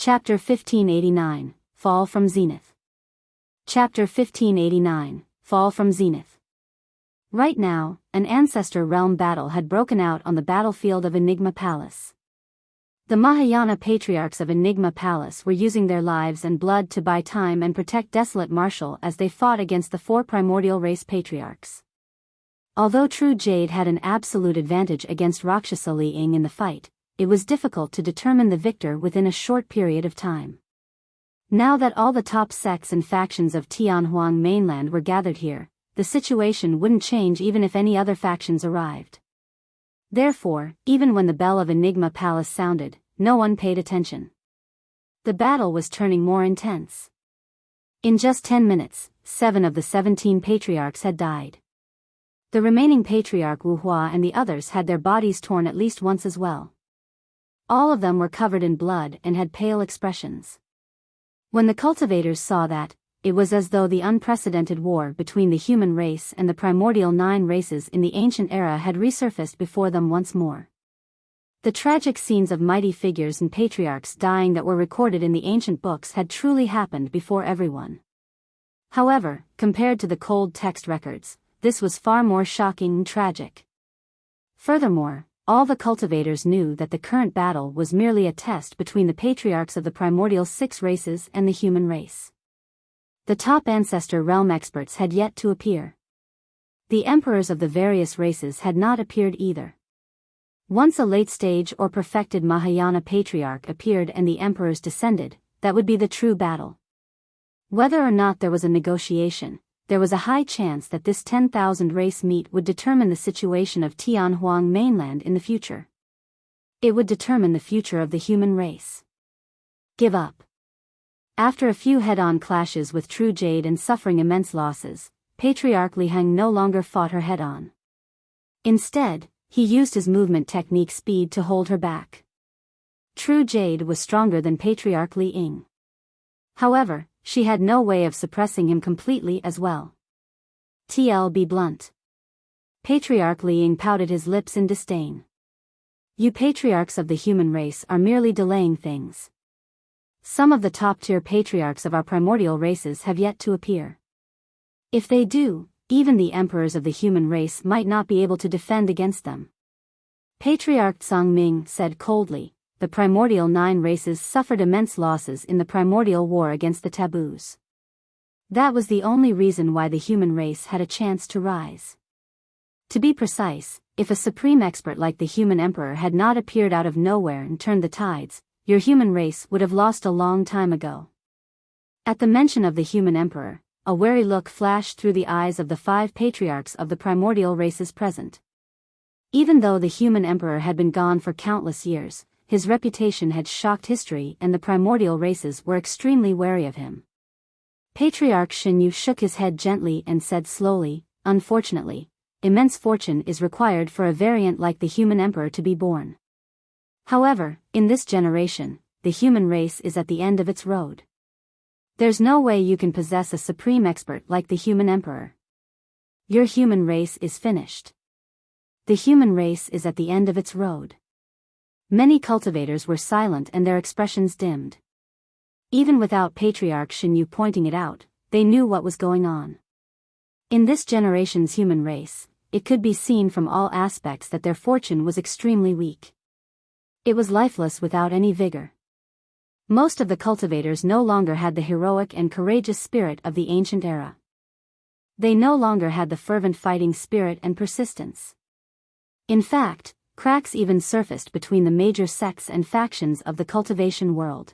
Chapter 1589, Fall from Zenith. Chapter 1589, Fall from Zenith. Right now, an Ancestor Realm battle had broken out on the battlefield of Enigma Palace. The Mahayana Patriarchs of Enigma Palace were using their lives and blood to buy time and protect Desolate Marshal as they fought against the four primordial race Patriarchs. Although True Jade had an absolute advantage against Rakshasa Li Ying in the fight, it was difficult to determine the victor within a short period of time. Now that all the top sects and factions of Tianhuang mainland were gathered here, the situation wouldn't change even if any other factions arrived. Therefore, even when the bell of Enigma Palace sounded, no one paid attention. The battle was turning more intense. In just 10 minutes, 7 of the 17 patriarchs had died. The remaining patriarch Wu Hua and the others had their bodies torn at least once as well. All of them were covered in blood and had pale expressions. When the cultivators saw that, it was as though the unprecedented war between the human race and the primordial 9 races in the ancient era had resurfaced before them once more. The tragic scenes of mighty figures and patriarchs dying that were recorded in the ancient books had truly happened before everyone. However, compared to the cold text records, this was far more shocking and tragic. Furthermore, all the cultivators knew that the current battle was merely a test between the patriarchs of the primordial 6 races and the human race. The top Ancestor Realm experts had yet to appear. The emperors of the various races had not appeared either. Once a late-stage or perfected Mahayana patriarch appeared and the emperors descended, that would be the true battle. Whether or not there was a negotiation, there was a high chance that this 10,000 race meet would determine the situation of Tianhuang mainland in the future. It would determine the future of the human race. Give up. After a few head-on clashes with True Jade and suffering immense losses, Patriarch Li Heng no longer fought her head-on. Instead, he used his movement technique speed to hold her back. True Jade was stronger than Patriarch Li Ying. However, she had no way of suppressing him completely as well. Be blunt. Patriarch Li Ying pouted his lips in disdain. You patriarchs of the human race are merely delaying things. Some of the top-tier patriarchs of our primordial races have yet to appear. If they do, even the emperors of the human race might not be able to defend against them. Patriarch Zhang Ming said coldly, the primordial 9 races suffered immense losses in the primordial war against the taboos. That was the only reason why the human race had a chance to rise. To be precise, if a supreme expert like the human emperor had not appeared out of nowhere and turned the tides, your human race would have lost a long time ago. At the mention of the human emperor, a wary look flashed through the eyes of the 5 patriarchs of the primordial races present. Even though the human emperor had been gone for countless years, his reputation had shocked history and the primordial races were extremely wary of him. Patriarch Shinyu shook his head gently and said slowly, unfortunately, immense fortune is required for a variant like the human emperor to be born. However, in this generation, the human race is at the end of its road. There's no way you can possess a supreme expert like the human emperor. Your human race is finished. The human race is at the end of its road. Many cultivators were silent and their expressions dimmed. Even without Patriarch Shinyu pointing it out, they knew what was going on. In this generation's human race, it could be seen from all aspects that their fortune was extremely weak. It was lifeless without any vigor. Most of the cultivators no longer had the heroic and courageous spirit of the ancient era. They no longer had the fervent fighting spirit and persistence. In fact, cracks even surfaced between the major sects and factions of the cultivation world.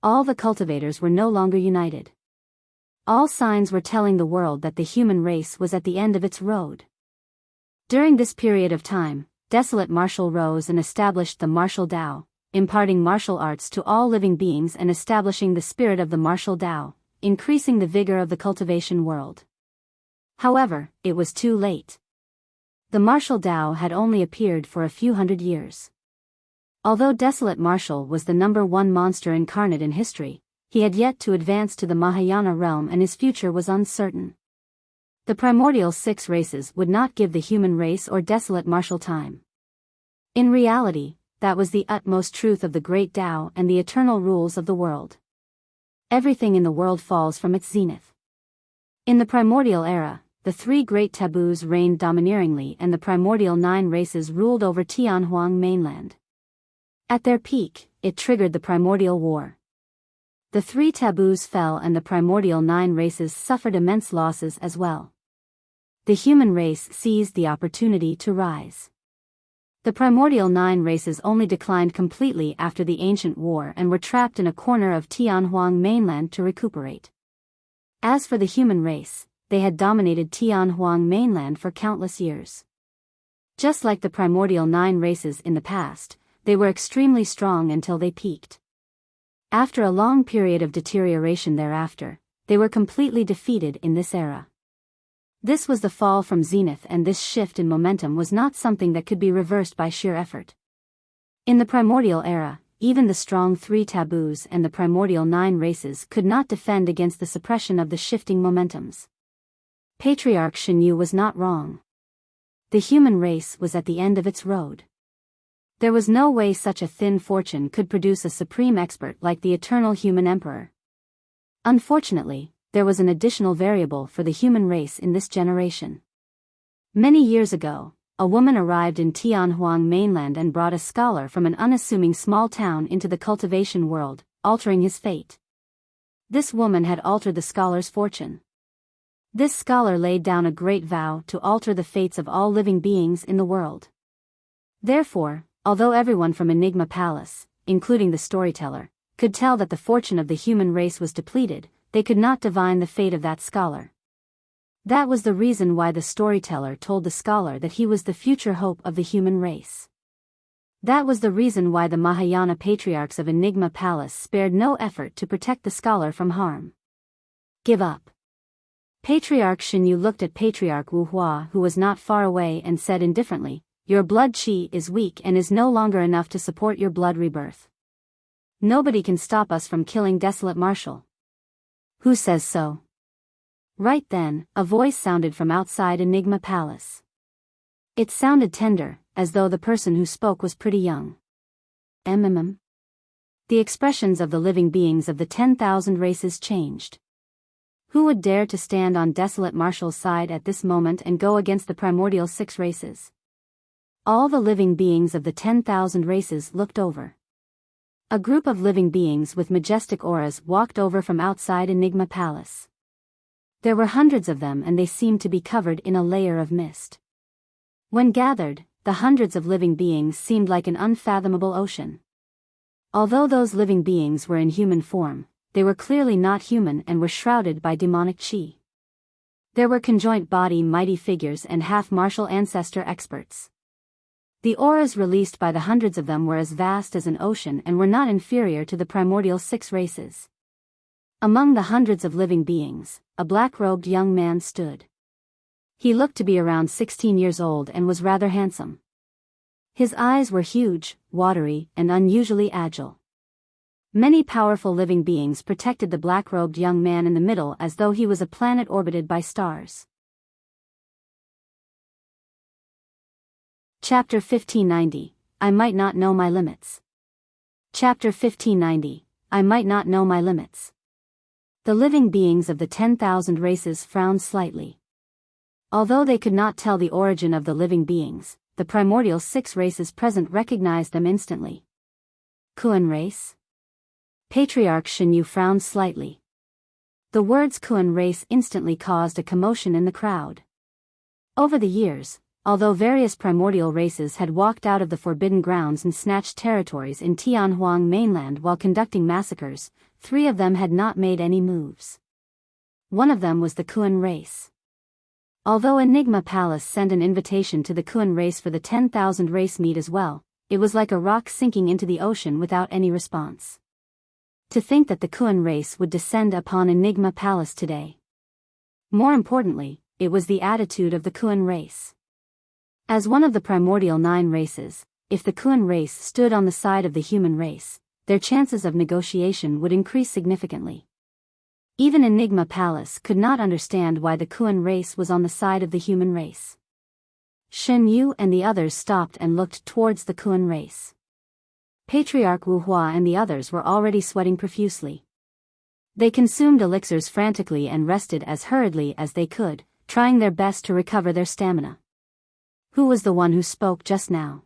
All the cultivators were no longer united. All signs were telling the world that the human race was at the end of its road. During this period of time, Desolate Marshal rose and established the martial Tao, imparting martial arts to all living beings and establishing the spirit of the martial Tao, increasing the vigor of the cultivation world. However, it was too late. The martial Tao had only appeared for a few hundred years. Although Desolate Marshal was the #1 monster incarnate in history, he had yet to advance to the Mahayana realm and his future was uncertain. The primordial 6 races would not give the human race or Desolate Marshal time. In reality, that was the utmost truth of the great Tao and the eternal rules of the world. Everything in the world falls from its zenith. In the primordial era, the three great taboos reigned domineeringly and the primordial 9 races ruled over Tianhuang mainland. At their peak, it triggered the primordial war. The 3 taboos fell and the primordial 9 races suffered immense losses as well. The human race seized the opportunity to rise. The primordial 9 races only declined completely after the ancient war and were trapped in a corner of Tianhuang mainland to recuperate. As for the human race, they had dominated Tianhuang mainland for countless years. Just like the primordial 9 races in the past, they were extremely strong until they peaked. After a long period of deterioration thereafter, they were completely defeated in this era. This was the fall from Zenith, and this shift in momentum was not something that could be reversed by sheer effort. In the primordial era, even the strong 3 taboos and the primordial 9 races could not defend against the suppression of the shifting momentums. Patriarch Shenyu was not wrong. The human race was at the end of its road. There was no way such a thin fortune could produce a supreme expert like the eternal human emperor. Unfortunately, there was an additional variable for the human race in this generation. Many years ago, a woman arrived in Tianhuang mainland and brought a scholar from an unassuming small town into the cultivation world, altering his fate. This woman had altered the scholar's fortune. This scholar laid down a great vow to alter the fates of all living beings in the world. Therefore, although everyone from Enigma Palace, including the storyteller, could tell that the fortune of the human race was depleted, they could not divine the fate of that scholar. That was the reason why the storyteller told the scholar that he was the future hope of the human race. That was the reason why the Mahayana Patriarchs of Enigma Palace spared no effort to protect the scholar from harm. Give up. Patriarch Shenyu looked at Patriarch Wu Hua, who was not far away, and said indifferently, "Your blood qi is weak and is no longer enough to support your blood rebirth. Nobody can stop us from killing Desolate Marshal." "Who says so?" Right then, a voice sounded from outside Enigma Palace. It sounded tender, as though the person who spoke was pretty young. The expressions of the living beings of the 10,000 races changed. Who would dare to stand on Desolate Marshal's side at this moment and go against the primordial 6 races? All the living beings of the 10,000 races looked over. A group of living beings with majestic auras walked over from outside Enigma Palace. There were hundreds of them and they seemed to be covered in a layer of mist. When gathered, the hundreds of living beings seemed like an unfathomable ocean. Although those living beings were in human form, they were clearly not human and were shrouded by demonic qi. There were conjoint body mighty figures and half-martial ancestor experts. The auras released by the hundreds of them were as vast as an ocean and were not inferior to the primordial 6 races. Among the hundreds of living beings, a black-robed young man stood. He looked to be around 16 years old and was rather handsome. His eyes were huge, watery, and unusually agile. Many powerful living beings protected the black-robed young man in the middle as though he was a planet orbited by stars. Chapter 1590, I Might Not Know My Limits. Chapter 1590, I Might Not Know My Limits. The living beings of the 10,000 races frowned slightly. Although they could not tell the origin of the living beings, the primordial 6 races present recognized them instantly. Kuan race? Patriarch Shenyu frowned slightly. The words Kuan race instantly caused a commotion in the crowd. Over the years, although various primordial races had walked out of the forbidden grounds and snatched territories in Tianhuang mainland while conducting massacres, 3 of them had not made any moves. One of them was the Kuan race. Although Enigma Palace sent an invitation to the Kuan race for the 10,000 race meet as well, it was like a rock sinking into the ocean without any response. To think that the Kuan race would descend upon Enigma Palace today. More importantly, it was the attitude of the Kuan race. As one of the primordial 9 races, if the Kuan race stood on the side of the human race, their chances of negotiation would increase significantly. Even Enigma Palace could not understand why the Kuan race was on the side of the human race. Shen Yu and the others stopped and looked towards the Kuan race. Patriarch Wu Hua and the others were already sweating profusely. They consumed elixirs frantically and rested as hurriedly as they could, trying their best to recover their stamina. Who was the one who spoke just now?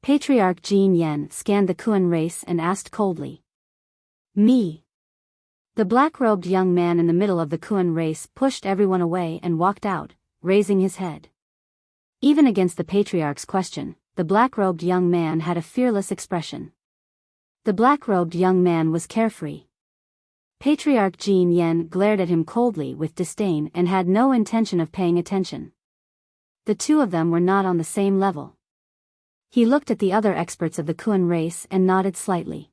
Patriarch Jin Yen scanned the Kuan race and asked coldly. Me. The black-robed young man in the middle of the Kuan race pushed everyone away and walked out, raising his head. Even against the Patriarch's question, the black-robed young man had a fearless expression. The black-robed young man was carefree. Patriarch Jin Yen glared at him coldly with disdain and had no intention of paying attention. The two of them were not on the same level. He looked at the other experts of the Kuan race and nodded slightly.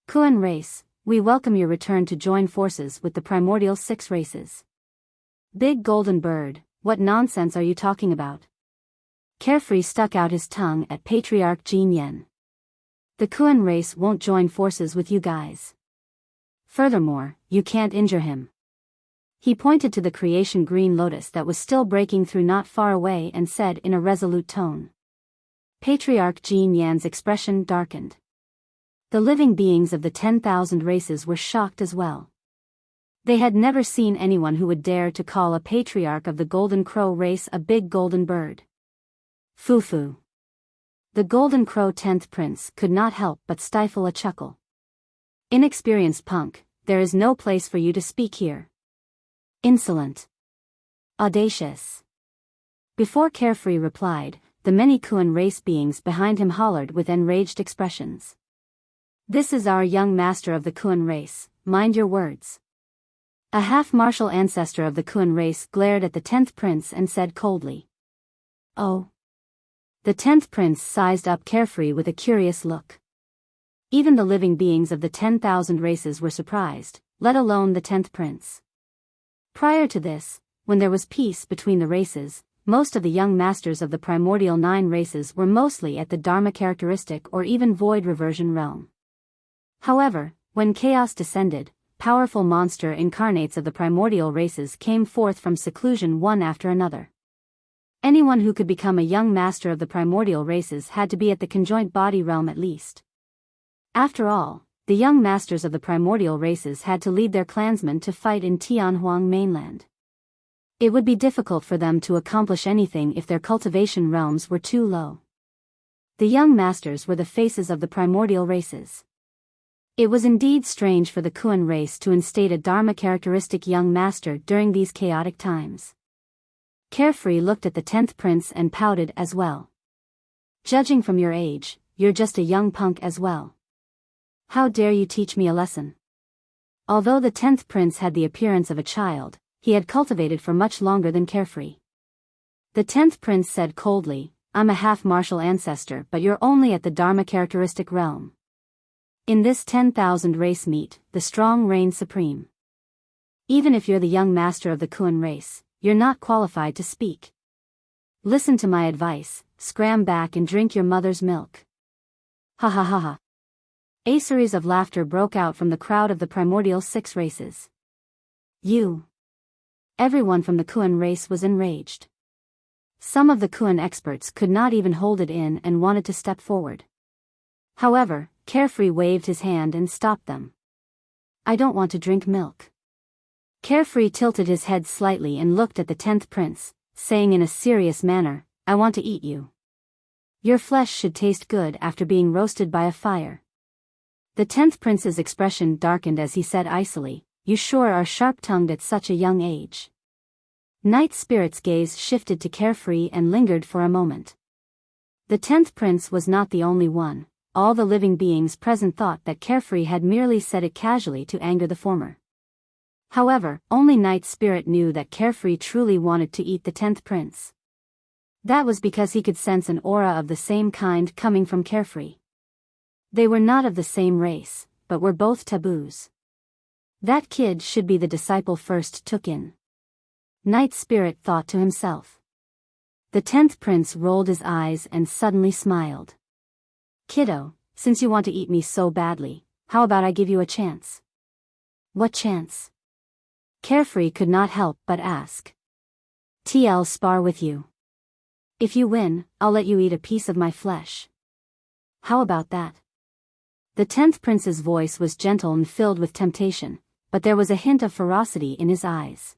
Kuan race, we welcome your return to join forces with the primordial 6 races. Big Golden Bird, what nonsense are you talking about? Carefree stuck out his tongue at Patriarch Jin Yen. The Kuan race won't join forces with you guys. Furthermore, you can't injure him. He pointed to the creation green lotus that was still breaking through not far away and said in a resolute tone. Patriarch Jin Yan's expression darkened. The living beings of the 10,000 races were shocked as well. They had never seen anyone who would dare to call a patriarch of the Golden Crow race a big golden bird. Foo-foo. The Golden Crow 10th Prince could not help but stifle a chuckle. Inexperienced punk, there is no place for you to speak here. Insolent. Audacious. Before Carefree replied, the many Kuan race beings behind him hollered with enraged expressions. This is our young master of the Kuan race, mind your words. A half-martial ancestor of the Kuan race glared at the 10th Prince and said coldly. Oh. The 10th Prince sized up Carefree with a curious look. Even the living beings of the 10,000 races were surprised, let alone the 10th Prince. Prior to this, when there was peace between the races, most of the young masters of the primordial 9 races were mostly at the Dharma characteristic or even void reversion realm. However, when chaos descended, powerful monster incarnates of the primordial races came forth from seclusion one after another. Anyone who could become a young master of the primordial races had to be at the conjoint body realm at least. After all, the young masters of the primordial races had to lead their clansmen to fight in Tianhuang mainland. It would be difficult for them to accomplish anything if their cultivation realms were too low. The young masters were the faces of the primordial races. It was indeed strange for the Kuan race to instate a Dharma characteristic young master during these chaotic times. Carefree looked at the 10th Prince and pouted as well. Judging from your age, you're just a young punk as well. How dare you teach me a lesson? Although the 10th Prince had the appearance of a child, he had cultivated for much longer than Carefree. The 10th Prince said coldly, I'm a half-martial ancestor but you're only at the Dharma characteristic realm. In this 10,000 race meet, the strong reign supreme. Even if you're the young master of the Kuan race, you're not qualified to speak. Listen to my advice, scram back and drink your mother's milk. Ha ha ha ha. A series of laughter broke out from the crowd of the primordial 6 races. You. Everyone from the Kuan race was enraged. Some of the Kuan experts could not even hold it in and wanted to step forward. However, Carefree waved his hand and stopped them. I don't want to drink milk. Carefree tilted his head slightly and looked at the 10th Prince, saying in a serious manner, I want to eat you. Your flesh should taste good after being roasted by a fire. The 10th Prince's expression darkened as he said icily, you sure are sharp-tongued at such a young age. Night Spirit's gaze shifted to Carefree and lingered for a moment. The 10th Prince was not the only one. All the living beings present thought that Carefree had merely said it casually to anger the former. However, only Night Spirit knew that Carefree truly wanted to eat the 10th Prince. That was because he could sense an aura of the same kind coming from Carefree. They were not of the same race, but were both taboos. That kid should be the disciple first took in. Night Spirit thought to himself. The 10th Prince rolled his eyes and suddenly smiled. Kiddo, since you want to eat me so badly, how about I give you a chance? What chance? Carefree could not help but ask. TL spar with you. If you win, I'll let you eat a piece of my flesh. How about that? The 10th prince's voice was gentle and filled with temptation, but there was a hint of ferocity in his eyes.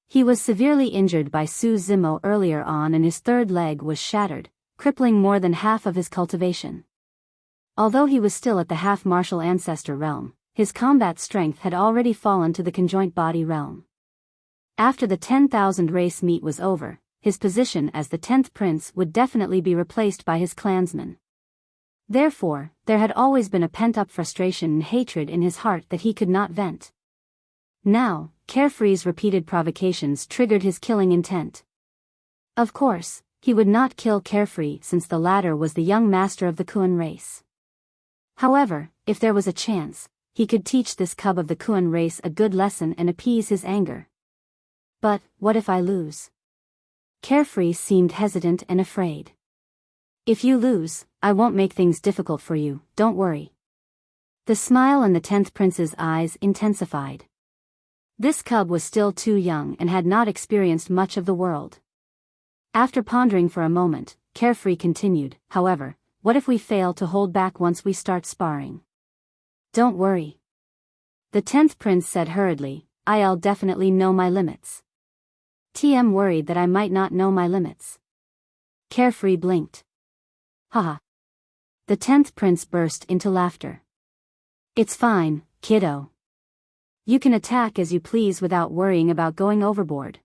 He was severely injured by Su Zimo earlier on and his third leg was shattered, crippling more than half of his cultivation. Although he was still at the half-martial ancestor realm, his combat strength had already fallen to the conjoint body realm. After the 10,000 race meet was over, his position as the 10th prince would definitely be replaced by his clansmen. Therefore, there had always been a pent-up frustration and hatred in his heart that he could not vent. Now, Carefree's repeated provocations triggered his killing intent. Of course, he would not kill Carefree since the latter was the young master of the Kuan race. However, if there was a chance, he could teach this cub of the Kuan race a good lesson and appease his anger. But, what if I lose? Carefree seemed hesitant and afraid. If you lose, I won't make things difficult for you, don't worry. The smile in the 10th prince's eyes intensified. This cub was still too young and had not experienced much of the world. After pondering for a moment, Carefree continued, however, what if we fail to hold back once we start sparring? Don't worry. The 10th prince said hurriedly, I'll definitely know my limits. TM worried that I might not know my limits. Carefree blinked. Haha. The 10th prince burst into laughter. It's fine, kiddo. You can attack as you please without worrying about going overboard.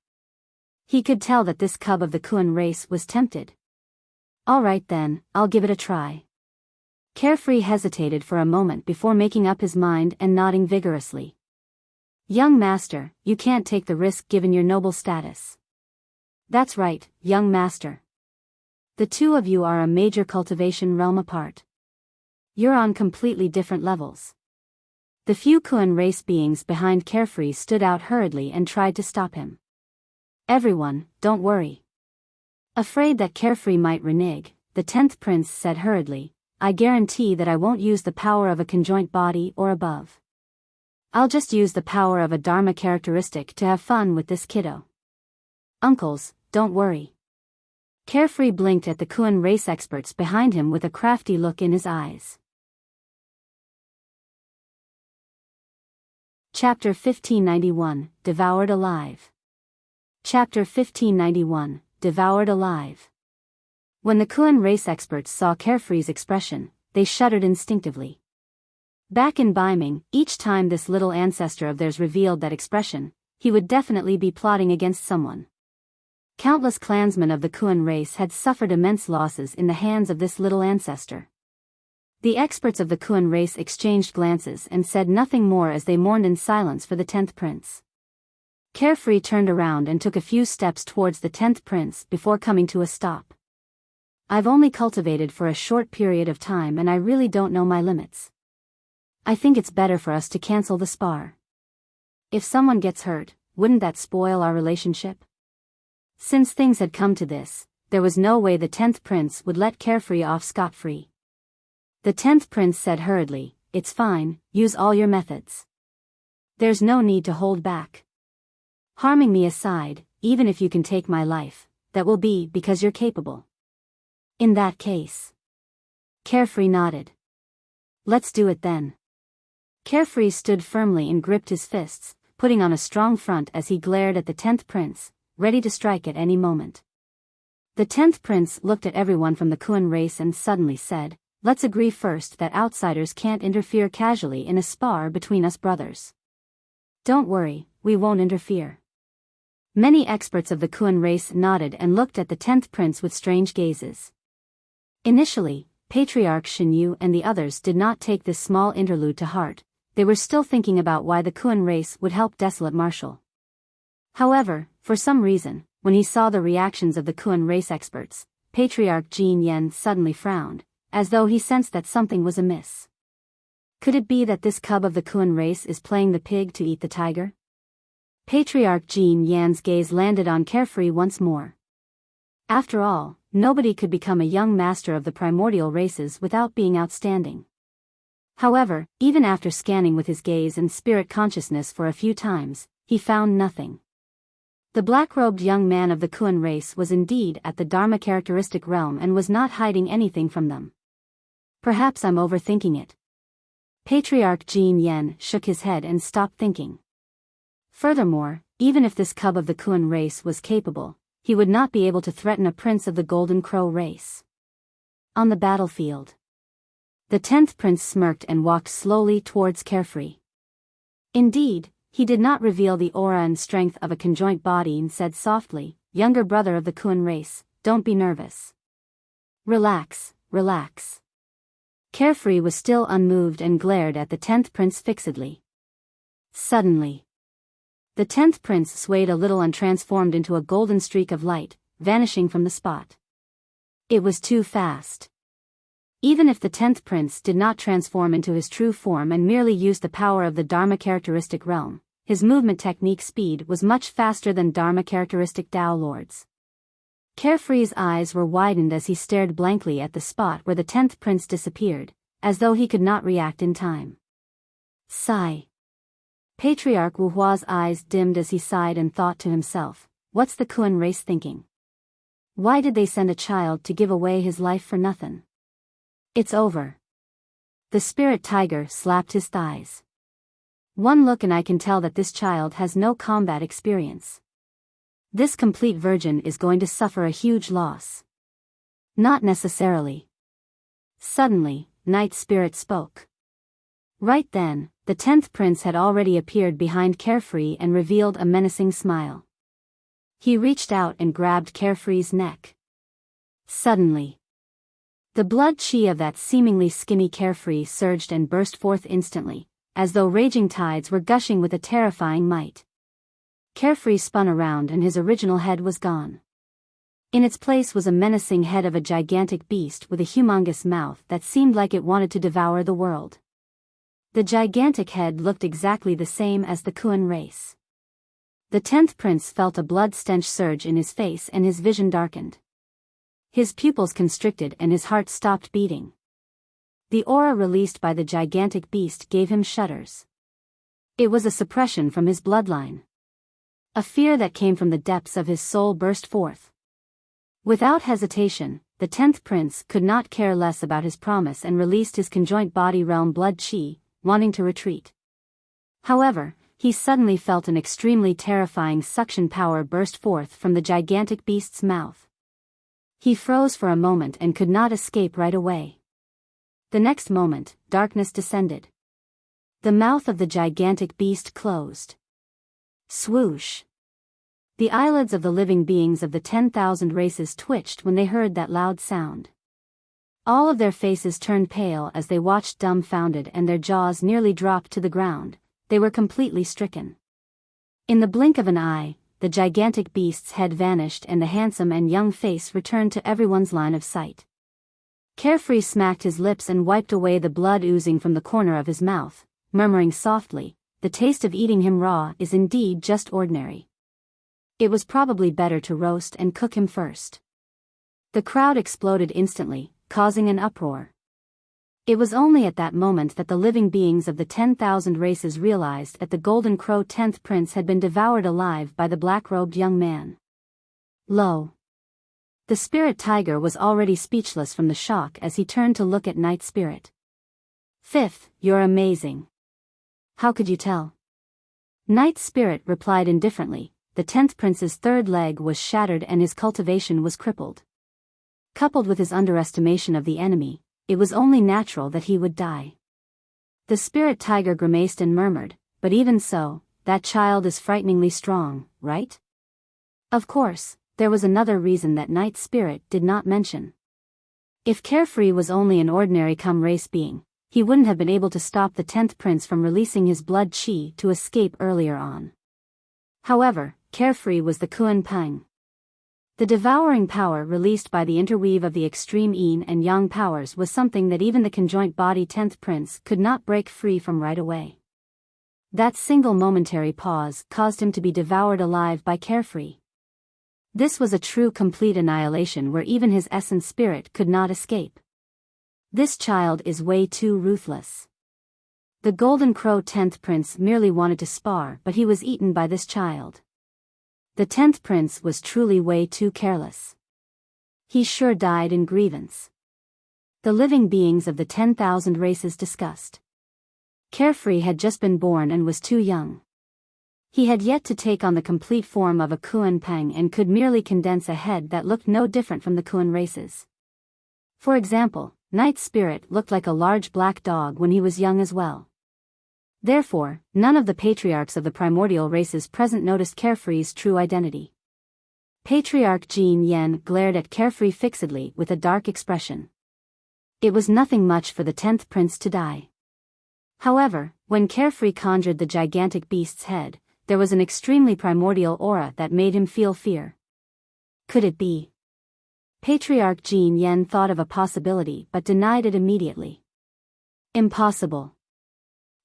He could tell that this cub of the Kuan race was tempted. Alright then, I'll give it a try. Carefree hesitated for a moment before making up his mind and nodding vigorously. Young master, you can't take the risk given your noble status. That's right, young master. The two of you are a major cultivation realm apart. You're on completely different levels. The few Kuan race beings behind Carefree stood out hurriedly and tried to stop him. Everyone, don't worry. Afraid that Carefree might renege, the 10th prince said hurriedly, I guarantee that I won't use the power of a conjoint body or above. I'll just use the power of a Dharma characteristic to have fun with this kiddo. Uncles, don't worry. Carefree blinked at the Kuan race experts behind him with a crafty look in his eyes. Chapter 1591, Devoured Alive. Chapter 1591, Devoured Alive. When the Kuan race experts saw Carefree's expression, they shuddered instinctively. Back in Biming, each time this little ancestor of theirs revealed that expression, he would definitely be plotting against someone. Countless clansmen of the Kuan race had suffered immense losses in the hands of this little ancestor. The experts of the Kuan race exchanged glances and said nothing more as they mourned in silence for the 10th prince. Carefree turned around and took a few steps towards the 10th prince before coming to a stop. I've only cultivated for a short period of time and I really don't know my limits. I think it's better for us to cancel the spar. If someone gets hurt, wouldn't that spoil our relationship? Since things had come to this, there was no way the 10th prince would let Carefree off scot-free. The 10th prince said hurriedly, it's fine, use all your methods. There's no need to hold back. Harming me aside, even if you can take my life, that will be because you're capable. In that case. Carefree nodded. Let's do it then. Carefree stood firmly and gripped his fists, putting on a strong front as he glared at the 10th prince, ready to strike at any moment. The 10th prince looked at everyone from the Kuan race and suddenly said, let's agree first that outsiders can't interfere casually in a spar between us brothers. Don't worry, we won't interfere. Many experts of the Kuan race nodded and looked at the 10th prince with strange gazes. Initially, Patriarch Shinyu and the others did not take this small interlude to heart. They were still thinking about why the Kuan race would help Desolate Marshal. However, for some reason, when he saw the reactions of the Kuan race experts, Patriarch Jin Yen suddenly frowned, as though he sensed that something was amiss. Could it be that this cub of the Kuan race is playing the pig to eat the tiger? Patriarch Jin Yan's gaze landed on Carefree once more. After all, nobody could become a young master of the primordial races without being outstanding. However, even after scanning with his gaze and spirit consciousness for a few times, he found nothing. The black-robed young man of the Kuan race was indeed at the Dharma characteristic realm and was not hiding anything from them. Perhaps I'm overthinking it. Patriarch Jin Yen shook his head and stopped thinking. Furthermore, even if this cub of the Kuan race was capable, he would not be able to threaten a prince of the Golden Crow race. On the battlefield, the 10th prince smirked and walked slowly towards Carefree. Indeed, he did not reveal the aura and strength of a conjoint body and said softly, "Younger brother of the Kuan race, don't be nervous. Relax, relax." Carefree was still unmoved and glared at the 10th prince fixedly. Suddenly, the 10th prince swayed a little and transformed into a golden streak of light, vanishing from the spot. It was too fast. Even if the 10th prince did not transform into his true form and merely used the power of the Dharma characteristic realm, his movement technique speed was much faster than Dharma characteristic Tao Lord's. Carefree's eyes were widened as he stared blankly at the spot where the 10th prince disappeared, as though he could not react in time. Sigh. Patriarch Wu Hua's eyes dimmed as he sighed and thought to himself, what's the Kuan race thinking? Why did they send a child to give away his life for nothing? It's over. The spirit tiger slapped his thighs. One look and I can tell that this child has no combat experience. This complete virgin is going to suffer a huge loss. Not necessarily. Suddenly, Night Spirit spoke. Right then, the 10th prince had already appeared behind Carefree and revealed a menacing smile. He reached out and grabbed Carefree's neck. Suddenly, the blood chi of that seemingly skinny Carefree surged and burst forth instantly, as though raging tides were gushing with a terrifying might. Carefree spun around and his original head was gone. In its place was a menacing head of a gigantic beast with a humongous mouth that seemed like it wanted to devour the world. The gigantic head looked exactly the same as the Kuan race. The 10th prince felt a blood stench surge in his face and his vision darkened. His pupils constricted and his heart stopped beating. The aura released by the gigantic beast gave him shudders. It was a suppression from his bloodline. A fear that came from the depths of his soul burst forth. Without hesitation, the 10th prince could not care less about his promise and released his conjoint body realm blood chi, wanting to retreat. However, he suddenly felt an extremely terrifying suction power burst forth from the gigantic beast's mouth. He froze for a moment and could not escape right away. The next moment, darkness descended. The mouth of the gigantic beast closed. Swoosh. The eyelids of the living beings of the 10,000 races twitched when they heard that loud sound. All of their faces turned pale as they watched dumbfounded and their jaws nearly dropped to the ground. They were completely stricken. In the blink of an eye, the gigantic beast's head vanished and the handsome and young face returned to everyone's line of sight. Carefree smacked his lips and wiped away the blood oozing from the corner of his mouth, murmuring softly, "The taste of eating him raw is indeed just ordinary. It was probably better to roast and cook him first." The crowd exploded instantly, causing an uproar. It was only at that moment that the living beings of the 10,000 races realized that the Golden Crow 10th prince had been devoured alive by the black-robed young man. Lo! The spirit tiger was already speechless from the shock as he turned to look at Night Spirit. "Fifth, you're amazing. How could you tell?" Night Spirit replied indifferently, "The 10th prince's third leg was shattered and his cultivation was crippled. Coupled with his underestimation of the enemy, it was only natural that he would die." The spirit tiger grimaced and murmured, "But even so, that child is frighteningly strong, right?" Of course, there was another reason that Night Spirit did not mention. If Carefree was only an ordinary race being, he wouldn't have been able to stop the 10th prince from releasing his blood chi to escape earlier on. However, Carefree was the Kuan Peng. The devouring power released by the interweave of the extreme yin and yang powers was something that even the conjoint body 10th prince could not break free from right away. That single momentary pause caused him to be devoured alive by Carefree. This was a true complete annihilation where even his essence spirit could not escape. This child is way too ruthless. The Golden Crow 10th prince merely wanted to spar, but he was eaten by this child. The 10th prince was truly way too careless. He sure died in grievance. The living beings of the 10,000 races discussed. Carefree had just been born and was too young. He had yet to take on the complete form of a Kuan Peng and could merely condense a head that looked no different from the Kuan races. For example, Night Spirit looked like a large black dog when he was young as well. Therefore, none of the patriarchs of the primordial races present noticed Carefree's true identity. Patriarch Jin Yen glared at Carefree fixedly with a dark expression. It was nothing much for the 10th prince to die. However, when Carefree conjured the gigantic beast's head, there was an extremely primordial aura that made him feel fear. Could it be? Patriarch Jin Yen thought of a possibility but denied it immediately. Impossible.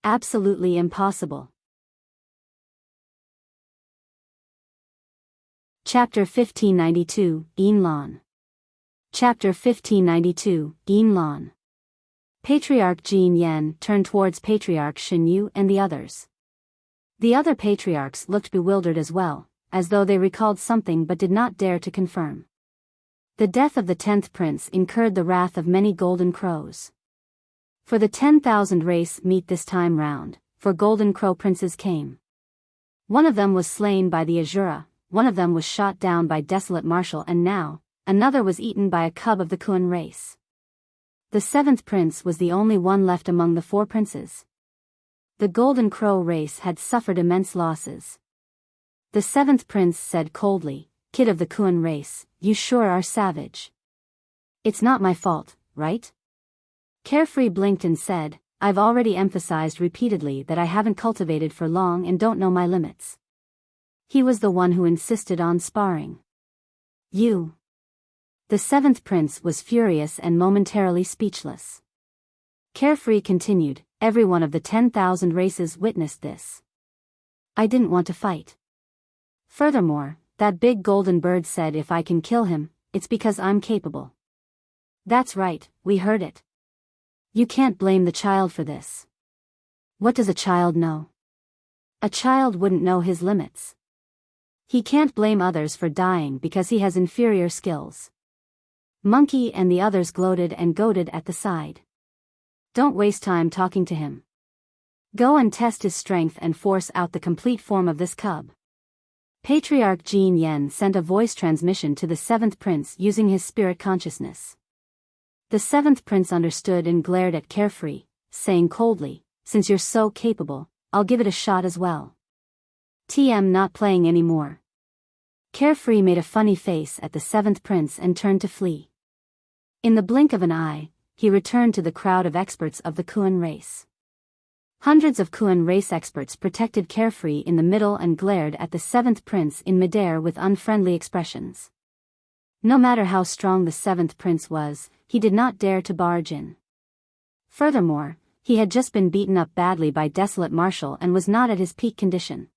Absolutely impossible. Chapter 1592, Yin Lan. Chapter 1592, Yin Lan. Patriarch Jin Yen turned towards Patriarch Shen Yu and the others. The other patriarchs looked bewildered as well, as though they recalled something but did not dare to confirm. The death of the 10th prince incurred the wrath of many golden crows. For the 10,000 race meet this time round, for golden crow princes came. One of them was slain by the Azura, one of them was shot down by Desolate Marshal, and now, another was eaten by a cub of the Kuan race. The 7th prince was the only one left among the 4 princes. The Golden Crow race had suffered immense losses. The 7th prince said coldly, "Kid of the Kuan race, you sure are savage." "It's not my fault, right?" Carefree blinked and said, "I've already emphasized repeatedly that I haven't cultivated for long and don't know my limits." He was the one who insisted on sparring. "You." The 7th prince was furious and momentarily speechless. Carefree continued, "Every one of the 10,000 races witnessed this. I didn't want to fight. Furthermore, that big golden bird said if I can kill him, it's because I'm capable." "That's right, we heard it. You can't blame the child for this." "What does a child know?" "A child wouldn't know his limits. He can't blame others for dying because he has inferior skills." Monkey and the others gloated and goaded at the side. "Don't waste time talking to him. Go and test his strength and force out the complete form of this cub." Patriarch Jin Yen sent a voice transmission to the 7th prince using his spirit consciousness. The 7th prince understood and glared at Carefree, saying coldly, "Since you're so capable, I'll give it a shot as well." "TM not playing anymore." Carefree made a funny face at the 7th prince and turned to flee. In the blink of an eye, he returned to the crowd of experts of the Kuan race. Hundreds of Kuan race experts protected Carefree in the middle and glared at the 7th prince in midair with unfriendly expressions. No matter how strong the 7th prince was, he did not dare to barge in. Furthermore, he had just been beaten up badly by Desolate Marshal and was not at his peak condition.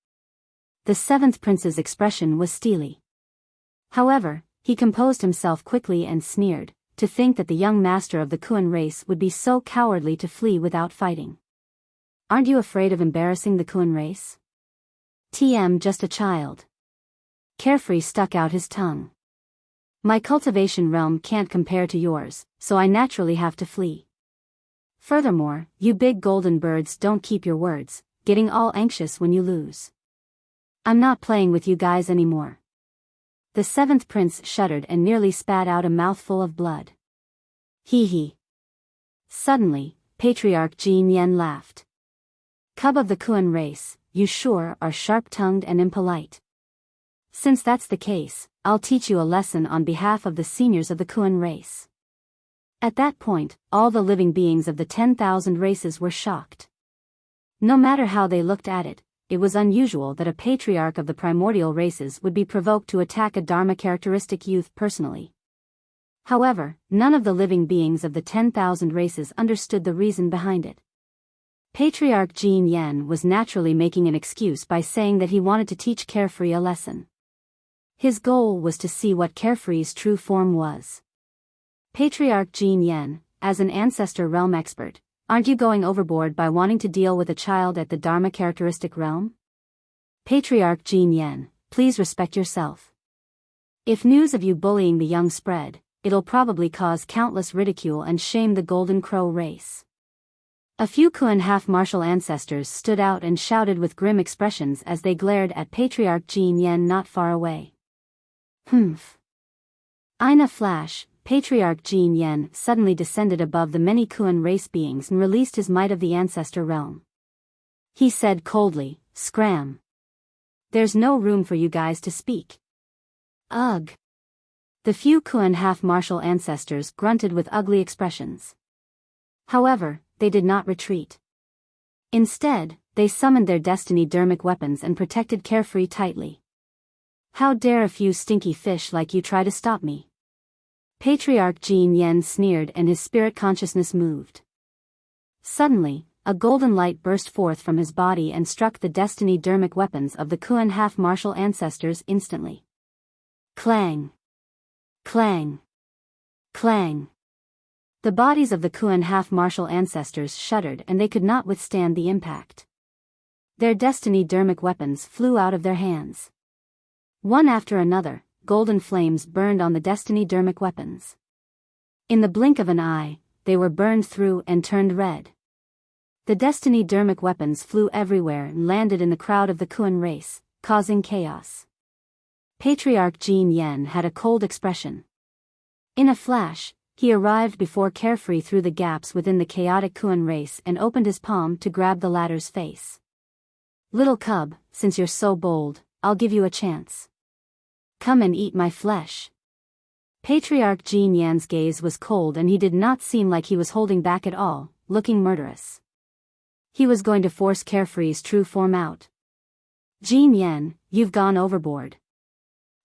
The 7th prince's expression was steely. However, he composed himself quickly and sneered, to think that the young master of the Kuan race would be so cowardly to flee without fighting. "Aren't you afraid of embarrassing the Kuan race?" "TM just a child." Carefree stuck out his tongue. "My cultivation realm can't compare to yours, so I naturally have to flee. Furthermore, you big golden birds don't keep your words, getting all anxious when you lose. I'm not playing with you guys anymore." The 7th prince shuddered and nearly spat out a mouthful of blood. "Hee hee." Suddenly, Patriarch Jin Yen laughed. "Cub of the Kuan race, you sure are sharp-tongued and impolite. Since that's the case, I'll teach you a lesson on behalf of the seniors of the Kuan race." At that point, all the living beings of the 10,000 races were shocked. No matter how they looked at it, it was unusual that a patriarch of the primordial races would be provoked to attack a Dharma-characteristic youth personally. However, none of the living beings of the 10,000 races understood the reason behind it. Patriarch Jin Yen was naturally making an excuse by saying that he wanted to teach Carefree a lesson. His goal was to see what Carefree's true form was. "Patriarch Jin Yen, as an ancestor realm expert, aren't you going overboard by wanting to deal with a child at the Dharma characteristic realm?" "Patriarch Jin Yen, please respect yourself. If news of you bullying the young spread, it'll probably cause countless ridicule and shame the Golden Crow race." A few Kuan half-martial ancestors stood out and shouted with grim expressions as they glared at Patriarch Jin Yen not far away. Humph. In a flash, Patriarch Jin Yen suddenly descended above the many Kuan race beings and released his might of the ancestor realm. He said coldly, "Scram. There's no room for you guys to speak." Ugh. The few Kuan half-martial ancestors grunted with ugly expressions. However, they did not retreat. Instead, they summoned their destiny dermic weapons and protected Carefree tightly. "How dare a few stinky fish like you try to stop me?" Patriarch Jin Yen sneered and his spirit consciousness moved. Suddenly, a golden light burst forth from his body and struck the destiny dermic weapons of the Kuan half-martial ancestors instantly. Clang! Clang! Clang! The bodies of the Kuan half-martial ancestors shuddered and they could not withstand the impact. Their destiny dermic weapons flew out of their hands. One after another, golden flames burned on the destiny dermic weapons. In the blink of an eye, they were burned through and turned red. The destiny dermic weapons flew everywhere and landed in the crowd of the Kuan race, causing chaos. Patriarch Jin Yen had a cold expression. In a flash, he arrived before Carefree through the gaps within the chaotic Kuan race and opened his palm to grab the latter's face. "Little cub, since you're so bold, I'll give you a chance. Come and eat my flesh." Patriarch Jin Yan's gaze was cold and he did not seem like he was holding back at all, looking murderous. He was going to force Carefree's true form out. "Jin Yan, you've gone overboard."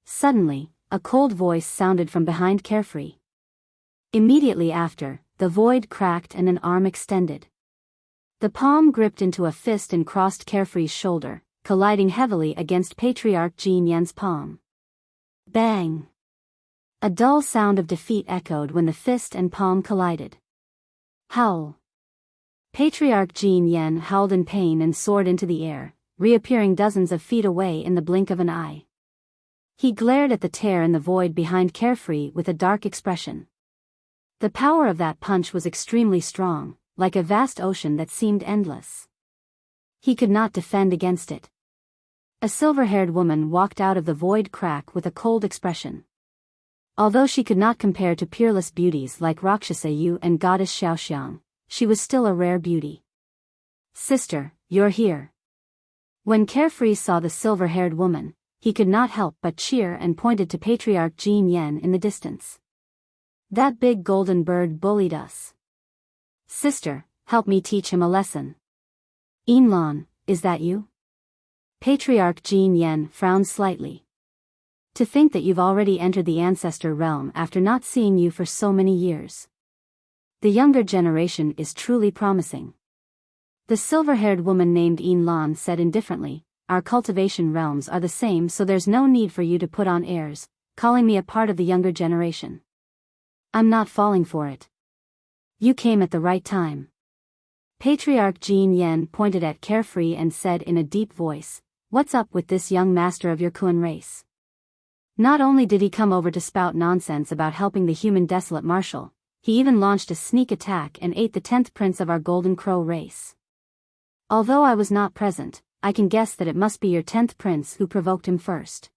Suddenly, a cold voice sounded from behind Carefree. Immediately after, the void cracked and an arm extended. The palm gripped into a fist and crossed Carefree's shoulder, colliding heavily against Patriarch Jin Yan's palm. Bang! A dull sound of defeat echoed when the fist and palm collided. Howl! Patriarch Jin Yen howled in pain and soared into the air, reappearing dozens of feet away in the blink of an eye. He glared at the tear in the void behind Carefree with a dark expression. The power of that punch was extremely strong, like a vast ocean that seemed endless. He could not defend against it. A silver-haired woman walked out of the void crack with a cold expression. Although she could not compare to peerless beauties like Rakshasa Yu and goddess Xiaoxiang, she was still a rare beauty. "Sister, you're here." When Carefree saw the silver-haired woman, he could not help but cheer and pointed to Patriarch Jin Yen in the distance. "That big golden bird bullied us. Sister, help me teach him a lesson." "Yin Lan, is that you?" Patriarch Jin Yen frowned slightly. "To think that you've already entered the ancestor realm after not seeing you for so many years. The younger generation is truly promising." The silver-haired woman named Yin Lan said indifferently, "Our cultivation realms are the same, so there's no need for you to put on airs, calling me a part of the younger generation. I'm not falling for it. You came at the right time." Patriarch Jin Yen pointed at Carefree and said in a deep voice, "What's up with this young master of your Kuan race? Not only did he come over to spout nonsense about helping the human desolate marshal, he even launched a sneak attack and ate the 10th prince of our Golden Crow race. Although I was not present, I can guess that it must be your 10th prince who provoked him first."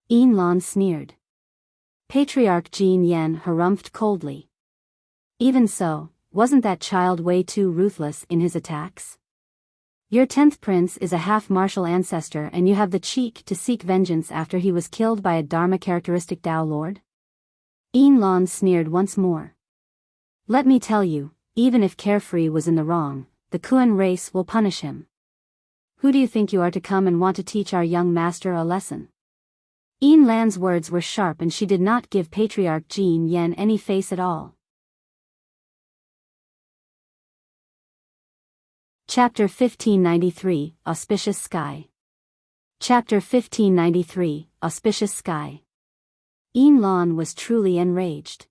Yin Lan sneered. Patriarch Jin Yen harumphed coldly. "Even so, wasn't that child way too ruthless in his attacks? Your 10th prince is a half-martial ancestor and you have the cheek to seek vengeance after he was killed by a Dharma-characteristic Tao Lord?" Yin Lan sneered once more. "Let me tell you, even if Carefree was in the wrong, the Kuan race will punish him. Who do you think you are to come and want to teach our young master a lesson?" Yin Lan's words were sharp and she did not give Patriarch Jin Yen any face at all. Chapter 1593, Auspicious Sky. Chapter 1593, Auspicious Sky. Yin Lan was truly enraged.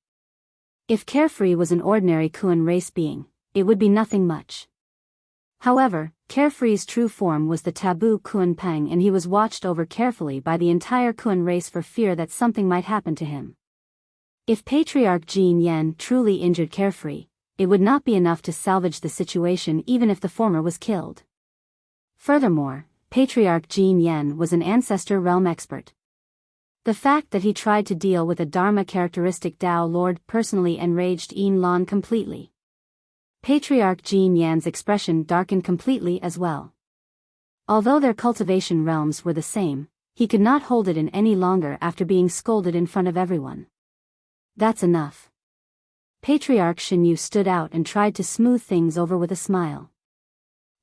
If Carefree was an ordinary Kuan race being, it would be nothing much. However, Carefree's true form was the taboo Kuan Peng and he was watched over carefully by the entire Kuan race for fear that something might happen to him. If Patriarch Jin Yen truly injured Carefree, it would not be enough to salvage the situation even if the former was killed. Furthermore, Patriarch Yin Lan was an ancestor realm expert. The fact that he tried to deal with a Dharma characteristic Tao Lord personally enraged Yin Lan completely. Patriarch Yin Lan's expression darkened completely as well. Although their cultivation realms were the same, he could not hold it in any longer after being scolded in front of everyone. That's enough. Patriarch Shinyu stood out and tried to smooth things over with a smile.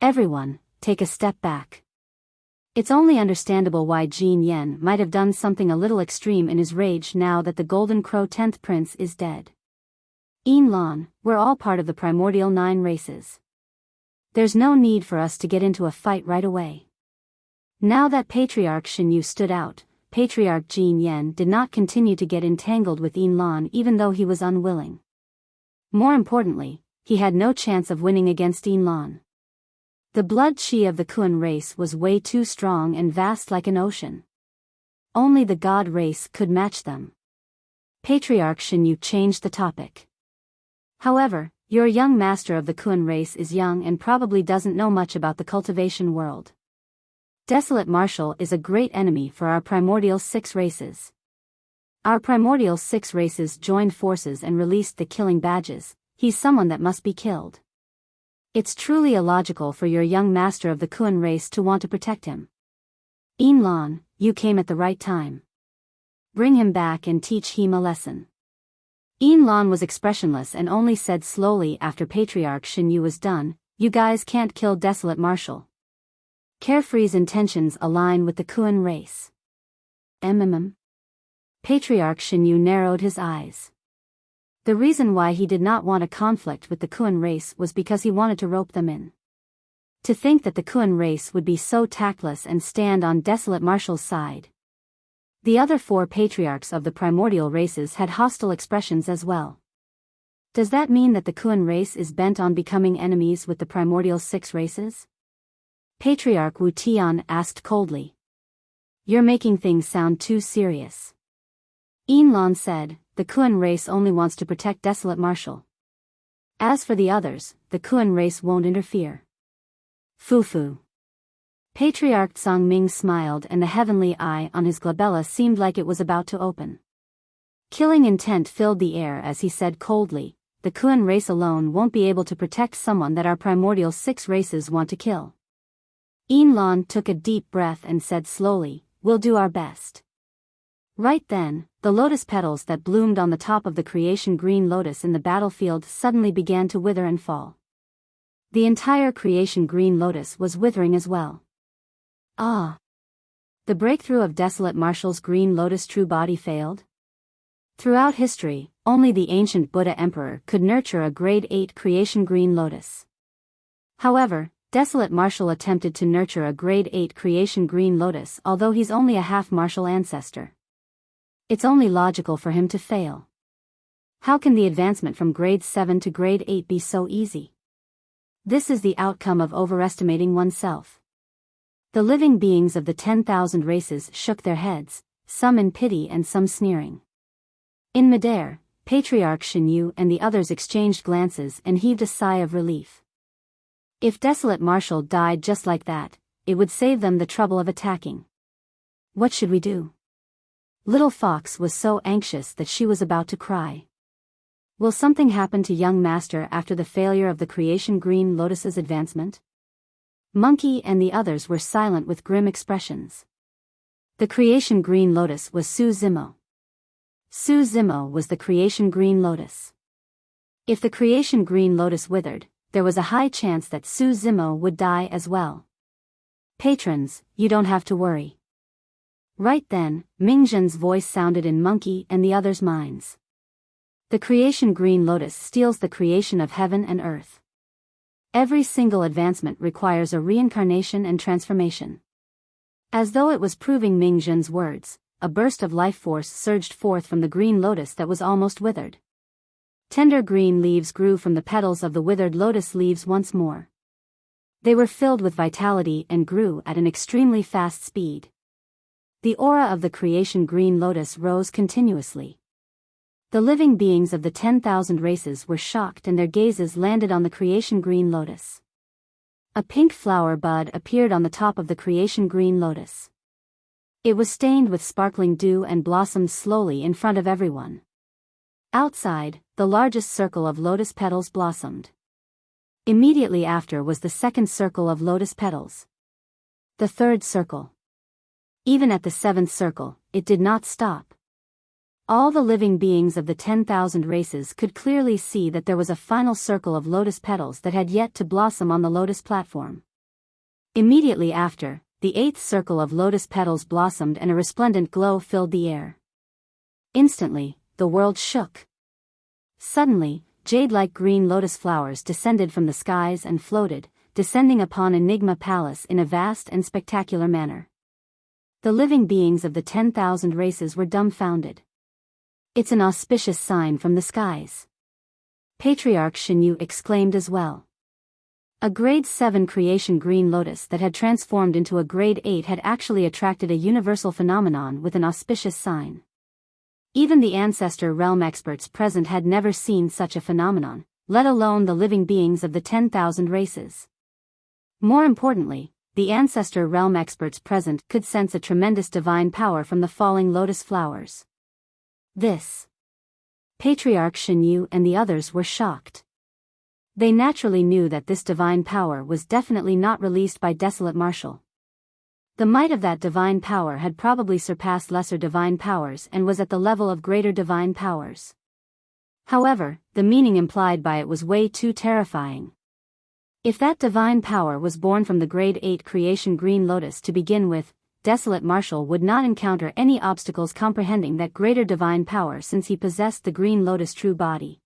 Everyone, take a step back. It's only understandable why Jin Yen might have done something a little extreme in his rage now that the Golden Crow 10th Prince is dead. Yin Lan, we're all part of the primordial 9 races. There's no need for us to get into a fight right away. Now that Patriarch Shinyu stood out, Patriarch Jin Yen did not continue to get entangled with Yin Lan even though he was unwilling. More importantly, he had no chance of winning against Yin Lan. The blood chi of the Kun race was way too strong and vast like an ocean. Only the God race could match them. Patriarch Shinyu changed the topic. However, your young master of the Kun race is young and probably doesn't know much about the cultivation world. Desolate Marshal is a great enemy for our primordial 6 races. Our primordial 6 races joined forces and released the killing badges. He's someone that must be killed. It's truly illogical for your young master of the Kun race to want to protect him. Yin Lan, you came at the right time. Bring him back and teach him a lesson. Yin Lan was expressionless and only said slowly after Patriarch Shinyu was done, you guys can't kill Desolate Marshal. Carefree's intentions align with the Kun race. Patriarch Shinyu narrowed his eyes. The reason why he did not want a conflict with the Kun race was because he wanted to rope them in. To think that the Kun race would be so tactless and stand on Desolate Marshal's side. The other 4 patriarchs of the primordial races had hostile expressions as well. Does that mean that the Kun race is bent on becoming enemies with the primordial 6 races? Patriarch Wu Tian asked coldly. You're making things sound too serious. Yin Lan said, the Kun race only wants to protect Desolate Marshal. As for the others, the Kun race won't interfere. Fu. Patriarch Song Ming smiled and the heavenly eye on his glabella seemed like it was about to open. Killing intent filled the air as he said coldly, the Kun race alone won't be able to protect someone that our primordial 6 races want to kill. Yin Lan took a deep breath and said slowly, we'll do our best. Right then, the lotus petals that bloomed on the top of the creation green lotus in the battlefield suddenly began to wither and fall. The entire creation green lotus was withering as well. Ah! The breakthrough of Desolate Marshal's green lotus true body failed? Throughout history, only the ancient Buddha Emperor could nurture a grade 8 creation green lotus. However, Desolate Marshal attempted to nurture a grade 8 creation green lotus although he's only a half martial ancestor. It's only logical for him to fail. How can the advancement from grade 7 to grade 8 be so easy? This is the outcome of overestimating oneself. The living beings of the 10,000 races shook their heads, some in pity and some sneering. In midair, Patriarch Shinyu and the others exchanged glances and heaved a sigh of relief. If Desolate Marshal died just like that, it would save them the trouble of attacking. What should we do? Little Fox was so anxious that she was about to cry. Will something happen to young master after the failure of the creation green lotus's advancement? Monkey and the others were silent with grim expressions. The creation green lotus was Su Zimo. Su Zimo was the creation green lotus. If the creation green lotus withered, there was a high chance that Su Zimo would die as well. Patrons, you don't have to worry. Right then, Mingzhen's voice sounded in Monkey and the others' minds. The creation green lotus steals the creation of heaven and earth. Every single advancement requires a reincarnation and transformation. As though it was proving Mingzhen's words, a burst of life force surged forth from the green lotus that was almost withered. Tender green leaves grew from the petals of the withered lotus leaves once more. They were filled with vitality and grew at an extremely fast speed. The aura of the creation green lotus rose continuously. The living beings of the 10,000 races were shocked and their gazes landed on the creation green lotus. A pink flower bud appeared on the top of the creation green lotus. It was stained with sparkling dew and blossomed slowly in front of everyone. Outside, the largest circle of lotus petals blossomed. Immediately after was the second circle of lotus petals. The third circle. Even at the seventh circle, it did not stop. All the living beings of the 10,000 races could clearly see that there was a final circle of lotus petals that had yet to blossom on the lotus platform. Immediately after, the eighth circle of lotus petals blossomed and a resplendent glow filled the air. Instantly, the world shook. Suddenly, jade-like green lotus flowers descended from the skies and floated, descending upon Enigma Palace in a vast and spectacular manner. The living beings of the 10,000 races were dumbfounded. It's an auspicious sign from the skies. Patriarch Shinyu exclaimed as well. A grade 7 creation green lotus that had transformed into a grade 8 had actually attracted a universal phenomenon with an auspicious sign. Even the ancestor realm experts present had never seen such a phenomenon, let alone the living beings of the 10,000 races. More importantly, the ancestor realm experts present could sense a tremendous divine power from the falling lotus flowers. This. Patriarch Shinyu and the others were shocked. They naturally knew that this divine power was definitely not released by Desolate Marshal. The might of that divine power had probably surpassed lesser divine powers and was at the level of greater divine powers. However, the meaning implied by it was way too terrifying. If that divine power was born from the grade 8 creation green lotus to begin with, Desolate Marshal would not encounter any obstacles comprehending that greater divine power since he possessed the green lotus true body.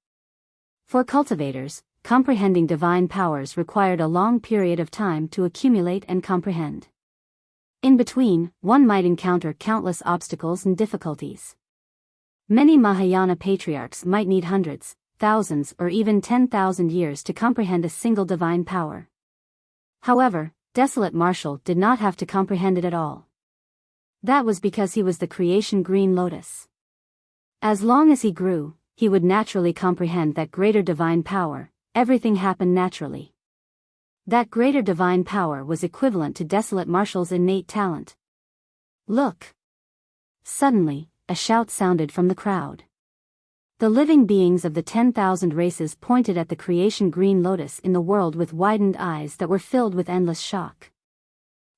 For cultivators, comprehending divine powers required a long period of time to accumulate and comprehend. In between, one might encounter countless obstacles and difficulties. Many Mahayana patriarchs might need hundreds, thousands or even 10,000 years to comprehend a single divine power. However, Desolate Marshal did not have to comprehend it at all. That was because he was the creation green lotus. As long as he grew, he would naturally comprehend that greater divine power, everything happened naturally. That greater divine power was equivalent to Desolate Marshal's innate talent. Look! Suddenly, a shout sounded from the crowd. The living beings of the 10,000 races pointed at the creation green lotus in the world with widened eyes that were filled with endless shock.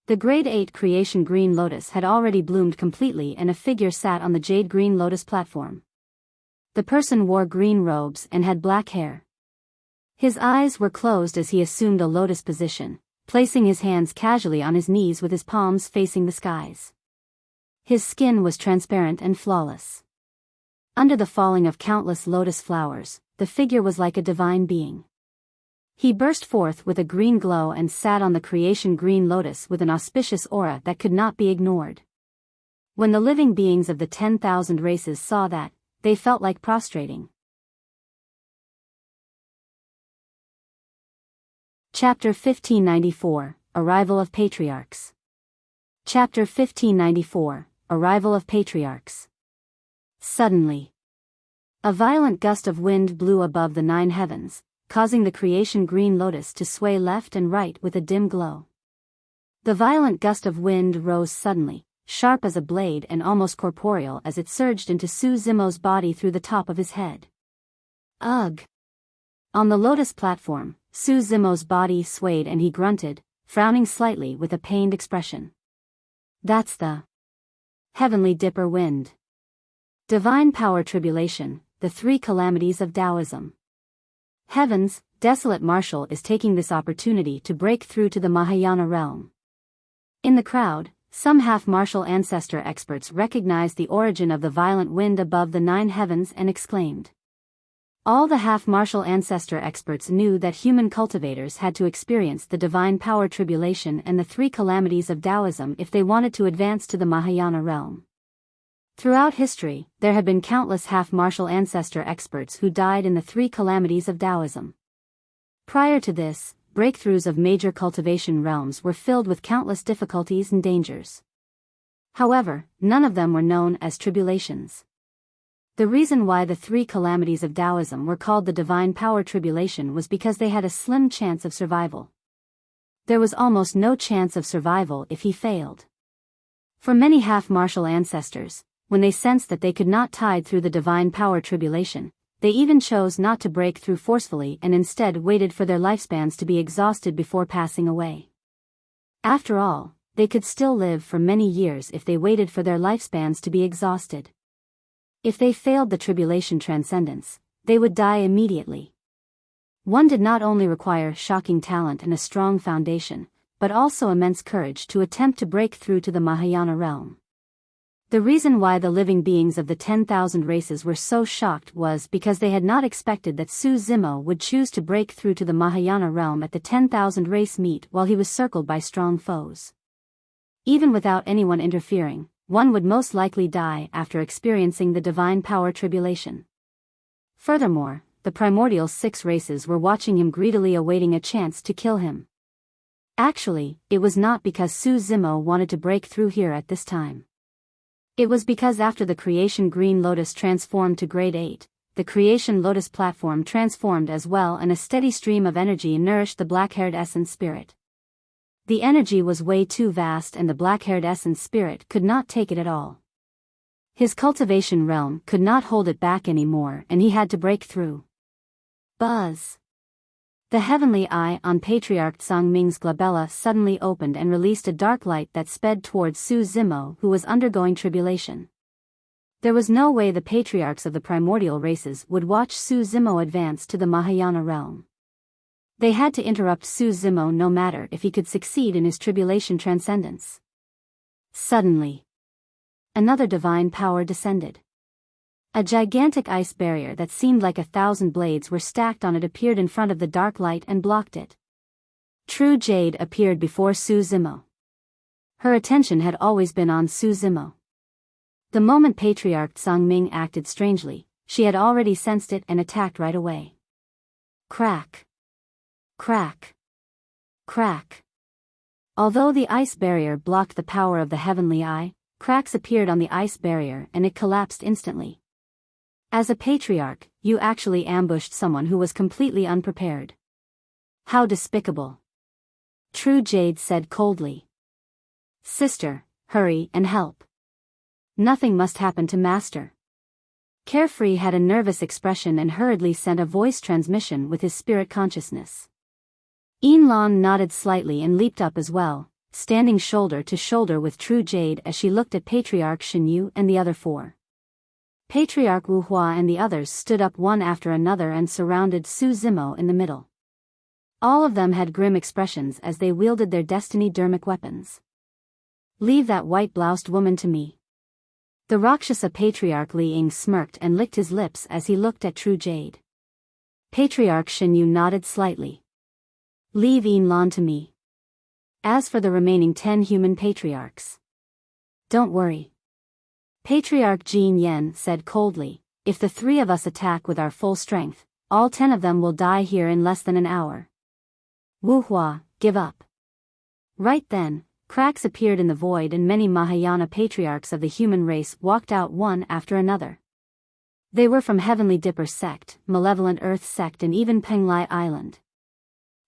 The grade 8 creation green lotus had already bloomed completely and a figure sat on the jade green lotus platform. The person wore green robes and had black hair. His eyes were closed as he assumed a lotus position, placing his hands casually on his knees with his palms facing the skies. His skin was transparent and flawless. Under the falling of countless lotus flowers, the figure was like a divine being. He burst forth with a green glow and sat on the creation green lotus with an auspicious aura that could not be ignored. When the living beings of the 10,000 races saw that, they felt like prostrating. Chapter 1594, Arrival of Patriarchs. Chapter 1594, Arrival of Patriarchs. Suddenly, a violent gust of wind blew above the 9 heavens, causing the creation green lotus to sway left and right with a dim glow. The violent gust of wind rose suddenly, sharp as a blade and almost corporeal as it surged into Su Zimo's body through the top of his head. Ugh! On the lotus platform, Su Zimo's body swayed and he grunted, frowning slightly with a pained expression. That's the heavenly dipper wind. Divine power tribulation, the 3 calamities of Taoism. Heavens, Desolate Marshal is taking this opportunity to break through to the Mahayana realm. In the crowd, some half-martial ancestor experts recognized the origin of the violent wind above the 9 heavens and exclaimed. All the half-martial ancestor experts knew that human cultivators had to experience the divine power tribulation and the 3 calamities of Taoism if they wanted to advance to the Mahayana realm. Throughout history, there had been countless half-martial ancestor experts who died in the 3 calamities of Taoism. Prior to this, breakthroughs of major cultivation realms were filled with countless difficulties and dangers. However, none of them were known as tribulations. The reason why the three calamities of Taoism were called the divine power tribulation was because they had a slim chance of survival. There was almost no chance of survival if he failed. For many half-martial ancestors, when they sensed that they could not tide through the divine power tribulation, they even chose not to break through forcefully and instead waited for their lifespans to be exhausted before passing away. After all, they could still live for many years if they waited for their lifespans to be exhausted. If they failed the tribulation transcendence, they would die immediately. One did not only require shocking talent and a strong foundation, but also immense courage to attempt to break through to the Mahayana realm. The reason why the living beings of the 10,000 races were so shocked was because they had not expected that Su Zimo would choose to break through to the Mahayana realm at the 10,000 race meet while he was circled by strong foes. Even without anyone interfering, one would most likely die after experiencing the divine power tribulation. Furthermore, the primordial 6 races were watching him greedily awaiting a chance to kill him. Actually, it was not because Su Zimo wanted to break through here at this time. It was because after the creation Green Lotus transformed to Grade 8, the creation Lotus platform transformed as well and a steady stream of energy nourished the black-haired essence spirit. The energy was way too vast and the black-haired essence spirit could not take it at all. His cultivation realm could not hold it back anymore and he had to break through. Buzz. The heavenly eye on Patriarch Songming's glabella suddenly opened and released a dark light that sped towards Su Zimo, who was undergoing tribulation. There was no way the patriarchs of the primordial races would watch Su Zimo advance to the Mahayana realm. They had to interrupt Su Zimo no matter if he could succeed in his tribulation transcendence. Suddenly, another divine power descended. A gigantic ice barrier that seemed like 1,000 blades were stacked on it appeared in front of the dark light and blocked it. True Jade appeared before Su Zimo. Her attention had always been on Su Zimo. The moment Patriarch Songming acted strangely, she had already sensed it and attacked right away. Crack. Crack. Crack. Although the ice barrier blocked the power of the heavenly eye, cracks appeared on the ice barrier and it collapsed instantly. As a patriarch, you actually ambushed someone who was completely unprepared. How despicable. True Jade said coldly. Sister, hurry and help. Nothing must happen to Master. Carefree had a nervous expression and hurriedly sent a voice transmission with his spirit consciousness. Yin Lan nodded slightly and leaped up as well, standing shoulder to shoulder with True Jade as she looked at Patriarch Shinyu and the other 4. Patriarch Wu Hua and the others stood up one after another and surrounded Su Zimo in the middle. All of them had grim expressions as they wielded their destiny dermic weapons. Leave that white-bloused woman to me. The Rakshasa Patriarch Li Ying smirked and licked his lips as he looked at True Jade. Patriarch Shinyu nodded slightly. Leave Yin Lan to me. As for the remaining 10 human patriarchs, don't worry. Patriarch Jin Yen said coldly, if the 3 of us attack with our full strength, all 10 of them will die here in less than an hour. Wu Hua, give up. Right then, cracks appeared in the void and many Mahayana patriarchs of the human race walked out one after another. They were from Heavenly Dipper sect, Malevolent Earth sect and even Penglai Island.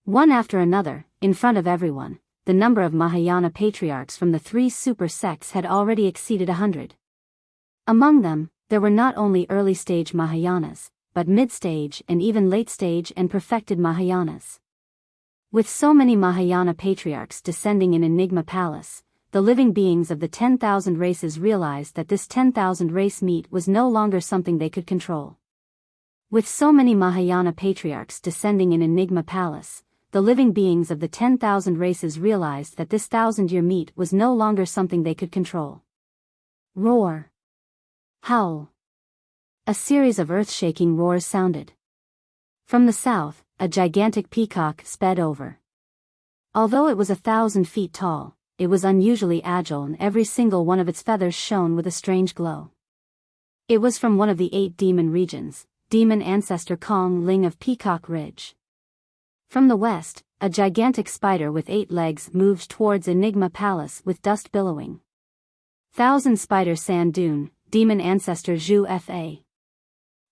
One after another, in front of everyone, the number of Mahayana patriarchs from the 3 super sects had already exceeded 100. Among them, there were not only early-stage Mahayanas, but mid-stage and even late-stage and perfected Mahayanas. With so many Mahayana patriarchs descending in Enigma Palace, the living beings of the 10,000 races realized that this 10,000 race meet was no longer something they could control. With so many Mahayana patriarchs descending in Enigma Palace, the living beings of the 10,000 races realized that this 1,000-year meet was no longer something they could control. Roar. Howl. A series of earth-shaking roars sounded. From the south, a gigantic peacock sped over. Although it was 1,000 feet tall, it was unusually agile and every single one of its feathers shone with a strange glow. It was from one of the 8 demon regions, demon ancestor Kong Ling of Peacock Ridge. From the west, a gigantic spider with 8 legs moved towards Enigma Palace with dust billowing. Thousand Spider Sand Dune, demon ancestor Zhu Fa.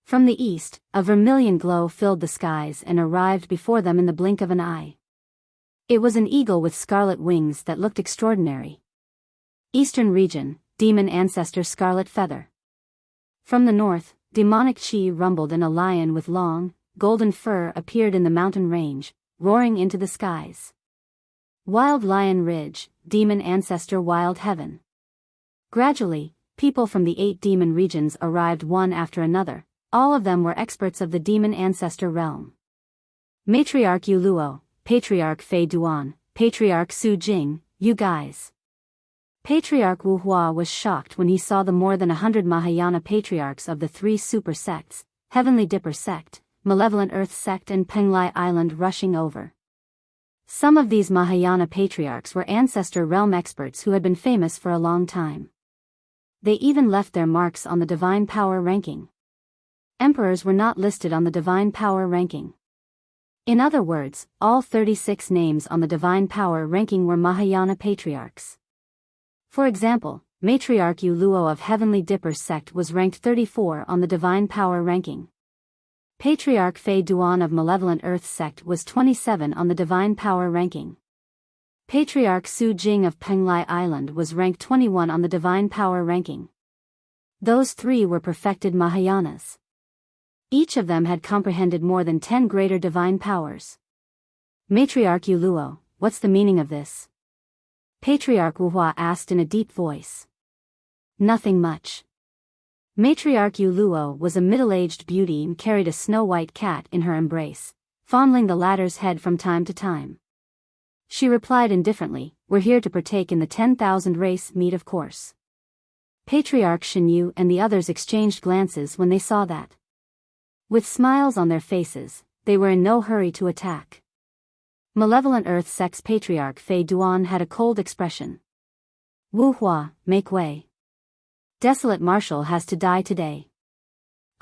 From the east, a vermilion glow filled the skies and arrived before them in the blink of an eye. It was an eagle with scarlet wings that looked extraordinary. Eastern region, demon ancestor Scarlet Feather. From the north, demonic chi rumbled and a lion with long, golden fur appeared in the mountain range, roaring into the skies. Wild Lion Ridge, demon ancestor Wild Heaven. Gradually, people from the 8 demon regions arrived one after another. All of them were experts of the demon ancestor realm. Matriarch Yu Luo, Patriarch Fei Duan, Patriarch Su Jing, you guys. Patriarch Wu Hua was shocked when he saw the more than 100 Mahayana patriarchs of the 3 super sects, Heavenly Dipper sect, Malevolent Earth sect and Penglai Island rushing over. Some of these Mahayana patriarchs were ancestor realm experts who had been famous for a long time. They even left their marks on the divine power ranking. Emperors were not listed on the divine power ranking. In other words, all 36 names on the divine power ranking were Mahayana patriarchs. For example, Matriarch Yu Luo of Heavenly Dipper sect was ranked 34 on the divine power ranking. Patriarch Fei Duan of Malevolent Earth sect was 27 on the divine power ranking. Patriarch Su Jing of Penglai Island was ranked 21 on the divine power ranking. Those 3 were perfected Mahayanas. Each of them had comprehended more than 10 greater divine powers. Matriarch Yu Luo, what's the meaning of this? Patriarch Wu Hua asked in a deep voice. Nothing much. Matriarch Yu Luo was a middle-aged beauty and carried a snow-white cat in her embrace, fondling the latter's head from time to time. She replied indifferently, we're here to partake in the 10,000 race meat of course. Patriarch Shen Yu and the others exchanged glances when they saw that. With smiles on their faces, they were in no hurry to attack. Malevolent Earth Sect's Patriarch Fei Duan had a cold expression. Wu Hua, make way. Desolate Marshal has to die today.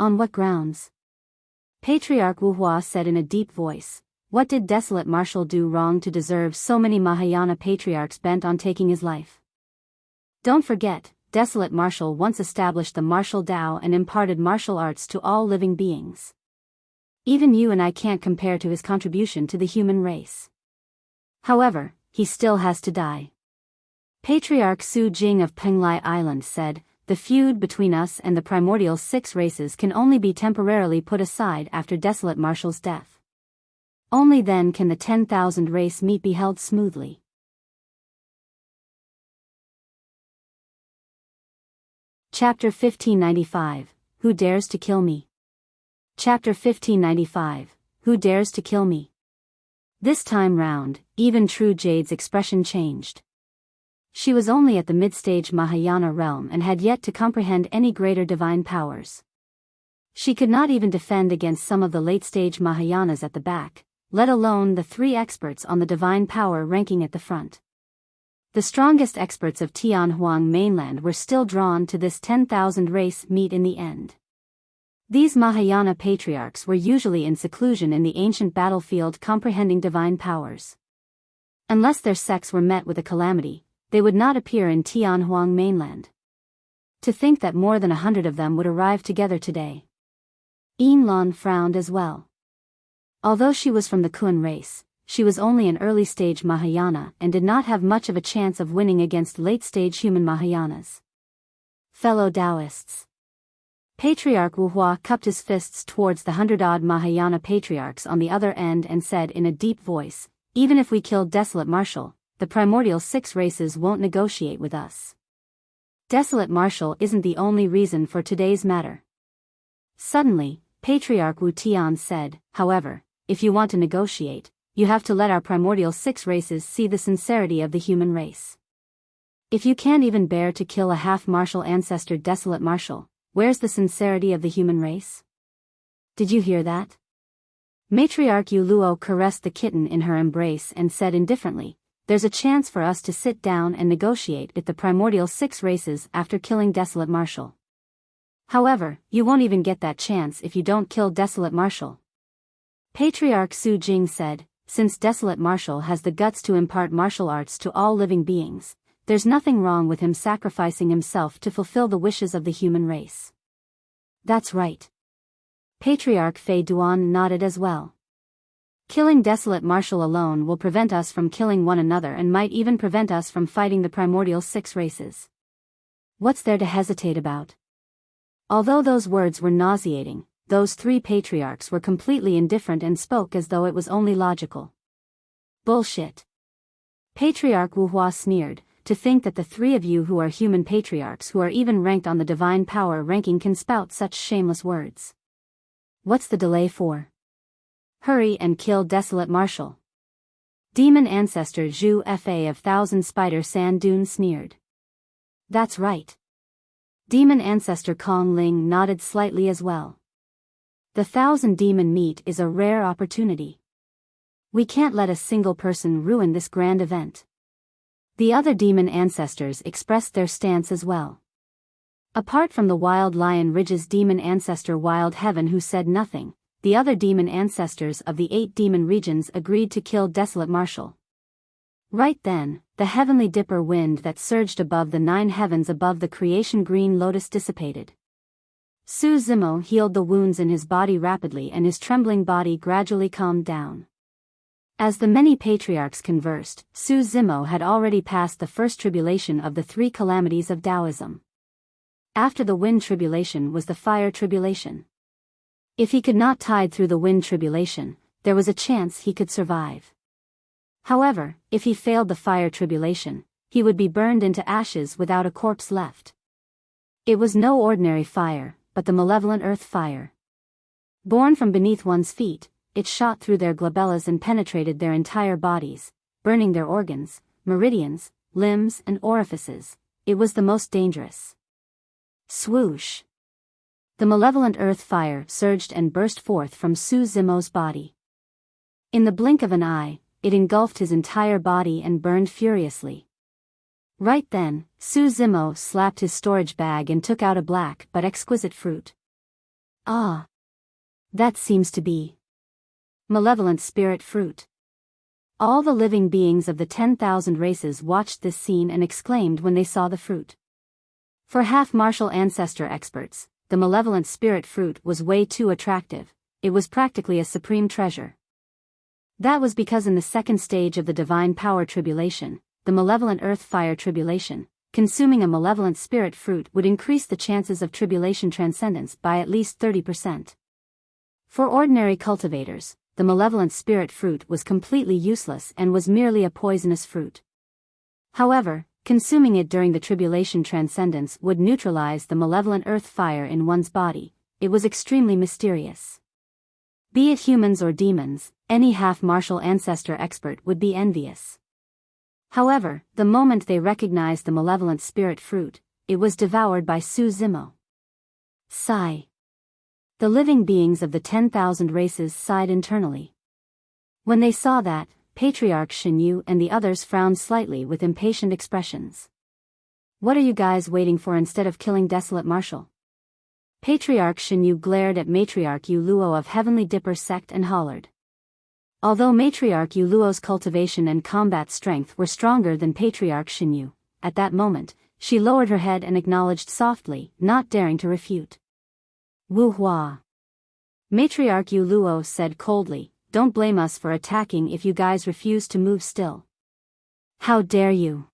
On what grounds? Patriarch Wu Hua said in a deep voice, what did Desolate Marshal do wrong to deserve so many Mahayana patriarchs bent on taking his life? Don't forget, Desolate Marshal once established the martial Tao and imparted martial arts to all living beings. Even you and I can't compare to his contribution to the human race. However, he still has to die. Patriarch Su Jing of Penglai Island said, the feud between us and the primordial 6 races can only be temporarily put aside after Desolate Marshal's death. Only then can the 10,000 race meet be held smoothly. Chapter 1595, Who Dares to Kill Me? Chapter 1595, Who Dares to Kill Me? This time round, even True Jade's expression changed. She was only at the mid-stage Mahayana realm and had yet to comprehend any greater divine powers. She could not even defend against some of the late-stage Mahayanas at the back, let alone the 3 experts on the divine power ranking at the front. The strongest experts of Tianhuang mainland were still drawn to this 10,000 race meet in the end. These Mahayana patriarchs were usually in seclusion in the ancient battlefield comprehending divine powers. Unless their sects were met with a calamity, they would not appear in Tianhuang mainland. To think that more than 100 of them would arrive together today. Yin Lan frowned as well. Although she was from the Kun race, she was only an early-stage Mahayana and did not have much of a chance of winning against late-stage human Mahayanas. Fellow Taoists. Patriarch Wu Hua cupped his fists towards the 100-odd Mahayana patriarchs on the other end and said in a deep voice, even if we killed Desolate Marshal, the primordial 6 races won't negotiate with us. Desolate Marshal isn't the only reason for today's matter. Suddenly, Patriarch Wu Tian said, however, if you want to negotiate, you have to let our primordial 6 races see the sincerity of the human race. If you can't even bear to kill a half-martial ancestor Desolate Marshal, where's the sincerity of the human race? Did you hear that? Matriarch Yu Luo caressed the kitten in her embrace and said indifferently, there's a chance for us to sit down and negotiate with the primordial 6 races after killing Desolate Marshal. However, you won't even get that chance if you don't kill Desolate Marshal. Patriarch Su Jing said, since Desolate Marshal has the guts to impart martial arts to all living beings, there's nothing wrong with him sacrificing himself to fulfill the wishes of the human race. That's right. Patriarch Fei Duan nodded as well. Killing Desolate Marshal alone will prevent us from killing one another and might even prevent us from fighting the primordial 6 races. What's there to hesitate about? Although those words were nauseating, those 3 patriarchs were completely indifferent and spoke as though it was only logical. Bullshit. Patriarch Wuhua sneered, to think that the 3 of you who are human patriarchs who are even ranked on the divine power ranking can spout such shameless words. What's the delay for? Hurry and kill Desolate Marshal. Demon Ancestor Zhu Fa of Thousand Spider Sand Dune sneered. That's right. Demon Ancestor Kong Ling nodded slightly as well. The 1,000 demon meet is a rare opportunity. We can't let a single person ruin this grand event. The other demon ancestors expressed their stance as well. Apart from the Wild Lion Ridge's demon ancestor Wild Heaven who said nothing, the other demon ancestors of the 8 demon regions agreed to kill Desolate Marshal. Right then, the heavenly dipper wind that surged above the 9 heavens above the creation green lotus dissipated. Su Zimo healed the wounds in his body rapidly and his trembling body gradually calmed down. As the many patriarchs conversed, Su Zimo had already passed the first tribulation of the 3 calamities of Taoism. After the wind tribulation was the fire tribulation. If he could not tide through the wind tribulation, there was a chance he could survive. However, if he failed the fire tribulation, he would be burned into ashes without a corpse left. It was no ordinary fire, but the malevolent earth fire. Born from beneath one's feet, it shot through their glabellas and penetrated their entire bodies, burning their organs, meridians, limbs and orifices. It was the most dangerous. Swoosh! The malevolent earth fire surged and burst forth from Su Zimo's body. In the blink of an eye, it engulfed his entire body and burned furiously. Right then, Su Zimo slapped his storage bag and took out a black but exquisite fruit. Ah! That seems to be malevolent spirit fruit. All the living beings of the 10,000 races watched this scene and exclaimed when they saw the fruit. For half-martial ancestor experts, the malevolent spirit fruit was way too attractive. It was practically a supreme treasure. That was because in the second stage of the divine power tribulation, the malevolent earth fire tribulation, consuming a malevolent spirit fruit would increase the chances of tribulation transcendence by at least 30%. For ordinary cultivators, the malevolent spirit fruit was completely useless and was merely a poisonous fruit. However, consuming it during the tribulation transcendence would neutralize the malevolent earth fire in one's body. It was extremely mysterious. Be it humans or demons, any half-martial ancestor expert would be envious. However, the moment they recognized the malevolent spirit fruit, it was devoured by Su Zimo. Sigh. The living beings of the 10,000 races sighed internally. When they saw that, Patriarch Shinyu and the others frowned slightly with impatient expressions. What are you guys waiting for instead of killing Desolate Marshal? Patriarch Shinyu glared at Matriarch Yuluo of Heavenly Dipper sect and hollered. Although Matriarch Yuluo's cultivation and combat strength were stronger than Patriarch Shinyu, at that moment, she lowered her head and acknowledged softly, not daring to refute. Wu Hua. Matriarch Yuluo said coldly, don't blame us for attacking if you guys refuse to move still. How dare you?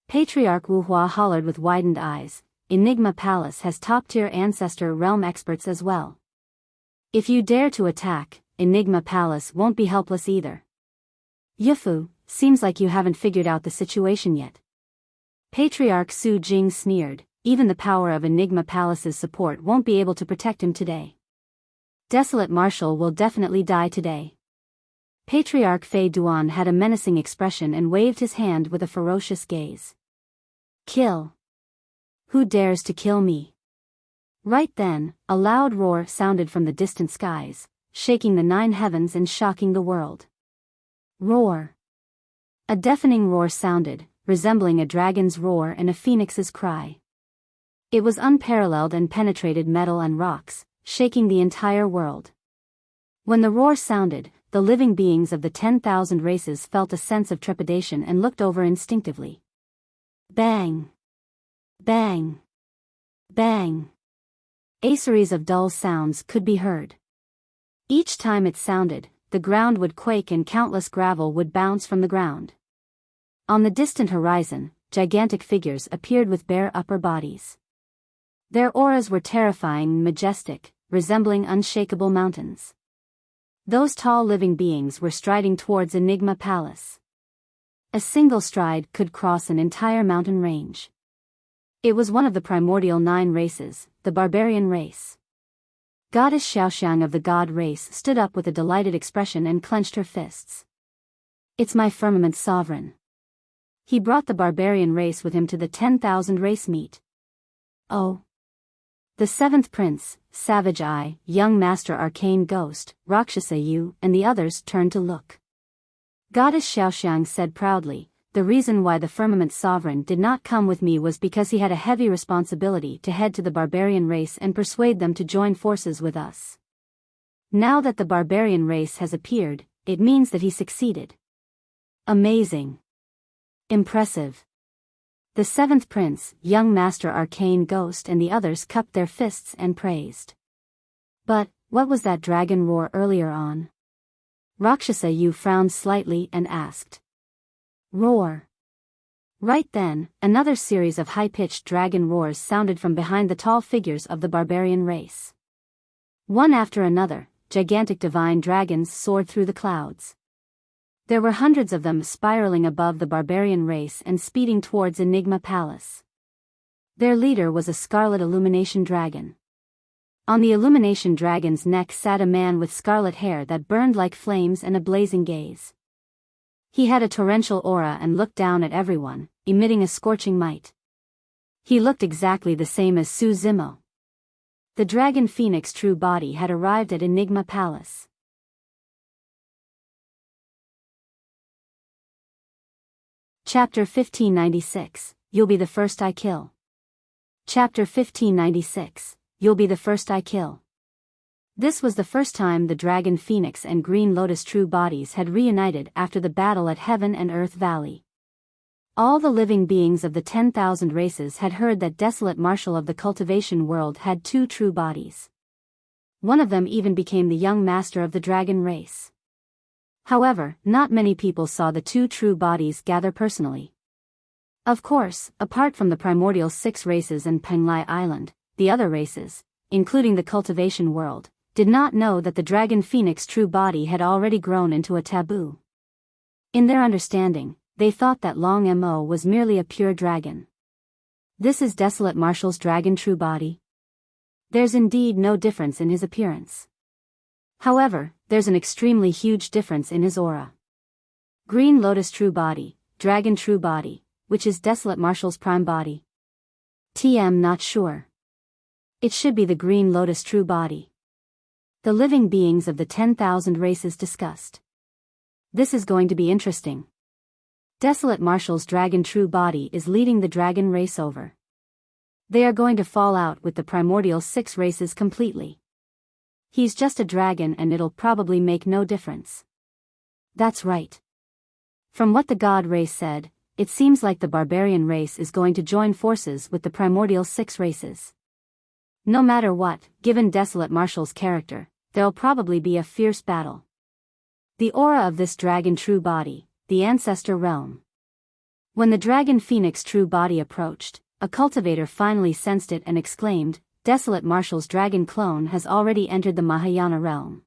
Patriarch Wu Hua hollered with widened eyes. Enigma Palace has top-tier ancestor realm experts as well. If you dare to attack, Enigma Palace won't be helpless either. Yufu, seems like you haven't figured out the situation yet. Patriarch Su Jing sneered, even the power of Enigma Palace's support won't be able to protect him today. Desolate Marshal will definitely die today. Patriarch Fei Duan had a menacing expression and waved his hand with a ferocious gaze. Kill. Who dares to kill me? Right then, a loud roar sounded from the distant skies, shaking the 9 heavens and shocking the world. Roar. A deafening roar sounded, resembling a dragon's roar and a phoenix's cry. It was unparalleled and penetrated metal and rocks, shaking the entire world. When the roar sounded, the living beings of the 10,000 races felt a sense of trepidation and looked over instinctively. Bang! Bang! Bang! A series of dull sounds could be heard. Each time it sounded, the ground would quake and countless gravel would bounce from the ground. On the distant horizon, gigantic figures appeared with bare upper bodies. Their auras were terrifying and majestic, resembling unshakable mountains. Those tall living beings were striding towards Enigma Palace. A single stride could cross an entire mountain range. It was one of the primordial 9 races, the barbarian race. Goddess Xiaoxiang of the god race stood up with a delighted expression and clenched her fists. "It's my firmament sovereign." He brought the barbarian race with him to the 10,000 race meet. Oh. The 7th prince, Savage Eye, young master arcane ghost, Rakshasa Yu, and the others turned to look. Goddess Xiaoxiang said proudly, "The reason why the firmament sovereign did not come with me was because he had a heavy responsibility to head to the barbarian race and persuade them to join forces with us. Now that the barbarian race has appeared, it means that he succeeded." Amazing. Impressive. The 7th prince, young master arcane ghost, and the others cupped their fists and praised. But, what was that dragon roar earlier on? Rakshasa Yu frowned slightly and asked. Roar. Right then, another series of high-pitched dragon roars sounded from behind the tall figures of the barbarian race. One after another, gigantic divine dragons soared through the clouds. There were hundreds of them spiraling above the barbarian race and speeding towards Enigma Palace. Their leader was a scarlet illumination dragon. On the illumination dragon's neck sat a man with scarlet hair that burned like flames and a blazing gaze. He had a torrential aura and looked down at everyone, emitting a scorching might. He looked exactly the same as Su Zimo. The dragon phoenix true body had arrived at Enigma Palace. Chapter 1596, You'll be the first I kill. Chapter 1596, You'll be the first I kill. This was the first time the Dragon Phoenix and Green Lotus true bodies had reunited after the battle at Heaven and Earth Valley. All the living beings of the 10,000 races had heard that Desolate Marshal of the cultivation world had 2 true bodies. One of them even became the young master of the dragon race. However, not many people saw the 2 true bodies gather personally. Of course, apart from the primordial 6 races and Penglai Island, the other races, including the cultivation world, did not know that the dragon phoenix true body had already grown into a taboo. In their understanding, they thought that Long Mo was merely a pure dragon. This is Desolate Marshal's dragon true body? There's indeed no difference in his appearance. However, there's an extremely huge difference in his aura. Green Lotus true body, dragon true body, which is Desolate Marshal's prime body? TM not sure. It should be the Green Lotus true body. The living beings of the 10,000 races discussed. This is going to be interesting. Desolate Marshal's dragon true body is leading the dragon race over. They are going to fall out with the primordial 6 races completely. He's just a dragon and it'll probably make no difference. That's right. From what the god race said, it seems like the barbarian race is going to join forces with the primordial 6 races. No matter what, given Desolate Marshal's character, there'll probably be a fierce battle. The aura of this dragon true body, the ancestor realm. When the dragon phoenix true body approached, a cultivator finally sensed it and exclaimed, Desolate Marshal's dragon clone has already entered the Mahayana realm.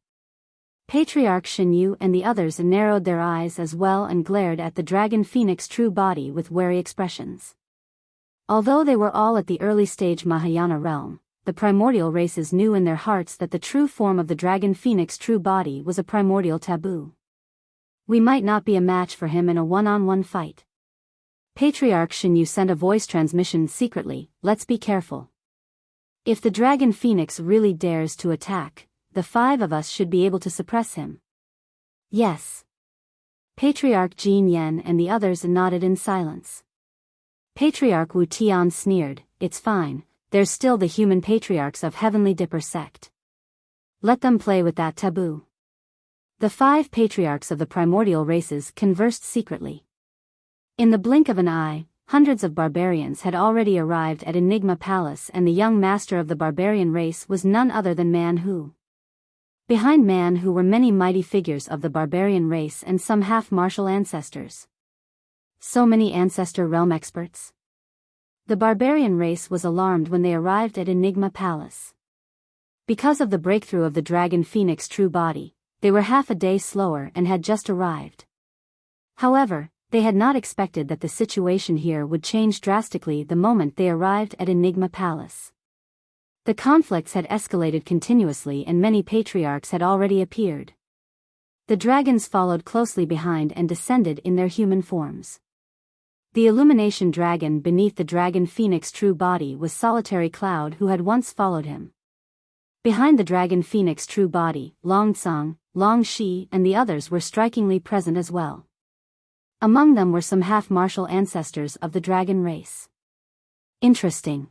Patriarch Shinyu and the others narrowed their eyes as well and glared at the dragon phoenix true body with wary expressions. Although they were all at the early stage Mahayana realm, the primordial races knew in their hearts that the true form of the dragon phoenix true body was a primordial taboo. We might not be a match for him in a one-on-one fight. Patriarch Shinyu sent a voice transmission secretly, let's be careful. If the dragon phoenix really dares to attack, the 5 of us should be able to suppress him. Yes. Patriarch Jin Yen and the others nodded in silence. Patriarch Wu Tian sneered, it's fine, there's still the human patriarchs of Heavenly Dipper sect. Let them play with that taboo. The 5 patriarchs of the primordial races conversed secretly. In the blink of an eye, hundreds of barbarians had already arrived at Enigma Palace, and the young master of the barbarian race was none other than Man Hu. Behind Man Hu were many mighty figures of the barbarian race and some half-martial ancestors. So many ancestor realm experts. The barbarian race was alarmed when they arrived at Enigma Palace. Because of the breakthrough of the Dragon Phoenix true body, they were half a day slower and had just arrived. However, they had not expected that the situation here would change drastically the moment they arrived at Enigma Palace. The conflicts had escalated continuously and many patriarchs had already appeared. The dragons followed closely behind and descended in their human forms. The illumination dragon beneath the Dragon Phoenix true body was Solitary Cloud, who had once followed him. Behind the Dragon Phoenix true body, Long Tsang, Long Shi and the others were strikingly present as well. Among them were some half-martial ancestors of the dragon race. Interesting.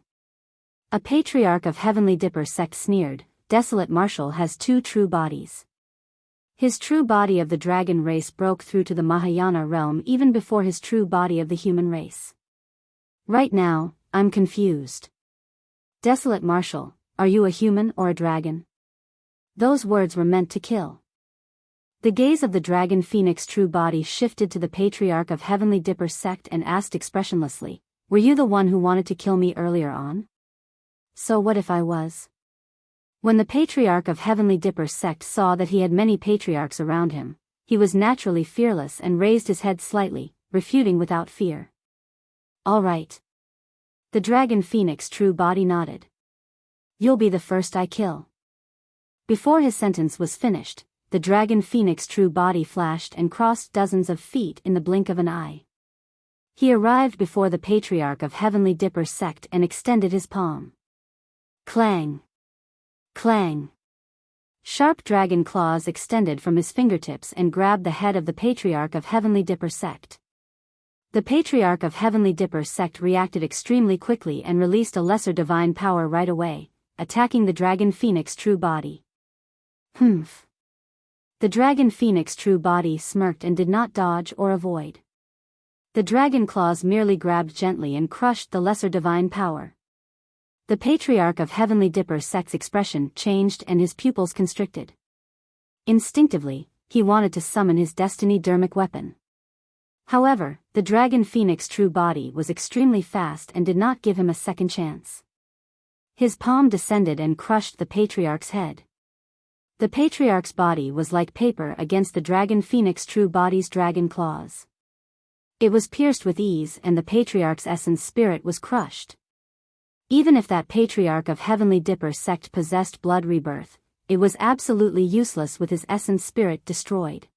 A patriarch of Heavenly Dipper sect sneered, Desolate Marshal has two true bodies. His true body of the dragon race broke through to the Mahayana realm even before his true body of the human race. Right now, I'm confused. Desolate Marshal, are you a human or a dragon? Those words were meant to kill. The gaze of the Dragon Phoenix true body shifted to the Patriarch of Heavenly Dipper sect and asked expressionlessly, were you the one who wanted to kill me earlier on? So what if I was? When the Patriarch of Heavenly Dipper sect saw that he had many patriarchs around him, he was naturally fearless and raised his head slightly, refuting without fear. All right. The Dragon Phoenix true body nodded. You'll be the first I kill. Before his sentence was finished, the Dragon Phoenix true body flashed and crossed dozens of feet in the blink of an eye. He arrived before the Patriarch of Heavenly Dipper sect and extended his palm. Clang! Clang! Sharp dragon claws extended from his fingertips and grabbed the head of the Patriarch of Heavenly Dipper sect. The Patriarch of Heavenly Dipper sect reacted extremely quickly and released a lesser divine power right away, attacking the Dragon Phoenix true body. Humph! The Dragon Phoenix true body smirked and did not dodge or avoid. The dragon claws merely grabbed gently and crushed the lesser divine power. The Patriarch of Heavenly Dipper sect's expression changed and his pupils constricted. Instinctively, he wanted to summon his destiny dermic weapon. However, the Dragon Phoenix true body was extremely fast and did not give him a second chance. His palm descended and crushed the Patriarch's head. The Patriarch's body was like paper against the Dragon Phoenix true body's dragon claws. It was pierced with ease and the Patriarch's essence spirit was crushed. Even if that Patriarch of Heavenly Dipper sect possessed blood rebirth, it was absolutely useless with his essence spirit destroyed.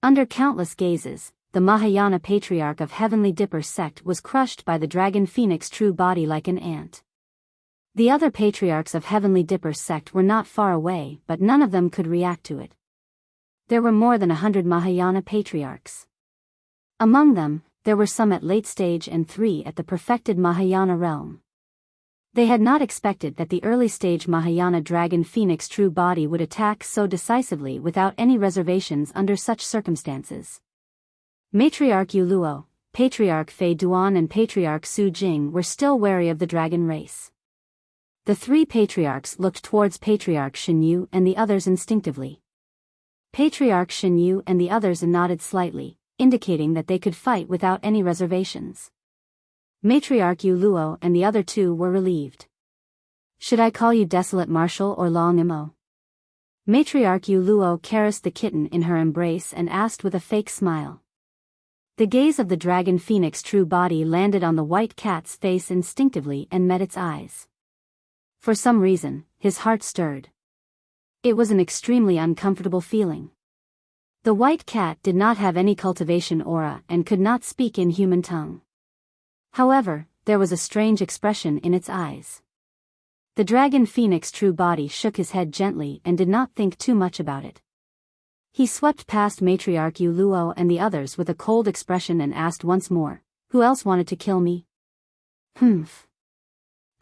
Under countless gazes, the Mahayana Patriarch of Heavenly Dipper sect was crushed by the Dragon Phoenix true body like an ant. The other Patriarchs of Heavenly Dipper sect were not far away, but none of them could react to it. There were more than 100 Mahayana Patriarchs. Among them, there were some at late stage and 3 at the perfected Mahayana realm. They had not expected that the early stage Mahayana Dragon Phoenix true body would attack so decisively without any reservations under such circumstances. Matriarch Yu Luo, Patriarch Fei Duan and Patriarch Su Jing were still wary of the dragon race. The 3 patriarchs looked towards Patriarch Shen Yu and the others instinctively. Patriarch Shen Yu and the others nodded slightly, indicating that they could fight without any reservations. Matriarch Yu Luo and the other 2 were relieved. Should I call you Desolate Marshal or Long Imo? Matriarch Yu Luo caressed the kitten in her embrace and asked with a fake smile. The gaze of the Dragon Phoenix true body landed on the white cat's face instinctively and met its eyes. For some reason, his heart stirred. It was an extremely uncomfortable feeling. The white cat did not have any cultivation aura and could not speak in human tongue. However, there was a strange expression in its eyes. The Dragon Phoenix true body shook his head gently and did not think too much about it. He swept past Matriarch Yu Luo and the others with a cold expression and asked once more, who else wanted to kill me? Humph.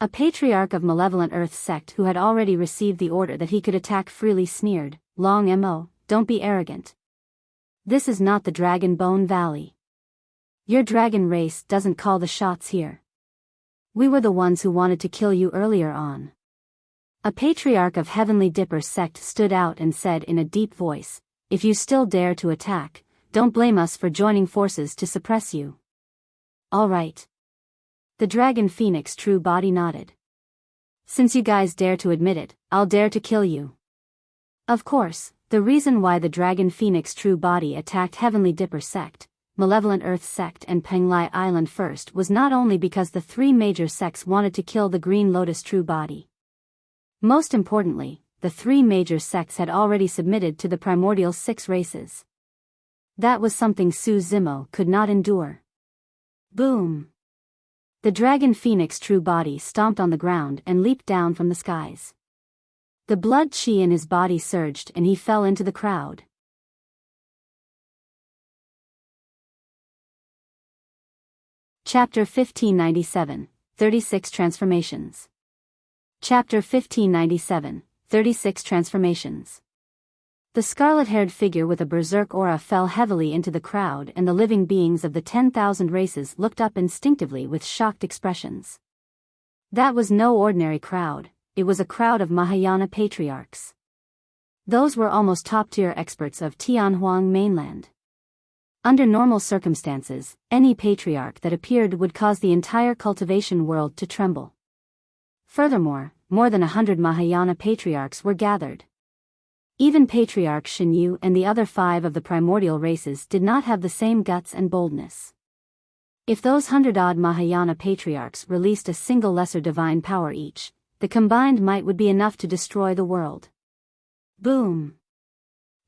A patriarch of Malevolent Earth sect who had already received the order that he could attack freely sneered, Long Mo, don't be arrogant. This is not the Dragon Bone Valley. Your dragon race doesn't call the shots here. We were the ones who wanted to kill you earlier on. A patriarch of Heavenly Dipper sect stood out and said in a deep voice, if you still dare to attack, don't blame us for joining forces to suppress you. All right. The Dragon Phoenix true body nodded. Since you guys dare to admit it, I'll dare to kill you. Of course, the reason why the Dragon Phoenix true body attacked Heavenly Dipper sect, Malevolent Earth sect and Penglai Island first was not only because the three major sects wanted to kill the Green Lotus true body. Most importantly, the three major sects had already submitted to the primordial 6 races. That was something Su Zimo could not endure. Boom! The Dragon Phoenix true body stomped on the ground and leaped down from the skies. The blood chi in his body surged and he fell into the crowd. Chapter 1597, 36 Transformations. Chapter 1597, 36 Transformations. The scarlet-haired figure with a berserk aura fell heavily into the crowd and the living beings of the 10,000 races looked up instinctively with shocked expressions. That was no ordinary crowd, it was a crowd of Mahayana Patriarchs. Those were almost top-tier experts of Tianhuang mainland. Under normal circumstances, any patriarch that appeared would cause the entire cultivation world to tremble. Furthermore, more than 100 Mahayana Patriarchs were gathered. Even Patriarch Shinyu and the other 5 of the primordial races did not have the same guts and boldness. If those 100-odd Mahayana Patriarchs released a single lesser divine power each, the combined might would be enough to destroy the world. Boom!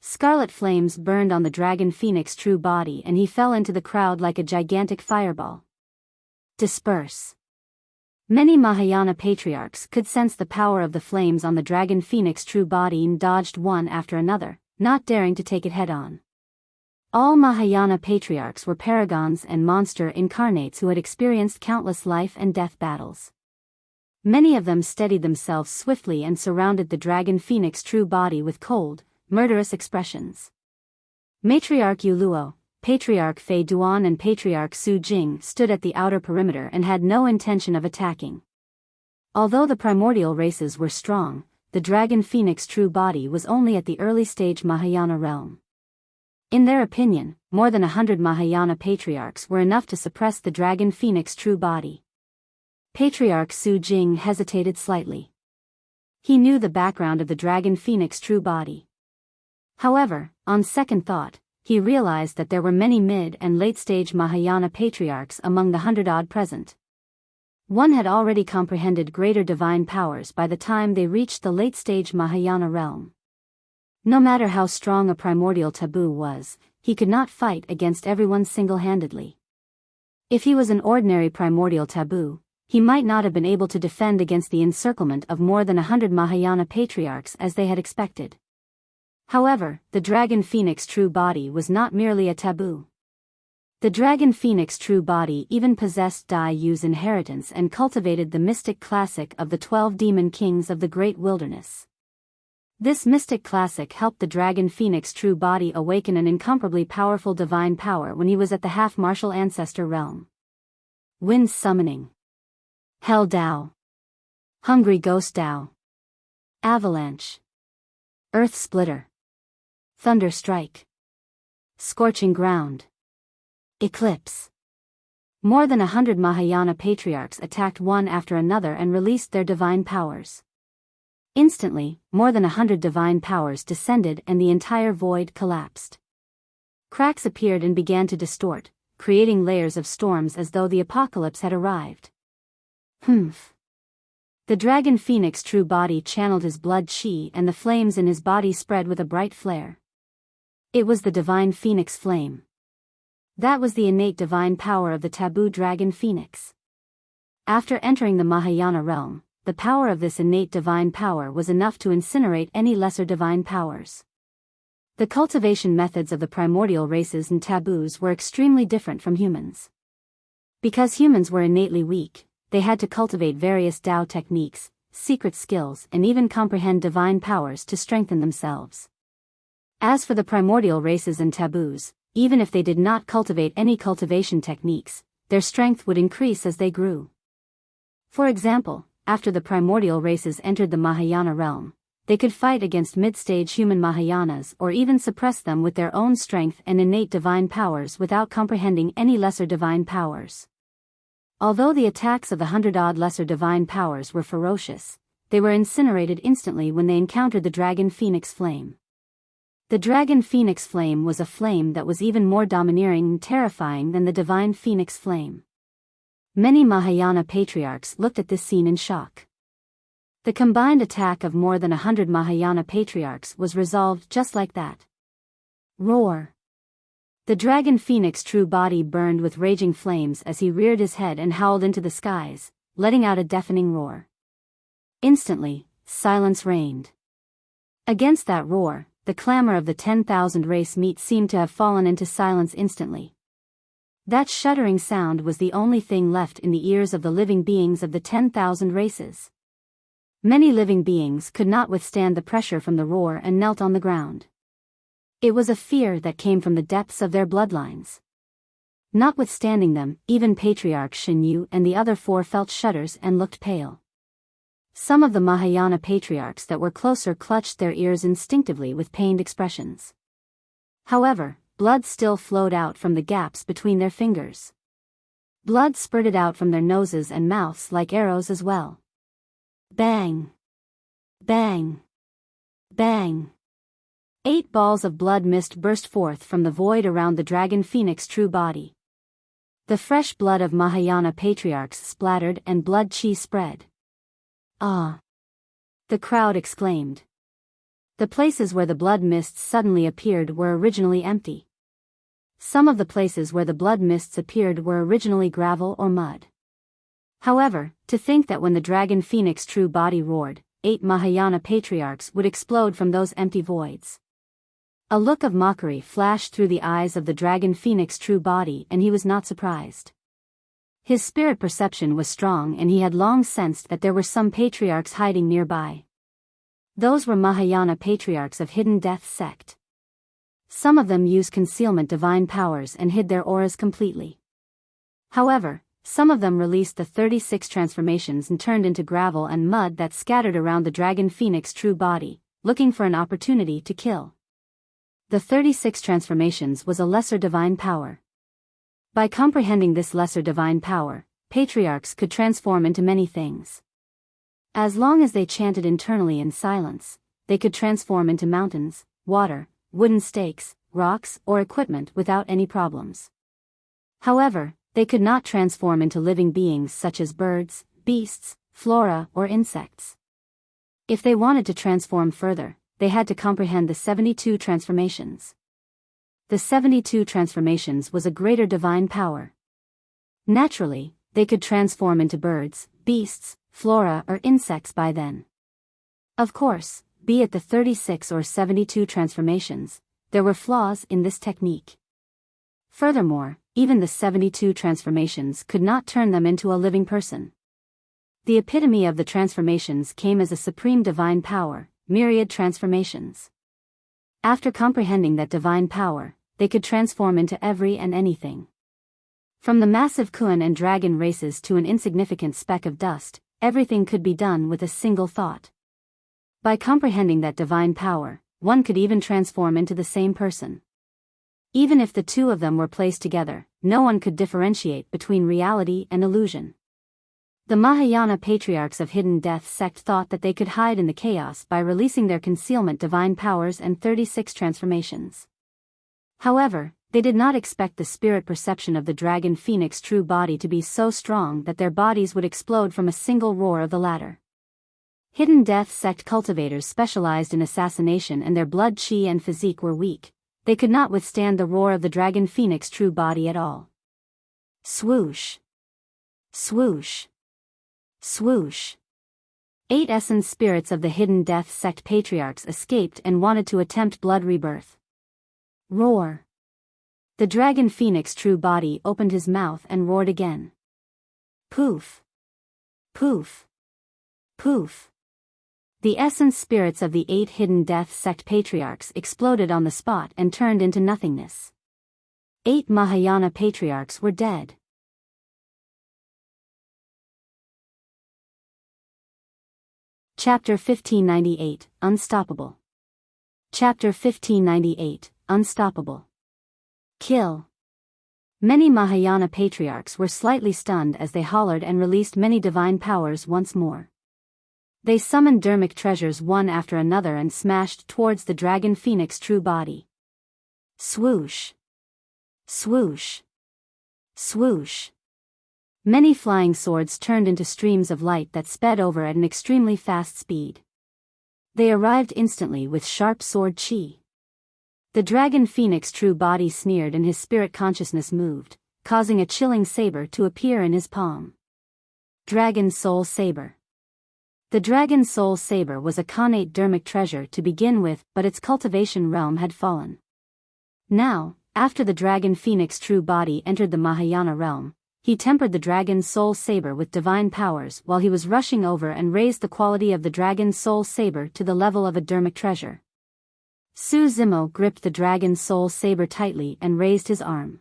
Scarlet flames burned on the Dragon Phoenix true body and he fell into the crowd like a gigantic fireball. Disperse! Many Mahayana Patriarchs could sense the power of the flames on the Dragon Phoenix true body and dodged one after another, not daring to take it head-on. All Mahayana Patriarchs were paragons and monster incarnates who had experienced countless life and death battles. Many of them steadied themselves swiftly and surrounded the Dragon Phoenix true body with cold, murderous expressions. Matriarch Yu Luo, Patriarch Fei Duan and Patriarch Su Jing stood at the outer perimeter and had no intention of attacking. Although the primordial races were strong, the Dragon Phoenix true body was only at the early stage Mahayana realm. In their opinion, more than 100 Mahayana Patriarchs were enough to suppress the Dragon Phoenix true body. Patriarch Su Jing hesitated slightly. He knew the background of the Dragon Phoenix true body. However, on second thought, he realized that there were many mid- and late-stage Mahayana Patriarchs among the 100-odd present. One had already comprehended greater divine powers by the time they reached the late-stage Mahayana realm. No matter how strong a primordial taboo was, he could not fight against everyone single-handedly. If he was an ordinary primordial taboo, he might not have been able to defend against the encirclement of more than 100 Mahayana Patriarchs as they had expected. However, the Dragon Phoenix true body was not merely a taboo. The Dragon Phoenix true body even possessed Dai Yu's inheritance and cultivated the mystic classic of the 12 demon kings of the Great Wilderness. This mystic classic helped the Dragon Phoenix true body awaken an incomparably powerful divine power when he was at the half-martial ancestor realm. Wind Summoning, Hell Dao, Hungry Ghost Dao, Avalanche, Earth Splitter, Thunder Strike, Scorching Ground, Eclipse. More than 100 Mahayana Patriarchs attacked one after another and released their divine powers. Instantly, more than 100 divine powers descended and the entire void collapsed. Cracks appeared and began to distort, creating layers of storms as though the apocalypse had arrived. Humph. The Dragon Phoenix true body channeled his blood chi and the flames in his body spread with a bright flare. It was the divine phoenix flame. That was the innate divine power of the taboo Dragon Phoenix. After entering the Mahayana realm, the power of this innate divine power was enough to incinerate any lesser divine powers. The cultivation methods of the primordial races and taboos were extremely different from humans. Because humans were innately weak, they had to cultivate various Tao techniques, secret skills and even comprehend divine powers to strengthen themselves. As for the primordial races and taboos, even if they did not cultivate any cultivation techniques, their strength would increase as they grew. For example, after the primordial races entered the Mahayana realm, they could fight against mid-stage human Mahayanas or even suppress them with their own strength and innate divine powers without comprehending any lesser divine powers. Although the attacks of the 100-odd lesser divine powers were ferocious, they were incinerated instantly when they encountered the dragon phoenix flame. The dragon phoenix flame was a flame that was even more domineering and terrifying than the divine phoenix flame. Many Mahayana patriarchs looked at this scene in shock. The combined attack of more than 100 Mahayana patriarchs was resolved just like that. Roar! The dragon phoenix true body burned with raging flames as he reared his head and howled into the skies, letting out a deafening roar. Instantly, silence reigned. Against that roar, the clamor of the 10,000 race meat seemed to have fallen into silence instantly. That shuddering sound was the only thing left in the ears of the living beings of the 10,000 races. Many living beings could not withstand the pressure from the roar and knelt on the ground. It was a fear that came from the depths of their bloodlines. Notwithstanding them, even Patriarch Shinyu and the other four felt shudders and looked pale. Some of the Mahayana patriarchs that were closer clutched their ears instinctively with pained expressions. However, blood still flowed out from the gaps between their fingers. Blood spurted out from their noses and mouths like arrows as well. Bang! Bang! Bang! 8 balls of blood mist burst forth from the void around the dragon phoenix true body. The fresh blood of Mahayana patriarchs splattered and blood chi spread. Ah! The crowd exclaimed. The places where the blood mists suddenly appeared were originally empty. Some of the places where the blood mists appeared were originally gravel or mud. However, to think that when the dragon phoenix true body roared, 8 Mahayana patriarchs would explode from those empty voids. A look of mockery flashed through the eyes of the dragon phoenix true body and he was not surprised. His spirit perception was strong and he had long sensed that there were some patriarchs hiding nearby. Those were Mahayana patriarchs of Hidden Death sect. Some of them used concealment divine powers and hid their auras completely. However, some of them released the 36 transformations and turned into gravel and mud that scattered around the dragon phoenix true body, looking for an opportunity to kill. The 36 transformations was a lesser divine power. By comprehending this lesser divine power, patriarchs could transform into many things. As long as they chanted internally in silence, they could transform into mountains, water, wooden stakes, rocks, or equipment without any problems. However, they could not transform into living beings such as birds, beasts, flora, or insects. If they wanted to transform further, they had to comprehend the 72 transformations. The 72 transformations was a greater divine power. Naturally, they could transform into birds, beasts, flora or insects by then. Of course, be it the 36 or 72 transformations, there were flaws in this technique. Furthermore, even the 72 transformations could not turn them into a living person. The epitome of the transformations came as a supreme divine power, myriad transformations. After comprehending that divine power, they could transform into every and anything. From the massive Kuan and dragon races to an insignificant speck of dust, everything could be done with a single thought. By comprehending that divine power, one could even transform into the same person. Even if the two of them were placed together, no one could differentiate between reality and illusion. The Mahayana Patriarchs of Hidden Death sect thought that they could hide in the chaos by releasing their concealment divine powers and 36 transformations. However, they did not expect the spirit perception of the dragon phoenix true body to be so strong that their bodies would explode from a single roar of the latter. Hidden Death sect cultivators specialized in assassination and their blood chi and physique were weak. They could not withstand the roar of the dragon phoenix true body at all. Swoosh! Swoosh! Swoosh! 8 essence spirits of the Hidden Death sect patriarchs escaped and wanted to attempt blood rebirth. Roar! The dragon phoenix true body opened his mouth and roared again. Poof! Poof! Poof! The essence spirits of the 8 Hidden Death sect patriarchs exploded on the spot and turned into nothingness. 8 Mahayana Patriarchs were dead. Chapter 1598, Unstoppable. Chapter 1598, Unstoppable. Kill. Many Mahayana Patriarchs were slightly stunned as they hollered and released many divine powers once more. They summoned dharmic treasures one after another and smashed towards the dragon phoenix true body. Swoosh. Swoosh. Swoosh. Many flying swords turned into streams of light that sped over at an extremely fast speed. They arrived instantly with sharp sword chi. The dragon phoenix true body sneered and his spirit consciousness moved, causing a chilling saber to appear in his palm. Dragon Soul Saber. The Dragon Soul Saber was a connate dharmic treasure to begin with, but its cultivation realm had fallen. Now, after the dragon phoenix true body entered the Mahayana realm, he tempered the Dragon Soul Saber with divine powers while he was rushing over and raised the quality of the Dragon Soul Saber to the level of a dharmic treasure. Su Zimo gripped the Dragon Soul Saber tightly and raised his arm.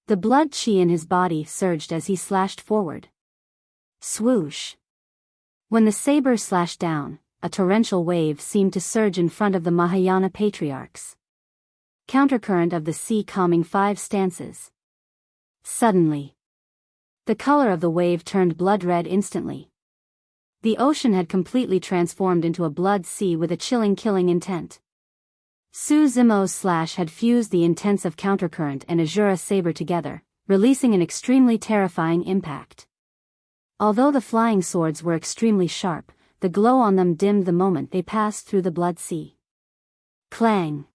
The blood chi in his body surged as he slashed forward. Swoosh. When the saber slashed down, a torrential wave seemed to surge in front of the Mahayana Patriarchs. Countercurrent of the sea calming 5 stances. Suddenly, the color of the wave turned blood red instantly. The ocean had completely transformed into a blood sea with a chilling killing intent. Su Zimo's slash had fused the intense of countercurrent and Azura saber together, releasing an extremely terrifying impact. Although the flying swords were extremely sharp, the glow on them dimmed the moment they passed through the blood sea. Clang.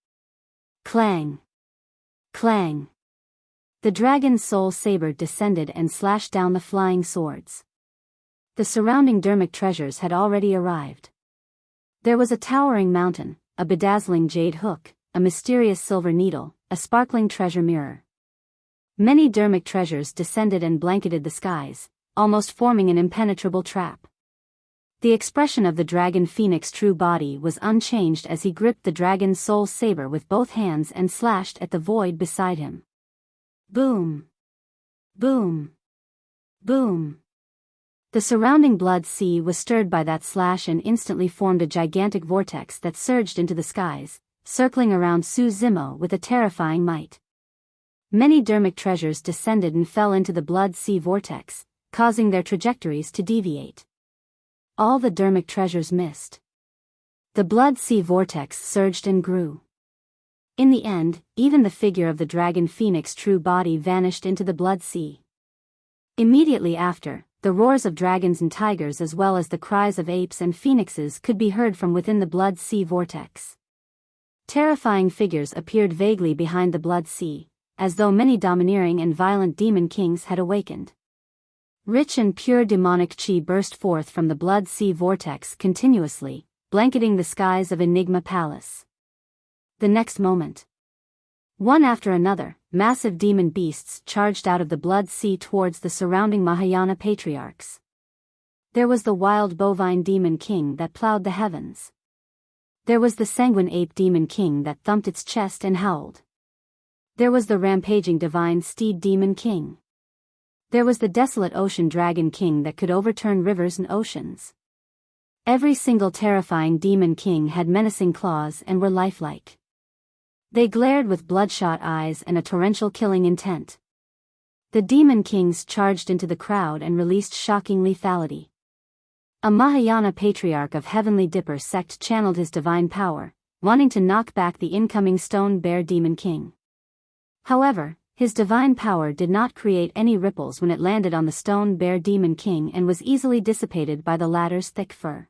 Clang. Clang. The Dragon Soul Saber descended and slashed down the flying swords. The surrounding dharmic treasures had already arrived. There was a towering mountain, a bedazzling jade hook, a mysterious silver needle, a sparkling treasure mirror. Many dharmic treasures descended and blanketed the skies, almost forming an impenetrable trap. The expression of the dragon phoenix true body was unchanged as he gripped the Dragon Soul Saber with both hands and slashed at the void beside him. Boom. Boom. Boom. The surrounding blood sea was stirred by that slash and instantly formed a gigantic vortex that surged into the skies, circling around Su Zimo with a terrifying might. Many dharmic treasures descended and fell into the blood sea vortex, causing their trajectories to deviate. All the dharmic treasures missed. The blood sea vortex surged and grew. In the end, even the figure of the dragon phoenix true body vanished into the blood sea. Immediately after, the roars of dragons and tigers as well as the cries of apes and phoenixes could be heard from within the blood sea vortex. Terrifying figures appeared vaguely behind the blood sea, as though many domineering and violent demon kings had awakened. Rich and pure demonic chi burst forth from the blood sea vortex continuously, blanketing the skies of Enigma Palace. The next moment, one after another, massive demon beasts charged out of the blood sea towards the surrounding Mahayana Patriarchs. There was the wild bovine demon king that plowed the heavens. There was the sanguine ape demon king that thumped its chest and howled. There was the rampaging divine steed demon king. There was the desolate ocean dragon king that could overturn rivers and oceans. Every single terrifying demon king had menacing claws and were lifelike. They glared with bloodshot eyes and a torrential killing intent. The demon kings charged into the crowd and released shocking lethality. A Mahayana patriarch of Heavenly Dipper sect channeled his divine power, wanting to knock back the incoming stone bear demon king. However, his divine power did not create any ripples when it landed on the stone bear demon king and was easily dissipated by the latter's thick fur.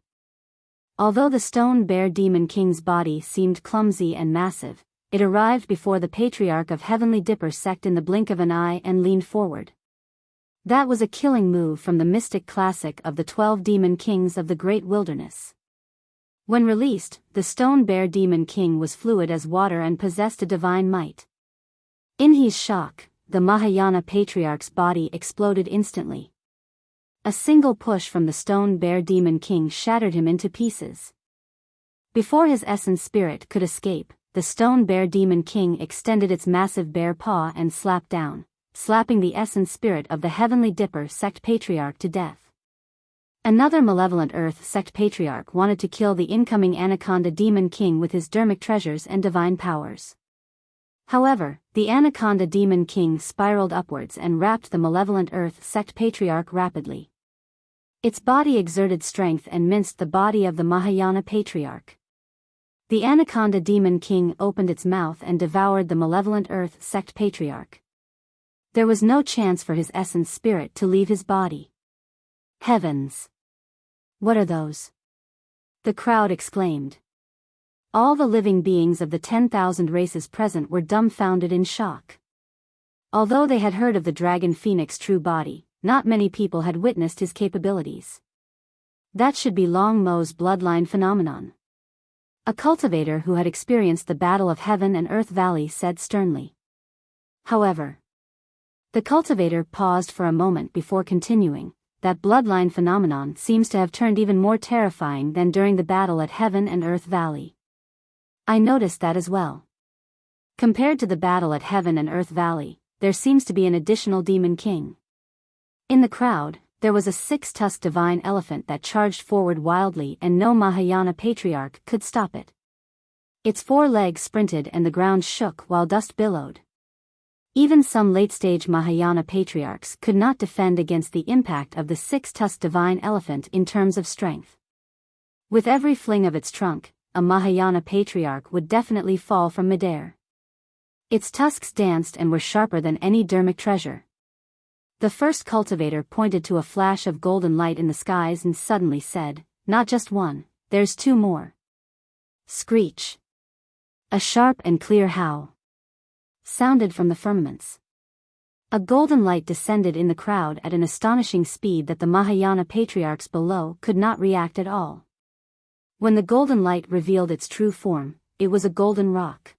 Although the stone bear demon king's body seemed clumsy and massive, it arrived before the patriarch of Heavenly Dipper sect in the blink of an eye and leaned forward. That was a killing move from the mystic classic of the 12 demon kings of the great wilderness. When released, the stone bear demon king was fluid as water and possessed a divine might. In his shock, the Mahayana patriarch's body exploded instantly. A single push from the stone bear demon king shattered him into pieces. Before his essence spirit could escape, the stone bear demon king extended its massive bear paw and slapped down, slapping the essence spirit of the Heavenly Dipper sect patriarch to death. Another malevolent Earth sect patriarch wanted to kill the incoming Anaconda demon king with his dermic treasures and divine powers. However, the Anaconda demon king spiraled upwards and wrapped the malevolent Earth sect patriarch rapidly. Its body exerted strength and minced the body of the Mahayana patriarch. The Anaconda demon king opened its mouth and devoured the malevolent Earth sect patriarch. There was no chance for his essence spirit to leave his body. Heavens! What are those? The crowd exclaimed. All the living beings of the 10,000 races present were dumbfounded in shock. Although they had heard of the dragon phoenix true body, not many people had witnessed his capabilities. That should be Long Mo's bloodline phenomenon. A cultivator who had experienced the battle of Heaven and Earth Valley said sternly. However, the cultivator paused for a moment before continuing. That bloodline phenomenon seems to have turned even more terrifying than during the battle at Heaven and Earth Valley. I noticed that as well. Compared to the battle at Heaven and Earth Valley, there seems to be an additional demon king. In the crowd, there was a six-tusked divine elephant that charged forward wildly and no Mahayana patriarch could stop it. Its four legs sprinted and the ground shook while dust billowed. Even some late-stage Mahayana patriarchs could not defend against the impact of the six-tusked divine elephant in terms of strength. With every fling of its trunk, a Mahayana patriarch would definitely fall from midair. Its tusks danced and were sharper than any dermic treasure. The first cultivator pointed to a flash of golden light in the skies and suddenly said, "Not just one, there's two more." Screech. A sharp and clear howl sounded from the firmaments. A golden light descended in the crowd at an astonishing speed that the Mahayana patriarchs below could not react at all. When the golden light revealed its true form, it was a golden rock.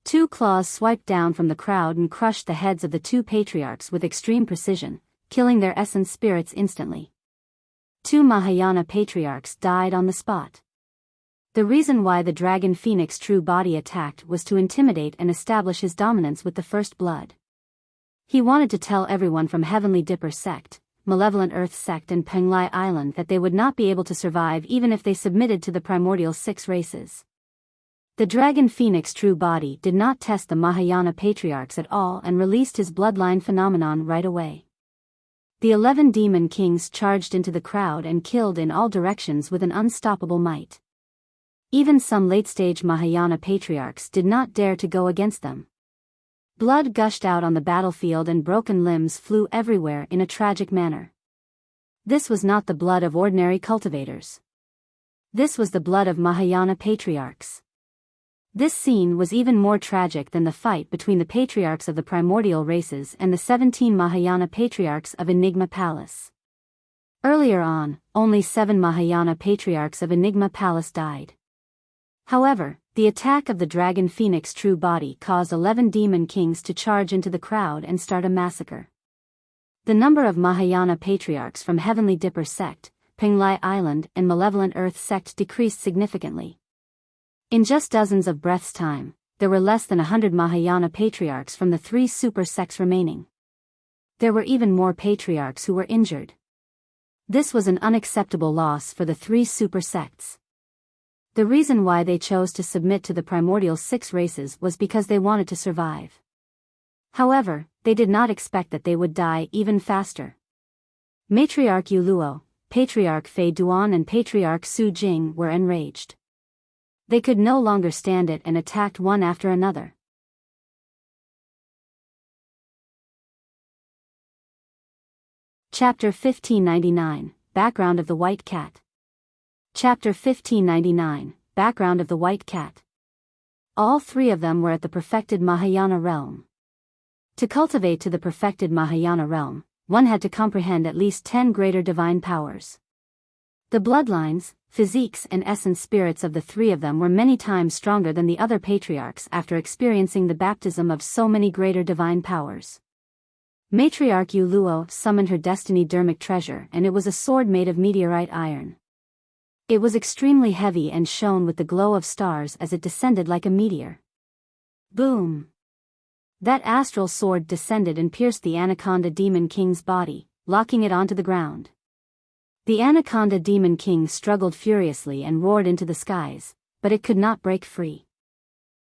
Two claws swiped down from the crowd and crushed the heads of the two patriarchs with extreme precision, killing their essence spirits instantly. Two Mahayana patriarchs died on the spot. The reason why the dragon phoenix true body attacked was to intimidate and establish his dominance with the first blood. He wanted to tell everyone from Heavenly Dipper sect, Malevolent Earth sect and Penglai Island that they would not be able to survive even if they submitted to the primordial six races. The dragon phoenix true body did not test the Mahayana patriarchs at all and released his bloodline phenomenon right away. The 11 demon kings charged into the crowd and killed in all directions with an unstoppable might. Even some late-stage Mahayana patriarchs did not dare to go against them. Blood gushed out on the battlefield and broken limbs flew everywhere in a tragic manner. This was not the blood of ordinary cultivators. This was the blood of Mahayana patriarchs. This scene was even more tragic than the fight between the patriarchs of the primordial races and the 17 Mahayana patriarchs of Enigma Palace. Earlier on, only 7 Mahayana patriarchs of Enigma Palace died. However, the attack of the dragon phoenix true body caused 11 demon kings to charge into the crowd and start a massacre. The number of Mahayana patriarchs from Heavenly Dipper sect, Penglai Island and Malevolent Earth sect decreased significantly. In just dozens of breaths' time, there were less than 100 Mahayana patriarchs from the 3 super sects remaining. There were even more patriarchs who were injured. This was an unacceptable loss for the 3 super sects. The reason why they chose to submit to the primordial 6 races was because they wanted to survive. However, they did not expect that they would die even faster. Matriarch Yu Luo, Patriarch Fei Duan and Patriarch Su Jing were enraged. They could no longer stand it and attacked one after another. Chapter 1599, Background of the White Cat. Chapter 1599, Background of the White Cat. All 3 of them were at the perfected Mahayana realm. To cultivate to the perfected Mahayana realm, one had to comprehend at least 10 greater divine powers. The bloodlines, physiques and essence spirits of the 3 of them were many times stronger than the other patriarchs after experiencing the baptism of so many greater divine powers. Matriarch Yu Luo summoned her destiny dermic treasure and it was a sword made of meteorite iron. It was extremely heavy and shone with the glow of stars as it descended like a meteor. Boom! That astral sword descended and pierced the Anaconda Demon King's body, locking it onto the ground. The Anaconda Demon King struggled furiously and roared into the skies, but it could not break free.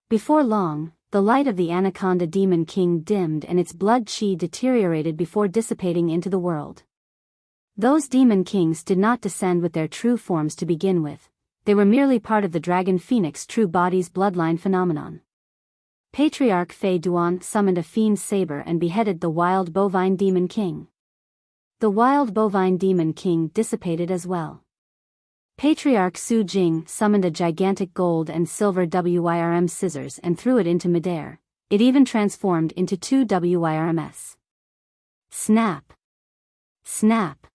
Before long, the light of the Anaconda Demon King dimmed and its blood chi deteriorated before dissipating into the world. Those Demon Kings did not descend with their true forms to begin with, they were merely part of the Dragon Phoenix true body's bloodline phenomenon. Patriarch Fei Duan summoned a fiend Saber and beheaded the Wild Bovine Demon King. The Wild Bovine Demon King dissipated as well. Patriarch Su Jing summoned a gigantic gold and silver WYRM scissors and threw it into midair. It even transformed into 2 WYRMs. Snap! Snap!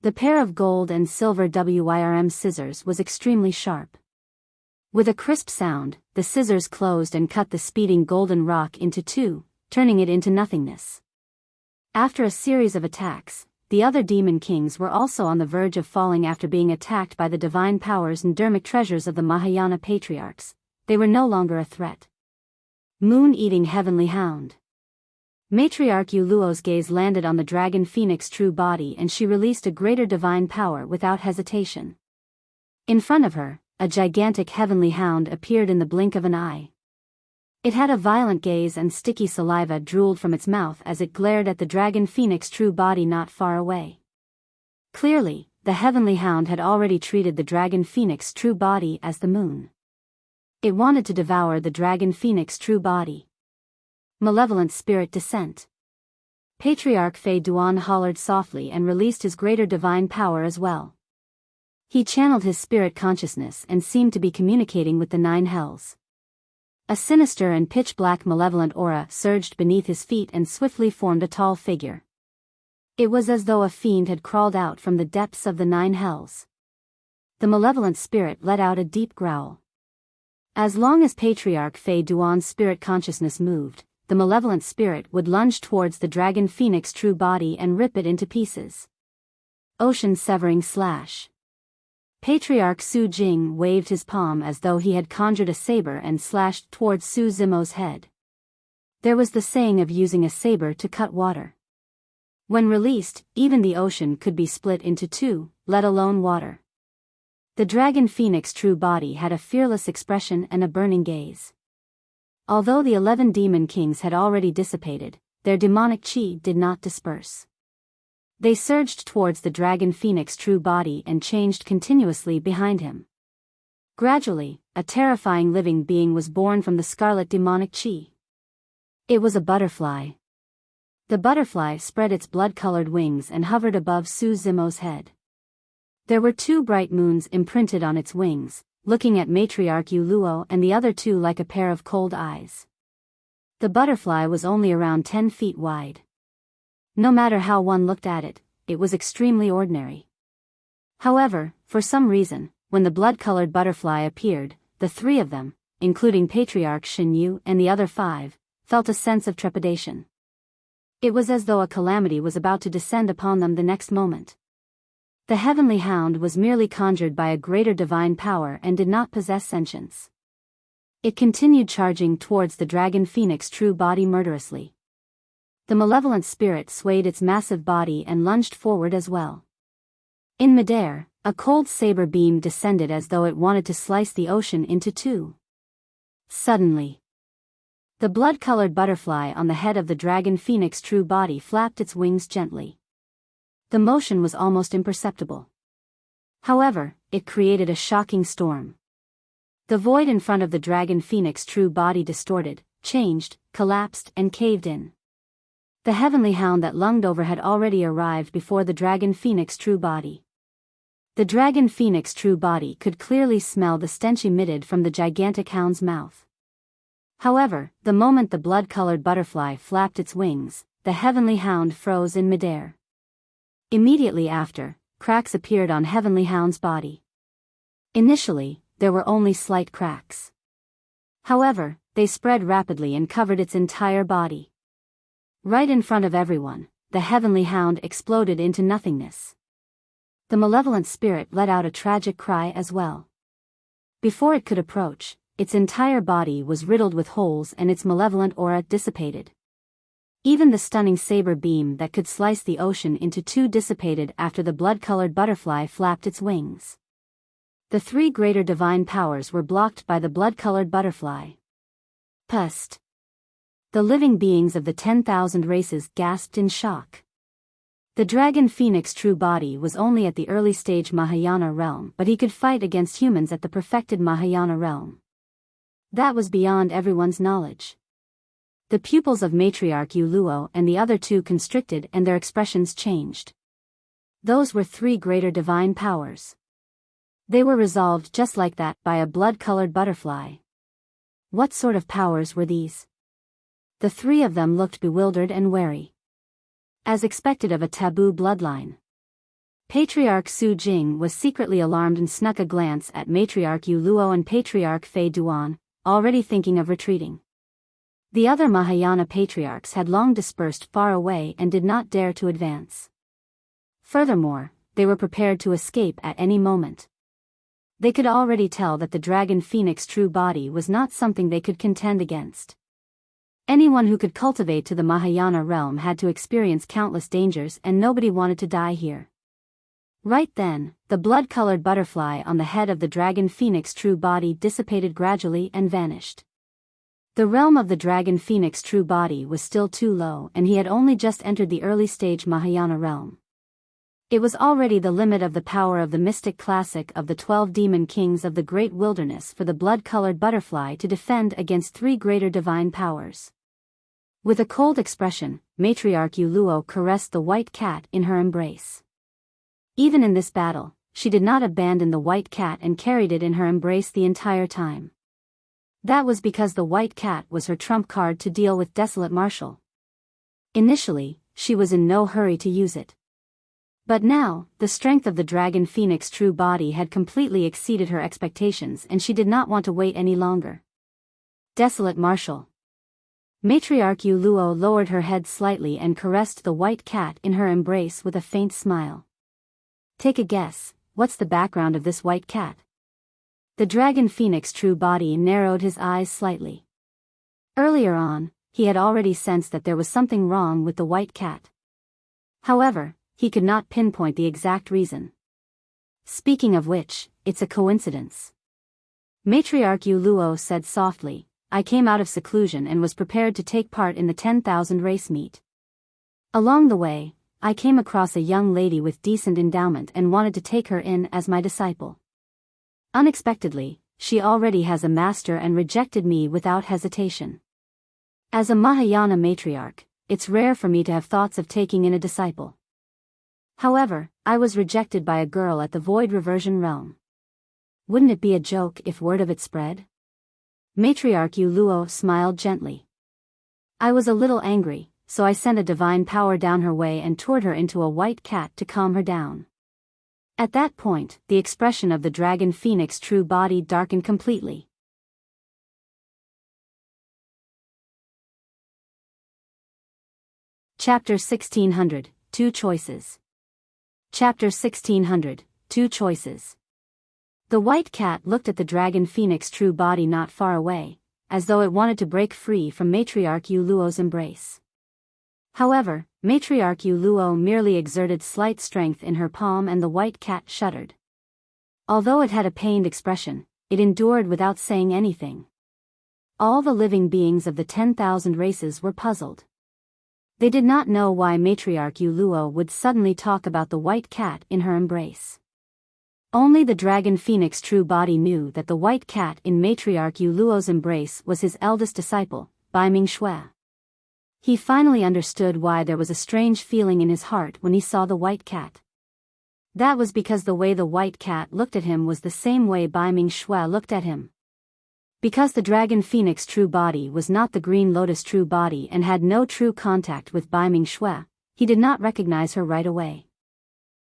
The pair of gold and silver WYRM scissors was extremely sharp. With a crisp sound, the scissors closed and cut the speeding golden rock into 2, turning it into nothingness. After a series of attacks, the other Demon Kings were also on the verge of falling after being attacked by the divine powers and dermic treasures of the Mahayana Patriarchs. They were no longer a threat. Moon-eating Heavenly Hound. Matriarch Yuluo's gaze landed on the Dragon Phoenix true body and she released a greater divine power without hesitation. In front of her, a gigantic Heavenly Hound appeared in the blink of an eye. It had a violent gaze and sticky saliva drooled from its mouth as it glared at the Dragon Phoenix true body not far away. Clearly, the Heavenly Hound had already treated the Dragon Phoenix true body as the moon. It wanted to devour the Dragon Phoenix true body. Malevolent Spirit Descent. Patriarch Fei Duan hollered softly and released his greater divine power as well. He channeled his spirit consciousness and seemed to be communicating with the 9 hells. A sinister and pitch-black malevolent aura surged beneath his feet and swiftly formed a tall figure. It was as though a fiend had crawled out from the depths of the 9 hells. The malevolent spirit let out a deep growl. As long as Patriarch Fei Duan's spirit consciousness moved, the malevolent spirit would lunge towards the Dragon Phoenix true body and rip it into pieces. Ocean-severing slash. Patriarch Su Jing waved his palm as though he had conjured a saber and slashed towards Su Zimo's head. There was the saying of using a saber to cut water. When released, even the ocean could be split into 2, let alone water. The Dragon Phoenix true body had a fearless expression and a burning gaze. Although the 11 Demon Kings had already dissipated, their demonic chi did not disperse. They surged towards the Dragon Phoenix true body and changed continuously behind him. Gradually, a terrifying living being was born from the scarlet demonic chi. It was a butterfly. The butterfly spread its blood-colored wings and hovered above Su Zimo's head. There were 2 bright moons imprinted on its wings, looking at Matriarch Yuluo and the other 2 like a pair of cold eyes. The butterfly was only around 10 feet wide. No matter how one looked at it, it was extremely ordinary. However, for some reason, when the blood-colored butterfly appeared, the 3 of them, including Patriarch Shen Yu and the other 5, felt a sense of trepidation. It was as though a calamity was about to descend upon them the next moment. The Heavenly Hound was merely conjured by a greater divine power and did not possess sentience. It continued charging towards the Dragon Phoenix true body murderously. The malevolent spirit swayed its massive body and lunged forward as well. In midair, a cold saber beam descended as though it wanted to slice the ocean into 2. Suddenly, the blood-colored butterfly on the head of the Dragon Phoenix true body flapped its wings gently. The motion was almost imperceptible. However, it created a shocking storm. The void in front of the Dragon Phoenix true body distorted, changed, collapsed, and caved in. The Heavenly Hound that lunged over had already arrived before the Dragon Phoenix true body. The Dragon Phoenix true body could clearly smell the stench emitted from the gigantic hound's mouth. However, the moment the blood-colored butterfly flapped its wings, the Heavenly Hound froze in midair. Immediately after, cracks appeared on Heavenly Hound's body. Initially, there were only slight cracks. However, they spread rapidly and covered its entire body. Right in front of everyone, the Heavenly Hound exploded into nothingness. The malevolent spirit let out a tragic cry as well. Before it could approach, its entire body was riddled with holes and its malevolent aura dissipated. Even the stunning saber beam that could slice the ocean into two dissipated after the blood-colored butterfly flapped its wings. The three greater divine powers were blocked by the blood-colored butterfly. Pust. The living beings of the 10,000 races gasped in shock. The dragon phoenix true body was only at the early stage Mahayana realm, but he could fight against humans at the perfected Mahayana realm. That was beyond everyone's knowledge. The pupils of Matriarch Luo and the other two constricted and their expressions changed. Those were three greater divine powers. They were resolved just like that by a blood-colored butterfly. What sort of powers were these? The three of them looked bewildered and wary. As expected of a taboo bloodline. Patriarch Su Jing was secretly alarmed and snuck a glance at Matriarch Yu Luo and Patriarch Fei Duan, already thinking of retreating. The other Mahayana patriarchs had long dispersed far away and did not dare to advance. Furthermore, they were prepared to escape at any moment. They could already tell that the dragon phoenix true body was not something they could contend against. Anyone who could cultivate to the Mahayana realm had to experience countless dangers, and nobody wanted to die here. Right then, the blood-colored butterfly on the head of the dragon phoenix true body dissipated gradually and vanished. The realm of the dragon phoenix true body was still too low, and he had only just entered the early stage Mahayana realm. It was already the limit of the power of the mystic classic of the 12 demon kings of the great wilderness for the blood-colored butterfly to defend against three greater divine powers. With a cold expression, Matriarch Yu Luo caressed the white cat in her embrace. Even in this battle, she did not abandon the white cat and carried it in her embrace the entire time. That was because the white cat was her trump card to deal with Desolate Marshal. Initially, she was in no hurry to use it. But now, the strength of the dragon phoenix true body had completely exceeded her expectations, and she did not want to wait any longer. Desolate Marshal. Matriarch Yu Luo lowered her head slightly and caressed the white cat in her embrace with a faint smile. Take a guess, what's the background of this white cat? The dragon phoenix true body narrowed his eyes slightly. Earlier on, he had already sensed that there was something wrong with the white cat. However, he could not pinpoint the exact reason. Speaking of which, it's a coincidence. Matriarch Yu Luo said softly, I came out of seclusion and was prepared to take part in the 10,000 race meet. Along the way, I came across a young lady with decent endowment and wanted to take her in as my disciple. Unexpectedly, she already has a master and rejected me without hesitation. As a Mahayana matriarch, it's rare for me to have thoughts of taking in a disciple. However, I was rejected by a girl at the Void Reversion realm. Wouldn't it be a joke if word of it spread? Matriarch Yu Luo smiled gently. I was a little angry, so I sent a divine power down her way and toured her into a white cat to calm her down. At that point, the expression of the dragon phoenix true body darkened completely. Chapter 1600, Two Choices. Chapter 1600, Two Choices. The white cat looked at the dragon phoenix true body not far away, as though it wanted to break free from Matriarch Yu Luo's embrace. However, Matriarch Yu Luo merely exerted slight strength in her palm and the white cat shuddered. Although it had a pained expression, it endured without saying anything. All the living beings of the 10,000 races were puzzled. They did not know why Matriarch Yu Luo would suddenly talk about the white cat in her embrace. Only the dragon phoenix true body knew that the white cat in Matriarch Yu Luo's embrace was his eldest disciple, Bai Ming Shui. He finally understood why there was a strange feeling in his heart when he saw the white cat. That was because the way the white cat looked at him was the same way Bai Ming Shui looked at him. Because the dragon phoenix true body was not the green lotus true body and had no true contact with Bai Ming Shui, he did not recognize her right away.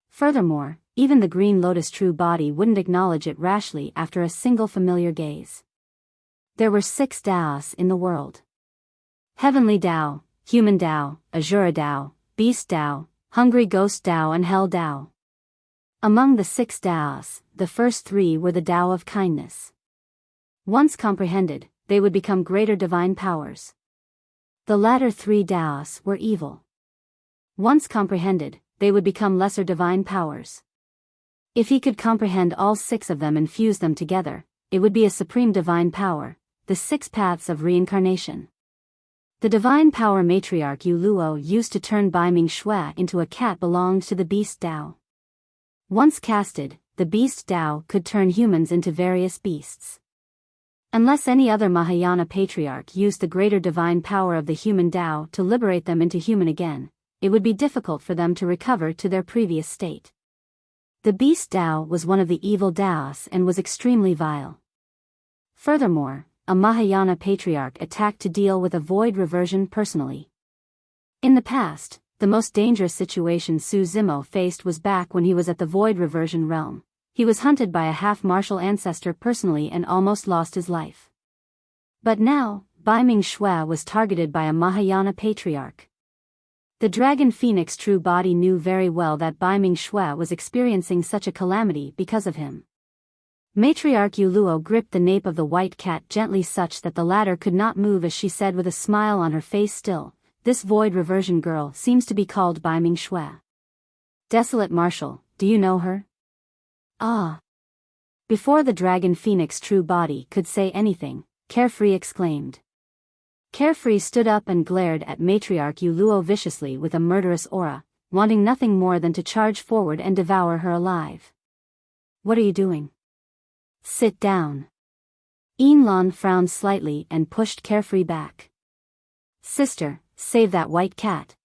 Furthermore, even the green lotus true body wouldn't acknowledge it rashly after a single familiar gaze. There were 6 Taos in the world. Heavenly Tao, Human Tao, Azura Tao, Beast Tao, Hungry Ghost Tao and Hell Tao. Among the 6 Daos, the first 3 were the Tao of kindness. Once comprehended, they would become greater divine powers. The latter 3 Daos were evil. Once comprehended, they would become lesser divine powers. If he could comprehend all 6 of them and fuse them together, it would be a supreme divine power, the 6 paths of reincarnation. The divine power matriarch Yu Luo used to turn Bai Ming Shui into a cat belonged to the beast Tao. Once casted, the beast Tao could turn humans into various beasts. Unless any other Mahayana patriarch used the greater divine power of the human Tao to liberate them into human again, it would be difficult for them to recover to their previous state. The beast Tao was one of the evil Taos and was extremely vile. Furthermore, a Mahayana patriarch attacked to deal with a void reversion personally. In the past, the most dangerous situation Su Zimo faced was back when he was at the void reversion realm. He was hunted by a half-martial ancestor personally and almost lost his life. But now, Bai Ming Shui was targeted by a Mahayana patriarch. The Dragon Phoenix True Body knew very well that Bai Ming Shui was experiencing such a calamity because of him. Matriarch Yu Luo gripped the nape of the white cat gently such that the latter could not move as she said with a smile on her face still, "This void reversion girl seems to be called Bai Ming Shui. Desolate Marshal, do you know her?" "Ah." Before the Dragon Phoenix True Body could say anything, Carefree exclaimed. Carefree stood up and glared at Matriarch Yu Luo viciously with a murderous aura, wanting nothing more than to charge forward and devour her alive. "What are you doing?" "Sit down." Yin Lan frowned slightly and pushed Carefree back. "Sister, save that white cat."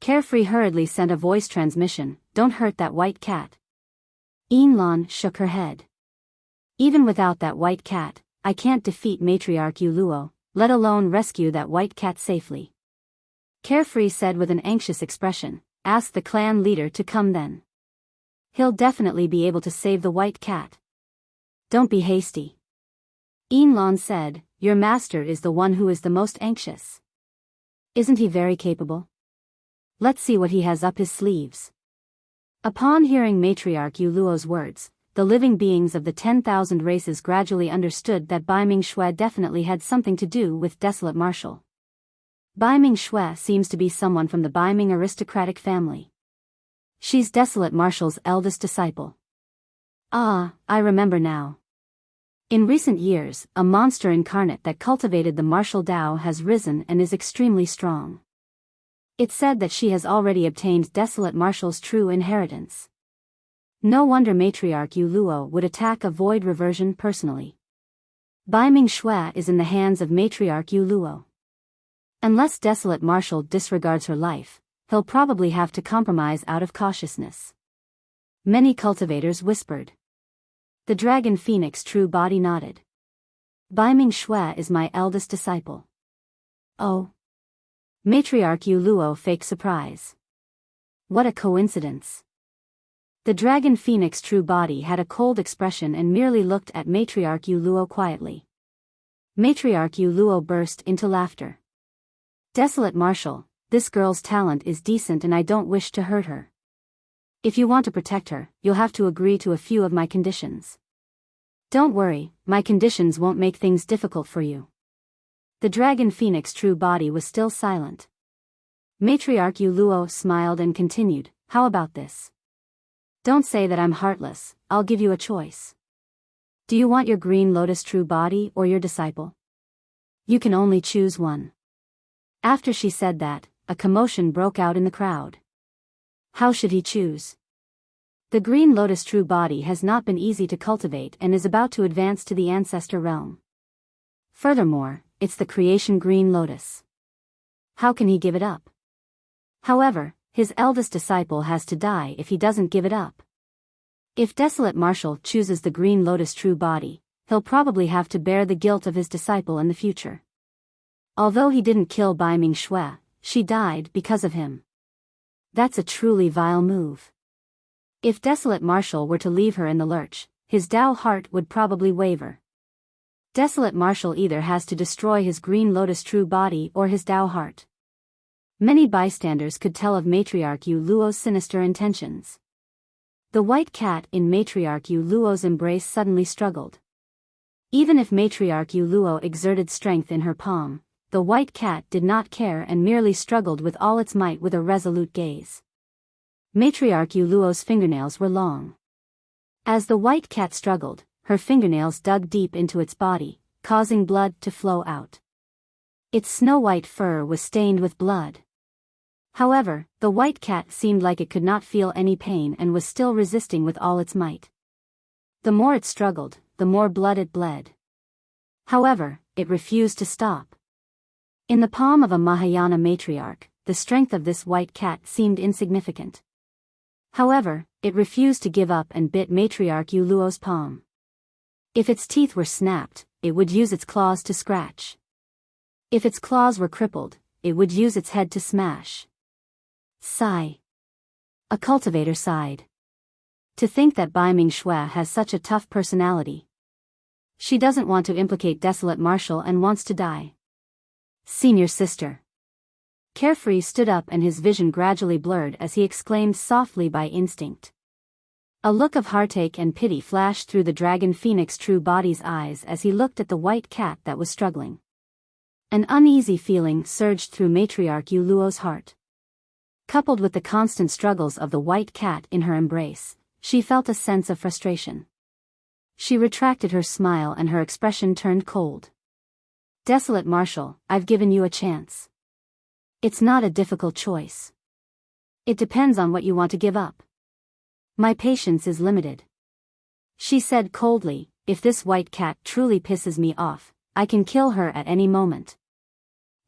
Carefree hurriedly sent a voice transmission, "Don't hurt that white cat." Yin Lan shook her head. "Even without that white cat, I can't defeat Matriarch Yu Luo, let alone rescue that white cat safely." Carefree said with an anxious expression, "Ask the clan leader to come then. He'll definitely be able to save the white cat." "Don't be hasty." Yin Lan said, "Your master is the one who is the most anxious. Isn't he very capable? Let's see what he has up his sleeves." Upon hearing Matriarch Yu Luo's words, the living beings of the 10,000 races gradually understood that Bai Ming Shui definitely had something to do with Desolate Marshal. Bai Ming Shui seems to be someone from the Bai Ming aristocratic family. She's Desolate Marshal's eldest disciple. Ah, I remember now. In recent years, a monster incarnate that cultivated the martial Tao has risen and is extremely strong. It's said that she has already obtained Desolate Marshal's true inheritance. No wonder Matriarch Yu Luo would attack a void reversion personally. Bai Ming Shui is in the hands of Matriarch Yu Luo. Unless Desolate Marshal disregards her life, he'll probably have to compromise out of cautiousness. Many cultivators whispered. The Dragon Phoenix True Body nodded. Bai Ming Shui is my eldest disciple. Oh. Matriarch Yu Luo faked surprise. What a coincidence. The Dragon Phoenix True Body had a cold expression and merely looked at Matriarch Yu Luo quietly. Matriarch Yu Luo burst into laughter. Desolate Marshal, this girl's talent is decent and I don't wish to hurt her. If you want to protect her, you'll have to agree to a few of my conditions. Don't worry, my conditions won't make things difficult for you. The Dragon Phoenix True Body was still silent. Matriarch Yu Luo smiled and continued, how about this? Don't say that I'm heartless, I'll give you a choice. Do you want your Green Lotus True Body or your disciple? You can only choose one. After she said that, a commotion broke out in the crowd. How should he choose? The Green Lotus True Body has not been easy to cultivate and is about to advance to the Ancestor Realm. Furthermore, it's the creation Green Lotus. How can he give it up? However, his eldest disciple has to die if he doesn't give it up. If Desolate Marshal chooses the Green Lotus True Body, he'll probably have to bear the guilt of his disciple in the future. Although he didn't kill Bai Ming Shui, she died because of him. That's a truly vile move. If Desolate Marshal were to leave her in the lurch, his Tao heart would probably waver. Desolate Marshal either has to destroy his Green Lotus True Body or his Tao heart. Many bystanders could tell of Matriarch Yu Luo's sinister intentions. The white cat in Matriarch Yu Luo's embrace suddenly struggled. Even if Matriarch Yu Luo exerted strength in her palm, the white cat did not care and merely struggled with all its might with a resolute gaze. Matriarch Yu Luo's fingernails were long. As the white cat struggled, her fingernails dug deep into its body, causing blood to flow out. Its snow-white fur was stained with blood. However, the white cat seemed like it could not feel any pain and was still resisting with all its might. The more it struggled, the more blood it bled. However, it refused to stop. In the palm of a Mahayana matriarch, the strength of this white cat seemed insignificant. However, it refused to give up and bit Matriarch Yu Luo's palm. If its teeth were snapped, it would use its claws to scratch. If its claws were crippled, it would use its head to smash. Sigh. A cultivator sighed. To think that Bai Ming Shui has such a tough personality. She doesn't want to implicate Desolate Marshal and wants to die. Senior sister. Carefree stood up and his vision gradually blurred as he exclaimed softly by instinct. A look of heartache and pity flashed through the Dragon Phoenix True Body's eyes as he looked at the white cat that was struggling. An uneasy feeling surged through Matriarch Yu Luo's heart. Coupled with the constant struggles of the white cat in her embrace, she felt a sense of frustration. She retracted her smile and her expression turned cold. Desolate Marshal, I've given you a chance. It's not a difficult choice. It depends on what you want to give up. My patience is limited. She said coldly, if this white cat truly pisses me off, I can kill her at any moment.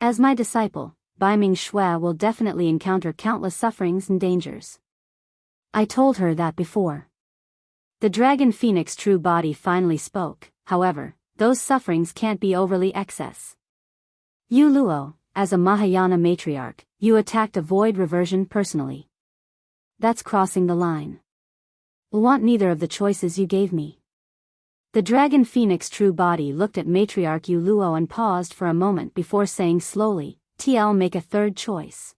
As my disciple, Bai Ming Shui will definitely encounter countless sufferings and dangers. I told her that before. The Dragon Phoenix True Body finally spoke, however, those sufferings can't be overly excess. Yu Luo, as a Mahayana matriarch, you attacked a void reversion personally. That's crossing the line. I want neither of the choices you gave me. The Dragon Phoenix True Body looked at Matriarch Yu Luo and paused for a moment before saying slowly, TL make a third choice.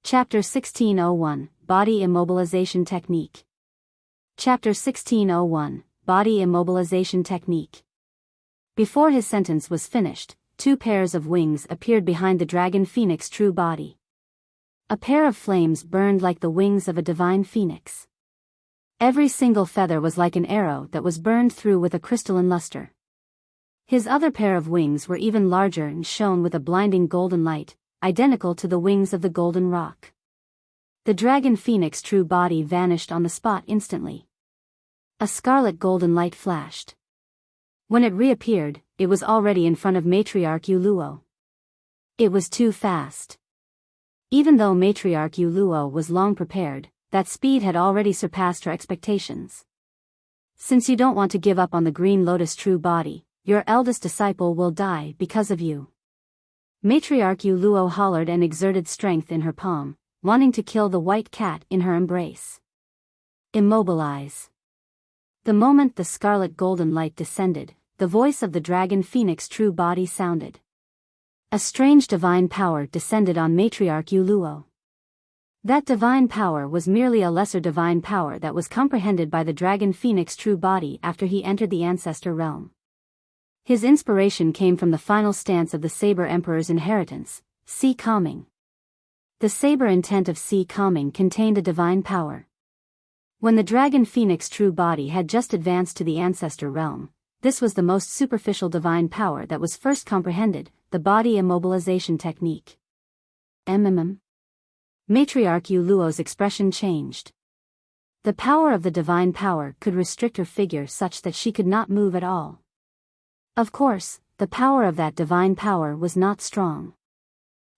Chapter 1601, Body Immobilization Technique. Chapter 1601, Body Immobilization Technique. Before his sentence was finished, two pairs of wings appeared behind the Dragon Phoenix True Body. A pair of flames burned like the wings of a divine phoenix. Every single feather was like an arrow that was burned through with a crystalline luster. His other pair of wings were even larger and shone with a blinding golden light, identical to the wings of the golden rock. The Dragon Phoenix True Body vanished on the spot instantly. A scarlet golden light flashed. When it reappeared, it was already in front of Matriarch Yu Luo. It was too fast. Even though Matriarch Yu Luo was long prepared, that speed had already surpassed her expectations. Since you don't want to give up on the Green Lotus True Body, your eldest disciple will die because of you. Matriarch Yu Luo hollered and exerted strength in her palm, wanting to kill the white cat in her embrace. Immobilize. The moment the scarlet golden light descended, the voice of the Dragon Phoenix True Body sounded. A strange divine power descended on Matriarch Yu Luo. That divine power was merely a lesser divine power that was comprehended by the Dragon Phoenix True Body after he entered the Ancestor Realm. His inspiration came from the final stance of the Saber Emperor's inheritance, Sea Calming. The Saber intent of Sea Calming contained a divine power. When the Dragon Phoenix True Body had just advanced to the Ancestor Realm, this was the most superficial divine power that was first comprehended, the Body Immobilization Technique. Matriarch Yu Luo's expression changed. The power of the divine power could restrict her figure such that she could not move at all. Of course, the power of that divine power was not strong.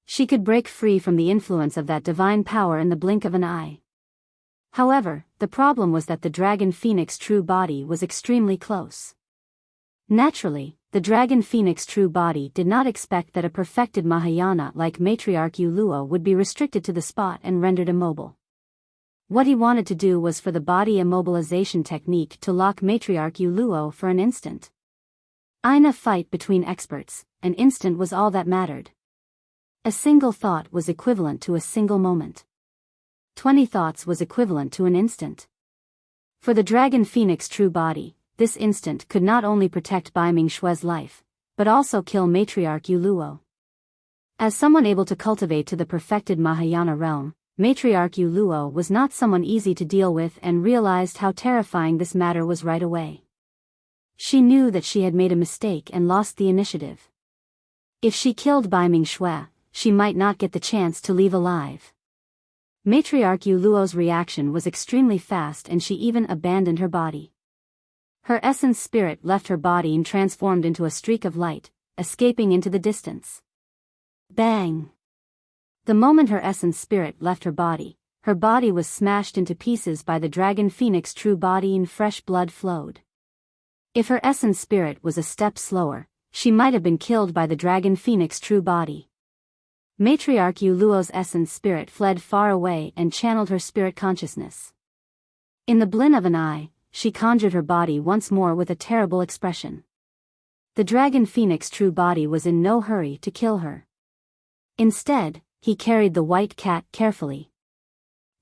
She could break free from the influence of that divine power in the blink of an eye. However, the problem was that the Dragon Phoenix True Body was extremely close. Naturally, the Dragon Phoenix True Body did not expect that a perfected Mahayana like Matriarch Yu Luo would be restricted to the spot and rendered immobile. What he wanted to do was for the Body Immobilization Technique to lock Matriarch Yu Luo for an instant. In a fight between experts, an instant was all that mattered. A single thought was equivalent to a single moment. 20 thoughts was equivalent to an instant. For the Dragon Phoenix true body, this instant could not only protect Bai Mingshue's life, but also kill Matriarch Yu Luo. As someone able to cultivate to the perfected Mahayana realm, Matriarch Yu Luo was not someone easy to deal with and realized how terrifying this matter was right away. She knew that she had made a mistake and lost the initiative. If she killed Bai Mingxue, she might not get the chance to leave alive. Matriarch Yu Luo's reaction was extremely fast and she even abandoned her body. Her essence spirit left her body and transformed into a streak of light, escaping into the distance. Bang! The moment her essence spirit left her body was smashed into pieces by the Dragon Phoenix true body and fresh blood flowed. If her essence spirit was a step slower, she might have been killed by the Dragon Phoenix true body. Matriarch Yu Luo's essence spirit fled far away and channeled her spirit consciousness. In the blink of an eye, she conjured her body once more with a terrible expression. The Dragon Phoenix true body was in no hurry to kill her. Instead, he carried the white cat carefully.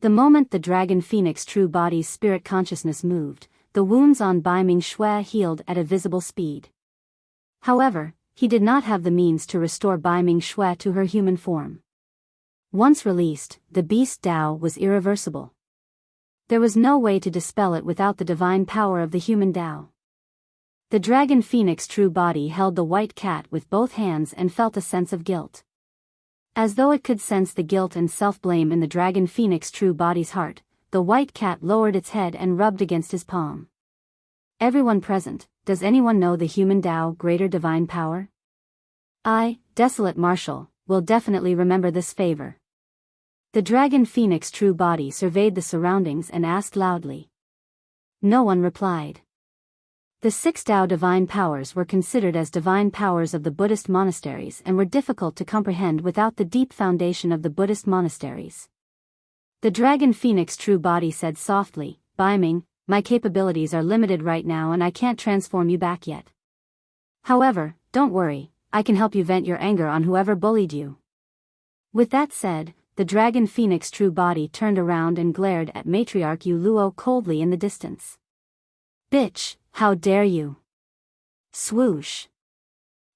The moment the Dragon Phoenix true body's spirit consciousness moved, the wounds on Bai Mingxue healed at a visible speed. However, he did not have the means to restore Bai Mingxue to her human form. Once released, the beast Dao was irreversible. There was no way to dispel it without the divine power of the human Dao. The Dragon Phoenix true body held the white cat with both hands and felt a sense of guilt. As though it could sense the guilt and self-blame in the Dragon Phoenix true body's heart, the white cat lowered its head and rubbed against his palm. Everyone present, does anyone know the human Dao greater divine power? I, Desolate Marshal, will definitely remember this favor. The Dragon Phoenix true body surveyed the surroundings and asked loudly. No one replied. The 6 Dao divine powers were considered as divine powers of the Buddhist monasteries and were difficult to comprehend without the deep foundation of the Buddhist monasteries. The Dragon Phoenix true body said softly, Bai Ming, my capabilities are limited right now and I can't transform you back yet. However, don't worry, I can help you vent your anger on whoever bullied you. With that said, the Dragon Phoenix true body turned around and glared at Matriarch Yu Luo coldly in the distance. Bitch, how dare you! Swoosh!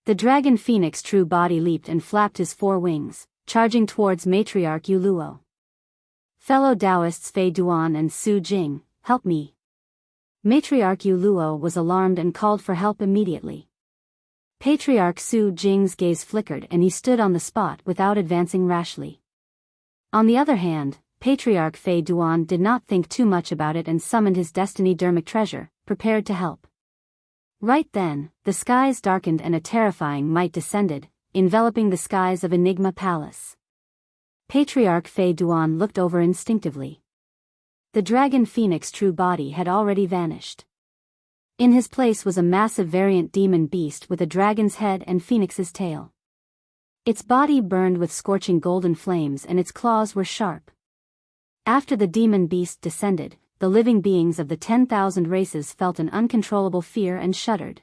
The Dragon Phoenix true body leaped and flapped his 4 wings, charging towards Matriarch Yu Luo. Fellow Taoists Fei Duan and Su Jing, help me! Matriarch Yu Luo was alarmed and called for help immediately. Patriarch Su Jing's gaze flickered and he stood on the spot without advancing rashly. On the other hand, Patriarch Fei Duan did not think too much about it and summoned his destiny dermic treasure, prepared to help. Right then, the skies darkened and a terrifying might descended, enveloping the skies of Enigma Palace. Patriarch Fei Duan looked over instinctively. The Dragon Phoenix true body had already vanished. In his place was a massive variant demon beast with a dragon's head and phoenix's tail. Its body burned with scorching golden flames and its claws were sharp. After the demon beast descended, the living beings of the 10,000 races felt an uncontrollable fear and shuddered.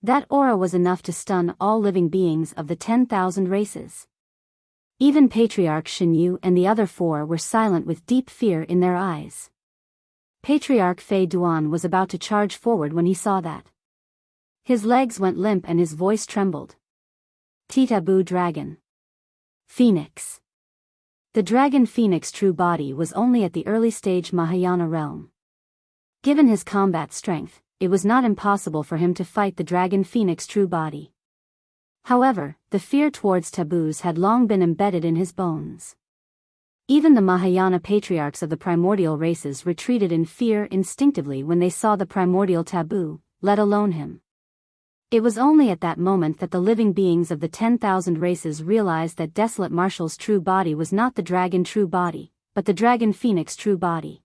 That aura was enough to stun all living beings of the 10,000 races. Even Patriarch Shinyu and the other 4 were silent with deep fear in their eyes. Patriarch Fei Duan was about to charge forward when he saw that. His legs went limp and his voice trembled. Taboo Dragon. Phoenix. The Dragon Phoenix true body was only at the early stage Mahayana realm. Given his combat strength, it was not impossible for him to fight the Dragon Phoenix true body. However, the fear towards taboos had long been embedded in his bones. Even the Mahayana patriarchs of the primordial races retreated in fear instinctively when they saw the primordial taboo, let alone him. It was only at that moment that the living beings of the 10,000 races realized that Desolate Marshal's true body was not the dragon true body, but the Dragon Phoenix true body.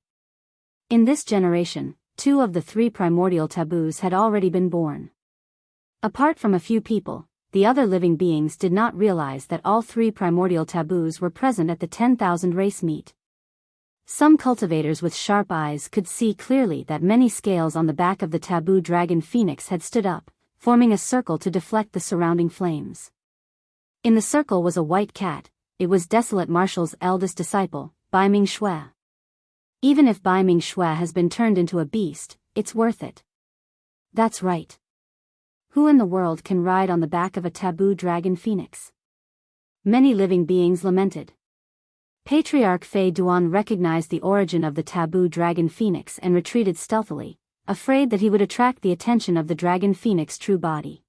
In this generation, 2 of the 3 primordial taboos had already been born. Apart from a few people, the other living beings did not realize that all 3 primordial taboos were present at the 10,000 race meet. Some cultivators with sharp eyes could see clearly that many scales on the back of the taboo Dragon Phoenix had stood up, forming a circle to deflect the surrounding flames. In the circle was a white cat. It was Desolate Marshal's eldest disciple, Biming Shui. Even if Biming Shui has been turned into a beast, it's worth it. That's right. Who in the world can ride on the back of a taboo dragon phoenix? Many living beings lamented. Patriarch Fei Duan recognized the origin of the taboo dragon phoenix and retreated stealthily, afraid that he would attract the attention of the dragon phoenix true body.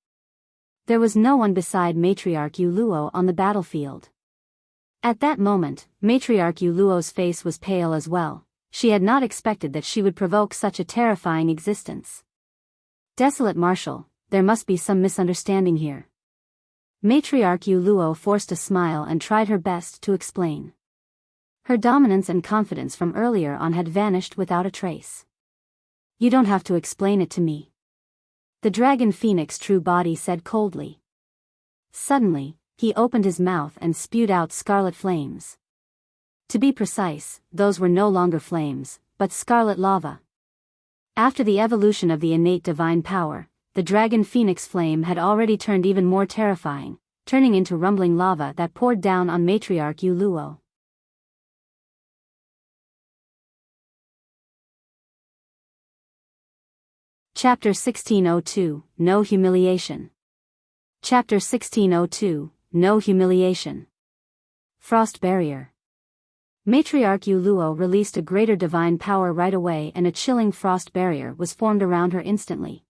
There was no one beside Matriarch Yu Luo on the battlefield. At that moment, Matriarch Yu Luo's face was pale as well. She had not expected that she would provoke such a terrifying existence. Desolate Marshal, there must be some misunderstanding here. Matriarch Yu Luo forced a smile and tried her best to explain. Her dominance and confidence from earlier on had vanished without a trace. You don't have to explain it to me. The dragon phoenix true body said coldly. Suddenly, he opened his mouth and spewed out scarlet flames. To be precise, those were no longer flames, but scarlet lava. After the evolution of the innate divine power, the dragon phoenix flame had already turned even more terrifying, turning into rumbling lava that poured down on Matriarch Yu Luo. Chapter 1602, No Humiliation. Chapter 1602, No Humiliation. Frost Barrier. Matriarch Yu Luo released a greater divine power right away and a chilling frost barrier was formed around her instantly.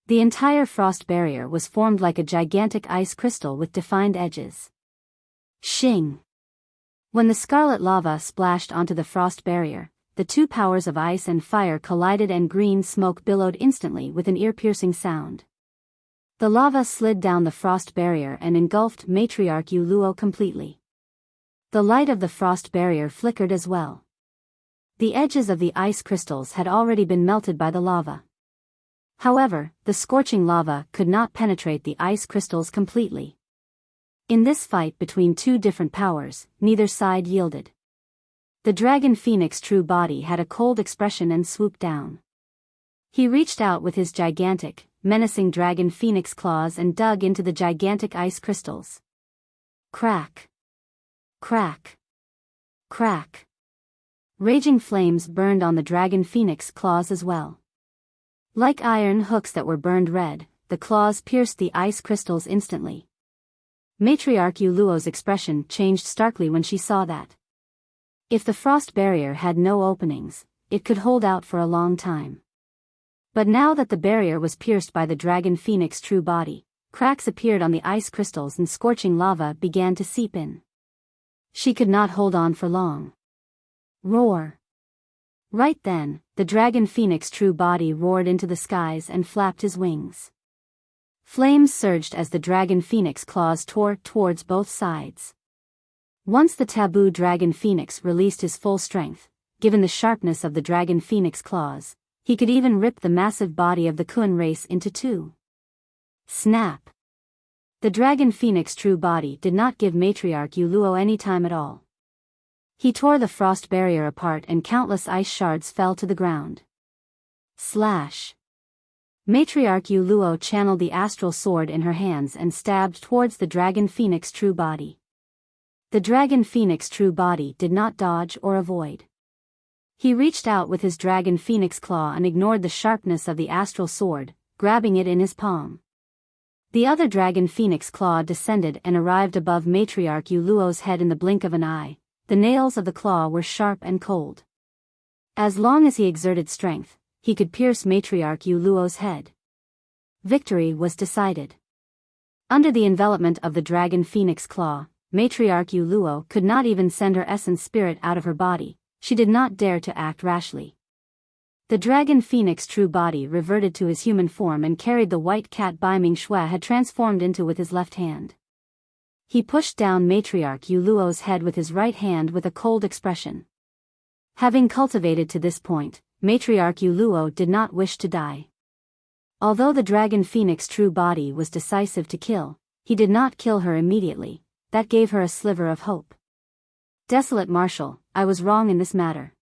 The entire frost barrier was formed like a gigantic ice crystal with defined edges. Shing! When the scarlet lava splashed onto the frost barrier, the two powers of ice and fire collided and green smoke billowed instantly with an ear-piercing sound. The lava slid down the frost barrier and engulfed Matriarch Yu Luo completely. The light of the frost barrier flickered as well. The edges of the ice crystals had already been melted by the lava. However, the scorching lava could not penetrate the ice crystals completely. In this fight between two different powers, neither side yielded. The dragon phoenix true body had a cold expression and swooped down. He reached out with his gigantic, menacing dragon phoenix claws and dug into the gigantic ice crystals. Crack! Crack! Crack! Raging flames burned on the dragon phoenix claws as well. Like iron hooks that were burned red, the claws pierced the ice crystals instantly. Matriarch Yu Luo's expression changed starkly when she saw that. If the frost barrier had no openings, it could hold out for a long time. But now that the barrier was pierced by the dragon phoenix true body, cracks appeared on the ice crystals and scorching lava began to seep in. She could not hold on for long. Roar! Right then, the dragon phoenix true body roared into the skies and flapped his wings. Flames surged as the dragon phoenix claws tore towards both sides. Once the taboo dragon phoenix released his full strength, given the sharpness of the dragon phoenix claws, he could even rip the massive body of the Kun race into two. Snap! The dragon phoenix true body did not give Matriarch Yu Luo any time at all. He tore the frost barrier apart and countless ice shards fell to the ground. Slash! Matriarch Yu Luo channeled the astral sword in her hands and stabbed towards the dragon phoenix true body. The dragon phoenix true body did not dodge or avoid. He reached out with his dragon phoenix claw and ignored the sharpness of the astral sword, grabbing it in his palm. The other dragon phoenix claw descended and arrived above Matriarch Yu Luo's head in the blink of an eye. The nails of the claw were sharp and cold. As long as he exerted strength, he could pierce Matriarch Yu Luo's head. Victory was decided. Under the envelopment of the dragon phoenix claw, Matriarch Yu Luo could not even send her essence spirit out of her body. She did not dare to act rashly. The dragon phoenix true body reverted to his human form and carried the white cat Biming Shui had transformed into with his left hand. He pushed down Matriarch Yu Luo's head with his right hand with a cold expression. Having cultivated to this point, Matriarch Yu Luo did not wish to die. Although the dragon phoenix true body was decisive to kill, he did not kill her immediately. That gave her a sliver of hope. Desolate Marshal, I was wrong in this matter.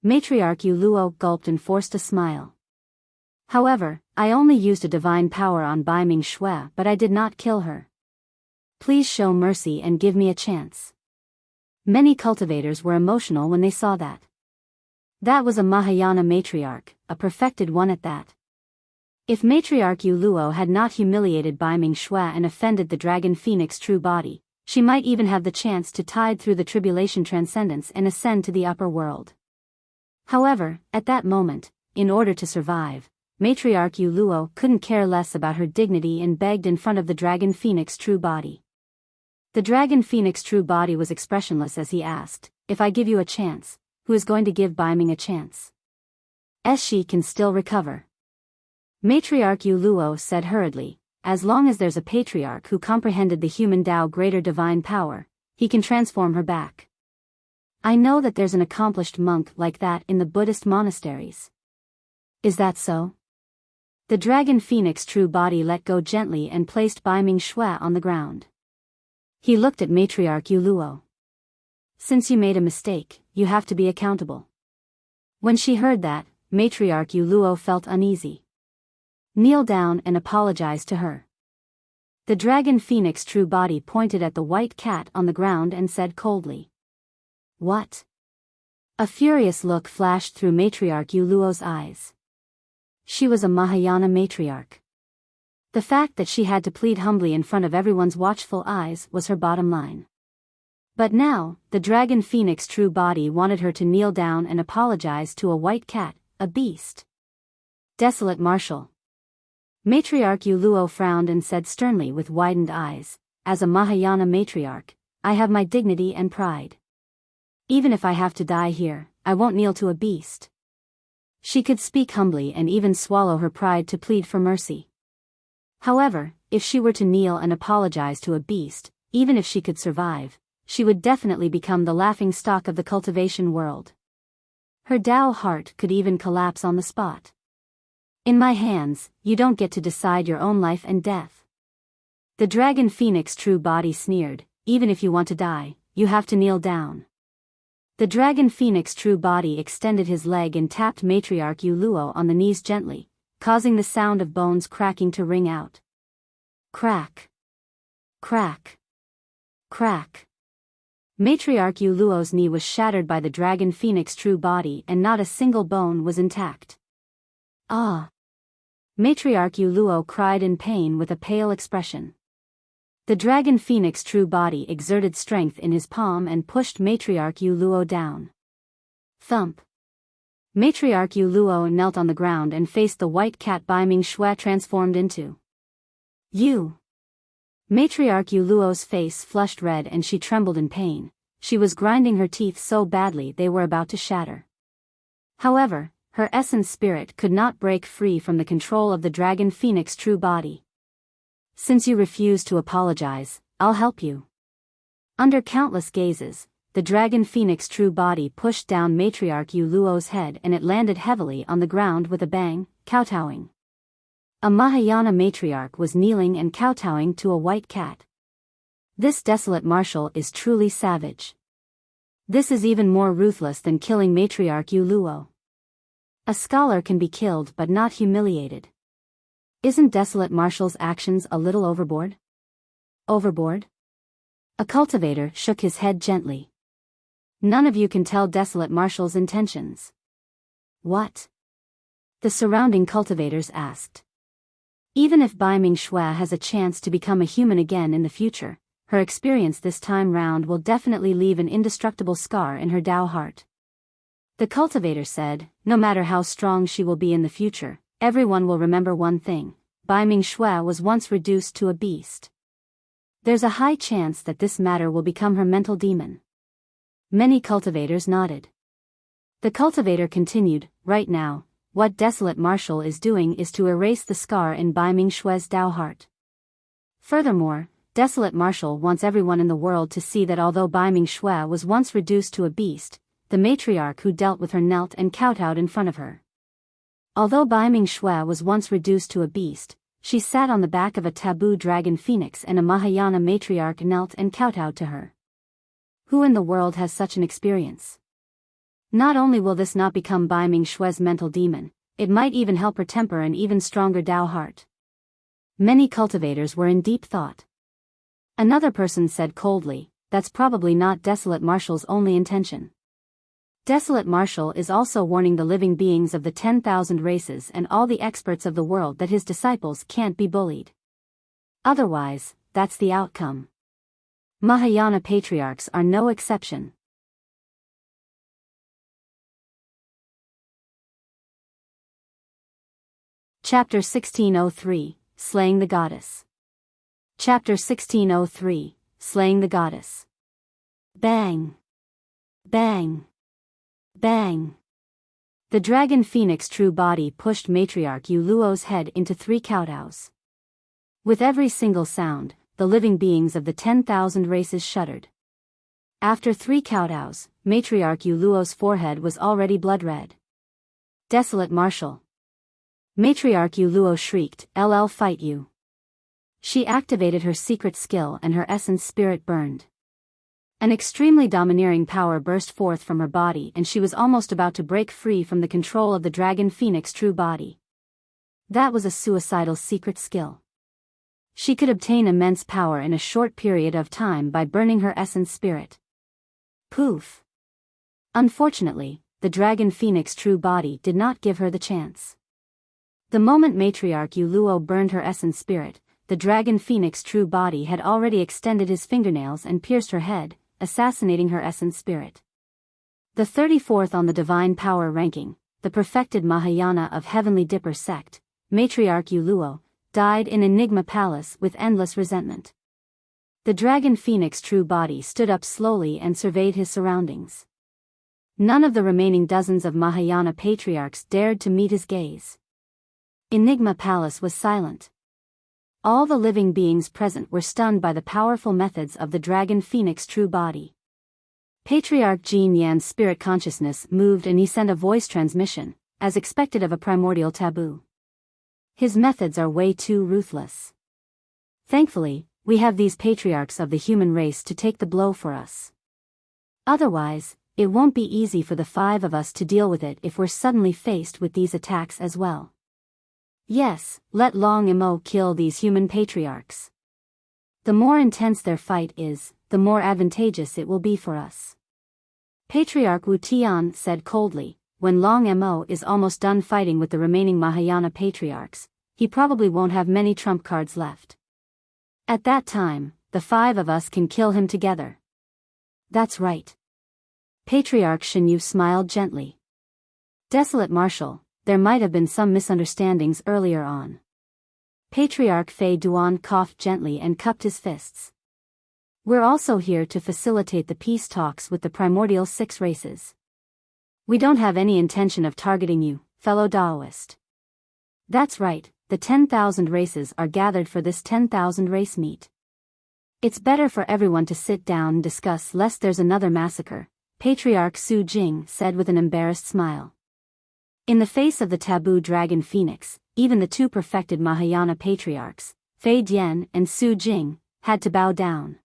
Matriarch Yu Luo gulped and forced a smile. However, I only used a divine power on Biming Shui, but I did not kill her. Please show mercy and give me a chance. Many cultivators were emotional when they saw that. That was a Mahayana matriarch, a perfected one at that. If Matriarch Yu Luo had not humiliated Bai Ming Xue and offended the Dragon Phoenix true body, she might even have the chance to tide through the tribulation transcendence and ascend to the upper world. However, at that moment, in order to survive, Matriarch Yu Luo couldn't care less about her dignity and begged in front of the Dragon Phoenix true body. The Dragon Phoenix true body was expressionless as he asked, "If I give you a chance, who is going to give Bai Ming a chance? She can still recover." Matriarch Yu Luo said hurriedly, "As long as there's a patriarch who comprehended the human Tao greater divine power, he can transform her back. I know that there's an accomplished monk like that in the Buddhist monasteries." "Is that so?" The Dragon Phoenix true body let go gently and placed Bai Ming Xue on the ground. He looked at Matriarch Yu Luo. "Since you made a mistake, you have to be accountable." When she heard that, Matriarch Yu Luo felt uneasy. "Kneel down and apologize to her." The Dragon Phoenix true body pointed at the white cat on the ground and said coldly. "What?" A furious look flashed through Matriarch Yu Luo's eyes. She was a Mahayana matriarch. The fact that she had to plead humbly in front of everyone's watchful eyes was her bottom line. But now, the Dragon Phoenix true body wanted her to kneel down and apologize to a white cat, a beast. Desolate Marshal. Matriarch Yu Luo frowned and said sternly with widened eyes, "As a Mahayana matriarch, I have my dignity and pride. Even if I have to die here, I won't kneel to a beast." She could speak humbly and even swallow her pride to plead for mercy. However, if she were to kneel and apologize to a beast, even if she could survive, she would definitely become the laughing stock of the cultivation world. Her Tao heart could even collapse on the spot. "In my hands, you don't get to decide your own life and death." The Dragon Phoenix true body sneered, "Even if you want to die, you have to kneel down." The Dragon Phoenix true body extended his leg and tapped Matriarch Yu Luo on the knees gently, causing the sound of bones cracking to ring out. Crack. Crack. Crack. Matriarch Yu Luo's knee was shattered by the Dragon Phoenix true body and not a single bone was intact. "Ah!" Matriarch Yu Luo cried in pain with a pale expression. The Dragon Phoenix true body exerted strength in his palm and pushed Matriarch Yu Luo down. Thump. Matriarch Yu Luo knelt on the ground and faced the white cat Bai Ming Xue transformed into. "You!" Matriarch Yu Luo's face flushed red and she trembled in pain. She was grinding her teeth so badly they were about to shatter. However, her essence spirit could not break free from the control of the Dragon Phoenix true body. "Since you refuse to apologize, I'll help you." Under countless gazes, the Dragon Phoenix true body pushed down Matriarch Yu Luo's head and it landed heavily on the ground with a bang, kowtowing. A Mahayana matriarch was kneeling and kowtowing to a white cat. This desolate marshal is truly savage. This is even more ruthless than killing Matriarch Yu Luo. A scholar can be killed but not humiliated. Isn't Desolate Marshal's actions a little overboard? Overboard? A cultivator shook his head gently. "None of you can tell Desolate Marshal's intentions." "What?" the surrounding cultivators asked. Even if Bai Ming Xue has a chance to become a human again in the future, her experience this time round will definitely leave an indestructible scar in her Tao heart. The cultivator said, "No matter how strong she will be in the future, everyone will remember one thing: Bai Ming Xue was once reduced to a beast. There's a high chance that this matter will become her mental demon." Many cultivators nodded. The cultivator continued, "Right now, what Desolate Marshal is doing is to erase the scar in Bai Ming Xue's Tao heart. Furthermore, Desolate Marshal wants everyone in the world to see that although Bai Ming Xue was once reduced to a beast, the matriarch who dealt with her knelt and kowtowed in front of her. Although Bai Ming Xue was once reduced to a beast, she sat on the back of a taboo dragon phoenix and a Mahayana matriarch knelt and kowtowed to her. Who in the world has such an experience? Not only will this not become Bai Ming Xue's mental demon, it might even help her temper an even stronger Tao heart." Many cultivators were in deep thought. Another person said coldly, "That's probably not Desolate Marshal's only intention. Desolate Marshal is also warning the living beings of the 10,000 races and all the experts of the world that his disciples can't be bullied. Otherwise, that's the outcome. Mahayana Patriarchs are no exception." Chapter 1603, Slaying the Goddess. Chapter 1603, Slaying the Goddess. Bang! Bang! Bang! The dragon phoenix true body pushed Matriarch Yuluo's head into 3 kowtows. With every single sound, the living beings of the 10,000 races shuddered. After 3 kowtows, Matriarch Yuluo's forehead was already blood-red. "Desolate Marshal!" Matriarch Yuluo shrieked, "LL fight you." She activated her secret skill and her essence spirit burned. An extremely domineering power burst forth from her body and she was almost about to break free from the control of the dragon phoenix true body. That was a suicidal secret skill. She could obtain immense power in a short period of time by burning her essence spirit. Poof! Unfortunately, the dragon phoenix true body did not give her the chance. The moment Matriarch Yuluo burned her essence spirit, the dragon phoenix true body had already extended his fingernails and pierced her head, assassinating her essence spirit. The 34th on the divine power ranking, the perfected Mahayana of Heavenly Dipper sect, Matriarch Yuluo, died in Enigma Palace with endless resentment. The dragon phoenix true body stood up slowly and surveyed his surroundings. None of the remaining dozens of Mahayana patriarchs dared to meet his gaze. Enigma Palace was silent. All the living beings present were stunned by the powerful methods of the dragon phoenix true body. Patriarch Jin Yan's spirit consciousness moved and he sent a voice transmission, as expected of a primordial taboo. His methods are way too ruthless. Thankfully, we have these patriarchs of the human race to take the blow for us. Otherwise, it won't be easy for the 5 of us to deal with it if we're suddenly faced with these attacks as well. Yes, let Long Imo kill these human patriarchs. The more intense their fight is, the more advantageous it will be for us. Patriarch Wu Tian said coldly, "When Long Imo is almost done fighting with the remaining Mahayana patriarchs, he probably won't have many trump cards left. At that time, the 5 of us can kill him together." "That's right." Patriarch Shinyu smiled gently. "Desolate Marshal, there might have been some misunderstandings earlier on." Patriarch Fei Duan coughed gently and cupped his fists. "We're also here to facilitate the peace talks with the primordial 6 races. We don't have any intention of targeting you, fellow Daoist." "That's right, the 10,000 races are gathered for this 10,000 race meet. It's better for everyone to sit down and discuss lest there's another massacre," Patriarch Su Jing said with an embarrassed smile. In the face of the taboo dragon phoenix, even the 2 perfected Mahayana patriarchs, Fei Dian and Su Jing, had to bow down.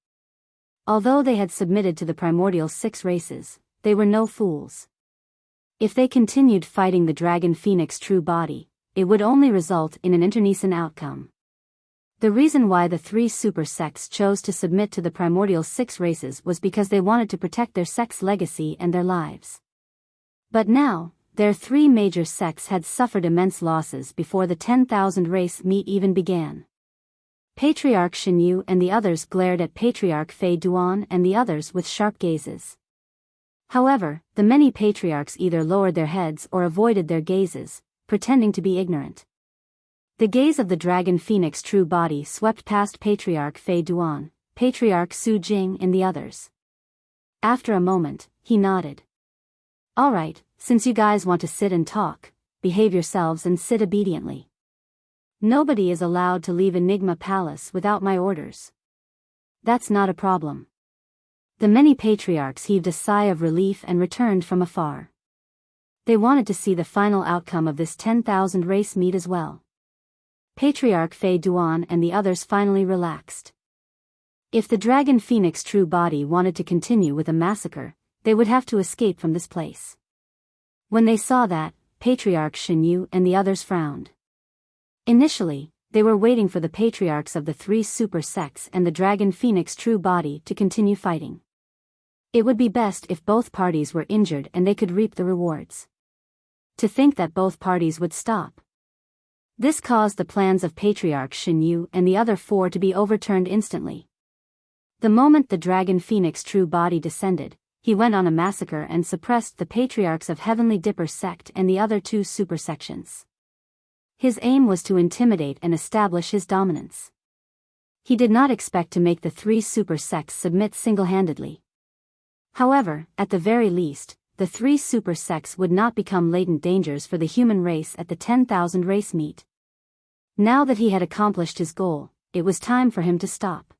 Although they had submitted to the primordial 6 races, they were no fools. If they continued fighting the dragon phoenix true body, it would only result in an internecine outcome. The reason why the 3 super sects chose to submit to the primordial 6 races was because they wanted to protect their sect's legacy and their lives. But now, their 3 major sects had suffered immense losses before the 10,000 race meet even began. Patriarch Shinyu and the others glared at Patriarch Fei Duan and the others with sharp gazes. However, the many patriarchs either lowered their heads or avoided their gazes, pretending to be ignorant. The gaze of the dragon phoenix true body swept past Patriarch Fei Duan, Patriarch Su Jing and the others. After a moment, he nodded. "All right, since you guys want to sit and talk, behave yourselves and sit obediently. Nobody is allowed to leave Enigma Palace without my orders." "That's not a problem." The many patriarchs heaved a sigh of relief and returned from afar. They wanted to see the final outcome of this 10,000 race meet as well. Patriarch Fei Duan and the others finally relaxed. If the dragon phoenix true body wanted to continue with a massacre, they would have to escape from this place. When they saw that, Patriarch Shinyu and the others frowned. Initially, they were waiting for the patriarchs of the three super sects and the Dragon Phoenix true body to continue fighting. It would be best if both parties were injured and they could reap the rewards. To think that both parties would stop. This caused the plans of Patriarch Shen Yu and the other four to be overturned instantly. The moment the Dragon Phoenix true body descended, he went on a massacre and suppressed the Patriarchs of Heavenly Dipper sect and the other two super sections. His aim was to intimidate and establish his dominance. He did not expect to make the three super sects submit single-handedly. However, at the very least, the three super sects would not become latent dangers for the human race at the 10,000 race meet. Now that he had accomplished his goal, it was time for him to stop.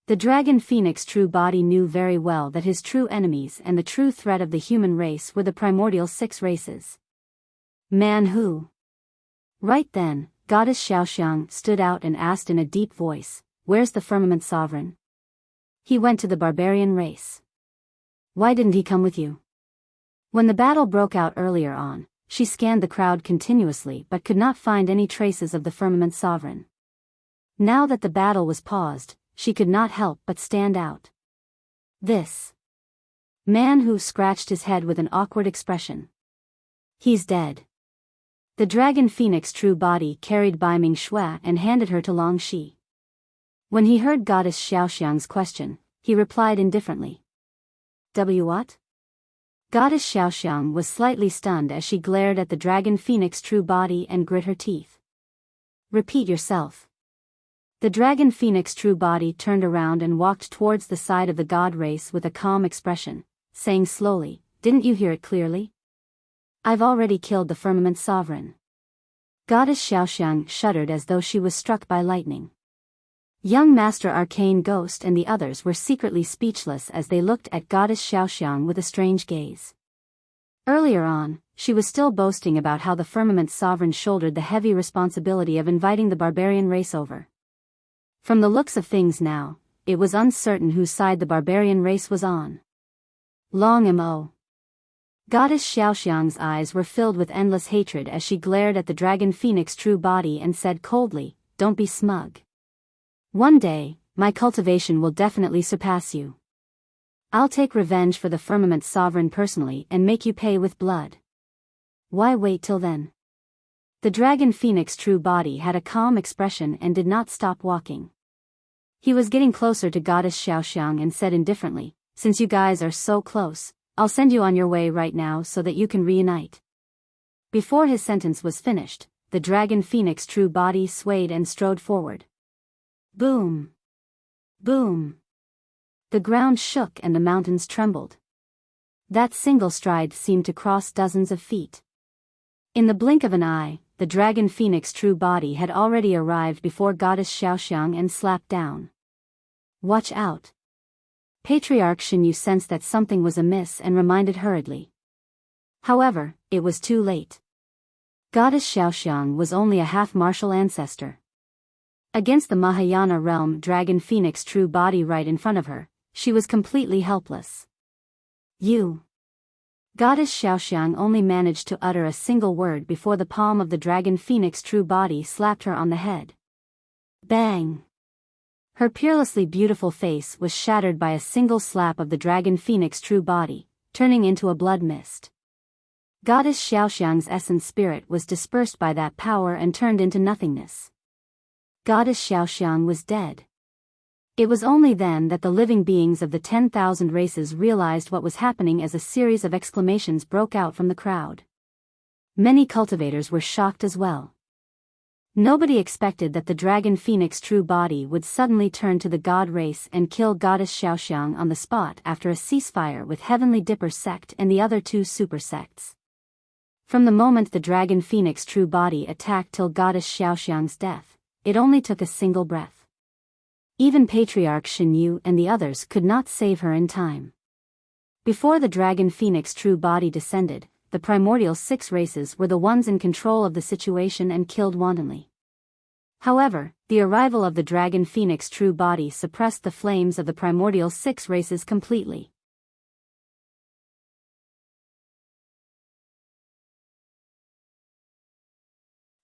The Dragon Phoenix true body knew very well that his true enemies and the true threat of the human race were the primordial six races. Man who? Right then, Goddess Xiaoxiang stood out and asked in a deep voice, "Where's the firmament sovereign?" "He went to the barbarian race." "Why didn't he come with you?" When the battle broke out earlier on, she scanned the crowd continuously but could not find any traces of the firmament sovereign. Now that the battle was paused, she could not help but stand out. This man who scratched his head with an awkward expression. "He's dead." The Dragon Phoenix true body carried Bai Ming Shui and handed her to Long Shi. When he heard Goddess Xiaoxiang's question, he replied indifferently. What? Goddess Xiaoxiang was slightly stunned as she glared at the Dragon Phoenix true body and grit her teeth. "Repeat yourself." The Dragon Phoenix true body turned around and walked towards the side of the god race with a calm expression, saying slowly, "Didn't you hear it clearly? I've already killed the firmament sovereign." Goddess Xiaoxiang shuddered as though she was struck by lightning. Young Master Arcane Ghost and the others were secretly speechless as they looked at Goddess Xiaoxiang with a strange gaze. Earlier on, she was still boasting about how the firmament sovereign shouldered the heavy responsibility of inviting the barbarian race over. From the looks of things now, it was uncertain whose side the barbarian race was on. Long Mo. Goddess Xiaoxiang's eyes were filled with endless hatred as she glared at the Dragon Phoenix true body and said coldly, "Don't be smug. One day, my cultivation will definitely surpass you. I'll take revenge for the firmament sovereign personally and make you pay with blood." "Why wait till then?" The Dragon Phoenix true body had a calm expression and did not stop walking. He was getting closer to Goddess Xiaoxiang and said indifferently, "Since you guys are so close, I'll send you on your way right now so that you can reunite." Before his sentence was finished, the Dragon Phoenix true body swayed and strode forward. Boom! Boom! The ground shook and the mountains trembled. That single stride seemed to cross dozens of feet. In the blink of an eye, the Dragon Phoenix true body had already arrived before Goddess Xiaoxiang and slapped down. "Watch out." Patriarch Shen Yu sensed that something was amiss and reminded hurriedly. However, it was too late. Goddess Xiaoxiang was only a half-martial ancestor. Against the Mahayana realm Dragon Phoenix true body right in front of her, she was completely helpless. "You." Goddess Xiaoxiang only managed to utter a single word before the palm of the Dragon Phoenix true body slapped her on the head. Bang! Her peerlessly beautiful face was shattered by a single slap of the Dragon Phoenix true body, turning into a blood mist. Goddess Xiaoxiang's essence spirit was dispersed by that power and turned into nothingness. Goddess Xiaoxiang was dead. It was only then that the living beings of the 10,000 races realized what was happening as a series of exclamations broke out from the crowd. Many cultivators were shocked as well. Nobody expected that the Dragon Phoenix true body would suddenly turn to the god race and kill Goddess Xiaoxiang on the spot after a ceasefire with Heavenly Dipper sect and the other two super sects. From the moment the Dragon Phoenix true body attacked till Goddess Xiaoxiang's death, it only took a single breath. Even Patriarch Shen Yu and the others could not save her in time. Before the Dragon Phoenix true body descended, the primordial six races were the ones in control of the situation and killed wantonly. However, the arrival of the Dragon Phoenix true body suppressed the flames of the primordial six races completely.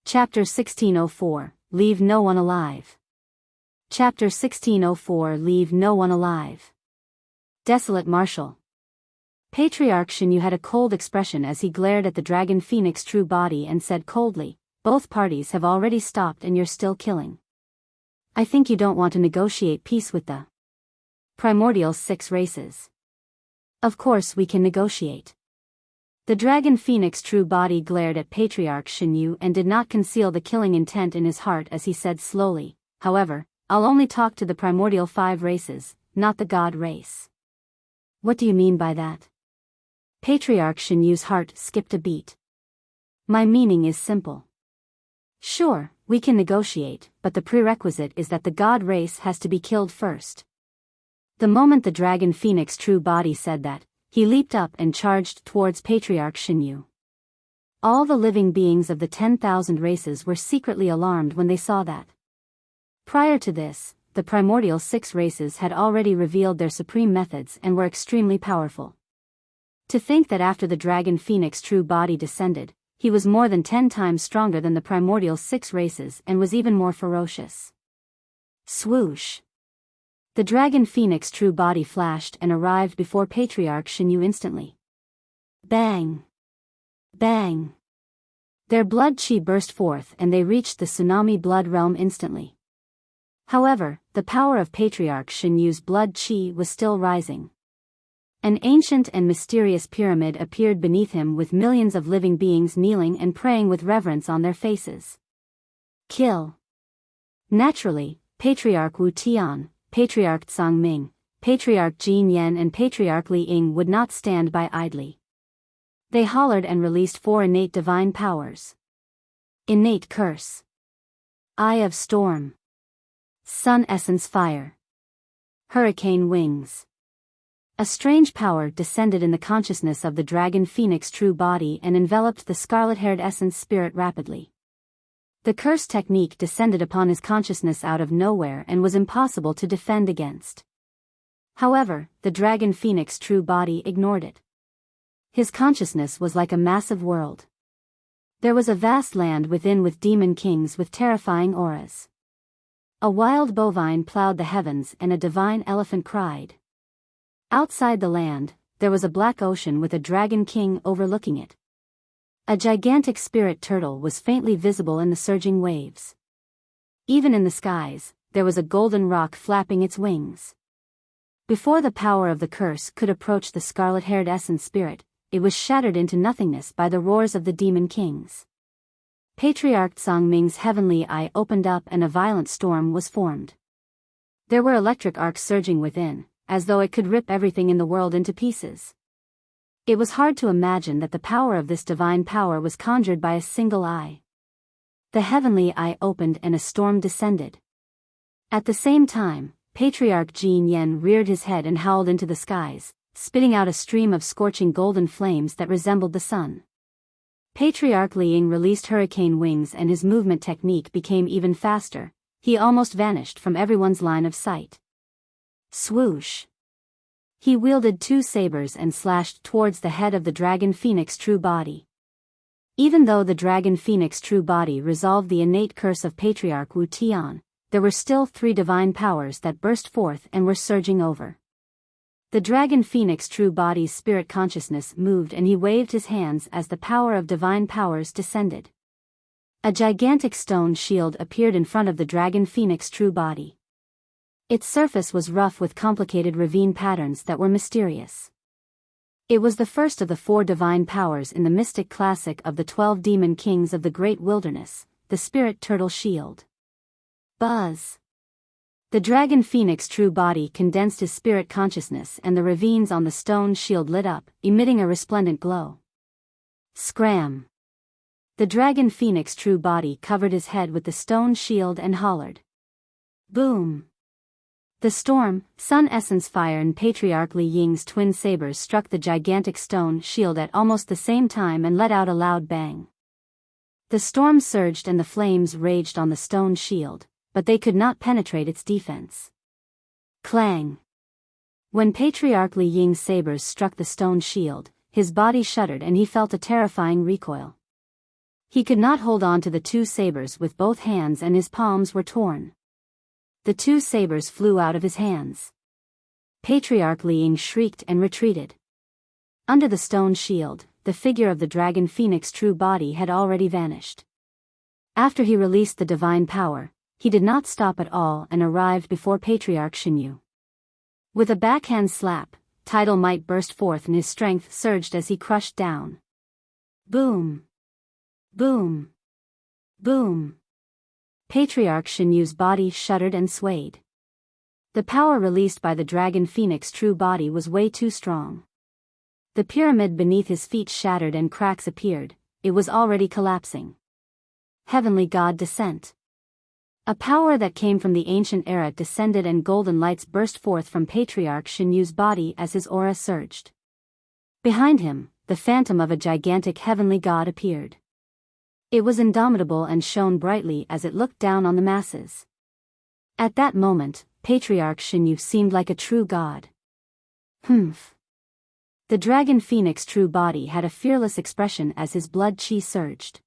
Chapter 1604, leave no one alive. Chapter 1604 Leave no one alive. Desolate Marshal. Patriarch Shinyu had a cold expression as he glared at the Dragon Phoenix true body and said coldly, "Both parties have already stopped and you're still killing. I think you don't want to negotiate peace with the primordial 6 races. Of course we can negotiate." The Dragon Phoenix true body glared at Patriarch Shinyu and did not conceal the killing intent in his heart as he said slowly, "However, I'll only talk to the primordial 5 races, not the god race." "What do you mean by that?" Patriarch Shinyu's heart skipped a beat. "My meaning is simple. Sure, we can negotiate, but the prerequisite is that the god race has to be killed first." The moment the Dragon Phoenix true body said that, he leaped up and charged towards Patriarch Shinyu. All the living beings of the 10,000 races were secretly alarmed when they saw that. Prior to this, the primordial 6 races had already revealed their supreme methods and were extremely powerful. To think that after the Dragon Phoenix true body descended, he was more than 10 times stronger than the primordial 6 races and was even more ferocious. Swoosh! The Dragon Phoenix true body flashed and arrived before Patriarch Shinyu instantly. Bang! Bang! Their blood chi burst forth and they reached the tsunami blood realm instantly. However, the power of Patriarch Shinyu's blood chi was still rising. An ancient and mysterious pyramid appeared beneath him with millions of living beings kneeling and praying with reverence on their faces. Kill! Naturally, Patriarch Wu Tian, Patriarch Tsang Ming, Patriarch Jin Yan and Patriarch Li Ying would not stand by idly. They hollered and released 4 innate divine powers. Innate Curse. Eye of Storm. Sun Essence Fire. Hurricane Wings. A strange power descended in the consciousness of the Dragon Phoenix true body and enveloped the scarlet-haired essence spirit rapidly. The curse technique descended upon his consciousness out of nowhere and was impossible to defend against. However, the Dragon Phoenix true body ignored it. His consciousness was like a massive world. There was a vast land within with demon kings with terrifying auras. A wild bovine plowed the heavens and a divine elephant cried. Outside the land, there was a black ocean with a dragon king overlooking it. A gigantic spirit turtle was faintly visible in the surging waves. Even in the skies, there was a golden rock flapping its wings. Before the power of the curse could approach the scarlet-haired essence spirit, it was shattered into nothingness by the roars of the demon kings. Patriarch Tsang Ming's heavenly eye opened up and a violent storm was formed. There were electric arcs surging within, as though it could rip everything in the world into pieces. It was hard to imagine that the power of this divine power was conjured by a single eye. The heavenly eye opened and a storm descended. At the same time, Patriarch Jin Yan reared his head and howled into the skies, spitting out a stream of scorching golden flames that resembled the sun. Patriarch Li Ying released hurricane wings and his movement technique became even faster. He almost vanished from everyone's line of sight. Swoosh! He wielded 2 sabers and slashed towards the head of the Dragon Phoenix true body. Even though the Dragon Phoenix true body resolved the innate curse of Patriarch Wu Tian, there were still 3 divine powers that burst forth and were surging over. The Dragon Phoenix true body's spirit consciousness moved and he waved his hands as the power of divine powers descended. A gigantic stone shield appeared in front of the Dragon Phoenix true body. Its surface was rough with complicated ravine patterns that were mysterious. It was the first of the 4 divine powers in the mystic classic of the 12 demon kings of the great wilderness, the spirit turtle shield. Buzz! The Dragon Phoenix true body condensed his spirit consciousness and the ravines on the stone shield lit up, emitting a resplendent glow. Scram! The Dragon Phoenix true body covered his head with the stone shield and hollered. Boom! The storm, sun essence fire and Patriarch Li Ying's twin sabers struck the gigantic stone shield at almost the same time and let out a loud bang. The storm surged and the flames raged on the stone shield, but they could not penetrate its defense. Clang! When Patriarch Li Ying's sabers struck the stone shield, his body shuddered and he felt a terrifying recoil. He could not hold on to the two sabers with both hands and his palms were torn. The two sabers flew out of his hands. Patriarch Liang shrieked and retreated. Under the stone shield, the figure of the dragon phoenix true body had already vanished. After he released the divine power, he did not stop at all and arrived before Patriarch Xinyu. With a backhand slap, tidal might burst forth and his strength surged as he crushed down. Boom! Boom! Boom! Patriarch Xinyu's body shuddered and swayed. The power released by the dragon phoenix true body was way too strong. The pyramid beneath his feet shattered and cracks appeared, it was already collapsing. Heavenly God descent. A power that came from the ancient era descended and golden lights burst forth from Patriarch Xinyu's body as his aura surged. Behind him, the phantom of a gigantic heavenly god appeared. It was indomitable and shone brightly as it looked down on the masses. At that moment, Patriarch Xinyu seemed like a true god. Humph. The dragon phoenix true body had a fearless expression as his blood chi surged.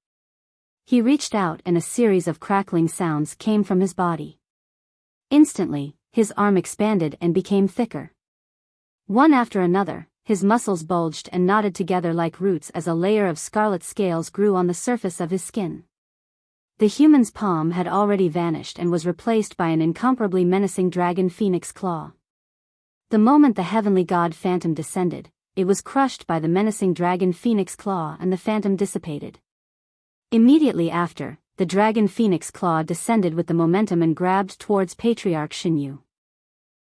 He reached out and a series of crackling sounds came from his body. Instantly, his arm expanded and became thicker. One after another, his muscles bulged and knotted together like roots as a layer of scarlet scales grew on the surface of his skin. The human's palm had already vanished and was replaced by an incomparably menacing dragon phoenix claw. The moment the heavenly god phantom descended, it was crushed by the menacing dragon phoenix claw and the phantom dissipated. Immediately after, the dragon phoenix claw descended with the momentum and grabbed towards Patriarch Xinyu.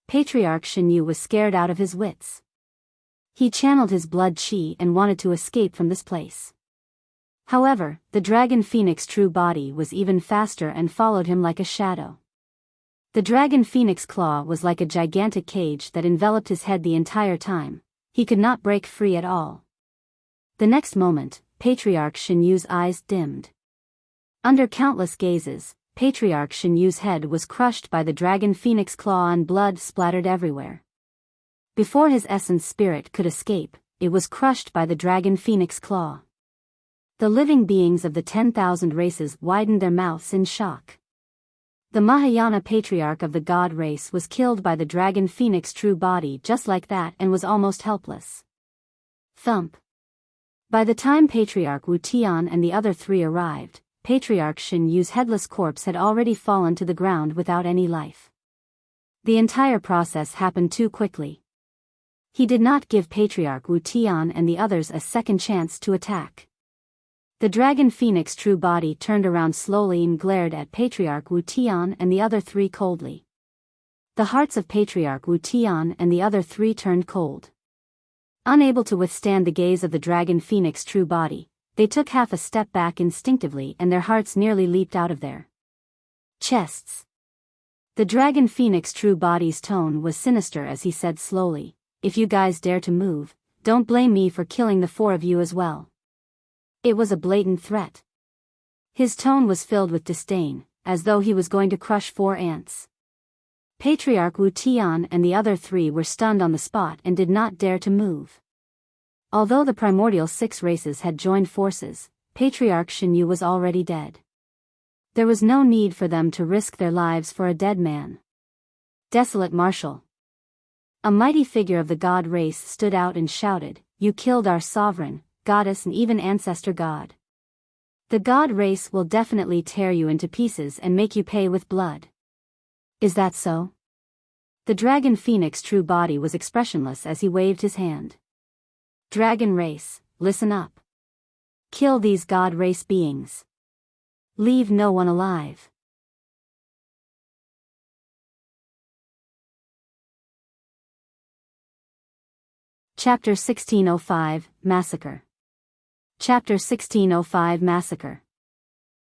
Patriarch Xinyu was scared out of his wits. He channeled his blood chi and wanted to escape from this place. However, the dragon phoenix true body was even faster and followed him like a shadow. The dragon phoenix claw was like a gigantic cage that enveloped his head the entire time. He could not break free at all. The next moment, Patriarch Xinyu's eyes dimmed. Under countless gazes, Patriarch Xinyu's head was crushed by the dragon phoenix claw and blood splattered everywhere. Before his essence spirit could escape, it was crushed by the dragon phoenix claw. The living beings of the 10,000 races widened their mouths in shock. The Mahayana patriarch of the god race was killed by the dragon phoenix true body just like that and was almost helpless. Thump. By the time Patriarch Wu Tian and the other three arrived, Patriarch Xinyu's headless corpse had already fallen to the ground without any life. The entire process happened too quickly. He did not give Patriarch Wu Tian and the others a second chance to attack. The dragon phoenix true body turned around slowly and glared at Patriarch Wu Tian and the other three coldly. The hearts of Patriarch Wu Tian and the other three turned cold. Unable to withstand the gaze of the dragon phoenix true body, they took half a step back instinctively and their hearts nearly leaped out of their chests. The dragon phoenix true body's tone was sinister as he said slowly, "If you guys dare to move, don't blame me for killing the four of you as well." It was a blatant threat. His tone was filled with disdain, as though he was going to crush 4 ants. Patriarch Wu Tian and the other three were stunned on the spot and did not dare to move. Although the primordial 6 races had joined forces, Patriarch Xinyu was already dead. There was no need for them to risk their lives for a dead man. Desolate Marshal. A mighty figure of the god race stood out and shouted, "You killed our sovereign, goddess and even ancestor god. The god race will definitely tear you into pieces and make you pay with blood." Is that so? The dragon phoenix true body was expressionless as he waved his hand. Dragon race, listen up. Kill these god race beings. Leave no one alive. Chapter 1605, Massacre. Chapter 1605 Massacre.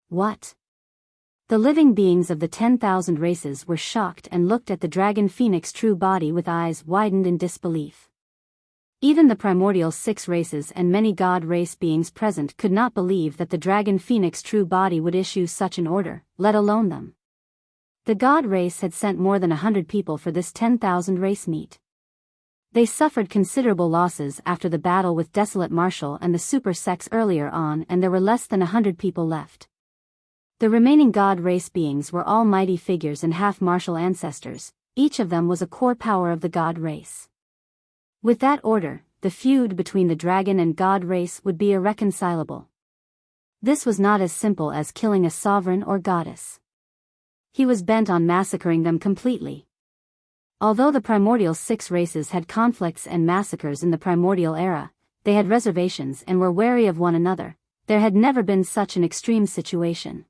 What? The living beings of the 10,000 races were shocked and looked at the dragon phoenix true body with eyes widened in disbelief. Even the primordial 6 races and many god race beings present could not believe that the dragon phoenix true body would issue such an order, let alone them. The god race had sent more than 100 people for this 10,000 race meet. They suffered considerable losses after the battle with Desolate Marshal and the Super Sex earlier on, and there were less than 100 people left. The remaining god race beings were all mighty figures and half-martial ancestors. Each of them was a core power of the god race. With that order, the feud between the dragon and god race would be irreconcilable. This was not as simple as killing a sovereign or goddess. He was bent on massacring them completely. Although the primordial 6 races had conflicts and massacres in the primordial era, they had reservations and were wary of one another. There had never been such an extreme situation.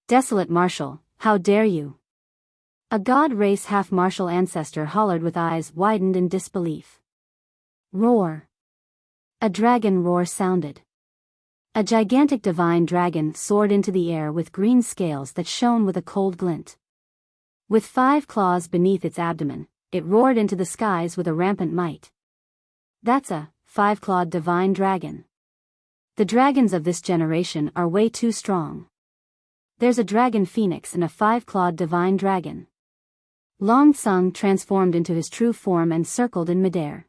Desolate Marshal, how dare you? A god race half-martial ancestor hollered with eyes widened in disbelief. Roar. A dragon roar sounded. A gigantic divine dragon soared into the air with green scales that shone with a cold glint. With 5 claws beneath its abdomen, it roared into the skies with a rampant might. That's a 5-clawed divine dragon. The dragons of this generation are way too strong. There's a dragon phoenix and a 5-clawed divine dragon. Long Tsung transformed into his true form and circled in midair.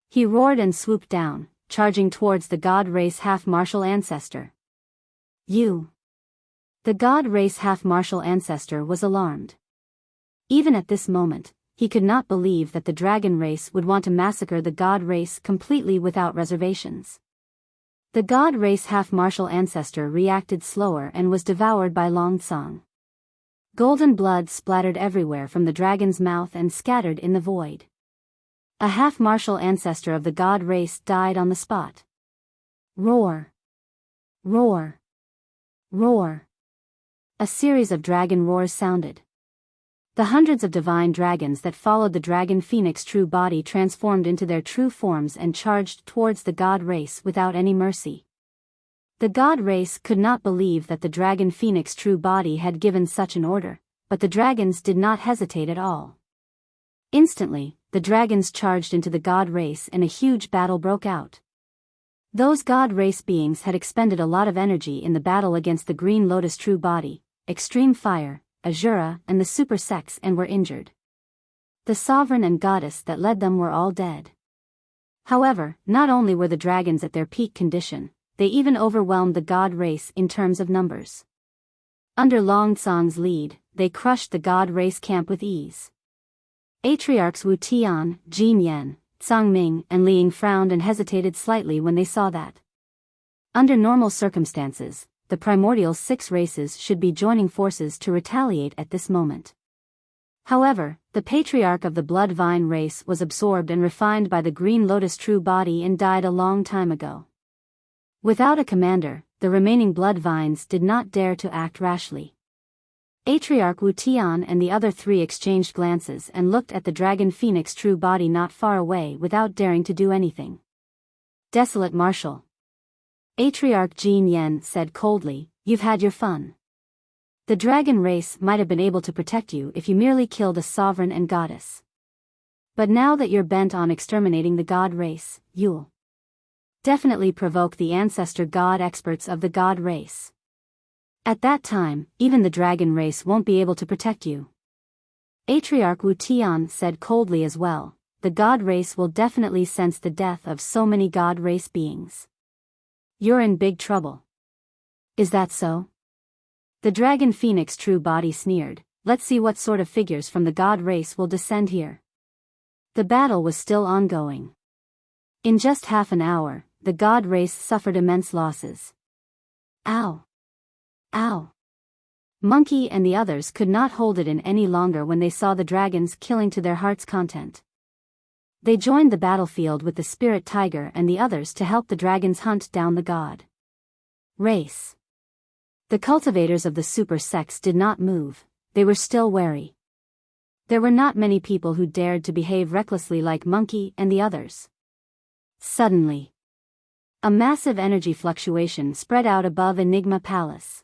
He roared and swooped down, charging towards the god race half-martial ancestor. You. The god race half-martial ancestor was alarmed. Even at this moment, he could not believe that the dragon race would want to massacre the god race completely without reservations. The god race half-martial ancestor reacted slower and was devoured by Long Tsung. Golden blood splattered everywhere from the dragon's mouth and scattered in the void. A half-martial ancestor of the god race died on the spot. Roar. Roar. Roar. A series of dragon roars sounded. The hundreds of divine dragons that followed the dragon phoenix true body transformed into their true forms and charged towards the god race without any mercy. The god race could not believe that the dragon phoenix true body had given such an order, but the dragons did not hesitate at all. Instantly, the dragons charged into the god race and a huge battle broke out. Those god race beings had expended a lot of energy in the battle against the Green Lotus true body, Extreme Fire, Azura, and the Super Sex, and were injured. The sovereign and goddess that led them were all dead. However, not only were the dragons at their peak condition, they even overwhelmed the god race in terms of numbers. Under Long Tsung's lead, they crushed the god race camp with ease. Patriarchs Wu Tian, Jin Yan, Tsang Ming, and Liang frowned and hesitated slightly when they saw that. Under normal circumstances, the primordial 6 races should be joining forces to retaliate at this moment. However, the patriarch of the Blood Vine race was absorbed and refined by the Green Lotus true body and died a long time ago. Without a commander, the remaining Blood Vines did not dare to act rashly. Patriarch Wu Tian and the other 3 exchanged glances and looked at the dragon phoenix true body not far away without daring to do anything. Desolate Marshal. Patriarch Jin Yan said coldly, "You've had your fun. The dragon race might have been able to protect you if you merely killed a sovereign and goddess. But now that you're bent on exterminating the god race, you'll definitely provoke the ancestor god experts of the god race. At that time, even the dragon race won't be able to protect you." Patriarch Wu Tian said coldly as well, "The god race will definitely sense the death of so many god race beings. You're in big trouble." "Is that so?" The dragon phoenix true body sneered, "Let's see what sort of figures from the god race will descend here." The battle was still ongoing. In just half an hour, the god race suffered immense losses. Ow! Ow! Monkey and the others could not hold it in any longer when they saw the dragons killing to their heart's content. They joined the battlefield with the spirit tiger and the others to help the dragons hunt down the god race. The cultivators of the super sex did not move, they were still wary. There were not many people who dared to behave recklessly like Monkey and the others. Suddenly, a massive energy fluctuation spread out above Enigma Palace.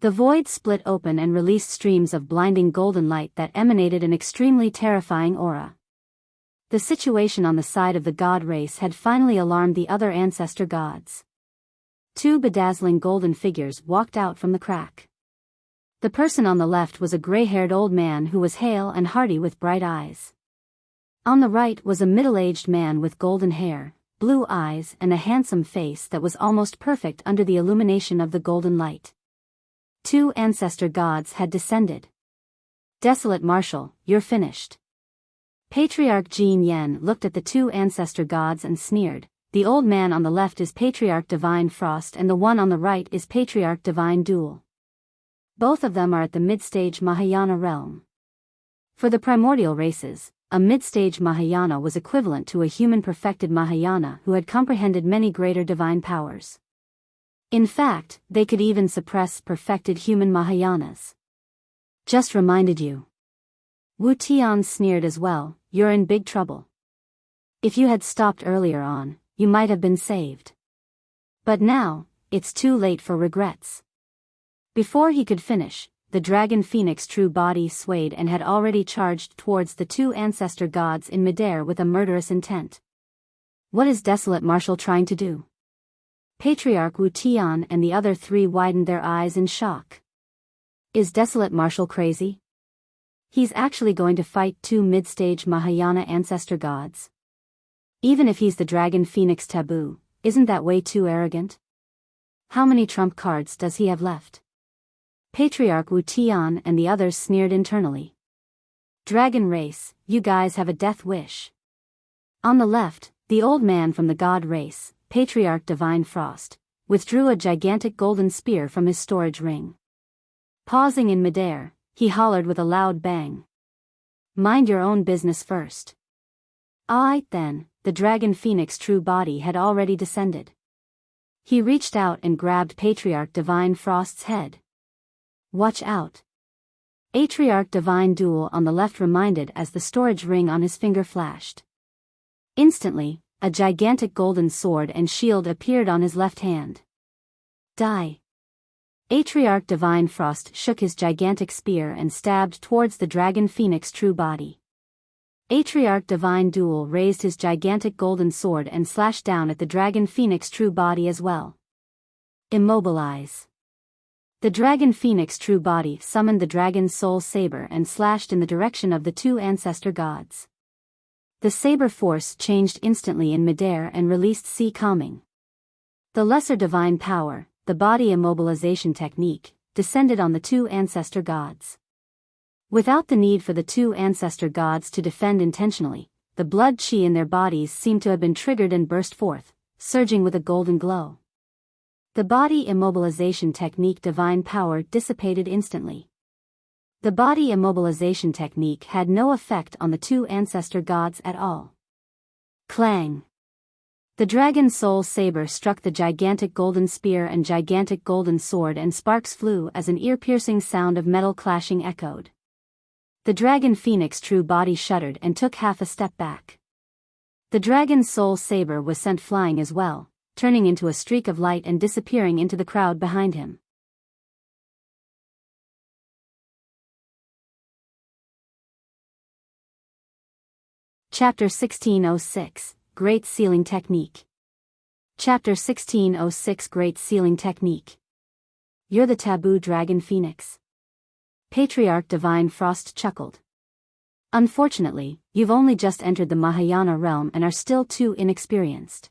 The void split open and released streams of blinding golden light that emanated an extremely terrifying aura. The situation on the side of the god race had finally alarmed the other ancestor gods. 2 bedazzling golden figures walked out from the crack. The person on the left was a gray-haired old man who was hale and hearty with bright eyes. On the right was a middle-aged man with golden hair, blue eyes and a handsome face that was almost perfect under the illumination of the golden light. 2 ancestor gods had descended. Desolate Marshal, you're finished. Patriarch Yin Lan looked at the 2 ancestor gods and sneered. The old man on the left is Patriarch Divine Frost and the one on the right is Patriarch Divine Duel. Both of them are at the mid-stage Mahayana realm. For the primordial races, a mid-stage Mahayana was equivalent to a human-perfected Mahayana who had comprehended many greater divine powers. In fact, they could even suppress perfected human Mahayanas. Just reminded you. Wu Tian sneered as well, you're in big trouble. If you had stopped earlier on, you might have been saved. But now, it's too late for regrets. Before he could finish, the dragon phoenix true body swayed and had already charged towards the 2 ancestor gods in midair with a murderous intent. What is Desolate Marshal trying to do? Patriarch Wu Tian and the other 3 widened their eyes in shock. Is Desolate Marshal crazy? He's actually going to fight 2 mid-stage Mahayana ancestor gods. Even if he's the dragon phoenix taboo, isn't that way too arrogant? How many trump cards does he have left? Patriarch Wu Tian and the others sneered internally. Dragon race, you guys have a death wish. On the left, the old man from the god race, Patriarch Divine Frost, withdrew a gigantic golden spear from his storage ring. Pausing in midair, he hollered with a loud bang. Mind your own business first. Alright then, the dragon phoenix true body had already descended. He reached out and grabbed Patriarch Divine Frost's head. Watch out. Patriarch Divine Duel on the left reminded as the storage ring on his finger flashed. Instantly, a gigantic golden sword and shield appeared on his left hand. Die. Patriarch Divine Frost shook his gigantic spear and stabbed towards the dragon phoenix true body. Patriarch Divine Duel raised his gigantic golden sword and slashed down at the dragon phoenix true body as well. Immobilize. The dragon phoenix true body summoned the dragon's soul saber and slashed in the direction of the 2 ancestor gods. The saber force changed instantly in midair and released sea calming. The lesser divine power, the body immobilization technique, descended on the 2 ancestor gods. Without the need for the 2 ancestor gods to defend intentionally, the blood chi in their bodies seemed to have been triggered and burst forth, surging with a golden glow. The body immobilization technique divine power dissipated instantly. The body immobilization technique had no effect on the 2 ancestor gods at all. Clang! The dragon soul saber struck the gigantic golden spear and gigantic golden sword and sparks flew as an ear-piercing sound of metal clashing echoed. The dragon phoenix true body shuddered and took half a step back. The dragon soul saber was sent flying as well, turning into a streak of light and disappearing into the crowd behind him. Chapter 1606, Great Sealing Technique. Chapter 1606 Great Sealing Technique. You're the taboo dragon phoenix. Patriarch Divine Frost chuckled. Unfortunately, you've only just entered the Mahayana realm and are still too inexperienced.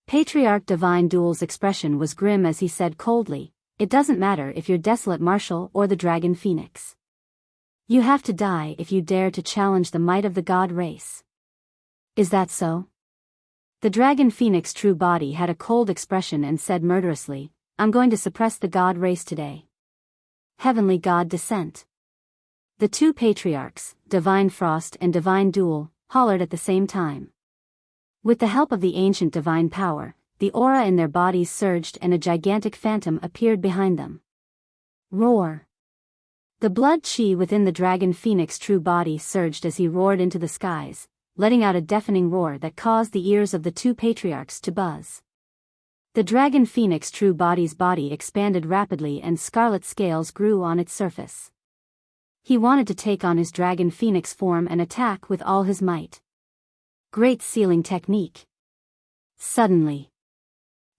Patriarch Divine Duel's expression was grim as he said coldly, it doesn't matter if you're Desolate Marshal or the Dragon Phoenix. You have to die if you dare to challenge the might of the god race. Is that so? The Dragon Phoenix true body had a cold expression and said murderously, I'm going to suppress the god race today. Heavenly God Descent. The 2 patriarchs, Divine Frost and Divine Duel, hollered at the same time. With the help of the ancient divine power, the aura in their bodies surged and a gigantic phantom appeared behind them. Roar! The blood chi within the dragon phoenix true body surged as he roared into the skies, letting out a deafening roar that caused the ears of the 2 patriarchs to buzz. The dragon phoenix true body's body expanded rapidly and scarlet scales grew on its surface. He wanted to take on his dragon phoenix form and attack with all his might. Great Sealing Technique. Suddenly,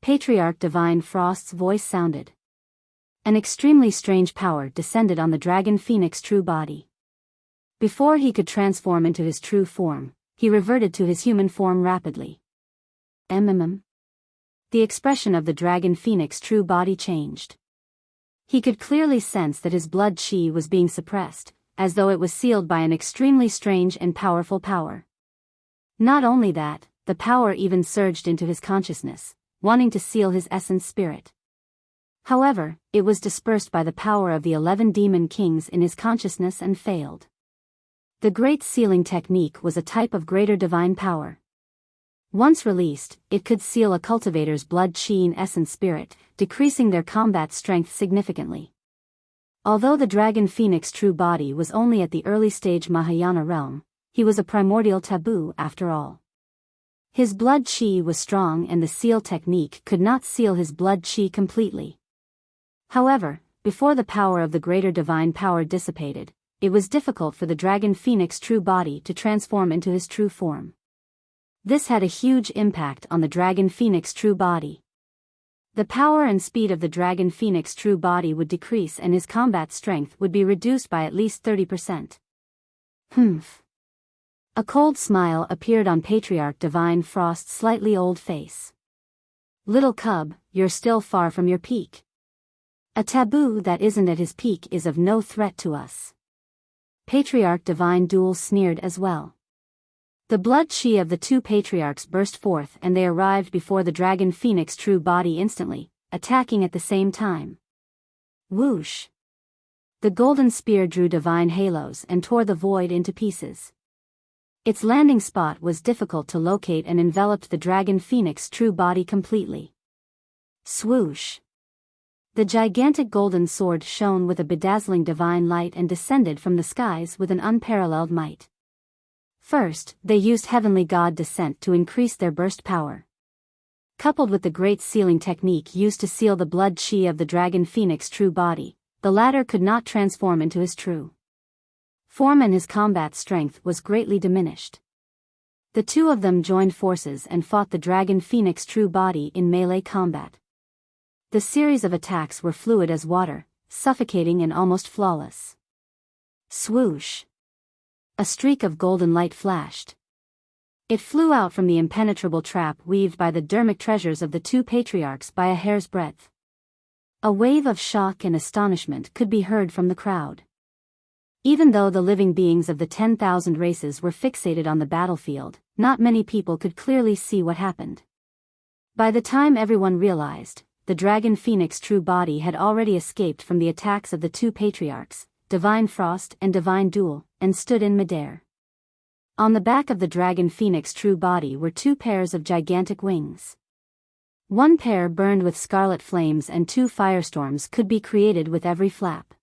Patriarch Divine Frost's voice sounded. An extremely strange power descended on the dragon phoenix true body. Before he could transform into his true form, he reverted to his human form rapidly. The expression of the dragon phoenix true body changed. He could clearly sense that his blood chi was being suppressed, as though it was sealed by an extremely strange and powerful power. Not only that, the power even surged into his consciousness, wanting to seal his essence spirit. However, it was dispersed by the power of the 11 demon kings in his consciousness and failed. The great sealing technique was a type of greater divine power. Once released, it could seal a cultivator's blood chi and essence spirit, decreasing their combat strength significantly. Although the dragon phoenix true body was only at the early stage Mahayana realm, he was a primordial taboo after all. His blood chi was strong and the seal technique could not seal his blood chi completely. However, before the power of the greater divine power dissipated, it was difficult for the dragon phoenix true body to transform into his true form. This had a huge impact on the dragon phoenix true body. The power and speed of the dragon phoenix true body would decrease and his combat strength would be reduced by at least 30%. A cold smile appeared on Patriarch Divine Frost's slightly old face. Little cub, you're still far from your peak. A taboo that isn't at his peak is of no threat to us. Patriarch Divine Duel sneered as well. The blood chi of the two patriarchs burst forth and they arrived before the dragon phoenix true body instantly, attacking at the same time. Whoosh! The golden spear drew divine halos and tore the void into pieces. Its landing spot was difficult to locate and enveloped the dragon phoenix true body completely. Swoosh! The gigantic golden sword shone with a bedazzling divine light and descended from the skies with an unparalleled might. First, they used Heavenly God Descent to increase their burst power. Coupled with the great sealing technique used to seal the blood chi of the dragon phoenix true body, the latter could not transform into his true form and his combat strength was greatly diminished. The two of them joined forces and fought the dragon phoenix true body in melee combat. The series of attacks were fluid as water, suffocating and almost flawless. Swoosh! A streak of golden light flashed. It flew out from the impenetrable trap weaved by the dermic treasures of the two patriarchs by a hair's breadth. A wave of shock and astonishment could be heard from the crowd. Even though the living beings of the 10,000 races were fixated on the battlefield, not many people could clearly see what happened. By the time everyone realized, the dragon phoenix true body had already escaped from the attacks of the two patriarchs, Divine Frost and Divine Duel, and stood in midair. On the back of the dragon phoenix true body were two pairs of gigantic wings. One pair burned with scarlet flames and two firestorms could be created with every flap.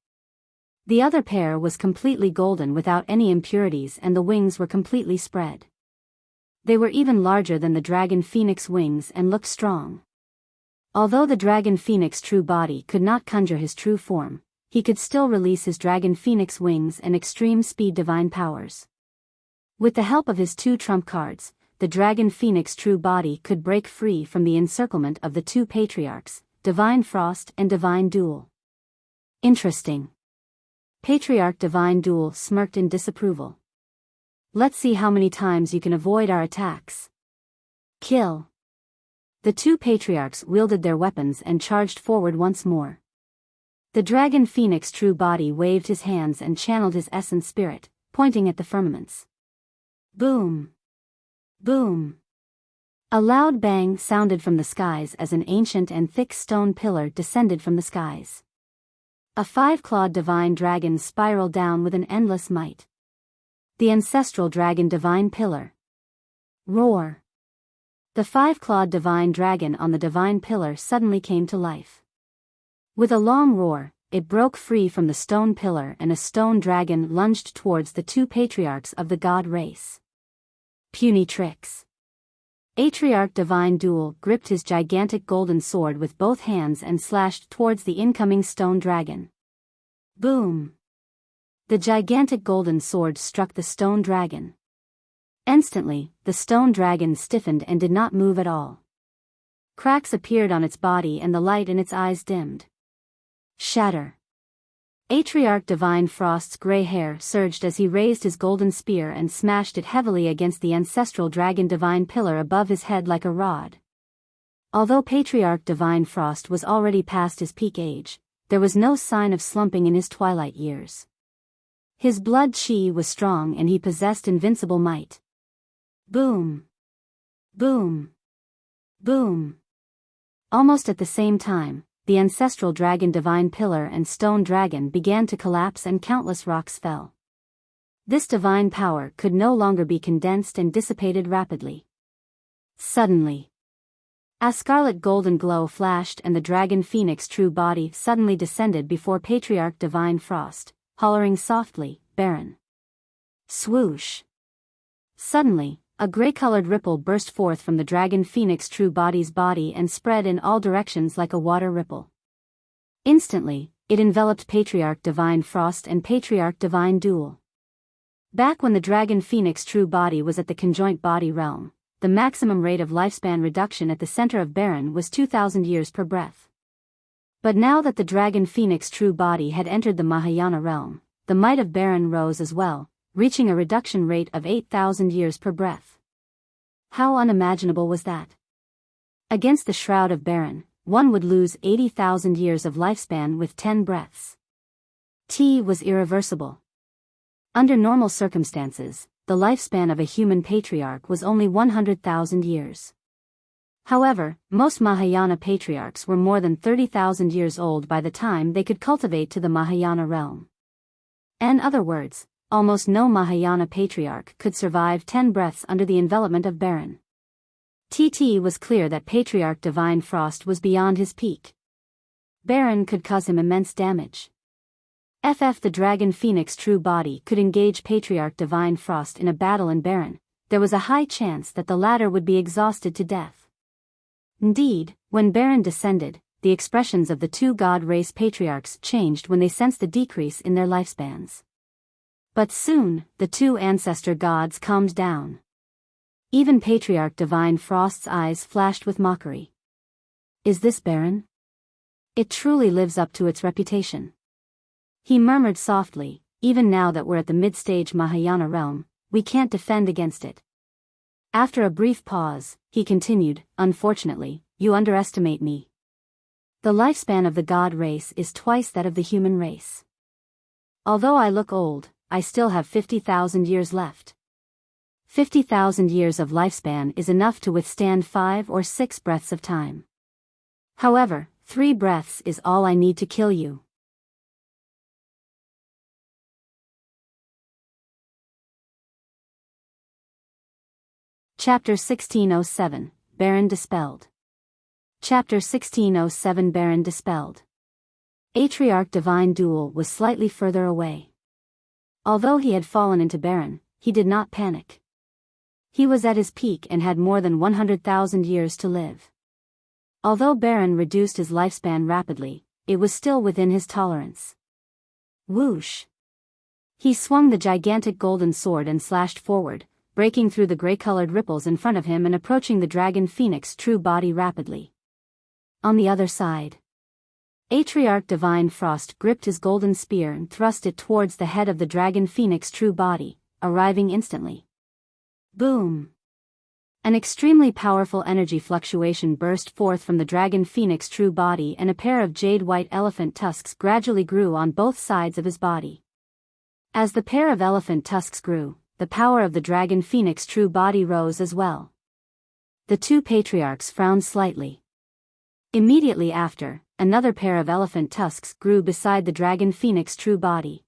The other pair was completely golden without any impurities and the wings were completely spread. They were even larger than the dragon phoenix wings and looked strong. Although the dragon phoenix true body could not conjure his true form, he could still release his dragon phoenix wings and extreme speed divine powers. With the help of his two trump cards, the dragon phoenix true body could break free from the encirclement of the two patriarchs, Divine Frost and Divine Duel. Interesting. Patriarch Divine Duel smirked in disapproval. Let's see how many times you can avoid our attacks. Kill. The two patriarchs wielded their weapons and charged forward once more. The dragon phoenix true body waved his hands and channeled his essence spirit, pointing at the firmaments. Boom! Boom! A loud bang sounded from the skies as an ancient and thick stone pillar descended from the skies. A five-clawed divine dragon spiraled down with an endless might. The ancestral dragon divine pillar. Roar! The five-clawed divine dragon on the divine pillar suddenly came to life. With a long roar, it broke free from the stone pillar and a stone dragon lunged towards the two patriarchs of the god race. Puny tricks. Patriarch Divine Duel gripped his gigantic golden sword with both hands and slashed towards the incoming stone dragon. Boom! The gigantic golden sword struck the stone dragon. Instantly, the stone dragon stiffened and did not move at all. Cracks appeared on its body and the light in its eyes dimmed. Shatter. Patriarch Divine Frost's gray hair surged as he raised his golden spear and smashed it heavily against the ancestral dragon divine pillar above his head like a rod. Although Patriarch Divine Frost was already past his peak age, there was no sign of slumping in his twilight years. His blood chi was strong and he possessed invincible might. Boom! Boom! Boom! Almost at the same time, the ancestral dragon divine pillar and stone dragon began to collapse and countless rocks fell. This divine power could no longer be condensed and dissipated rapidly. Suddenly, a scarlet golden glow flashed and the dragon phoenix true body suddenly descended before Patriarch Divine Frost, hollering softly, "Barren." Swoosh! Suddenly, a gray-colored ripple burst forth from the dragon phoenix true body's body and spread in all directions like a water ripple. Instantly, it enveloped Patriarch Divine Frost and Patriarch Divine Duel. Back when the dragon phoenix true body was at the conjoint body realm, the maximum rate of lifespan reduction at the center of Barren was 2,000 years per breath. But now that the dragon phoenix true body had entered the Mahayana realm, the might of Barren rose as well, reaching a reduction rate of 8,000 years per breath. How unimaginable was that? Against the shroud of Barren, one would lose 80,000 years of lifespan with 10 breaths. T was irreversible. Under normal circumstances, the lifespan of a human patriarch was only 100,000 years. However, most Mahayana patriarchs were more than 30,000 years old by the time they could cultivate to the Mahayana realm. In other words, almost no Mahayana patriarch could survive 10 breaths under the envelopment of Barren. TT was clear that Patriarch Divine Frost was beyond his peak. Barren could cause him immense damage. The dragon phoenix true body could engage Patriarch Divine Frost in a battle in Barren, there was a high chance that the latter would be exhausted to death. Indeed, when Barren descended, the expressions of the two god race patriarchs changed when they sensed the decrease in their lifespans. But soon, the two ancestor gods calmed down. Even Patriarch Divine Frost's eyes flashed with mockery. Is this Barren? It truly lives up to its reputation. He murmured softly, even now that we're at the mid-stage Mahayana realm, we can't defend against it. After a brief pause, he continued, unfortunately, you underestimate me. The lifespan of the god race is twice that of the human race. Although I look old, I still have 50,000 years left. 50,000 years of lifespan is enough to withstand 5 or 6 breaths of time. However, 3 breaths is all I need to kill you. Chapter 1607, Barren Dispelled. Chapter 1607 Barren Dispelled. Patriarch Divine Duel was slightly further away. Although he had fallen into Barren, he did not panic. He was at his peak and had more than 100,000 years to live. Although Barren reduced his lifespan rapidly, it was still within his tolerance. Whoosh! He swung the gigantic golden sword and slashed forward, breaking through the gray-colored ripples in front of him and approaching the dragon phoenix true body rapidly. On the other side, Patriarch Divine Frost gripped his golden spear and thrust it towards the head of the dragon phoenix true body, arriving instantly. Boom! An extremely powerful energy fluctuation burst forth from the dragon phoenix true body and a pair of jade-white elephant tusks gradually grew on both sides of his body. As the pair of elephant tusks grew, the power of the dragon phoenix true body rose as well. The two patriarchs frowned slightly. Immediately after, another pair of elephant tusks grew beside the dragon phoenix true body.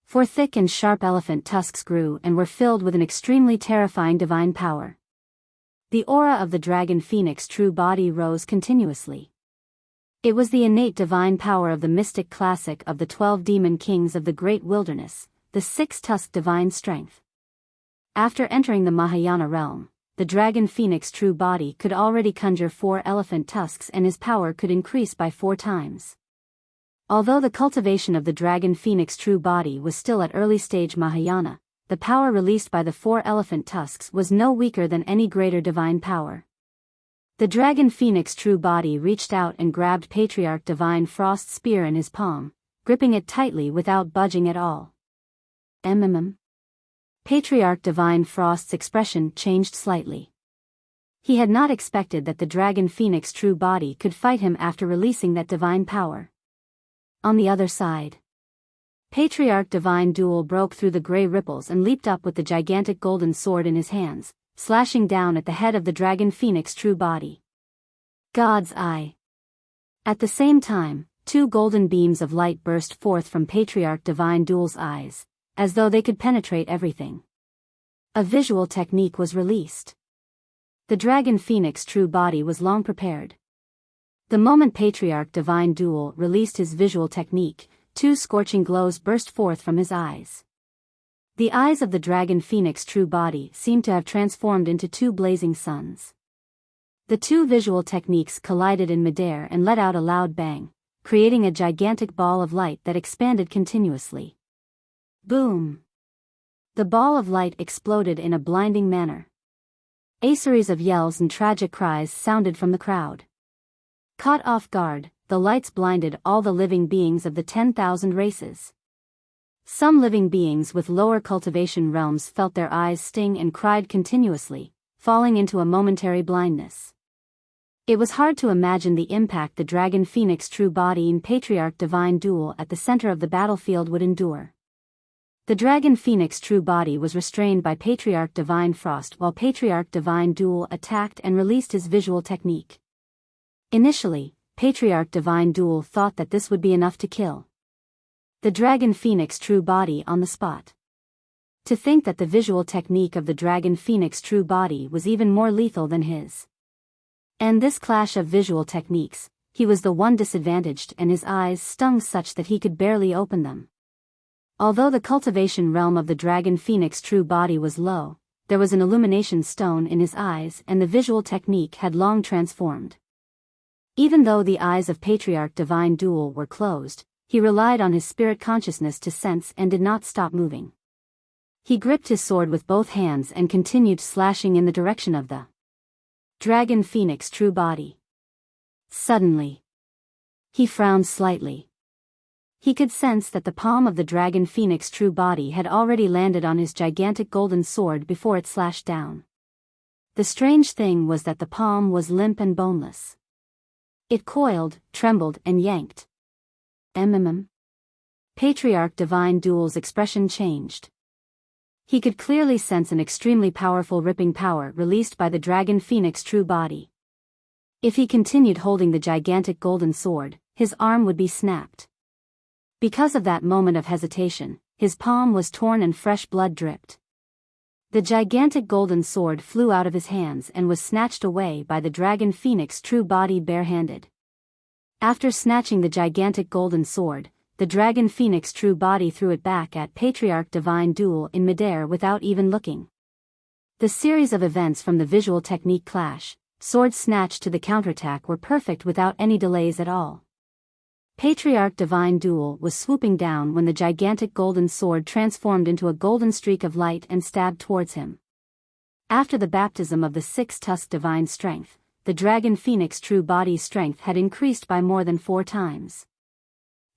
4 thick and sharp elephant tusks grew and were filled with an extremely terrifying divine power. The aura of the dragon phoenix true body rose continuously. It was the innate divine power of the mystic classic of the 12 demon kings of the great wilderness, the 6-tusked divine strength. After entering the Mahayana realm, the dragon phoenix true body could already conjure 4 elephant tusks and his power could increase by 4 times. Although the cultivation of the dragon phoenix true body was still at early stage Mahayana, the power released by the 4 elephant tusks was no weaker than any greater divine power. The dragon phoenix true body reached out and grabbed Patriarch Divine Frost's spear in his palm, gripping it tightly without budging at all. Patriarch Divine Frost's expression changed slightly. He had not expected that the Dragon Phoenix true body could fight him after releasing that divine power. On the other side, Patriarch Divine Duel broke through the gray ripples and leaped up with the gigantic golden sword in his hands, slashing down at the head of the Dragon Phoenix true body. God's Eye. At the same time, two golden beams of light burst forth from Patriarch Divine Duel's eyes, as though they could penetrate everything. A visual technique was released. The Dragon Phoenix true body was long prepared. The moment Patriarch Divine Duel released his visual technique, two scorching glows burst forth from his eyes. The eyes of the Dragon Phoenix true body seemed to have transformed into two blazing suns. The two visual techniques collided in midair and let out a loud bang, creating a gigantic ball of light that expanded continuously. Boom! The ball of light exploded in a blinding manner. A series of yells and tragic cries sounded from the crowd. Caught off guard, the lights blinded all the living beings of the 10,000 races. Some living beings with lower cultivation realms felt their eyes sting and cried continuously, falling into a momentary blindness. It was hard to imagine the impact the Dragon Phoenix true body in Patriarch Divine Duel at the center of the battlefield would endure. The Dragon Phoenix true body was restrained by Patriarch Divine Frost while Patriarch Divine Duel attacked and released his visual technique. Initially, Patriarch Divine Duel thought that this would be enough to kill the Dragon Phoenix true body on the spot. To think that the visual technique of the Dragon Phoenix true body was even more lethal than his. And this clash of visual techniques, he was the one disadvantaged and his eyes stung such that he could barely open them. Although the cultivation realm of the Dragon Phoenix true body was low, there was an illumination stone in his eyes and the visual technique had long transformed. Even though the eyes of Patriarch Divine Duel were closed, he relied on his spirit consciousness to sense and did not stop moving. He gripped his sword with both hands and continued slashing in the direction of the Dragon Phoenix true body. Suddenly, he frowned slightly. He could sense that the palm of the Dragon Phoenix true body had already landed on his gigantic golden sword before it slashed down. The strange thing was that the palm was limp and boneless. It coiled, trembled, and yanked. Patriarch Divine Duel's expression changed. He could clearly sense an extremely powerful ripping power released by the Dragon Phoenix true body. If he continued holding the gigantic golden sword, his arm would be snapped. Because of that moment of hesitation, his palm was torn and fresh blood dripped. The gigantic golden sword flew out of his hands and was snatched away by the Dragon Phoenix true body barehanded. After snatching the gigantic golden sword, the Dragon Phoenix true body threw it back at Patriarch Divine Duel in midair without even looking. The series of events from the visual technique clash, sword snatch to the counterattack were perfect without any delays at all. Patriarch Divine Duel was swooping down when the gigantic golden sword transformed into a golden streak of light and stabbed towards him. After the baptism of the six-tusked divine strength, the Dragon Phoenix true body's strength had increased by more than 4 times.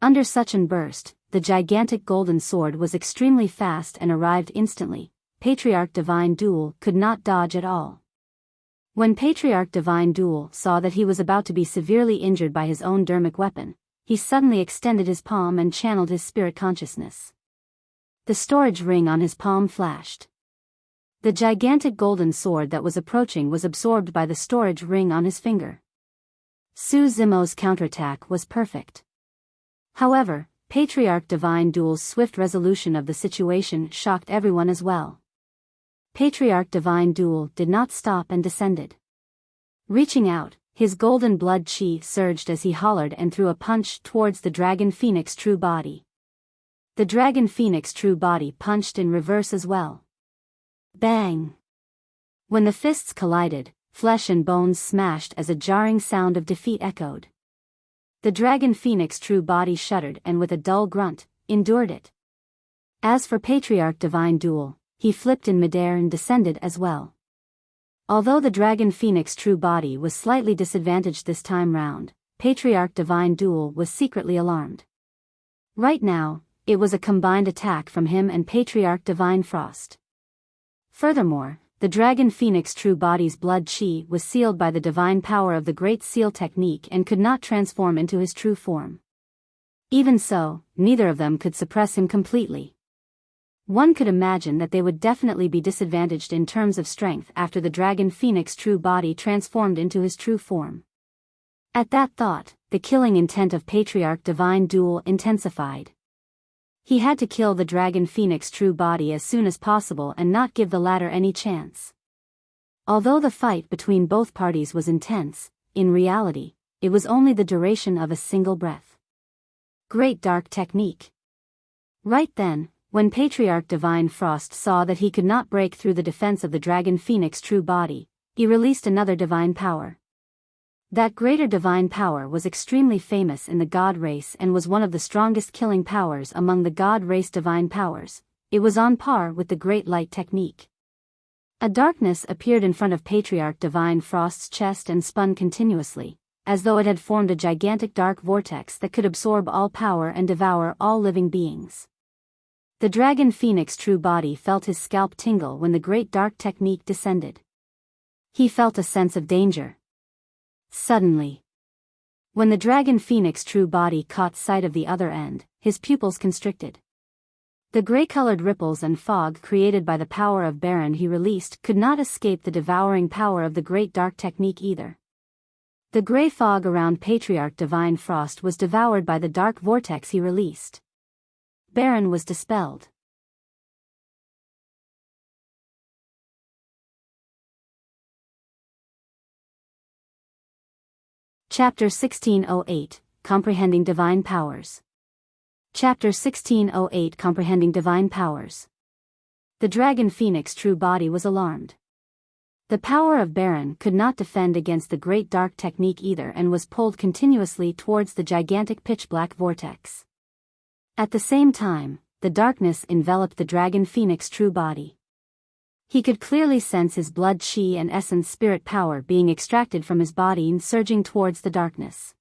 Under such an burst, the gigantic golden sword was extremely fast and arrived instantly. Patriarch Divine Duel could not dodge at all. When Patriarch Divine Duel saw that he was about to be severely injured by his own dermic weapon, he suddenly extended his palm and channeled his spirit consciousness. The storage ring on his palm flashed. The gigantic golden sword that was approaching was absorbed by the storage ring on his finger. Su Zimo's counterattack was perfect. However, Patriarch Divine Duel's swift resolution of the situation shocked everyone as well. Patriarch Divine Duel did not stop and descended. Reaching out, his golden blood chi surged as he hollered and threw a punch towards the Dragon Phoenix true body. The Dragon Phoenix true body punched in reverse as well. Bang! When the fists collided, flesh and bones smashed as a jarring sound of defeat echoed. The Dragon Phoenix true body shuddered and with a dull grunt, endured it. As for Patriarch Divine Duel, he flipped in midair and descended as well. Although the Dragon Phoenix true body was slightly disadvantaged this time round, Patriarch Divine Duel was secretly alarmed. Right now, it was a combined attack from him and Patriarch Divine Frost. Furthermore, the Dragon Phoenix true body's blood chi was sealed by the divine power of the Great Seal technique and could not transform into his true form. Even so, neither of them could suppress him completely. One could imagine that they would definitely be disadvantaged in terms of strength after the Dragon Phoenix true body transformed into his true form. At that thought, the killing intent of Patriarch Divine Duel intensified. He had to kill the Dragon Phoenix true body as soon as possible and not give the latter any chance. Although the fight between both parties was intense, in reality, it was only the duration of a single breath. Great Dark Technique. Right then, when Patriarch Divine Frost saw that he could not break through the defense of the Dragon Phoenix true body, he released another divine power. That greater divine power was extremely famous in the god race and was one of the strongest killing powers among the god race divine powers. It was on par with the Great Light technique. A darkness appeared in front of Patriarch Divine Frost's chest and spun continuously, as though it had formed a gigantic dark vortex that could absorb all power and devour all living beings. The Dragon Phoenix true body felt his scalp tingle when the Great Dark technique descended. He felt a sense of danger. Suddenly, when the Dragon Phoenix true body caught sight of the other end, his pupils constricted. The gray-colored ripples and fog created by the power of Barren he released could not escape the devouring power of the Great Dark technique either. The gray fog around Patriarch Divine Frost was devoured by the dark vortex he released. Barren was dispelled. Chapter 1608, Comprehending Divine Powers. Chapter 1608, Comprehending Divine Powers. The Dragon Phoenix true body was alarmed. The power of Barren could not defend against the Great Dark technique either and was pulled continuously towards the gigantic pitch-black vortex. At the same time, the darkness enveloped the Dragon Phoenix true body. He could clearly sense his blood chi and essence spirit power being extracted from his body and surging towards the darkness.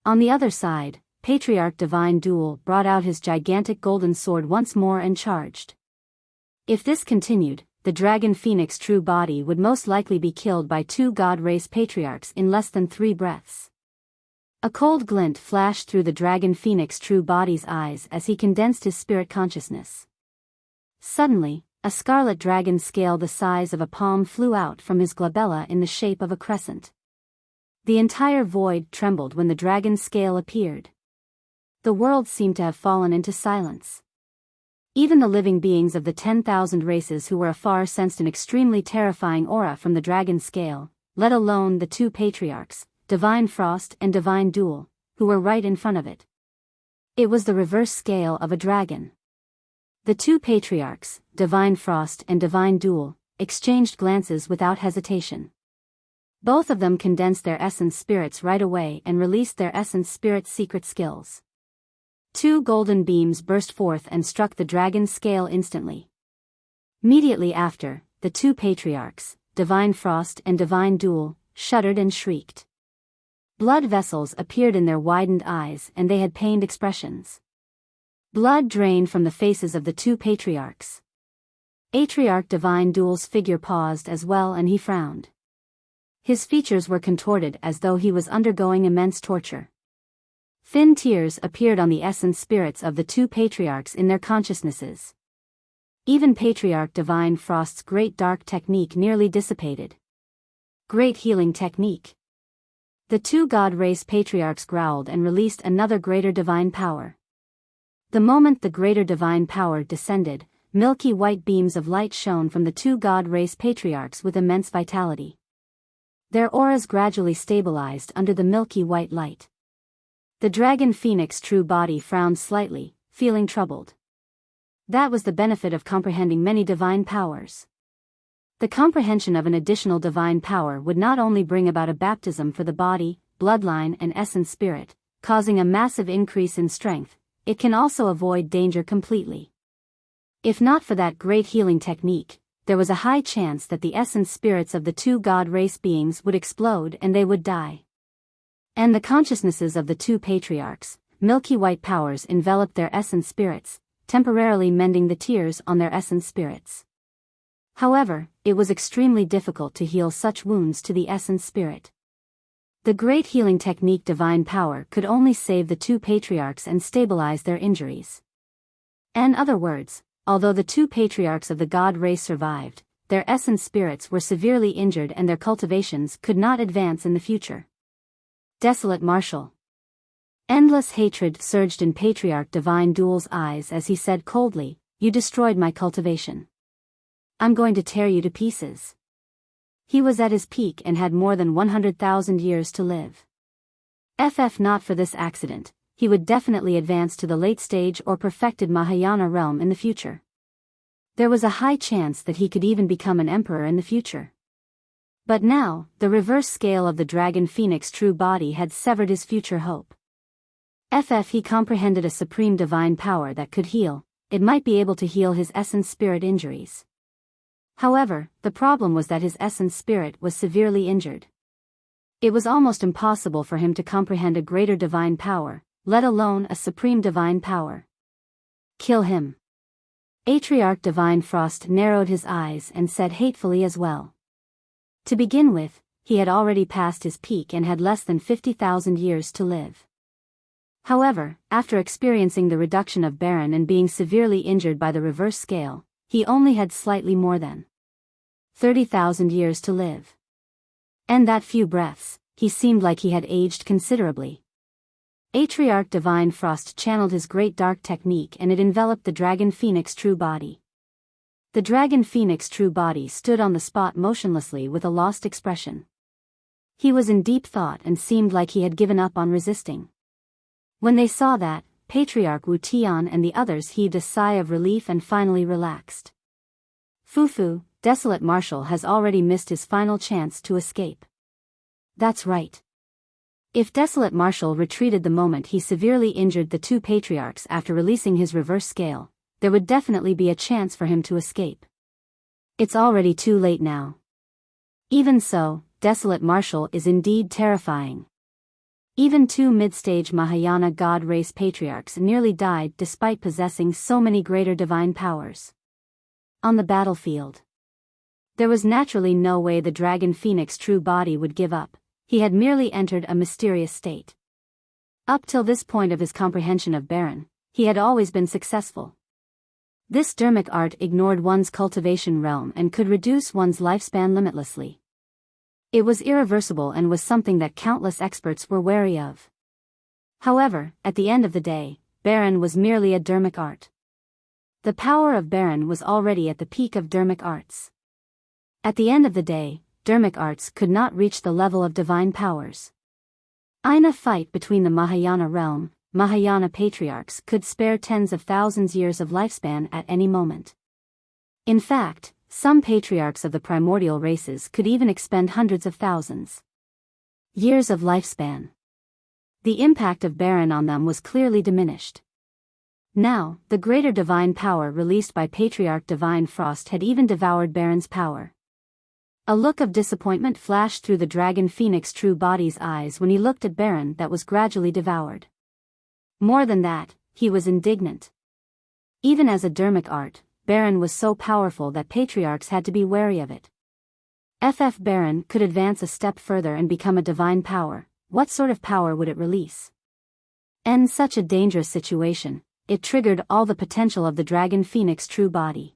On the other side, Patriarch Divine Duel brought out his gigantic golden sword once more and charged. If this continued, the Dragon Phoenix true body would most likely be killed by two god race patriarchs in less than 3 breaths. A cold glint flashed through the Dragon Phoenix true body's eyes as he condensed his spirit consciousness. Suddenly, a scarlet dragon scale the size of a palm flew out from his glabella in the shape of a crescent. The entire void trembled when the dragon scale appeared. The world seemed to have fallen into silence. Even the living beings of the 10,000 races who were afar sensed an extremely terrifying aura from the dragon scale, let alone the two patriarchs, Divine Frost and Divine Duel, who were right in front of it. It was the reverse scale of a dragon. The two patriarchs, Divine Frost and Divine Duel, exchanged glances without hesitation. Both of them condensed their essence spirits right away and released their essence spirit secret skills. 2 golden beams burst forth and struck the dragon scale instantly. Immediately after, the two patriarchs, Divine Frost and Divine Duel, shuddered and shrieked. Blood vessels appeared in their widened eyes and they had pained expressions. Blood drained from the faces of the two patriarchs. Patriarch Divine Duel's figure paused as well and he frowned. His features were contorted as though he was undergoing immense torture. Thin tears appeared on the essence spirits of the two patriarchs in their consciousnesses. Even Patriarch Divine Frost's Great Dark technique nearly dissipated. Great Healing Technique. The two god race patriarchs growled and released another greater divine power. The moment the greater divine power descended, milky white beams of light shone from the two god race patriarchs with immense vitality. Their auras gradually stabilized under the milky white light. The Dragon Phoenix true body frowned slightly, feeling troubled. That was the benefit of comprehending many divine powers. The comprehension of an additional divine power would not only bring about a baptism for the body, bloodline and essence spirit, causing a massive increase in strength, it can also avoid danger completely. If not for that great healing technique, there was a high chance that the essence spirits of the two god race beings would explode and they would die. And the consciousnesses of the two patriarchs, milky white powers enveloped their essence spirits, temporarily mending the tears on their essence spirits. However, it was extremely difficult to heal such wounds to the essence spirit. The great healing technique divine power could only save the two patriarchs and stabilize their injuries. In other words, although the two patriarchs of the god race survived, their essence spirits were severely injured and their cultivations could not advance in the future. Desolate Marshal. Endless hatred surged in Patriarch Divine Duel's eyes as he said coldly, "You destroyed my cultivation. I'm going to tear you to pieces." He was at his peak and had more than 100,000 years to live. Not for this accident, he would definitely advance to the late stage or perfected Mahayana realm in the future. There was a high chance that he could even become an emperor in the future. But now, the reverse scale of the dragon phoenix true body had severed his future hope. He comprehended a supreme divine power that could heal, it might be able to heal his essence spirit injuries. However, the problem was that his essence spirit was severely injured. It was almost impossible for him to comprehend a greater divine power, let alone a supreme divine power. Kill him. Patriarch Divine Frost narrowed his eyes and said hatefully as well. To begin with, he had already passed his peak and had less than 50,000 years to live. However, after experiencing the reduction of Barren and being severely injured by the reverse scale, he only had slightly more than 30,000 years to live. And that few breaths, he seemed like he had aged considerably. Patriarch Divine Frost channeled his great dark technique and it enveloped the dragon phoenix true body. The dragon phoenix true body stood on the spot motionlessly with a lost expression. He was in deep thought and seemed like he had given up on resisting. When they saw that, Patriarch Wu Tian and the others heaved a sigh of relief and finally relaxed. Fufu, Desolate Marshal has already missed his final chance to escape. That's right. If Desolate Marshal retreated the moment he severely injured the two patriarchs after releasing his reverse scale, there would definitely be a chance for him to escape. It's already too late now. Even so, Desolate Marshal is indeed terrifying. Even two mid-stage Mahayana god race patriarchs nearly died despite possessing so many greater divine powers. On the battlefield, there was naturally no way the dragon phoenix true body would give up. He had merely entered a mysterious state. Up till this point of his comprehension of Barren, he had always been successful. This dermic art ignored one's cultivation realm and could reduce one's lifespan limitlessly. It was irreversible and was something that countless experts were wary of. However, at the end of the day, Barren was merely a dermic art. The power of Barren was already at the peak of dermic arts. At the end of the day, dermic arts could not reach the level of divine powers. In a fight between the Mahayana realm, Mahayana patriarchs could spare tens of thousands years of lifespan at any moment. In fact, some patriarchs of the primordial races could even expend hundreds of thousands years of lifespan. The impact of Barren on them was clearly diminished. Now, the greater divine power released by Patriarch Divine Frost had even devoured Barren's power. A look of disappointment flashed through the dragon phoenix true body's eyes when he looked at Barren that was gradually devoured. More than that, he was indignant. Even as a dermic art, Barren was so powerful that patriarchs had to be wary of it. Barren could advance a step further and become a divine power. What sort of power would it release? In such a dangerous situation, it triggered all the potential of the dragon phoenix true body.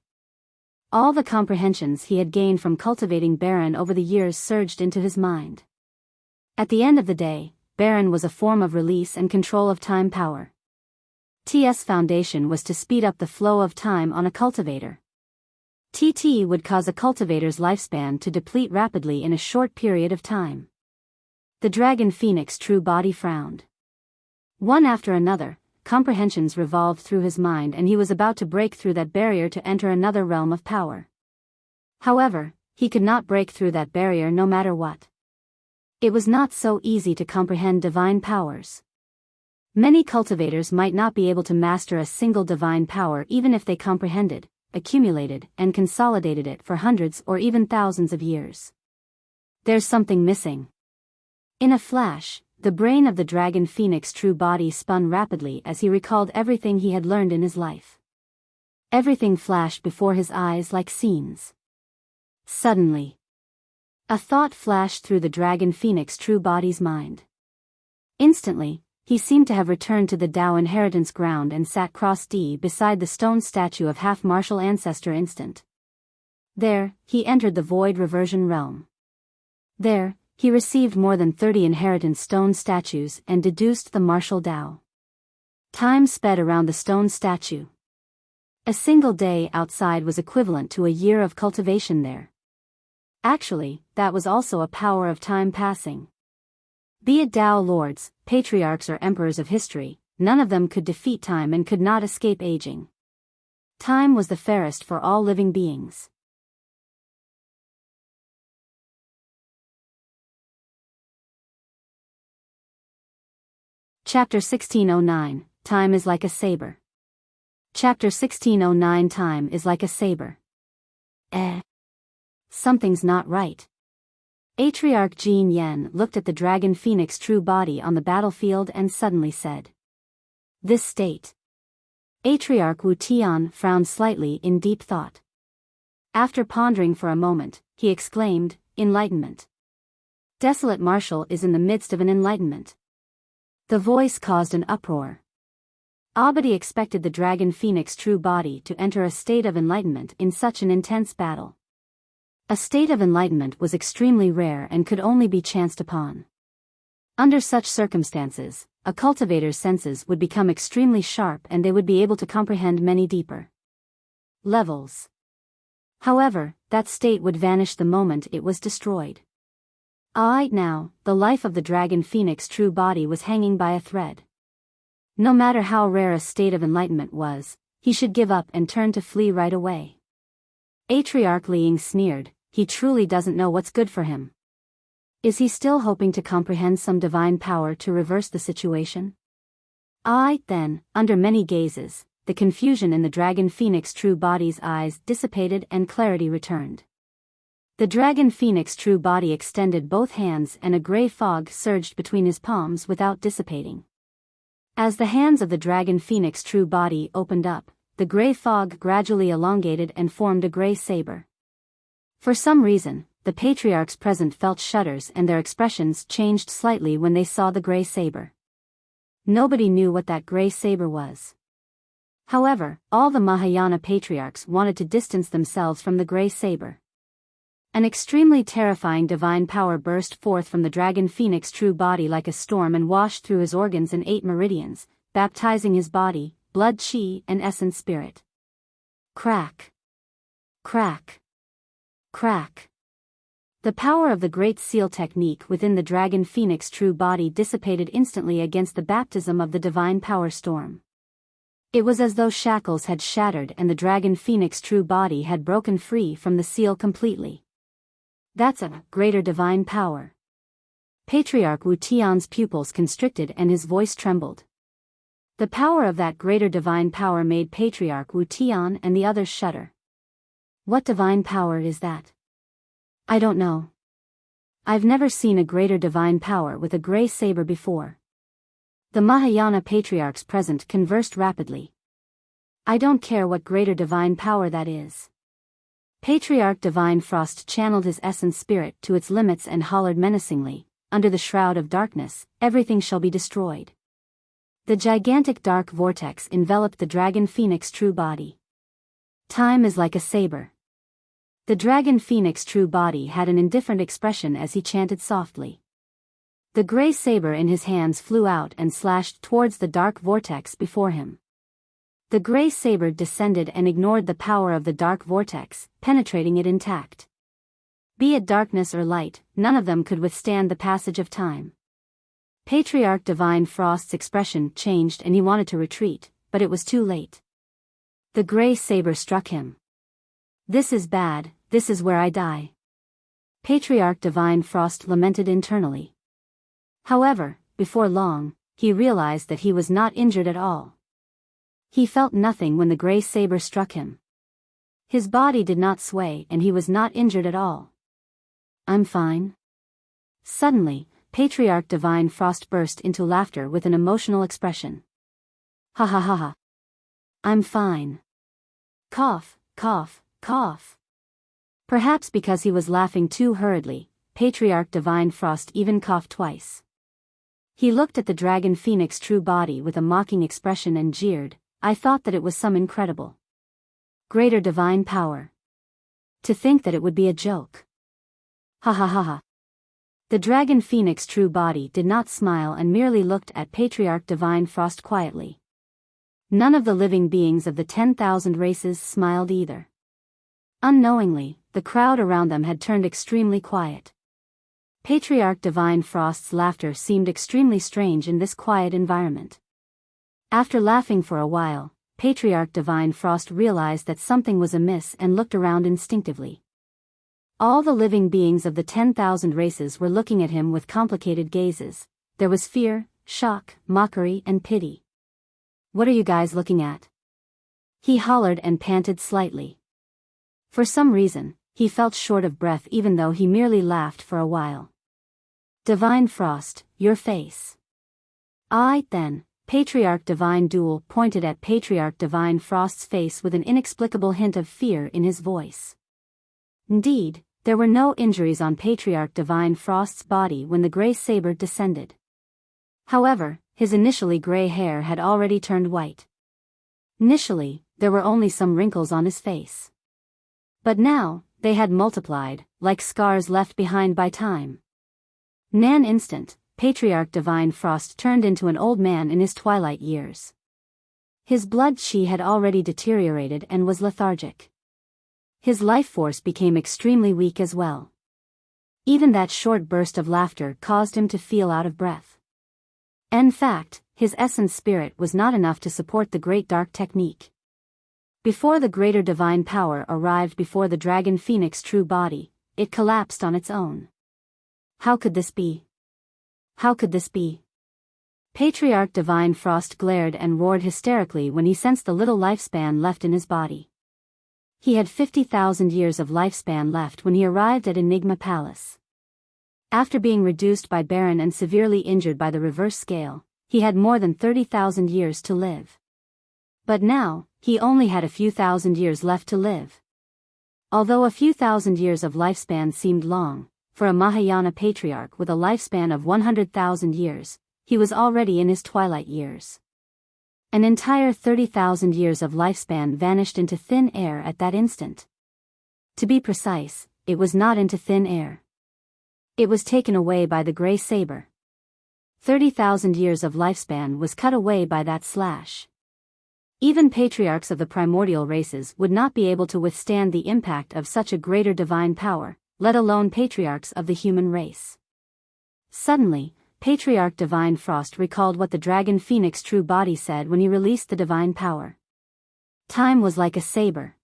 All the comprehensions he had gained from cultivating Barren over the years surged into his mind. At the end of the day, Barren was a form of release and control of time power. TS foundation was to speed up the flow of time on a cultivator. TT would cause a cultivator's lifespan to deplete rapidly in a short period of time. The dragon phoenix true body frowned. One after another, comprehensions revolved through his mind and he was about to break through that barrier to enter another realm of power. However, he could not break through that barrier no matter what. It was not so easy to comprehend divine powers. Many cultivators might not be able to master a single divine power even if they comprehended, accumulated, and consolidated it for hundreds or even thousands of years. There's something missing. In a flash, The brain of the dragon phoenix true body spun rapidly as he recalled everything he had learned in his life. Everything flashed before his eyes like scenes. Suddenly, a thought flashed through the dragon phoenix true body's mind. Instantly, he seemed to have returned to the Tao inheritance ground and sat cross-D beside the stone statue of half-martial ancestor instant. There, he entered the void reversion realm. There, he received more than 30 inheritance stone statues and deduced the martial Tao. Time sped around the stone statue. A single day outside was equivalent to a year of cultivation there. Actually, that was also a power of time passing. Be it Tao lords, patriarchs or emperors of history, none of them could defeat time and could not escape aging. Time was the fairest for all living beings. Chapter 1609, Time is like a saber. Chapter 1609, Time is like a saber. Something's not right. Patriarch Yin Lan looked at the dragon phoenix true body on the battlefield and suddenly said, "This state." Patriarch Wu Tian frowned slightly in deep thought. After pondering for a moment, he exclaimed, "Enlightenment." Desolate Marshal is in the midst of an enlightenment. The voice caused an uproar. Nobody expected the dragon phoenix true body to enter a state of enlightenment in such an intense battle. A state of enlightenment was extremely rare and could only be chanced upon. Under such circumstances, a cultivator's senses would become extremely sharp and they would be able to comprehend many deeper levels. However, that state would vanish the moment it was destroyed. Now, the life of the dragon phoenix true body was hanging by a thread. No matter how rare a state of enlightenment was, he should give up and turn to flee right away. Patriarch Liang sneered, "He truly doesn't know what's good for him. Is he still hoping to comprehend some divine power to reverse the situation?" Then, under many gazes, the confusion in the dragon phoenix true body's eyes dissipated and clarity returned. The dragon phoenix true body extended both hands and a gray fog surged between his palms without dissipating. As the hands of the dragon phoenix true body opened up, the gray fog gradually elongated and formed a gray saber. For some reason, the patriarchs present felt shudders and their expressions changed slightly when they saw the gray saber. Nobody knew what that gray saber was. However, all the Mahayana patriarchs wanted to distance themselves from the gray saber. An extremely terrifying divine power burst forth from the dragon phoenix true body like a storm and washed through his organs in 8 meridians, baptizing his body, blood, chi, and essence spirit. Crack. Crack. Crack. The power of the Great Seal technique within the dragon phoenix true body dissipated instantly against the baptism of the divine power storm. It was as though shackles had shattered and the dragon phoenix true body had broken free from the seal completely. That's a greater divine power. Patriarch Wu Tian's pupils constricted and his voice trembled. The power of that greater divine power made Patriarch Wu Tian and the others shudder. What divine power is that? I don't know. I've never seen a greater divine power with a gray saber before. The Mahayana patriarchs present conversed rapidly. I don't care what greater divine power that is. Patriarch Divine Frost channeled his essence spirit to its limits and hollered menacingly, "Under the shroud of darkness, everything shall be destroyed." The gigantic dark vortex enveloped the dragon phoenix true body. Time is like a saber. The dragon phoenix true body had an indifferent expression as he chanted softly. The gray saber in his hands flew out and slashed towards the dark vortex before him. The gray saber descended and ignored the power of the dark vortex, penetrating it intact. Be it darkness or light, none of them could withstand the passage of time. Patriarch Divine Frost's expression changed and he wanted to retreat, but it was too late. The gray saber struck him. "This is bad, this is where I die." Patriarch Divine Frost lamented internally. However, before long, he realized that he was not injured at all. He felt nothing when the gray saber struck him. His body did not sway and he was not injured at all. "I'm fine." Suddenly, Patriarch Divine Frost burst into laughter with an emotional expression. Ha ha ha ha. I'm fine. Cough, cough, cough. Perhaps because he was laughing too hurriedly, Patriarch Divine Frost even coughed twice. He looked at the dragon phoenix true body with a mocking expression and jeered, I thought that it was some incredible greater divine power. To think that it would be a joke. Ha ha ha ha. The dragon phoenix true body did not smile and merely looked at Patriarch Divine Frost quietly. None of the living beings of the 10,000 races smiled either. Unknowingly, the crowd around them had turned extremely quiet. Patriarch Divine Frost's laughter seemed extremely strange in this quiet environment. After laughing for a while, Patriarch Divine Frost realized that something was amiss and looked around instinctively. All the living beings of the 10,000 races were looking at him with complicated gazes. There was fear, shock, mockery, and pity. What are you guys looking at? He hollered and panted slightly. For some reason, he felt short of breath even though he merely laughed for a while. Divine Frost, your face. Then, Patriarch Divine Duel pointed at Patriarch Divine Frost's face with an inexplicable hint of fear in his voice. Indeed, there were no injuries on Patriarch Divine Frost's body when the gray saber descended. However, his initially gray hair had already turned white. Initially, there were only some wrinkles on his face. But now, they had multiplied, like scars left behind by time. In an instant, Patriarch Divine Frost turned into an old man in his twilight years. His blood chi had already deteriorated and was lethargic. His life force became extremely weak as well. Even that short burst of laughter caused him to feel out of breath. In fact, his essence spirit was not enough to support the Great Dark Technique. Before the greater divine power arrived before the dragon phoenix true body, it collapsed on its own. How could this be? How could this be? Patriarch Divine Frost glared and roared hysterically when he sensed the little lifespan left in his body. He had 50,000 years of lifespan left when he arrived at Enigma Palace. After being reduced by Barren and severely injured by the reverse scale, he had more than 30,000 years to live. But now, he only had a few thousand years left to live. Although a few thousand years of lifespan seemed long, for a Mahayana patriarch with a lifespan of 100,000 years, he was already in his twilight years. An entire 30,000 years of lifespan vanished into thin air at that instant. To be precise, it was not into thin air. It was taken away by the gray saber. 30,000 years of lifespan was cut away by that slash. Even patriarchs of the primordial races would not be able to withstand the impact of such a greater divine power, let alone patriarchs of the human race. Suddenly, Patriarch Divine Frost recalled what the dragon phoenix true body said when he released the divine power. Time was like a saber.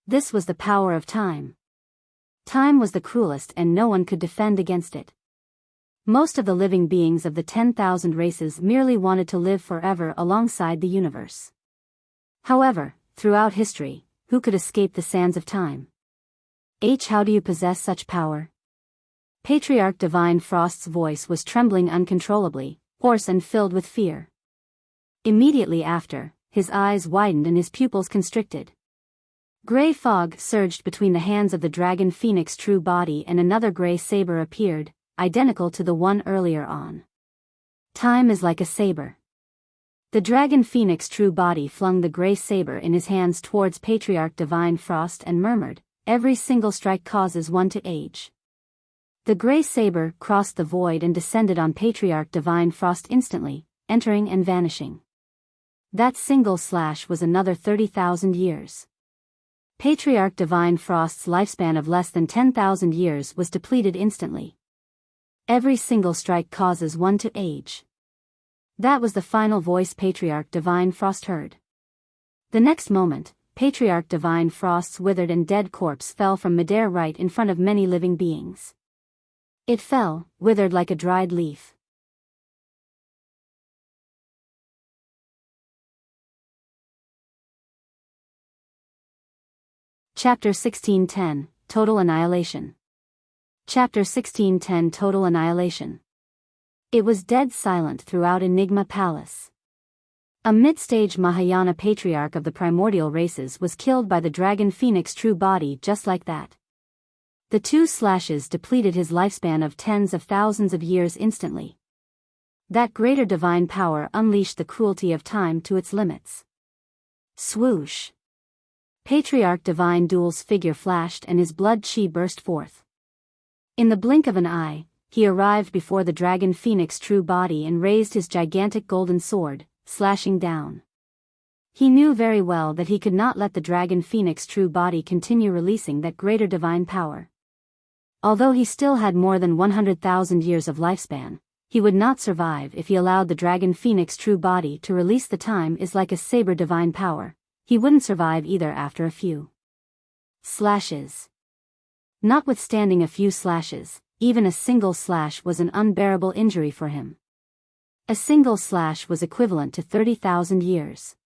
This was the power of time. Time was the cruelest and no one could defend against it. Most of the living beings of the 10,000 races merely wanted to live forever alongside the universe. However, throughout history, who could escape the sands of time? How do you possess such power? Patriarch Divine Frost's voice was trembling uncontrollably, hoarse and filled with fear. Immediately after, his eyes widened and his pupils constricted. Gray fog surged between the hands of the dragon phoenix true body and another gray saber appeared, identical to the one earlier on. Time is like a saber. The dragon phoenix true body flung the gray saber in his hands towards Patriarch Divine Frost and murmured, every single strike causes one to age. The gray saber crossed the void and descended on Patriarch Divine Frost instantly, entering and vanishing. That single slash was another 30,000 years. Patriarch Divine Frost's lifespan of less than 10,000 years was depleted instantly. Every single strike causes one to age. That was the final voice Patriarch Divine Frost heard. The next moment, Patriarch Divine Frost's withered and dead corpse fell from midair right in front of many living beings. It fell, withered like a dried leaf. Chapter 1610, Total Annihilation. Chapter 1610 Total Annihilation. It was dead silent throughout Enigma Palace. A mid-stage Mahayana patriarch of the primordial races was killed by the dragon phoenix true body just like that. The 2 slashes depleted his lifespan of tens of thousands of years instantly. That greater divine power unleashed the cruelty of time to its limits. Swoosh! Patriarch Divine Duel's figure flashed and his blood chi burst forth. In the blink of an eye, he arrived before the dragon phoenix true body and raised his gigantic golden sword, slashing down. He knew very well that he could not let the dragon phoenix true body continue releasing that greater divine power. Although he still had more than 100,000 years of lifespan, he would not survive if he allowed the dragon phoenix true body to release. The time is like a saber divine power. He wouldn't survive either after a few slashes. Notwithstanding a few slashes, even a single slash was an unbearable injury for him. A single slash was equivalent to 30,000 years.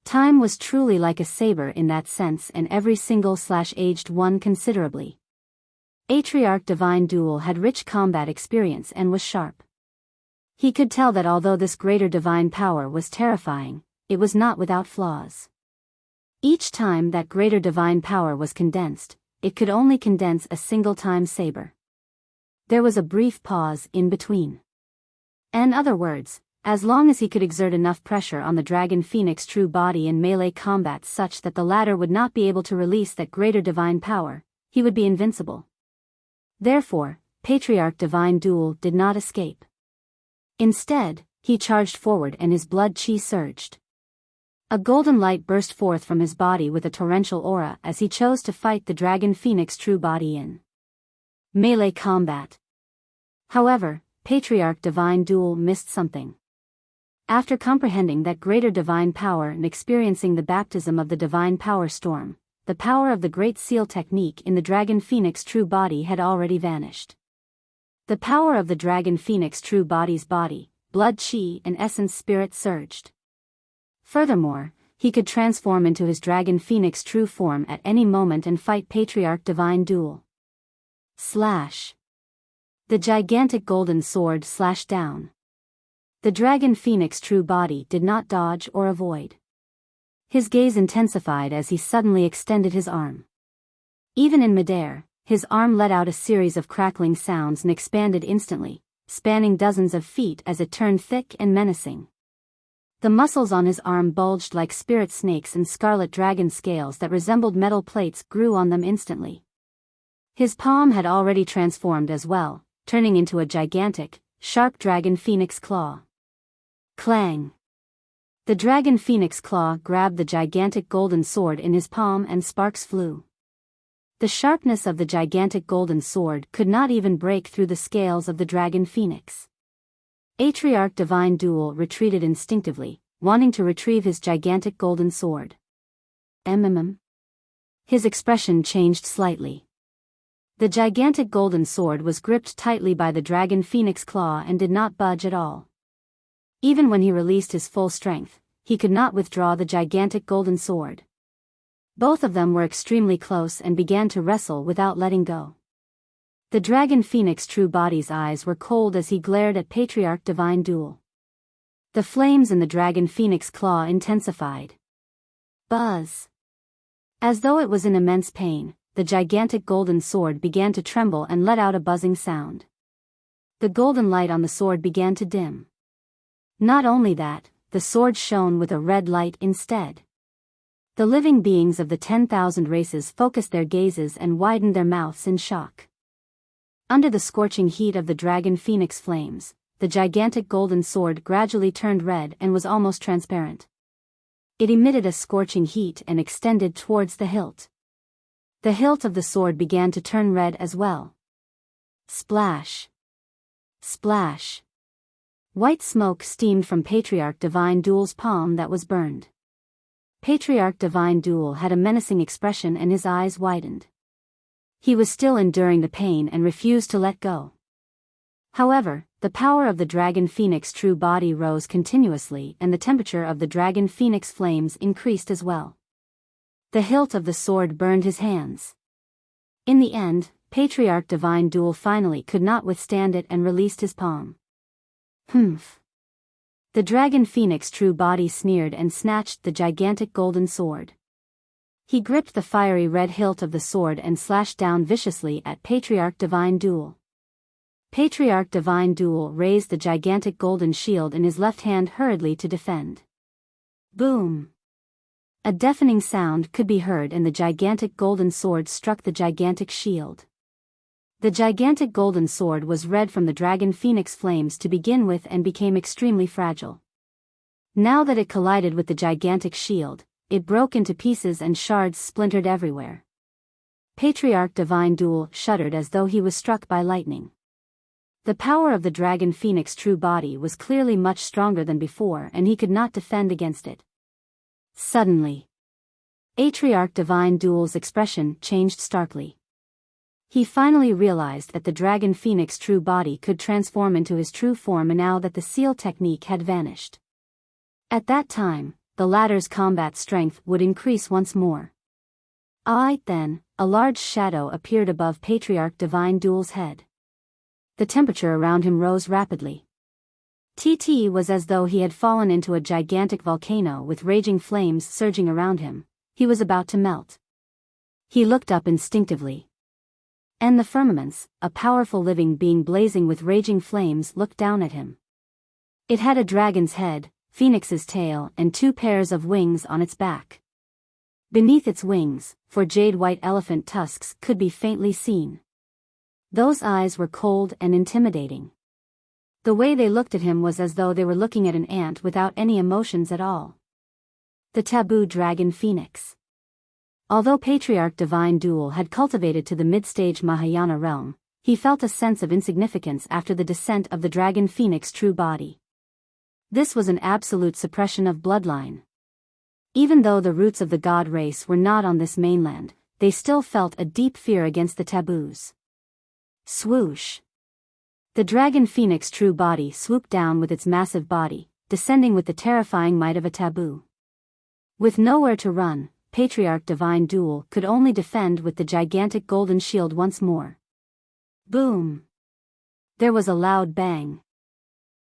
Time was truly like a saber in that sense, and every single slash aged one considerably. Patriarch Divine Duel had rich combat experience and was sharp. He could tell that although this greater divine power was terrifying, it was not without flaws. Each time that greater divine power was condensed, it could only condense a single time saber. There was a brief pause in between. In other words, as long as he could exert enough pressure on the dragon phoenix true body in melee combat such that the latter would not be able to release that greater divine power, he would be invincible. Therefore, Patriarch Divine Duel did not escape. Instead, he charged forward and his blood chi surged. A golden light burst forth from his body with a torrential aura as he chose to fight the dragon phoenix true body in melee combat. However, Patriarch Divine Duel missed something. After comprehending that greater divine power and experiencing the baptism of the divine power storm, the power of the Great Seal technique in the dragon phoenix true body had already vanished. The power of the dragon phoenix true body's body, blood chi and essence spirit surged. Furthermore, he could transform into his dragon phoenix true form at any moment and fight Patriarch Divine Duel. Slash. The gigantic golden sword slashed down. The dragon phoenix true body did not dodge or avoid. His gaze intensified as he suddenly extended his arm. Even in midair, his arm let out a series of crackling sounds and expanded instantly, spanning dozens of feet as it turned thick and menacing. The muscles on his arm bulged like spirit snakes, and scarlet dragon scales that resembled metal plates grew on them instantly. His palm had already transformed as well, turning into a gigantic, sharp dragon phoenix claw. Clang! The dragon phoenix claw grabbed the gigantic golden sword in his palm and sparks flew. The sharpness of the gigantic golden sword could not even break through the scales of the dragon phoenix. Patriarch Divine Duel retreated instinctively, wanting to retrieve his gigantic golden sword. His expression changed slightly. The gigantic golden sword was gripped tightly by the dragon phoenix claw and did not budge at all. Even when he released his full strength, he could not withdraw the gigantic golden sword. Both of them were extremely close and began to wrestle without letting go. The dragon phoenix true body's eyes were cold as he glared at Patriarch Divine Duel. The flames in the dragon phoenix claw intensified. Buzz! As though it was in immense pain, the gigantic golden sword began to tremble and let out a buzzing sound. The golden light on the sword began to dim. Not only that, the sword shone with a red light instead. The living beings of the 10,000 races focused their gazes and widened their mouths in shock. Under the scorching heat of the dragon phoenix flames, the gigantic golden sword gradually turned red and was almost transparent. It emitted a scorching heat and extended towards the hilt. The hilt of the sword began to turn red as well. Splash! Splash! White smoke steamed from Patriarch Divine Duel's palm that was burned. Patriarch Divine Duel had a menacing expression and his eyes widened. He was still enduring the pain and refused to let go. However, the power of the dragon phoenix true body rose continuously and the temperature of the dragon phoenix flames increased as well. The hilt of the sword burned his hands. In the end, Patriarch Divine Duel finally could not withstand it and released his palm. Humph. The dragon phoenix true body sneered and snatched the gigantic golden sword. He gripped the fiery red hilt of the sword and slashed down viciously at Patriarch Divine Duel. Patriarch Divine Duel raised the gigantic golden shield in his left hand hurriedly to defend. Boom! A deafening sound could be heard and the gigantic golden sword struck the gigantic shield. The gigantic golden sword was red from the dragon phoenix flames to begin with and became extremely fragile. Now that it collided with the gigantic shield, it broke into pieces and shards splintered everywhere. Patriarch Divine Duel shuddered as though he was struck by lightning. The power of the dragon phoenix true body was clearly much stronger than before and he could not defend against it. Suddenly, Patriarch Divine Duel's expression changed starkly. He finally realized that the dragon phoenix true body could transform into his true form and now that the seal technique had vanished. At that time, the latter's combat strength would increase once more. Alright then, a large shadow appeared above Patriarch Divine Duel's head. The temperature around him rose rapidly. TT was as though he had fallen into a gigantic volcano with raging flames surging around him. He was about to melt. He looked up instinctively. And the firmaments, a powerful living being blazing with raging flames, looked down at him. It had a dragon's head, phoenix's tail, and 2 pairs of wings on its back. Beneath its wings, 4 jade-white elephant tusks could be faintly seen. Those eyes were cold and intimidating. The way they looked at him was as though they were looking at an ant without any emotions at all. The taboo dragon phoenix. Although Patriarch Divine Duel had cultivated to the mid-stage Mahayana realm, he felt a sense of insignificance after the descent of the dragon phoenix true body. This was an absolute suppression of bloodline. Even though the roots of the god race were not on this mainland, they still felt a deep fear against the taboos. Swoosh! The dragon phoenix true body swooped down with its massive body, descending with the terrifying might of a taboo. With nowhere to run, Patriarch Divine Duel could only defend with the gigantic golden shield once more. Boom! There was a loud bang.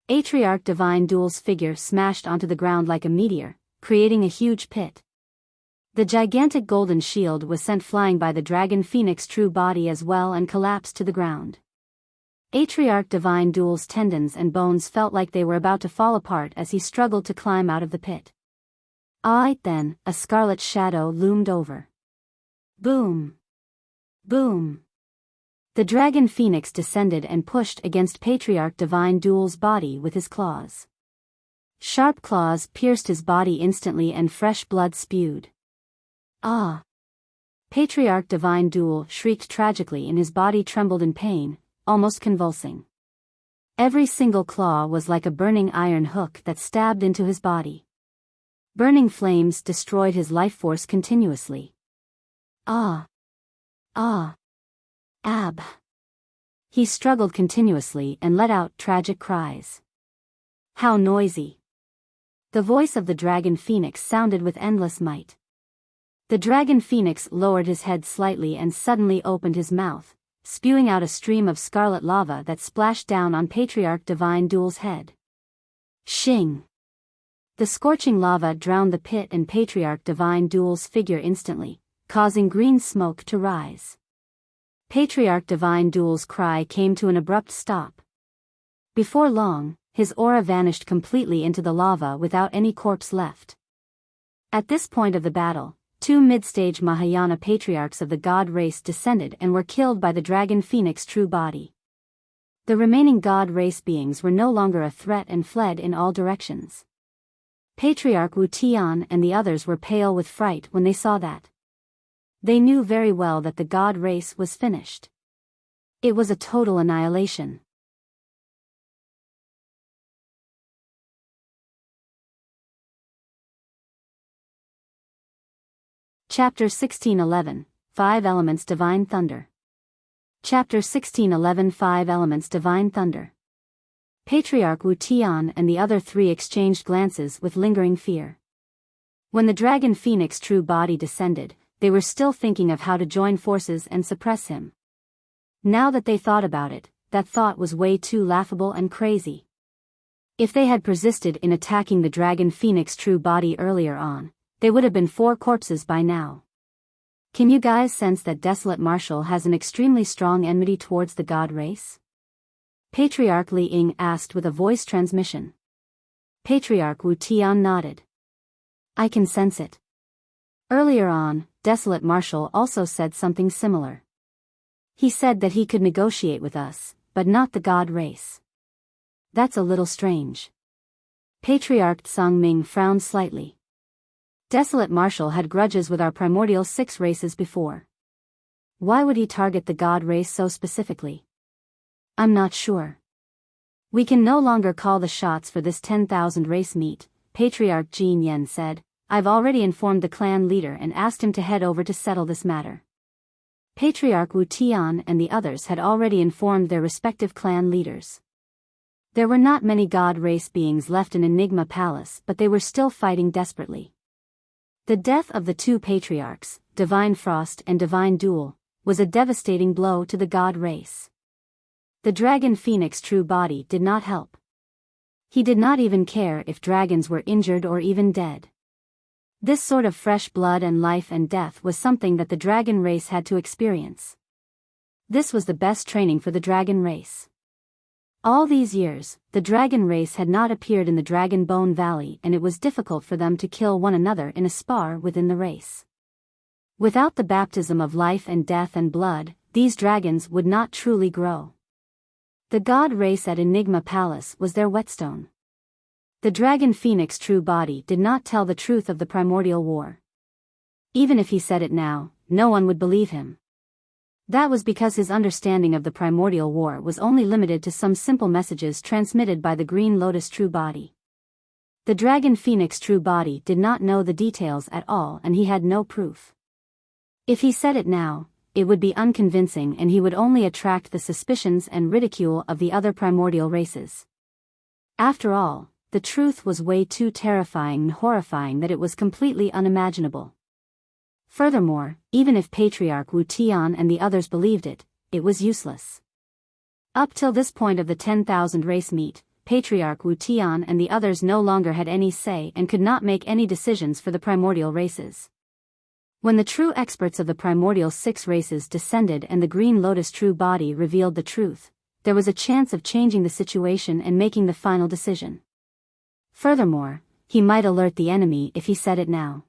Patriarch Divine Duel's figure smashed onto the ground like a meteor, creating a huge pit. The gigantic golden shield was sent flying by the dragon phoenix true body as well and collapsed to the ground. Patriarch Divine Duel's tendons and bones felt like they were about to fall apart as he struggled to climb out of the pit. Alright then, a scarlet shadow loomed over. Boom! Boom! The dragon phoenix descended and pushed against Patriarch Divine Duel's body with his claws. Sharp claws pierced his body instantly and fresh blood spewed. Ah! Patriarch Divine Duel shrieked tragically and his body trembled in pain, almost convulsing. Every single claw was like a burning iron hook that stabbed into his body. Burning flames destroyed his life force continuously. Ah! Ah! Ab! He struggled continuously and let out tragic cries. How noisy! The voice of the dragon phoenix sounded with endless might. The dragon phoenix lowered his head slightly and suddenly opened his mouth, spewing out a stream of scarlet lava that splashed down on Patriarch Divine Duel's head. Shing! The scorching lava drowned the pit and Patriarch Divine Duel's figure instantly, causing green smoke to rise. Patriarch Divine Duel's cry came to an abrupt stop. Before long, his aura vanished completely into the lava without any corpse left. At this point of the battle, 2 mid-stage Mahayana patriarchs of the god race descended and were killed by the dragon phoenix true body. The remaining god race beings were no longer a threat and fled in all directions. Patriarch Wu Tian and the others were pale with fright when they saw that. They knew very well that the god race was finished. It was a total annihilation. Chapter 1611, 5 Elements Divine Thunder. Chapter 1611 5 Elements Divine Thunder. Patriarch Wu Tian and the other 3 exchanged glances with lingering fear. When the dragon phoenix true body descended, they were still thinking of how to join forces and suppress him. Now that they thought about it, that thought was way too laughable and crazy. If they had persisted in attacking the Dragon Phoenix true body earlier on, they would have been 4 corpses by now. Can you guys sense that Desolate Marshal has an extremely strong enmity towards the god race? Patriarch Li Ying asked with a voice transmission. Patriarch Wu Tian nodded. I can sense it. Earlier on, Desolate Marshal also said something similar. He said that he could negotiate with us, but not the god race. That's a little strange. Patriarch Tsang Ming frowned slightly. Desolate Marshal had grudges with our primordial 6 races before. Why would he target the god race so specifically? I'm not sure. We can no longer call the shots for this 10,000 race meet, Patriarch Jin Yen said. I've already informed the clan leader and asked him to head over to settle this matter. Patriarch Wu Tian and the others had already informed their respective clan leaders. There were not many god race beings left in Enigma Palace, but they were still fighting desperately. The death of the 2 patriarchs, Divine Frost and Divine Duel, was a devastating blow to the god race. The Dragon Phoenix true body did not help. He did not even care if dragons were injured or even dead. This sort of fresh blood and life and death was something that the dragon race had to experience. This was the best training for the dragon race. All these years, the dragon race had not appeared in the Dragon Bone Valley, and it was difficult for them to kill one another in a spar within the race. Without the baptism of life and death and blood, these dragons would not truly grow. The god race at Enigma Palace was their whetstone. The Dragon Phoenix true body did not tell the truth of the primordial war. Even if he said it now, no one would believe him. That was because his understanding of the primordial war was only limited to some simple messages transmitted by the Green Lotus true body. The Dragon Phoenix true body did not know the details at all, and he had no proof. If he said it now, it would be unconvincing and he would only attract the suspicions and ridicule of the other primordial races. After all, the truth was way too terrifying and horrifying that it was completely unimaginable. Furthermore, even if Patriarch Wu Tian and the others believed it, it was useless. Up till this point of the 10,000 race meet, Patriarch Wu Tian and the others no longer had any say and could not make any decisions for the primordial races. When the true experts of the primordial 6 races descended and the Green Lotus true body revealed the truth, there was a chance of changing the situation and making the final decision. Furthermore, he might alert the enemy if he said it now.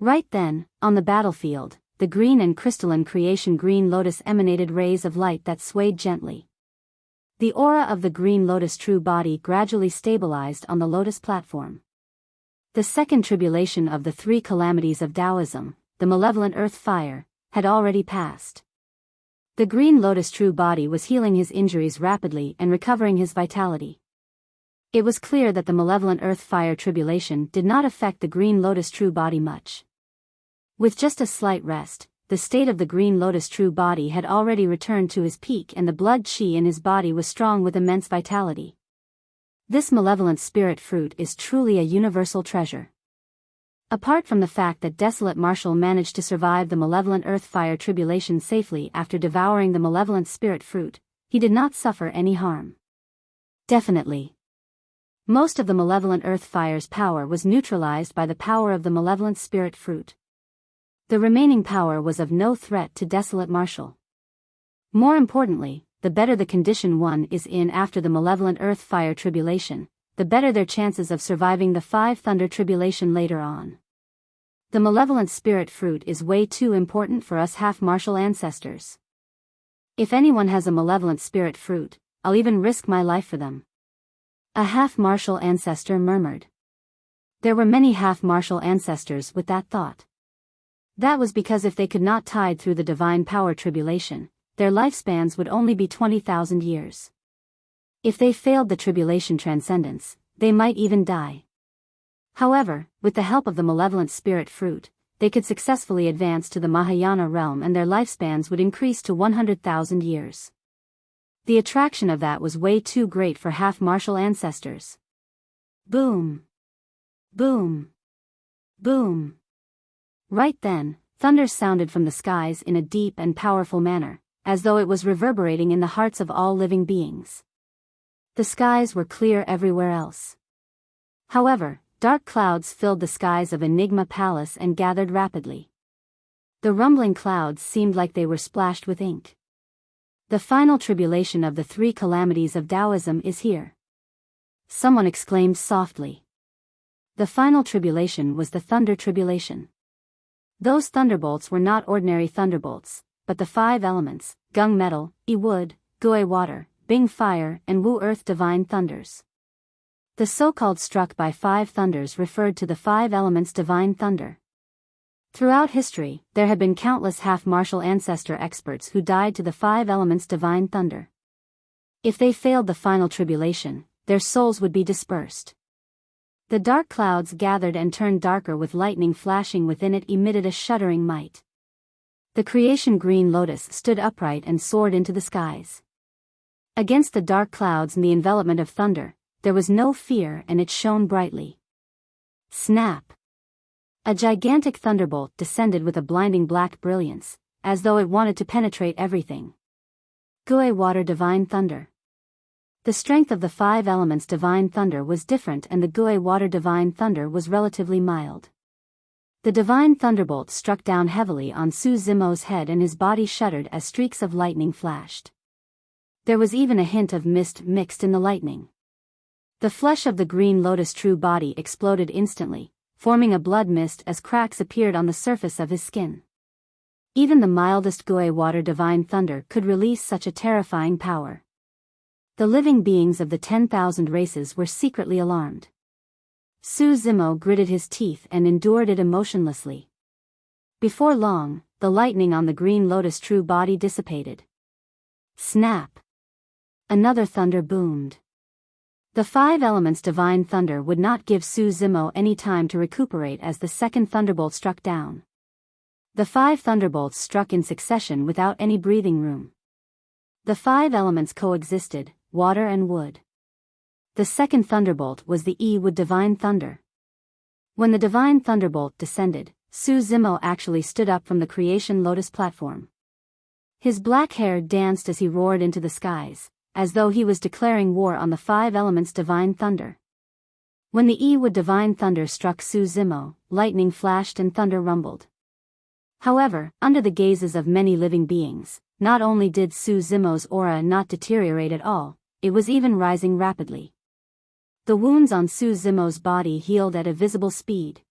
Right then, on the battlefield, the green and crystalline creation Green Lotus emanated rays of light that swayed gently. The aura of the Green Lotus true body gradually stabilized on the Lotus platform. The second tribulation of the 3 calamities of Taoism, the malevolent earth fire, had already passed. The Green Lotus true body was healing his injuries rapidly and recovering his vitality. It was clear that the malevolent earth fire tribulation did not affect the Green Lotus true body much. With just a slight rest, the state of the Green Lotus true body had already returned to his peak and the blood chi in his body was strong with immense vitality. This malevolent spirit fruit is truly a universal treasure. Apart from the fact that Desolate Marshal managed to survive the malevolent earth fire tribulation safely after devouring the malevolent spirit fruit, he did not suffer any harm. Definitely. Most of the malevolent earth fire's power was neutralized by the power of the malevolent spirit fruit. The remaining power was of no threat to Desolate Marshal. More importantly, the better the condition one is in after the malevolent earth fire tribulation, the better their chances of surviving the 5 thunder tribulation later on. The malevolent spirit fruit is way too important for us half-martial ancestors. If anyone has a malevolent spirit fruit, I'll even risk my life for them. A half-martial ancestor murmured. There were many half-martial ancestors with that thought. That was because if they could not tide through the divine power tribulation, their lifespans would only be 20,000 years. If they failed the tribulation transcendence, they might even die. However, with the help of the malevolent spirit fruit, they could successfully advance to the Mahayana realm and their lifespans would increase to 100,000 years. The attraction of that was way too great for half-martial ancestors. Boom. Boom. Boom. Right then, thunder sounded from the skies in a deep and powerful manner, as though it was reverberating in the hearts of all living beings. The skies were clear everywhere else. However, dark clouds filled the skies of Enigma Palace and gathered rapidly. The rumbling clouds seemed like they were splashed with ink. The final tribulation of the three calamities of Taoism is here. Someone exclaimed softly. The final tribulation was the thunder tribulation. Those thunderbolts were not ordinary thunderbolts, but the five elements, Gung metal, Yi wood, Gui water, Bing fire, and Wu earth divine thunders. The so-called struck by five thunders referred to the five elements divine thunder. Throughout history, there have been countless half-martial ancestor experts who died to the five elements divine thunder. If they failed the final tribulation, their souls would be dispersed. The dark clouds gathered and turned darker with lightning flashing within it emitted a shuddering might. The creation green lotus stood upright and soared into the skies. Against the dark clouds and the envelopment of thunder, there was no fear and it shone brightly. Snap! A gigantic thunderbolt descended with a blinding black brilliance, as though it wanted to penetrate everything. Gui water divine thunder. The strength of the five elements divine thunder was different and the Gui water divine thunder was relatively mild. The divine thunderbolt struck down heavily on Su Zimo's head and his body shuddered as streaks of lightning flashed. There was even a hint of mist mixed in the lightning. The flesh of the green lotus true body exploded instantly, forming a blood mist as cracks appeared on the surface of his skin. Even the mildest Gui water divine thunder could release such a terrifying power. The living beings of the 10,000 races were secretly alarmed. Su Zimo gritted his teeth and endured it emotionlessly. Before long, the lightning on the green lotus true body dissipated. Snap! Another thunder boomed. The five elements divine thunder would not give Su Zimo any time to recuperate as the second thunderbolt struck down. The five thunderbolts struck in succession without any breathing room. The five elements coexisted, water and wood. The second thunderbolt was the Yi wood divine thunder. When the divine thunderbolt descended, Su Zimo actually stood up from the creation lotus platform. His black hair danced as he roared into the skies, as though he was declaring war on the five elements divine thunder. When the Yi wood divine thunder struck Su Zimo, lightning flashed and thunder rumbled. However, under the gazes of many living beings, not only did Su Zimo's aura not deteriorate at all, it was even rising rapidly. The wounds on Su Zimo's body healed at a visible speed.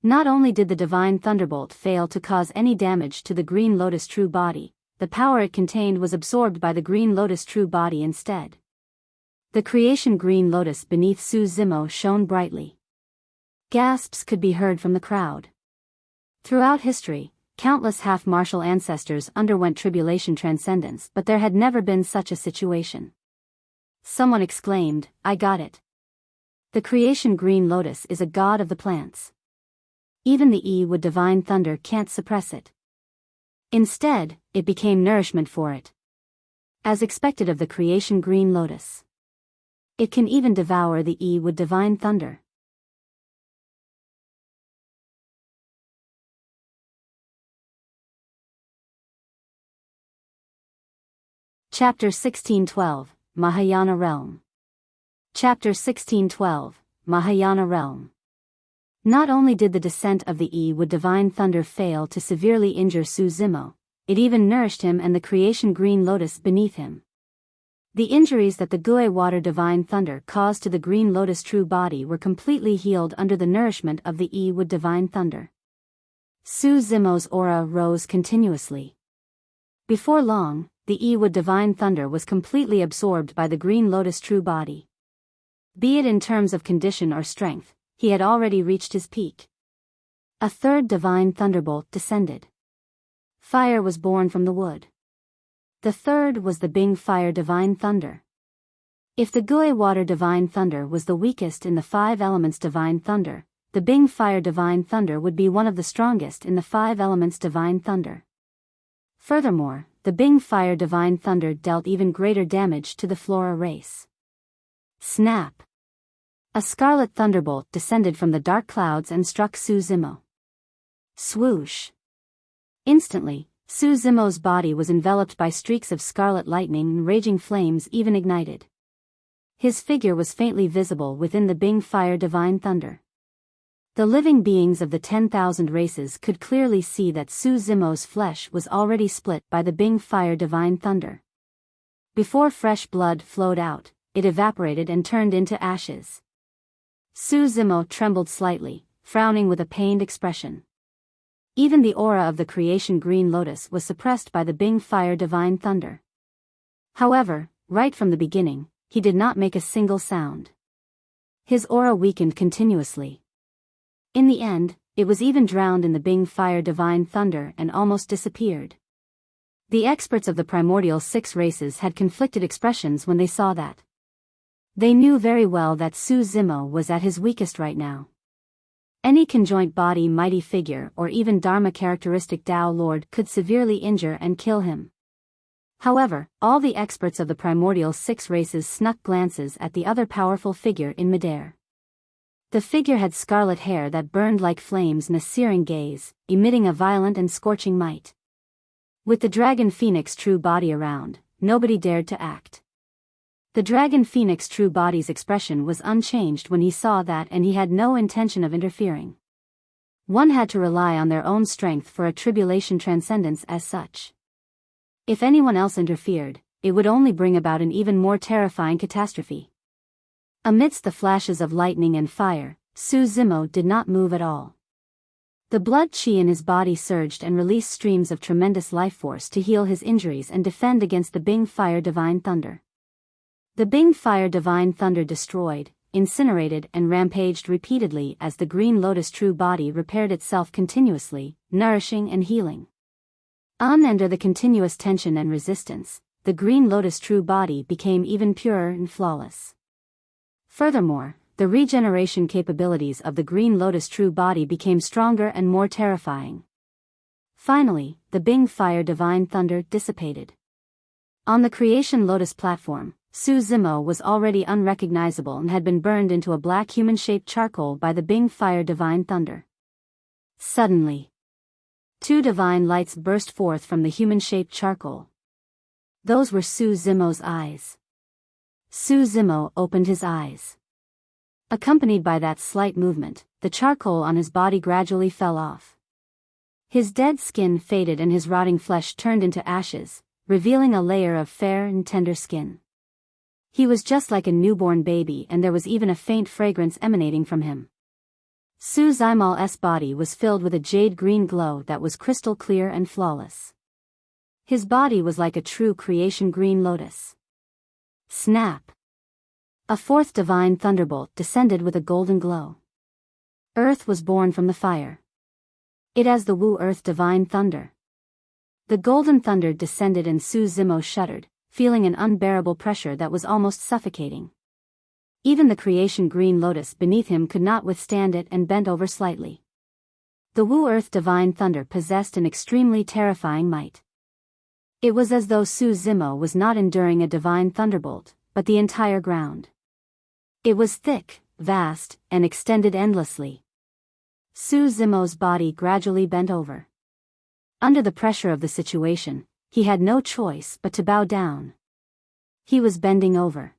Not only did the divine thunderbolt fail to cause any damage to the green lotus true body, the power it contained was absorbed by the green lotus true body instead. The creation green lotus beneath Su Zimo shone brightly. Gasps could be heard from the crowd. Throughout history, countless half-martial ancestors underwent tribulation transcendence, but there had never been such a situation. Someone exclaimed, "I got it. The creation green lotus is a god of the plants. Even the Yi wood divine thunder can't suppress it. Instead, it became nourishment for it. As expected of the creation green lotus. It can even devour the Yi wood divine thunder." Chapter 1612, Mahayana Realm. Chapter 1612, Mahayana Realm. Not only did the descent of the Yi wood divine thunder fail to severely injure Su Zimo, it even nourished him and the creation green lotus beneath him. The injuries that the Gui water divine thunder caused to the green lotus true body were completely healed under the nourishment of the Yi wood divine thunder. Su Zimo's aura rose continuously. Before long, the Yi wood divine thunder was completely absorbed by the green lotus true body. Be it in terms of condition or strength, he had already reached his peak. A third divine thunderbolt descended. Fire was born from the wood. The third was the Bing fire divine thunder. If the Gui water divine thunder was the weakest in the five elements divine thunder, the Bing fire divine thunder would be one of the strongest in the five elements divine thunder. Furthermore, the Bing fire divine thunder dealt even greater damage to the Flora race. Snap! A scarlet thunderbolt descended from the dark clouds and struck Su Zimo. Swoosh! Instantly, Su Zimo's body was enveloped by streaks of scarlet lightning and raging flames even ignited. His figure was faintly visible within the Bing Fire Divine Thunder. The living beings of the 10,000 races could clearly see that Su Zimo's flesh was already split by the Bing Fire Divine Thunder. Before fresh blood flowed out, it evaporated and turned into ashes. Su Zimo trembled slightly, frowning with a pained expression. Even the aura of the creation Green Lotus was suppressed by the Bing Fire Divine Thunder. However, right from the beginning, he did not make a single sound. His aura weakened continuously. In the end, it was even drowned in the Bing Fire Divine Thunder and almost disappeared. The experts of the primordial 6 races had conflicted expressions when they saw that. They knew very well that Su Zimo was at his weakest right now. Any conjoint body mighty figure or even Dharma characteristic Tao Lord could severely injure and kill him. However, all the experts of the primordial 6 races snuck glances at the other powerful figure in midair. The figure had scarlet hair that burned like flames in a searing gaze, emitting a violent and scorching might. With the Dragon Phoenix true body around, nobody dared to act. The Dragon Phoenix true body's expression was unchanged when he saw that, and he had no intention of interfering. One had to rely on their own strength for a tribulation transcendence as such. If anyone else interfered, it would only bring about an even more terrifying catastrophe. Amidst the flashes of lightning and fire, Su Zimo did not move at all. The blood chi in his body surged and released streams of tremendous life force to heal his injuries and defend against the Bing Fire Divine Thunder. The Bing Fire Divine Thunder destroyed, incinerated and rampaged repeatedly as the Green Lotus true body repaired itself continuously, nourishing and healing. Under the continuous tension and resistance, the Green Lotus true body became even purer and flawless. Furthermore, the regeneration capabilities of the Green Lotus true body became stronger and more terrifying. Finally, the Bing Fire Divine Thunder dissipated. On the Creation Lotus platform, Su Zimo was already unrecognizable and had been burned into a black human-shaped charcoal by the Bing Fire Divine Thunder. Suddenly, 2 divine lights burst forth from the human-shaped charcoal. Those were Su Zimo's eyes. Su Zimo opened his eyes. Accompanied by that slight movement, the charcoal on his body gradually fell off. His dead skin faded and his rotting flesh turned into ashes, revealing a layer of fair and tender skin. He was just like a newborn baby, and there was even a faint fragrance emanating from him. Su Zimo's body was filled with a jade-green glow that was crystal clear and flawless. His body was like a true creation green lotus. Snap! A 4th divine thunderbolt descended with a golden glow. Earth was born from the fire. It as the Wu Earth Divine Thunder. The golden thunder descended and Su Zimo shuddered, feeling an unbearable pressure that was almost suffocating. Even the creation Green Lotus beneath him could not withstand it and bent over slightly. The Wu Earth Divine Thunder possessed an extremely terrifying might. It was as though Su Zimo was not enduring a divine thunderbolt, but the entire ground. It was thick, vast, and extended endlessly. Su Zimo's body gradually bent over. Under the pressure of the situation, he had no choice but to bow down. He was bending over.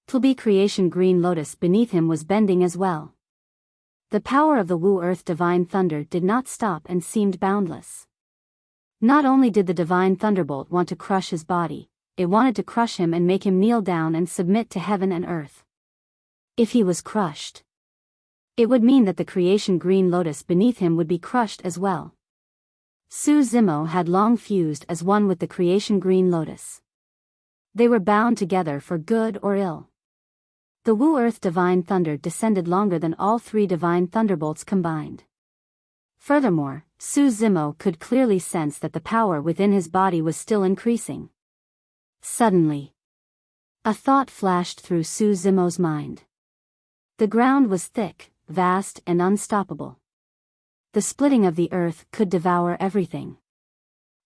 Tulbi creation Green Lotus beneath him was bending as well. The power of the Wu Earth Divine Thunder did not stop and seemed boundless. Not only did the Divine Thunderbolt want to crush his body, it wanted to crush him and make him kneel down and submit to heaven and earth. If he was crushed, it would mean that the creation Green Lotus beneath him would be crushed as well. Su Zimo had long fused as one with the creation Green Lotus. They were bound together for good or ill. The Wu Earth Divine Thunder descended longer than all 3 divine thunderbolts combined. Furthermore, Su Zimo could clearly sense that the power within his body was still increasing. Suddenly, a thought flashed through Su Zimo's mind. The ground was thick, vast and unstoppable. The splitting of the earth could devour everything.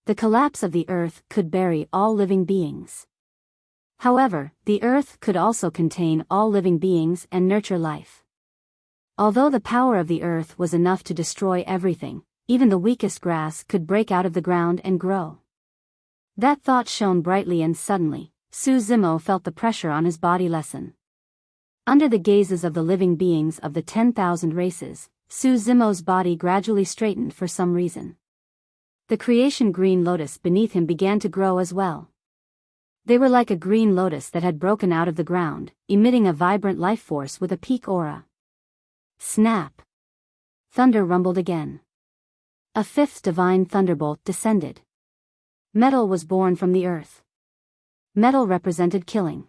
The collapse of the earth could bury all living beings. However, the earth could also contain all living beings and nurture life. Although the power of the earth was enough to destroy everything, even the weakest grass could break out of the ground and grow. That thought shone brightly, and suddenly, Su Zimo felt the pressure on his body lessen. Under the gazes of the living beings of the 10,000 races, Su Zimo's body gradually straightened for some reason. The creation green lotus beneath him began to grow as well. They were like a green lotus that had broken out of the ground, emitting a vibrant life force with a peak aura. Snap! Thunder rumbled again. A fifth divine thunderbolt descended. Metal was born from the earth. Metal represented killing.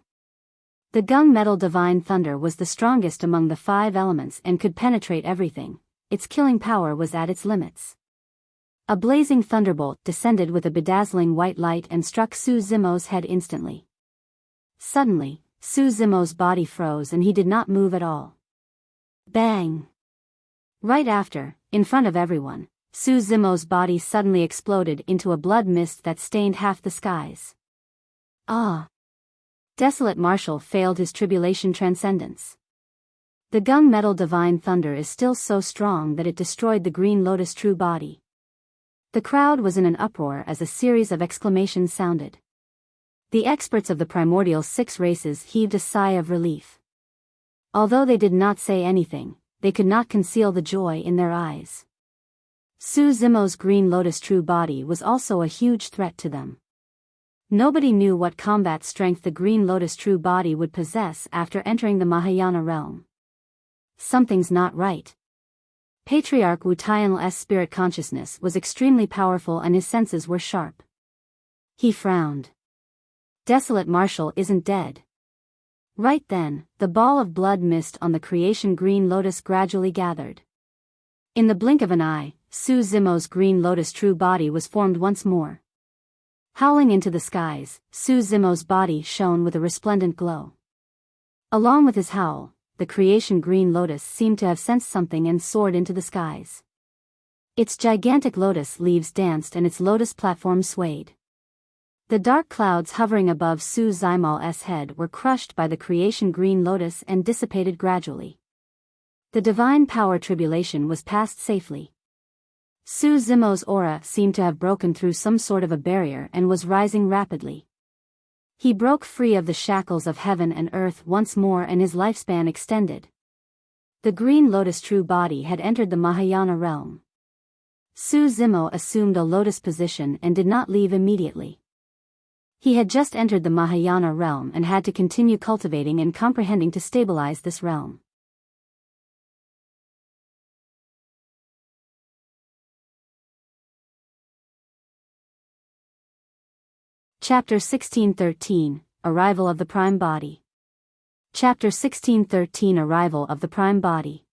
The gung metal divine thunder was the strongest among the 5 elements and could penetrate everything. Its killing power was at its limits. A blazing thunderbolt descended with a bedazzling white light and struck Su Zimo's head instantly. Suddenly, Su Zimo's body froze and he did not move at all. Bang! Right after, in front of everyone, Su Zimo's body suddenly exploded into a blood mist that stained half the skies. Ah! Desolate Marshal failed his tribulation transcendence. The gung metal divine thunder is still so strong that it destroyed the green lotus true body. The crowd was in an uproar as a series of exclamations sounded. The experts of the primordial 6 races heaved a sigh of relief. Although they did not say anything, they could not conceal the joy in their eyes. Su Zimo's green lotus true body was also a huge threat to them. Nobody knew what combat strength the green lotus true body would possess after entering the Mahayana realm. Something's not right. Patriarch Wu Tianl's spirit consciousness was extremely powerful and his senses were sharp. He frowned. Desolate Marshal isn't dead. Right then, the ball of blood mist on the creation green lotus gradually gathered. In the blink of an eye, Su Zimo's green lotus true body was formed once more. Howling into the skies, Su Zimo's body shone with a resplendent glow. Along with his howl, the creation green lotus seemed to have sensed something and soared into the skies. Its gigantic lotus leaves danced and its lotus platform swayed. The dark clouds hovering above Su Zimo's head were crushed by the creation green lotus and dissipated gradually. The divine power tribulation was passed safely. Su Zimo's aura seemed to have broken through some sort of a barrier and was rising rapidly. He broke free of the shackles of heaven and earth once more and his lifespan extended. The green lotus true body had entered the Mahayana realm. Su Zimo assumed a lotus position and did not leave immediately. He had just entered the Mahayana realm and had to continue cultivating and comprehending to stabilize this realm. Chapter 1613, Arrival of the Prime Body. Chapter 1613, Arrival of the Prime Body.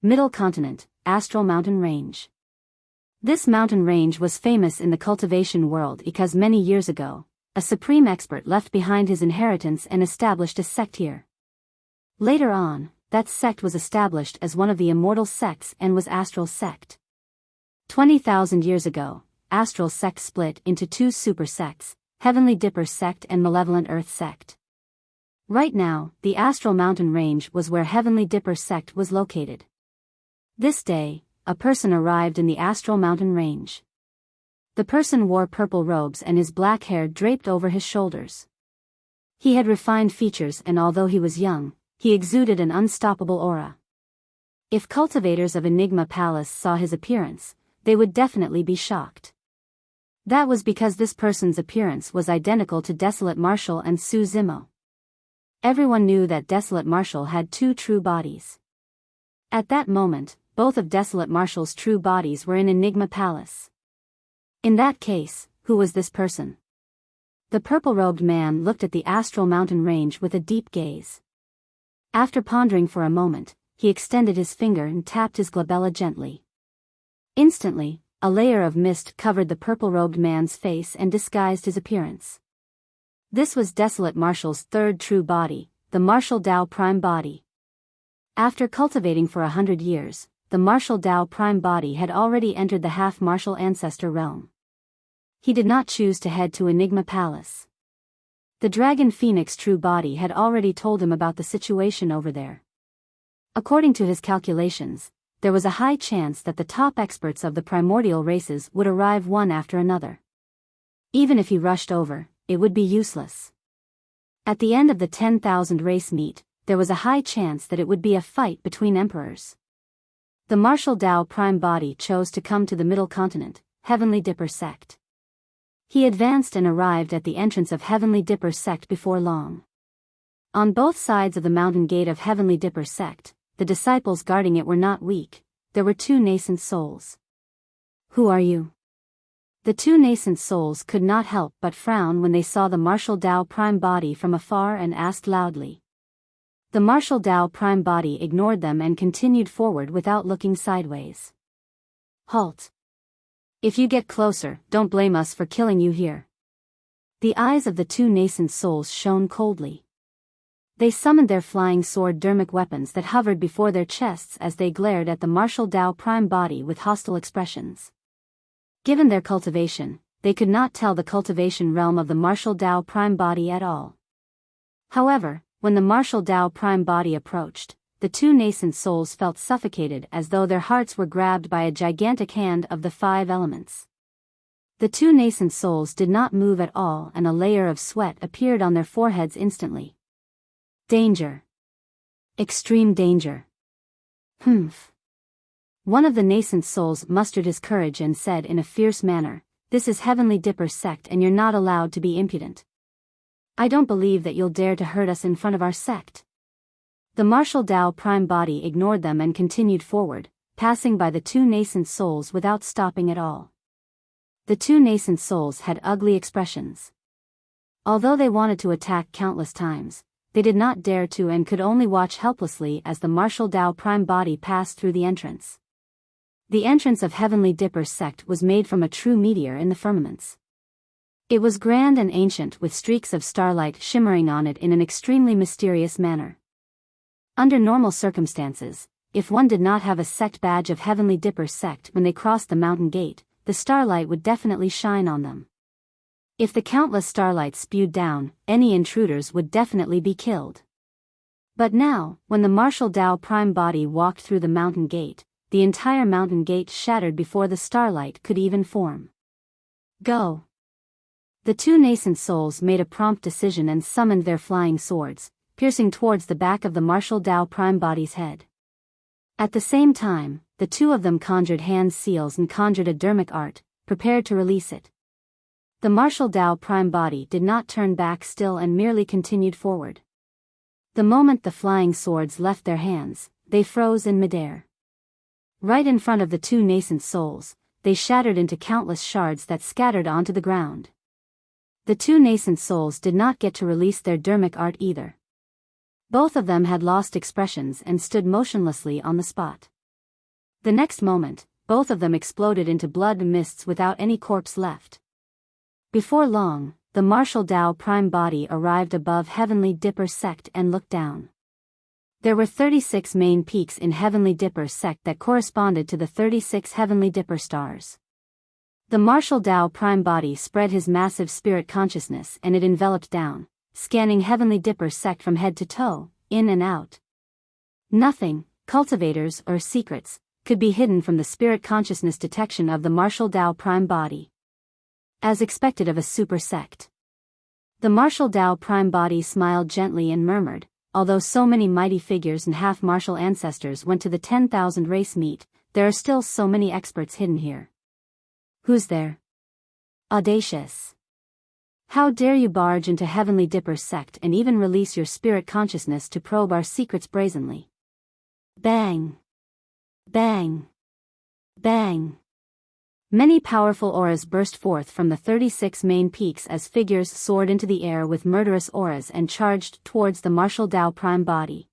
Middle Continent, Astral Mountain Range. This mountain range was famous in the cultivation world because many years ago, a supreme expert left behind his inheritance and established a sect here. Later on, that sect was established as one of the immortal sects and was Astral Sect. 20,000 years ago, Astral Sect split into 2 super sects, Heavenly Dipper Sect and Malevolent Earth Sect. Right now, the Astral Mountain Range was where Heavenly Dipper Sect was located. This day, a person arrived in the Astral Mountain Range. The person wore purple robes and his black hair draped over his shoulders. He had refined features and although he was young, he exuded an unstoppable aura. If cultivators of Enigma Palace saw his appearance, they would definitely be shocked. That was because this person's appearance was identical to Desolate Marshal and Su Zimo. Everyone knew that Desolate Marshal had 2 true bodies. At that moment, both of Desolate Marshal's true bodies were in Enigma Palace. In that case, who was this person? The purple-robed man looked at the Astral Mountain Range with a deep gaze. After pondering for a moment, he extended his finger and tapped his glabella gently. Instantly, a layer of mist covered the purple-robed man's face and disguised his appearance. This was Desolate Marshal's 3rd true body, the Martial Dao Prime Body. After cultivating for 100 years, the Martial Dao Prime Body had already entered the half-martial ancestor realm. He did not choose to head to Enigma Palace. The Dragon Phoenix true body had already told him about the situation over there. According to his calculations, there was a high chance that the top experts of the primordial races would arrive one after another. Even if he rushed over, it would be useless. At the end of the 10,000 race meet, there was a high chance that it would be a fight between emperors. The martial Tao prime body chose to come to the Middle Continent, Heavenly Dipper sect. He advanced and arrived at the entrance of Heavenly Dipper sect before long. On both sides of the mountain gate of Heavenly Dipper sect, the disciples guarding it were not weak. There were two nascent souls. Who are you? The two nascent souls could not help but frown when they saw the martial Tao prime body from afar and asked loudly. The martial Tao prime body ignored them and continued forward without looking sideways. Halt. If you get closer, don't blame us for killing you here. The eyes of the two nascent souls shone coldly. They summoned their flying sword dermic weapons that hovered before their chests as they glared at the martial Tao prime body with hostile expressions. Given their cultivation, they could not tell the cultivation realm of the martial Tao prime body at all. However, when the martial Tao prime body approached, the two nascent souls felt suffocated as though their hearts were grabbed by a gigantic hand of the five elements. The two nascent souls did not move at all and a layer of sweat appeared on their foreheads instantly. Danger. Extreme danger. Humph. One of the nascent souls mustered his courage and said in a fierce manner, "This is Heavenly Dipper sect and you're not allowed to be impudent. I don't believe that you'll dare to hurt us in front of our sect." The martial Tao prime body ignored them and continued forward, passing by the two nascent souls without stopping at all. The two nascent souls had ugly expressions. Although they wanted to attack countless times, they did not dare to and could only watch helplessly as the martial Tao prime body passed through the entrance. The entrance of Heavenly Dipper sect was made from a true meteor in the firmaments. It was grand and ancient with streaks of starlight shimmering on it in an extremely mysterious manner. Under normal circumstances, if one did not have a sect badge of Heavenly Dipper sect when they crossed the mountain gate, the starlight would definitely shine on them. If the countless starlight spewed down, any intruders would definitely be killed. But now, when the martial Tao prime body walked through the mountain gate, the entire mountain gate shattered before the starlight could even form. Go. The two nascent souls made a prompt decision and summoned their flying swords, piercing towards the back of the martial Tao prime body's head. At the same time, the two of them conjured hand seals and conjured a dermic art, prepared to release it. The martial Tao prime body did not turn back still and merely continued forward. The moment the flying swords left their hands, they froze in midair. Right in front of the two nascent souls, they shattered into countless shards that scattered onto the ground. The two nascent souls did not get to release their dermic art either. Both of them had lost expressions and stood motionlessly on the spot. The next moment, both of them exploded into blood mists without any corpse left. Before long, the martial Tao prime body arrived above Heavenly Dipper sect and looked down. There were 36 main peaks in Heavenly Dipper sect that corresponded to the 36 Heavenly Dipper stars. The martial Tao prime body spread his massive spirit consciousness and it enveloped down, scanning Heavenly Dipper sect from head to toe, in and out. Nothing, cultivators or secrets, could be hidden from the spirit consciousness detection of the martial Tao prime body. As expected of a super sect. The martial Tao prime body smiled gently and murmured, "Although so many mighty figures and half-martial ancestors went to the 10,000 race meet, there are still so many experts hidden here." Who's there? Audacious. How dare you barge into Heavenly Dipper sect and even release your spirit consciousness to probe our secrets brazenly? Bang. Bang. Bang. Many powerful auras burst forth from the 36 main peaks as figures soared into the air with murderous auras and charged towards the martial Tao prime body.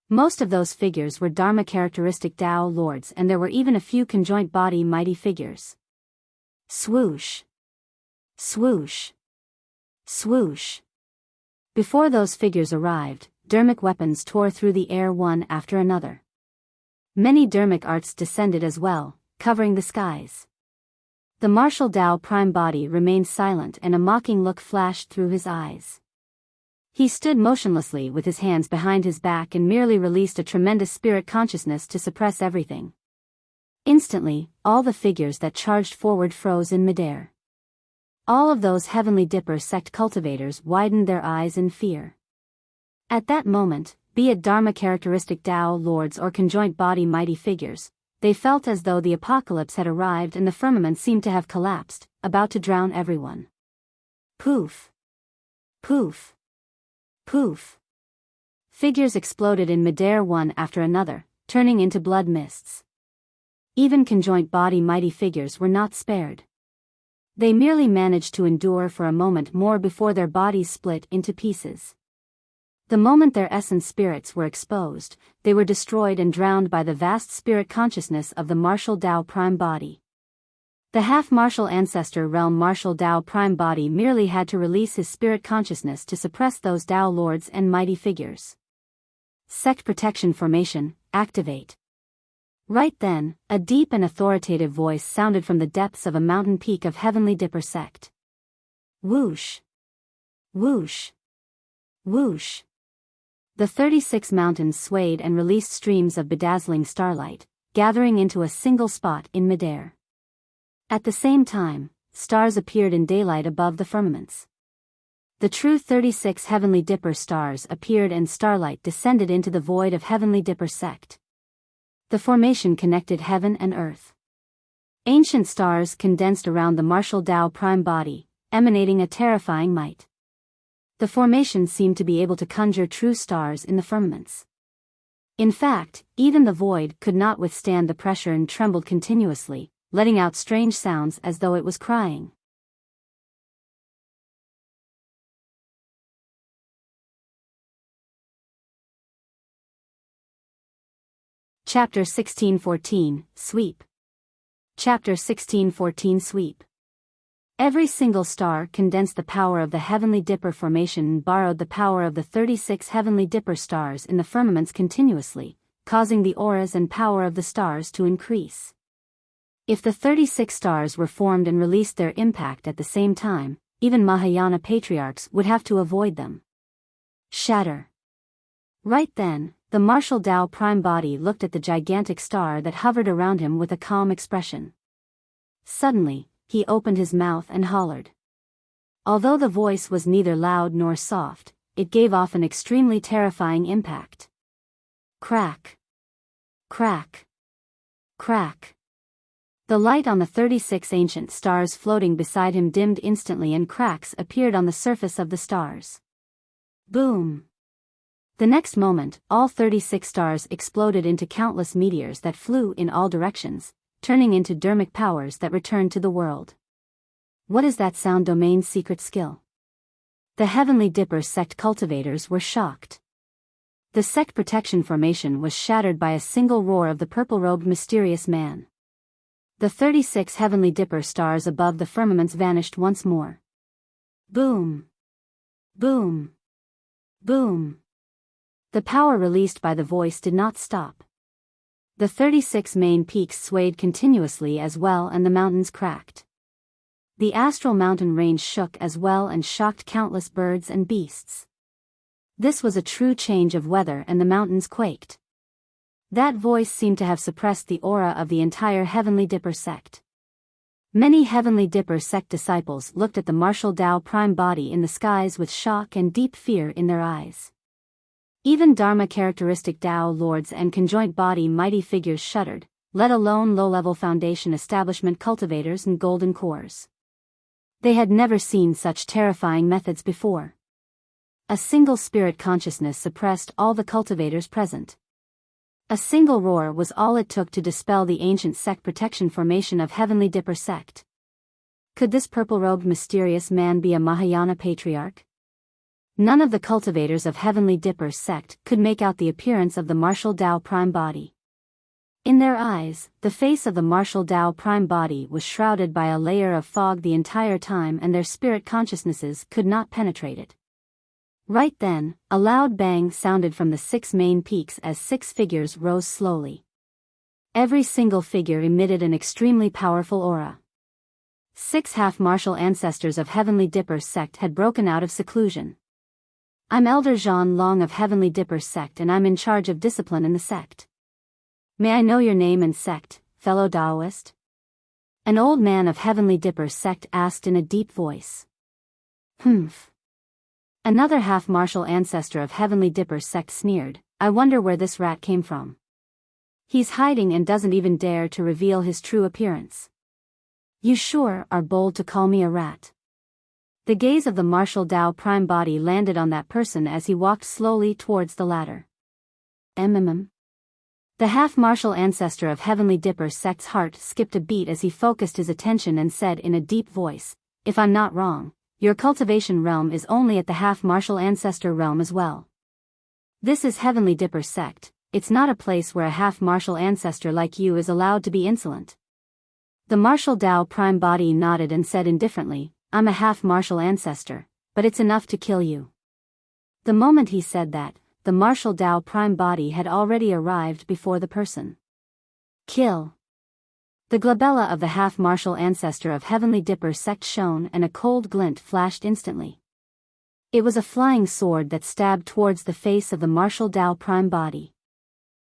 Most of those figures were Dharma characteristic Tao lords and there were even a few conjoint body mighty figures. Swoosh. Swoosh. Swoosh. Before those figures arrived, dermic weapons tore through the air one after another. Many dermic arts descended as well, covering the skies. The martial Tao prime body remained silent and a mocking look flashed through his eyes. He stood motionlessly with his hands behind his back and merely released a tremendous spirit consciousness to suppress everything. Instantly, all the figures that charged forward froze in midair. All of those Heavenly Dipper sect cultivators widened their eyes in fear. At that moment, be it Dharma characteristic Tao lords or conjoint body mighty figures, they felt as though the apocalypse had arrived and the firmament seemed to have collapsed, about to drown everyone. Poof! Poof! Poof! Figures exploded in midair one after another, turning into blood mists. Even conjoint body mighty figures were not spared. They merely managed to endure for a moment more before their bodies split into pieces. The moment their essence spirits were exposed, they were destroyed and drowned by the vast spirit consciousness of the martial Tao prime body. The half-martial ancestor realm martial Tao prime body merely had to release his spirit consciousness to suppress those Tao lords and mighty figures. Sect Protection Formation, activate. Right then, a deep and authoritative voice sounded from the depths of a mountain peak of Heavenly Dipper sect. Whoosh! Whoosh! Whoosh! The 36 mountains swayed and released streams of bedazzling starlight, gathering into a single spot in midair. At the same time, stars appeared in daylight above the firmaments. The true 36 Heavenly Dipper stars appeared and starlight descended into the void of Heavenly Dipper sect. The formation connected heaven and earth. Ancient stars condensed around the martial Tao prime body, emanating a terrifying might. The formation seemed to be able to conjure true stars in the firmaments. In fact, even the void could not withstand the pressure and trembled continuously, letting out strange sounds as though it was crying. Chapter 1614, Sweep. Chapter 1614 Sweep. Every single star condensed the power of the Heavenly Dipper formation and borrowed the power of the 36 Heavenly Dipper stars in the firmaments continuously, causing the auras and power of the stars to increase. If the 36 stars were formed and released their impact at the same time, even Mahayana Patriarchs would have to avoid them. Shatter. Right then, the martial Tao prime body looked at the gigantic star that hovered around him with a calm expression. Suddenly, he opened his mouth and hollered. Although the voice was neither loud nor soft, it gave off an extremely terrifying impact. Crack. Crack. Crack. The light on the 36 ancient stars floating beside him dimmed instantly and cracks appeared on the surface of the stars. Boom. The next moment, all 36 stars exploded into countless meteors that flew in all directions, turning into dermic powers that returned to the world. What is that sound domain's secret skill? The Heavenly Dipper sect cultivators were shocked. The sect protection formation was shattered by a single roar of the purple-robed mysterious man. The 36 Heavenly Dipper stars above the firmaments vanished once more. Boom! Boom! Boom! The power released by the voice did not stop. The 36 main peaks swayed continuously as well and the mountains cracked. The astral mountain range shook as well and shocked countless birds and beasts. This was a true change of weather and the mountains quaked. That voice seemed to have suppressed the aura of the entire Heavenly Dipper sect. Many Heavenly Dipper sect disciples looked at the martial Tao prime body in the skies with shock and deep fear in their eyes. Even Dharma characteristic Tao lords and conjoint body mighty figures shuddered, let alone low-level foundation establishment cultivators and golden cores. They had never seen such terrifying methods before. A single spirit consciousness suppressed all the cultivators present. A single roar was all it took to dispel the ancient sect protection formation of Heavenly Dipper sect. Could this purple-robed mysterious man be a Mahayana Patriarch? None of the cultivators of Heavenly Dipper sect could make out the appearance of the martial Tao prime body. In their eyes, the face of the martial Tao prime body was shrouded by a layer of fog the entire time and their spirit consciousnesses could not penetrate it. Right then, a loud bang sounded from the 6 main peaks as 6 figures rose slowly. Every single figure emitted an extremely powerful aura. 6 half-martial ancestors of Heavenly Dipper sect had broken out of seclusion. I'm Elder Zhan Long of Heavenly Dipper sect and I'm in charge of discipline in the sect. May I know your name and sect, fellow Taoist? An old man of Heavenly Dipper sect asked in a deep voice. Humph. Another half-martial ancestor of Heavenly Dipper sect sneered, I wonder where this rat came from. He's hiding and doesn't even dare to reveal his true appearance. You sure are bold to call me a rat. The gaze of the martial Dao prime body landed on that person as he walked slowly towards the ladder. The half-martial ancestor of Heavenly Dipper sect's heart skipped a beat as he focused his attention and said in a deep voice, if I'm not wrong, your cultivation realm is only at the half-martial ancestor realm as well. This is Heavenly Dipper sect, it's not a place where a half-martial ancestor like you is allowed to be insolent. The martial Dao prime body nodded and said indifferently, I'm a half-martial ancestor, but it's enough to kill you. The moment he said that, the martial Dao prime body had already arrived before the person. Kill. The glabella of the half-martial ancestor of Heavenly Dipper sect shone and a cold glint flashed instantly. It was a flying sword that stabbed towards the face of the martial Dao prime body.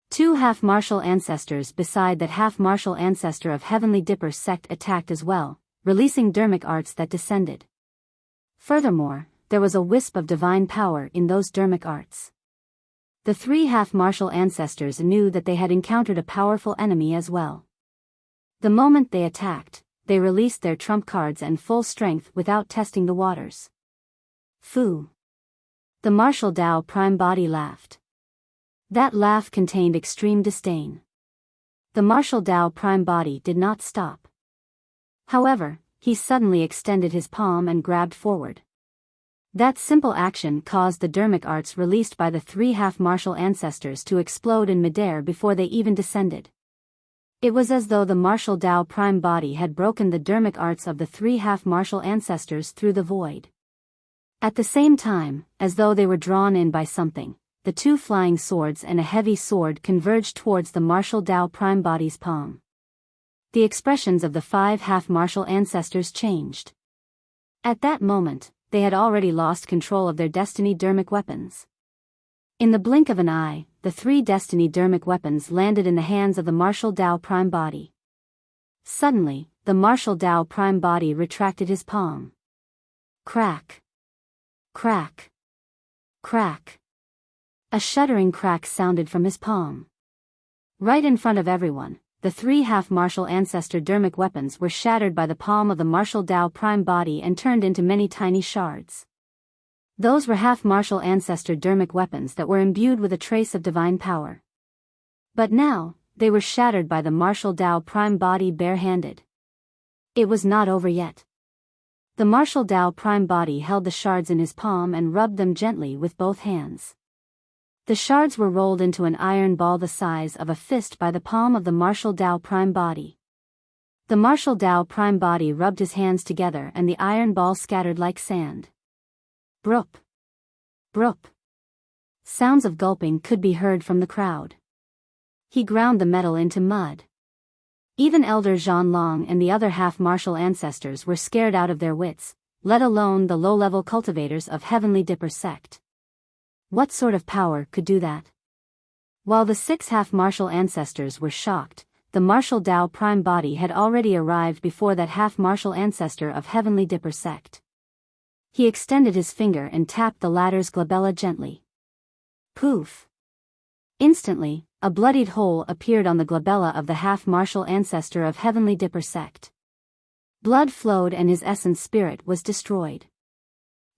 Two half-martial ancestors beside that half-martial ancestor of Heavenly Dipper sect attacked as well, releasing dermic arts that descended. Furthermore, there was a wisp of divine power in those dermic arts. The three half-martial ancestors knew that they had encountered a powerful enemy as well. The moment they attacked, they released their trump cards and full strength without testing the waters. Fu. The martial Dao prime body laughed. That laugh contained extreme disdain. The martial Dao prime body did not stop. However, he suddenly extended his palm and grabbed forward. That simple action caused the dermic arts released by the three half-martial ancestors to explode in midair before they even descended. It was as though the martial Dao prime body had broken the dermic arts of the three half-martial ancestors through the void. At the same time, as though they were drawn in by something, the two flying swords and a heavy sword converged towards the martial Dao prime body's palm. The expressions of the five half-martial ancestors changed. At that moment, they had already lost control of their destiny dermic weapons. In the blink of an eye, the three destiny dermic weapons landed in the hands of the martial Dao prime body. Suddenly, the martial Dao prime body retracted his palm. Crack. Crack. Crack. A shuddering crack sounded from his palm. Right in front of everyone, the three half-martial ancestor dermic weapons were shattered by the palm of the martial Dao prime body and turned into many tiny shards. Those were half-martial ancestor dermic weapons that were imbued with a trace of divine power. But now, they were shattered by the martial Dao prime body bare-handed. It was not over yet. The martial Dao prime body held the shards in his palm and rubbed them gently with both hands. The shards were rolled into an iron ball the size of a fist by the palm of the martial Dao prime body. The martial Dao prime body rubbed his hands together and the iron ball scattered like sand. Broop. Broop. Sounds of gulping could be heard from the crowd. He ground the metal into mud. Even Elder Zhan Long and the other half-martial ancestors were scared out of their wits, let alone the low-level cultivators of Heavenly Dipper sect. What sort of power could do that? While the six half-martial ancestors were shocked, the martial Dao prime body had already arrived before that half-martial ancestor of Heavenly Dipper sect. He extended his finger and tapped the latter's glabella gently. Poof! Instantly, a bloodied hole appeared on the glabella of the half-martial ancestor of Heavenly Dipper sect. Blood flowed and his essence spirit was destroyed.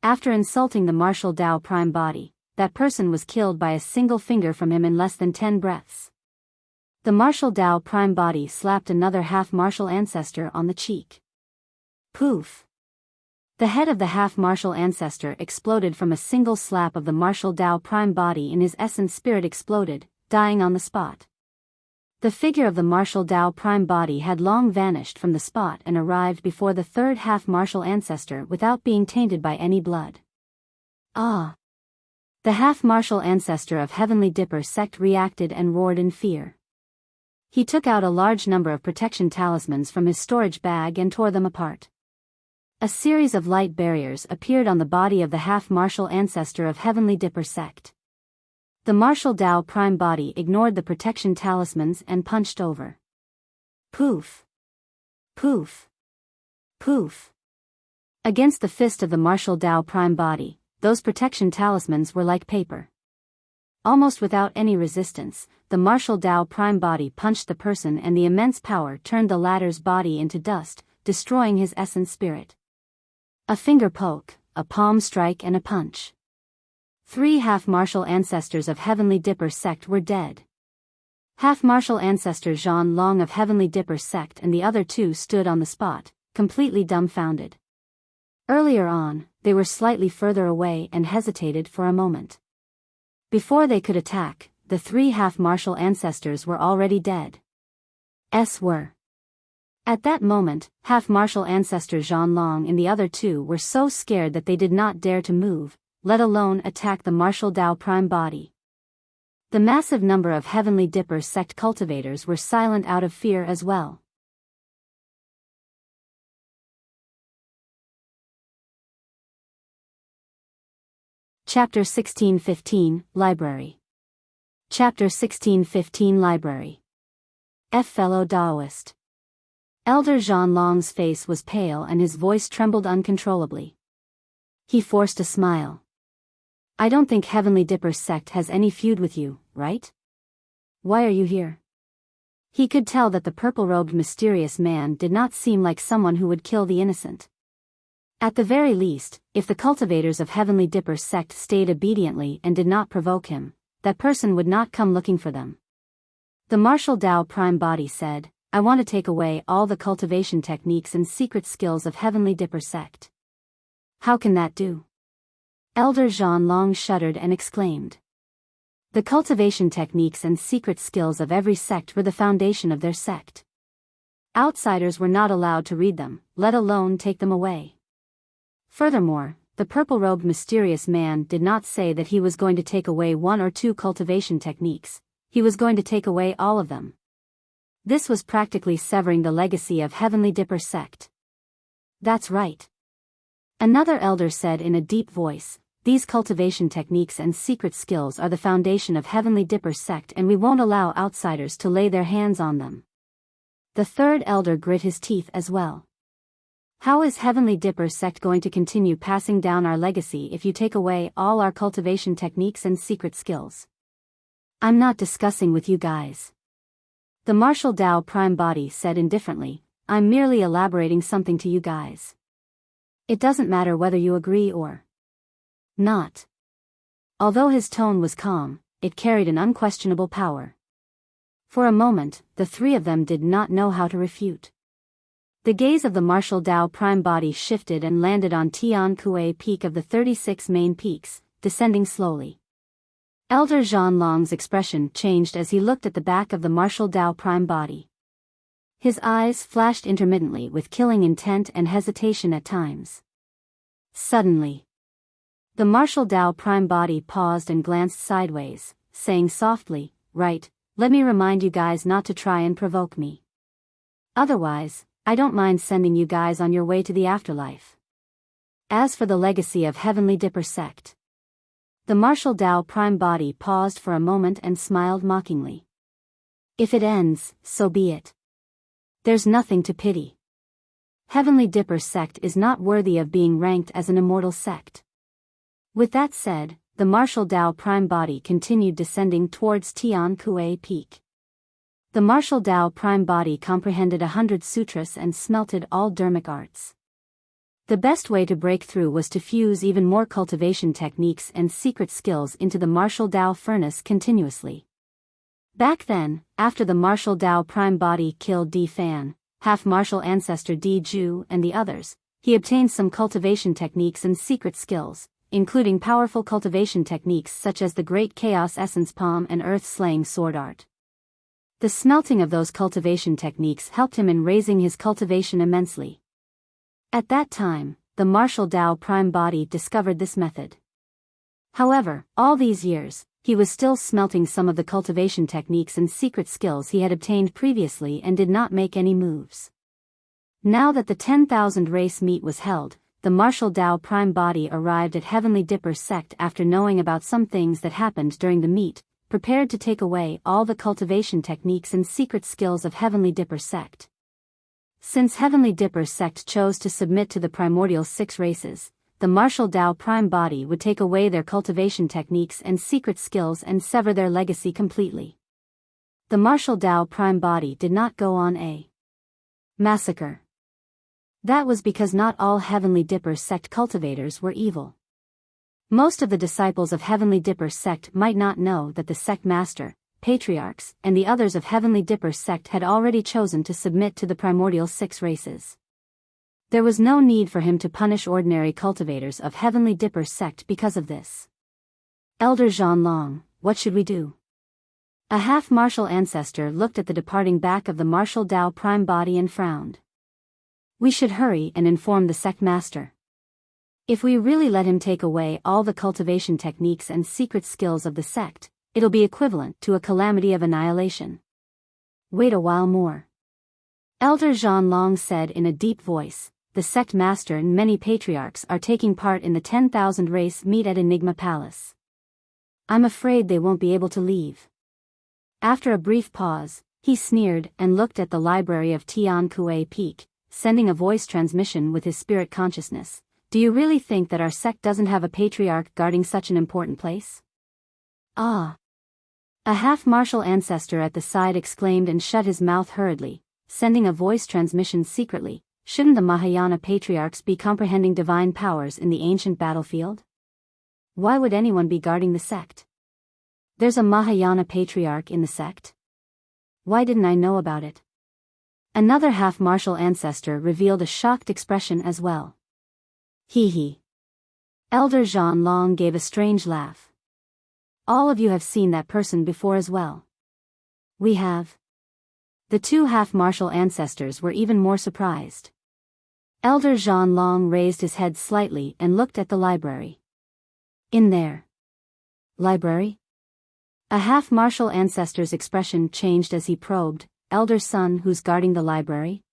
After insulting the martial Dao prime body, that person was killed by a single finger from him in less than 10 breaths. The martial Dao prime body slapped another half-martial ancestor on the cheek. Poof! The head of the half-martial ancestor exploded from a single slap of the martial Dao prime body and his essence spirit exploded, dying on the spot. The figure of the martial Dao prime body had long vanished from the spot and arrived before the third half-martial ancestor without being tainted by any blood. Ah! The half-martial ancestor of Heavenly Dipper sect reacted and roared in fear. He took out a large number of protection talismans from his storage bag and tore them apart. A series of light barriers appeared on the body of the half-martial ancestor of Heavenly Dipper sect. The martial Dao prime body ignored the protection talismans and punched over. Poof! Poof. Poof. Against the fist of the martial Tao prime body, those protection talismans were like paper. Almost without any resistance, the martial Tao prime body punched the person, and the immense power turned the latter's body into dust, destroying his essence spirit. A finger poke, a palm strike, and a punch. 3 half-martial ancestors of Heavenly Dipper sect were dead. Half-martial ancestor Zhan Long of Heavenly Dipper sect and the other 2 stood on the spot, completely dumbfounded. Earlier on, they were slightly further away and hesitated for a moment. Before they could attack, the 3 half-martial ancestors were already dead. Were. At that moment, half-martial ancestor Zhan Long and the other 2 were so scared that they did not dare to move, let alone attack the martial Tao prime body. The massive number of Heavenly Dipper sect cultivators were silent out of fear as well. Chapter 1615, Library. Chapter 1615, Library. Fellow Taoist. Elder Zhan Long's face was pale and his voice trembled uncontrollably. He forced a smile. I don't think Heavenly Dipper sect has any feud with you, right? Why are you here? He could tell that the purple-robed mysterious man did not seem like someone who would kill the innocent. At the very least, if the cultivators of Heavenly Dipper sect stayed obediently and did not provoke him, that person would not come looking for them. The martial Tao prime body said, I want to take away all the cultivation techniques and secret skills of Heavenly Dipper sect. How can that do? Elder Zhan Long shuddered and exclaimed. The cultivation techniques and secret skills of every sect were the foundation of their sect. Outsiders were not allowed to read them, let alone take them away. Furthermore, the purple-robed mysterious man did not say that he was going to take away 1 or 2 cultivation techniques, he was going to take away all of them. This was practically severing the legacy of Heavenly Dipper sect. That's right. Another elder said in a deep voice, these cultivation techniques and secret skills are the foundation of Heavenly Dipper sect and we won't allow outsiders to lay their hands on them. The third elder grit his teeth as well. How is Heavenly Dipper sect going to continue passing down our legacy if you take away all our cultivation techniques and secret skills? I'm not discussing with you guys. The martial Tao prime body said indifferently, I'm merely elaborating something to you guys. It doesn't matter whether you agree or not. Although his tone was calm, it carried an unquestionable power. For a moment, the 3 of them did not know how to refute. The gaze of the martial Tao prime body shifted and landed on Tian Kuei peak of the 36 main peaks, descending slowly. Elder Zhan Long's expression changed as he looked at the back of the martial Tao prime body. His eyes flashed intermittently with killing intent and hesitation at times. Suddenly, the martial Tao prime body paused and glanced sideways, saying softly, right, let me remind you guys not to try and provoke me. Otherwise, I don't mind sending you guys on your way to the afterlife. As for the legacy of Heavenly Dipper sect. The martial Tao prime body paused for a moment and smiled mockingly. If it ends, so be it. There's nothing to pity. Heavenly Dipper sect is not worthy of being ranked as an immortal sect. With that said, the martial Tao prime body continued descending towards Tian Kuei peak. The martial Tao prime body comprehended 100 sutras and smelted all dharmic arts. The best way to break through was to fuse even more cultivation techniques and secret skills into the martial Tao furnace continuously. Back then, after the martial Tao prime body killed Di Fan, half-martial ancestor Di Ju and the others, he obtained some cultivation techniques and secret skills, including powerful cultivation techniques such as the Great Chaos Essence Palm and Earth-Slaying Sword Art. The smelting of those cultivation techniques helped him in raising his cultivation immensely. At that time, the martial Tao prime body discovered this method. However, all these years, he was still smelting some of the cultivation techniques and secret skills he had obtained previously and did not make any moves. Now that the 10,000 race meet was held, the martial Tao prime body arrived at Heavenly Dipper sect after knowing about some things that happened during the meet, prepared to take away all the cultivation techniques and secret skills of Heavenly Dipper sect. Since Heavenly Dipper sect chose to submit to the primordial 6 races, the martial Tao prime body would take away their cultivation techniques and secret skills and sever their legacy completely. The martial Tao prime body did not go on a massacre. That was because not all Heavenly Dipper sect cultivators were evil. Most of the disciples of Heavenly Dipper sect might not know that the sect master, Patriarchs, and the others of Heavenly Dipper sect had already chosen to submit to the primordial 6 races. There was no need for him to punish ordinary cultivators of Heavenly Dipper sect because of this. Elder Zhan Long, what should we do? A half-martial ancestor looked at the departing back of the martial Tao prime body and frowned. We should hurry and inform the sect master. If we really let him take away all the cultivation techniques and secret skills of the sect, it'll be equivalent to a calamity of annihilation. Wait a while more. Elder Zhan Long said in a deep voice, the sect master and many patriarchs are taking part in the 10,000 race meet at Enigma Palace. I'm afraid they won't be able to leave. After a brief pause, he sneered and looked at the library of Tian Kuei Peak, sending a voice transmission with his spirit consciousness. Do you really think that our sect doesn't have a patriarch guarding such an important place? Ah! A half-martial ancestor at the side exclaimed and shut his mouth hurriedly, sending a voice transmission secretly. Shouldn't the Mahayana patriarchs be comprehending divine powers in the ancient battlefield? Why would anyone be guarding the sect? There's a Mahayana patriarch in the sect? Why didn't I know about it? Another half-martial ancestor revealed a shocked expression as well. Hee hee. Elder Zhan Long gave a strange laugh. All of you have seen that person before as well. We have. The 2 half-martial ancestors were even more surprised. Elder Zhan Long raised his head slightly and looked at the library. In there. Library? A half-martial ancestor's expression changed as he probed, Elder Son who's guarding the library?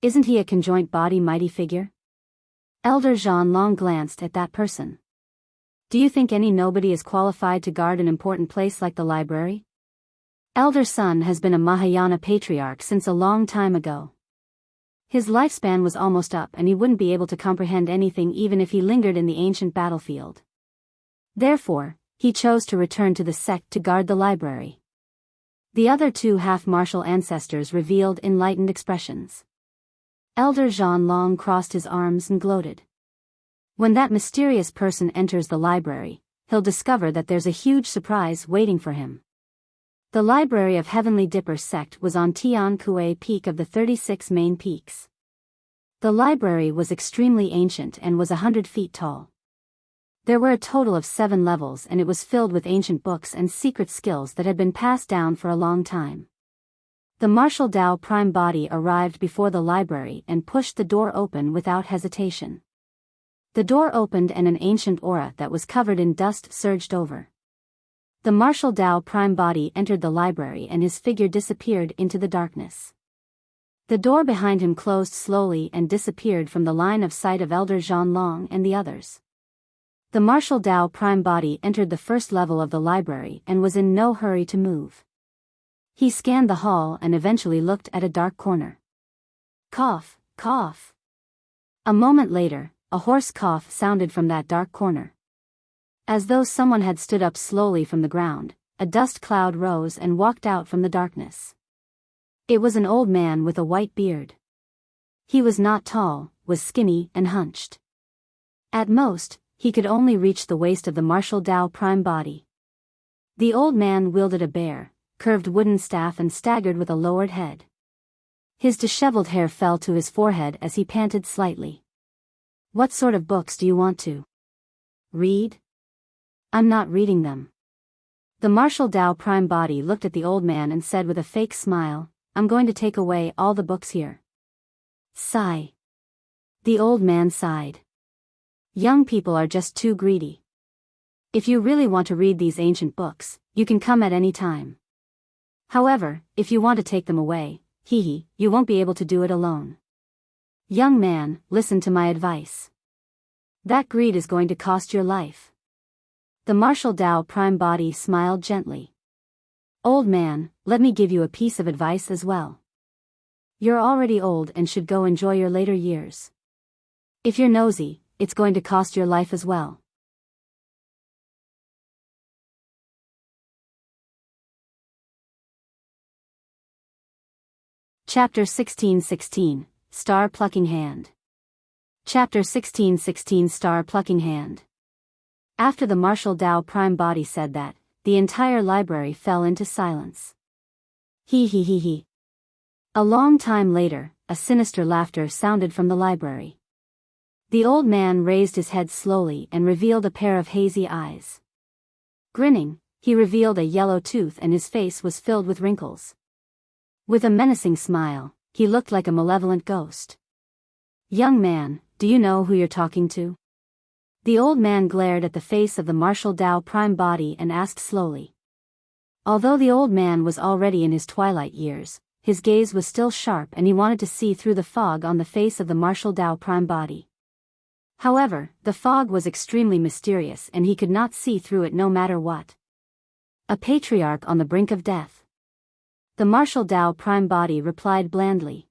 Isn't he a conjoint body mighty figure? Elder Zhan Long glanced at that person. Do you think any nobody is qualified to guard an important place like the library? Elder Son has been a Mahayana patriarch since a long time ago. His lifespan was almost up and he wouldn't be able to comprehend anything even if he lingered in the ancient battlefield. Therefore, he chose to return to the sect to guard the library. The other 2 half-martial ancestors revealed enlightened expressions. Elder Zhan Long crossed his arms and gloated. When that mysterious person enters the library, he'll discover that there's a huge surprise waiting for him. The library of Heavenly Dipper sect was on Tian Kuei Peak of the 36 main peaks. The library was extremely ancient and was 100 feet tall. There were a total of 7 levels and it was filled with ancient books and secret skills that had been passed down for a long time. The martial Tao prime body arrived before the library and pushed the door open without hesitation. The door opened and an ancient aura that was covered in dust surged over. The martial Tao prime body entered the library and his figure disappeared into the darkness. The door behind him closed slowly and disappeared from the line of sight of Elder Zhan Long and the others. The martial Tao prime body entered the first level of the library and was in no hurry to move. He scanned the hall and eventually looked at a dark corner. Cough, cough. A moment later, a hoarse cough sounded from that dark corner. As though someone had stood up slowly from the ground, a dust cloud rose and walked out from the darkness. It was an old man with a white beard. He was not tall, was skinny and hunched. At most, he could only reach the waist of the martial Tao prime body. The old man wielded a bare, curved wooden staff and staggered with a lowered head. His disheveled hair fell to his forehead as he panted slightly. What sort of books do you want to read? I'm not reading them. The martial Tao prime body looked at the old man and said with a fake smile, I'm going to take away all the books here. Sigh. The old man sighed. Young people are just too greedy. If you really want to read these ancient books, you can come at any time. However, if you want to take them away, you won't be able to do it alone. Young man, listen to my advice. That greed is going to cost your life. The martial Tao prime body smiled gently. Old man, let me give you a piece of advice as well. You're already old and should go enjoy your later years. If you're nosy, it's going to cost your life as well. Chapter 1616, Star Plucking Hand. Chapter 1616, Star Plucking Hand. After the martial Dao Prime Body said that, the entire library fell into silence. He he he he. A long time later, a sinister laughter sounded from the library. The old man raised his head slowly and revealed a pair of hazy eyes. Grinning, he revealed a yellow tooth and his face was filled with wrinkles. With a menacing smile, he looked like a malevolent ghost. Young man, do you know who you're talking to? The old man glared at the face of the martial Dao Prime Body and asked slowly. Although the old man was already in his twilight years, his gaze was still sharp and he wanted to see through the fog on the face of the martial Dao Prime Body. However, the fog was extremely mysterious and he could not see through it no matter what. A patriarch on the brink of death. The martial Dao Prime Body replied blandly.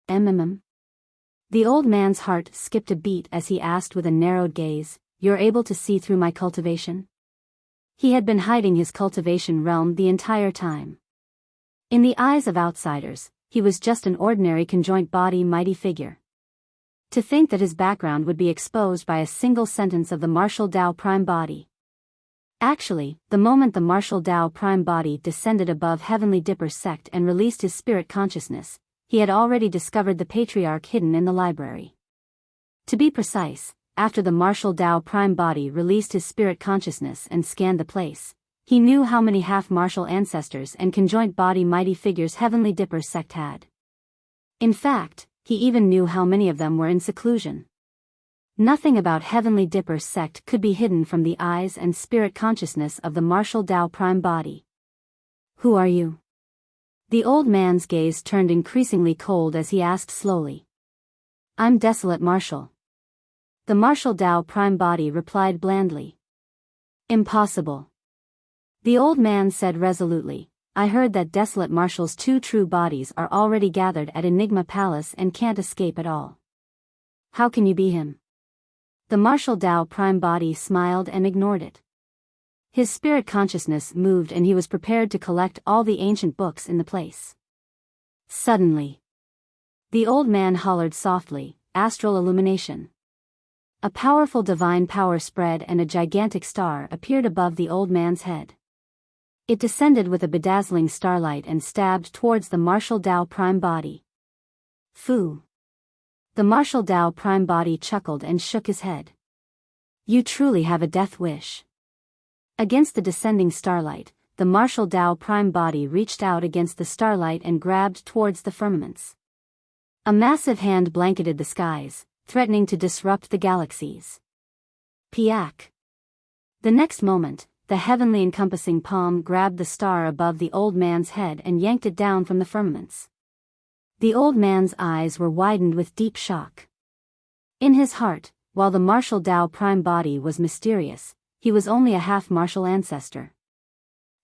The old man's heart skipped a beat as he asked with a narrowed gaze, "You're able to see through my cultivation?" He had been hiding his cultivation realm the entire time. In the eyes of outsiders, he was just an ordinary conjoint body mighty figure. To think that his background would be exposed by a single sentence of the martial Dao Prime Body. Actually, the moment the martial Dao Prime Body descended above Heavenly Dipper's sect and released his spirit consciousness, he had already discovered the Patriarch hidden in the library. To be precise, after the martial Dao Prime Body released his spirit consciousness and scanned the place, he knew how many half-martial ancestors and conjoint body mighty figures Heavenly Dipper's sect had. In fact, he even knew how many of them were in seclusion. Nothing about Heavenly Dipper's sect could be hidden from the eyes and spirit consciousness of the martial Dao Prime Body. Who are you? The old man's gaze turned increasingly cold as he asked slowly. I'm Desolate Martial. The martial Dao Prime Body replied blandly. Impossible. The old man said resolutely, I heard that Desolate Martial's two true bodies are already gathered at Enigma Palace and can't escape at all. How can you be him? The martial Dao Prime Body smiled and ignored it. His spirit consciousness moved and he was prepared to collect all the ancient books in the place. Suddenly, the old man hollered softly, Astral Illumination. A powerful divine power spread and a gigantic star appeared above the old man's head. It descended with a bedazzling starlight and stabbed towards the martial Dao Prime Body. Fu. The martial Dao Prime Body chuckled and shook his head. You truly have a death wish. Against the descending starlight, the martial Dao Prime Body reached out against the starlight and grabbed towards the firmaments. A massive hand blanketed the skies, threatening to disrupt the galaxies. Piak. The next moment, the heavenly encompassing palm grabbed the star above the old man's head and yanked it down from the firmaments. The old man's eyes were widened with deep shock. In his heart, while the martial Dao Prime Body was mysterious, he was only a half-martial ancestor.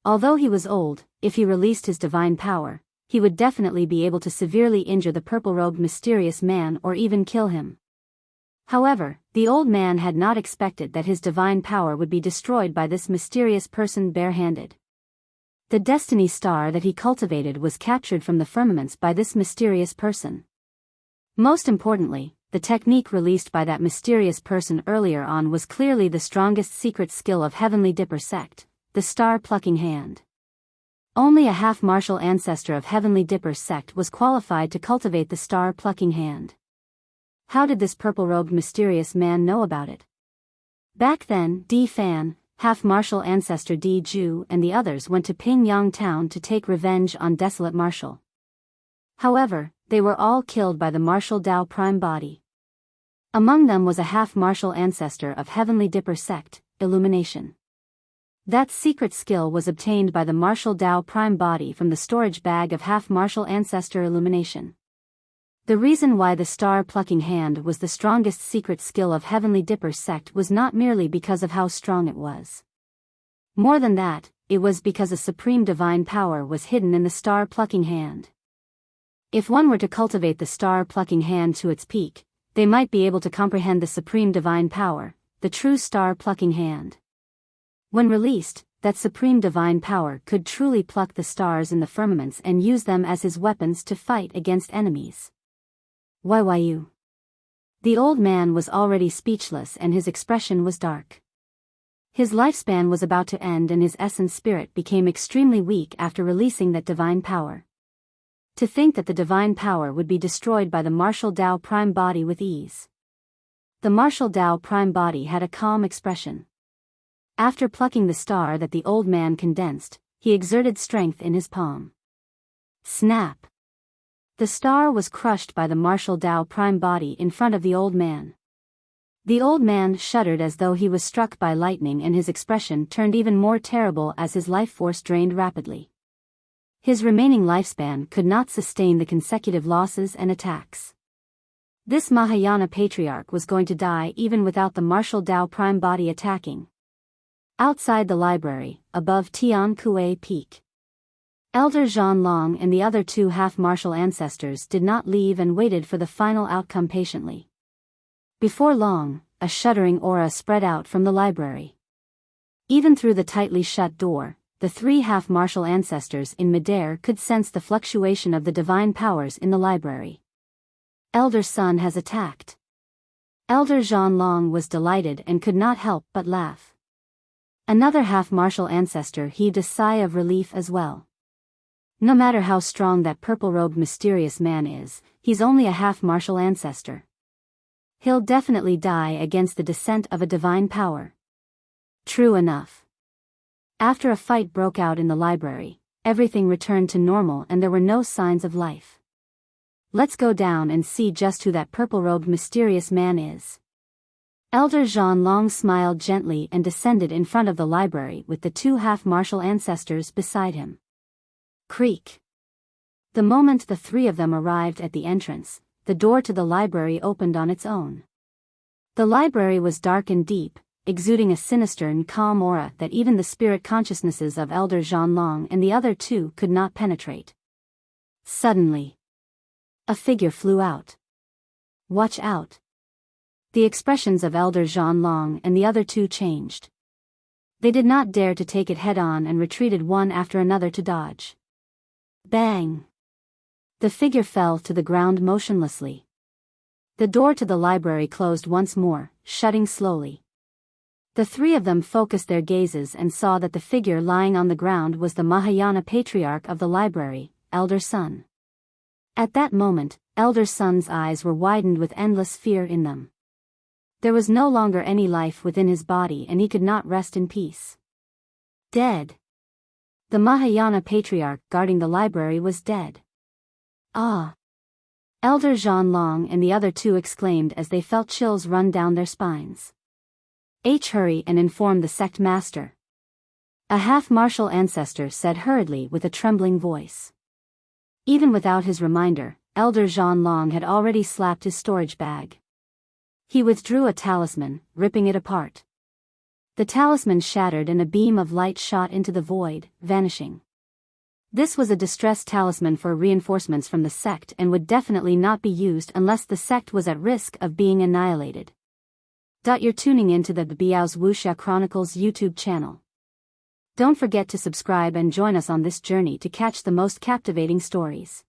Although he was old, if he released his divine power, he would definitely be able to severely injure the purple-robed mysterious man or even kill him. However, the old man had not expected that his divine power would be destroyed by this mysterious person barehanded. The destiny star that he cultivated was captured from the firmaments by this mysterious person. Most importantly, the technique released by that mysterious person earlier on was clearly the strongest secret skill of Heavenly Dipper sect, the Star Plucking Hand. Only a half-martial ancestor of Heavenly Dipper's sect was qualified to cultivate the Star Plucking Hand. How did this purple-robed mysterious man know about it? Back then, Di Fan, half-martial ancestor Di Ju and the others went to Pingyang Town to take revenge on Desolate Martial. However, they were all killed by the martial Dao Prime Body. Among them was a half-martial ancestor of Heavenly Dipper sect, Illumination. That secret skill was obtained by the martial Dao Prime Body from the storage bag of half-martial ancestor Illumination. The reason why the Star Plucking Hand was the strongest secret skill of Heavenly Dipper's sect was not merely because of how strong it was. More than that, it was because a supreme divine power was hidden in the Star Plucking Hand. If one were to cultivate the star-plucking hand to its peak, they might be able to comprehend the supreme divine power, the true star-plucking hand. When released, that supreme divine power could truly pluck the stars in the firmaments and use them as his weapons to fight against enemies. Why? The old man was already speechless and his expression was dark. His lifespan was about to end and his essence spirit became extremely weak after releasing that divine power. To think that the divine power would be destroyed by the martial Tao prime body with ease. The martial Tao prime body had a calm expression. After plucking the star that the old man condensed, he exerted strength in his palm. Snap! The star was crushed by the martial Tao prime body in front of the old man. The old man shuddered as though he was struck by lightning and his expression turned even more terrible as his life force drained rapidly. His remaining lifespan could not sustain the consecutive losses and attacks. This Mahayana Patriarch was going to die even without the martial Tao prime body attacking. Outside the library, above Tian Kuei Peak, Elder Zhan Long and the other two half-martial ancestors did not leave and waited for the final outcome patiently. Before long, a shuddering aura spread out from the library. Even through the tightly shut door, the three half-martial ancestors in midair could sense the fluctuation of the divine powers in the library. Elder Sun has attacked. Elder Zhan Long was delighted and could not help but laugh. Another half-martial ancestor heaved a sigh of relief as well. No matter how strong that purple-robed mysterious man is, he's only a half-martial ancestor. He'll definitely die against the descent of a divine power. True enough. After a fight broke out in the library, everything returned to normal and there were no signs of life. Let's go down and see just who that purple-robed mysterious man is. Elder Zhan Long smiled gently and descended in front of the library with the two half-martial ancestors beside him. Creak. The moment the three of them arrived at the entrance, the door to the library opened on its own. The library was dark and deep, exuding a sinister and calm aura that even the spirit consciousnesses of Elder Zhan Long and the other two could not penetrate. Suddenly, a figure flew out. Watch out! The expressions of Elder Zhan Long and the other two changed. They did not dare to take it head-on and retreated one after another to dodge. Bang! The figure fell to the ground motionlessly. The door to the library closed once more, shutting slowly. The three of them focused their gazes and saw that the figure lying on the ground was the Mahayana Patriarch of the library, Elder Sun. At that moment, Elder Sun's eyes were widened with endless fear in them. There was no longer any life within his body and he could not rest in peace. Dead. The Mahayana Patriarch guarding the library was dead. Ah! Elder Zhan Long and the other two exclaimed as they felt chills run down their spines. Hurry and inform the sect master. A half-martial ancestor said hurriedly with a trembling voice. Even without his reminder, Elder Zhan Long had already slapped his storage bag. He withdrew a talisman, ripping it apart. The talisman shattered and a beam of light shot into the void, vanishing. This was a distress talisman for reinforcements from the sect and would definitely not be used unless the sect was at risk of being annihilated. You're tuning into the Biyao's Wuxia Chronicles YouTube channel. Don't forget to subscribe and join us on this journey to catch the most captivating stories.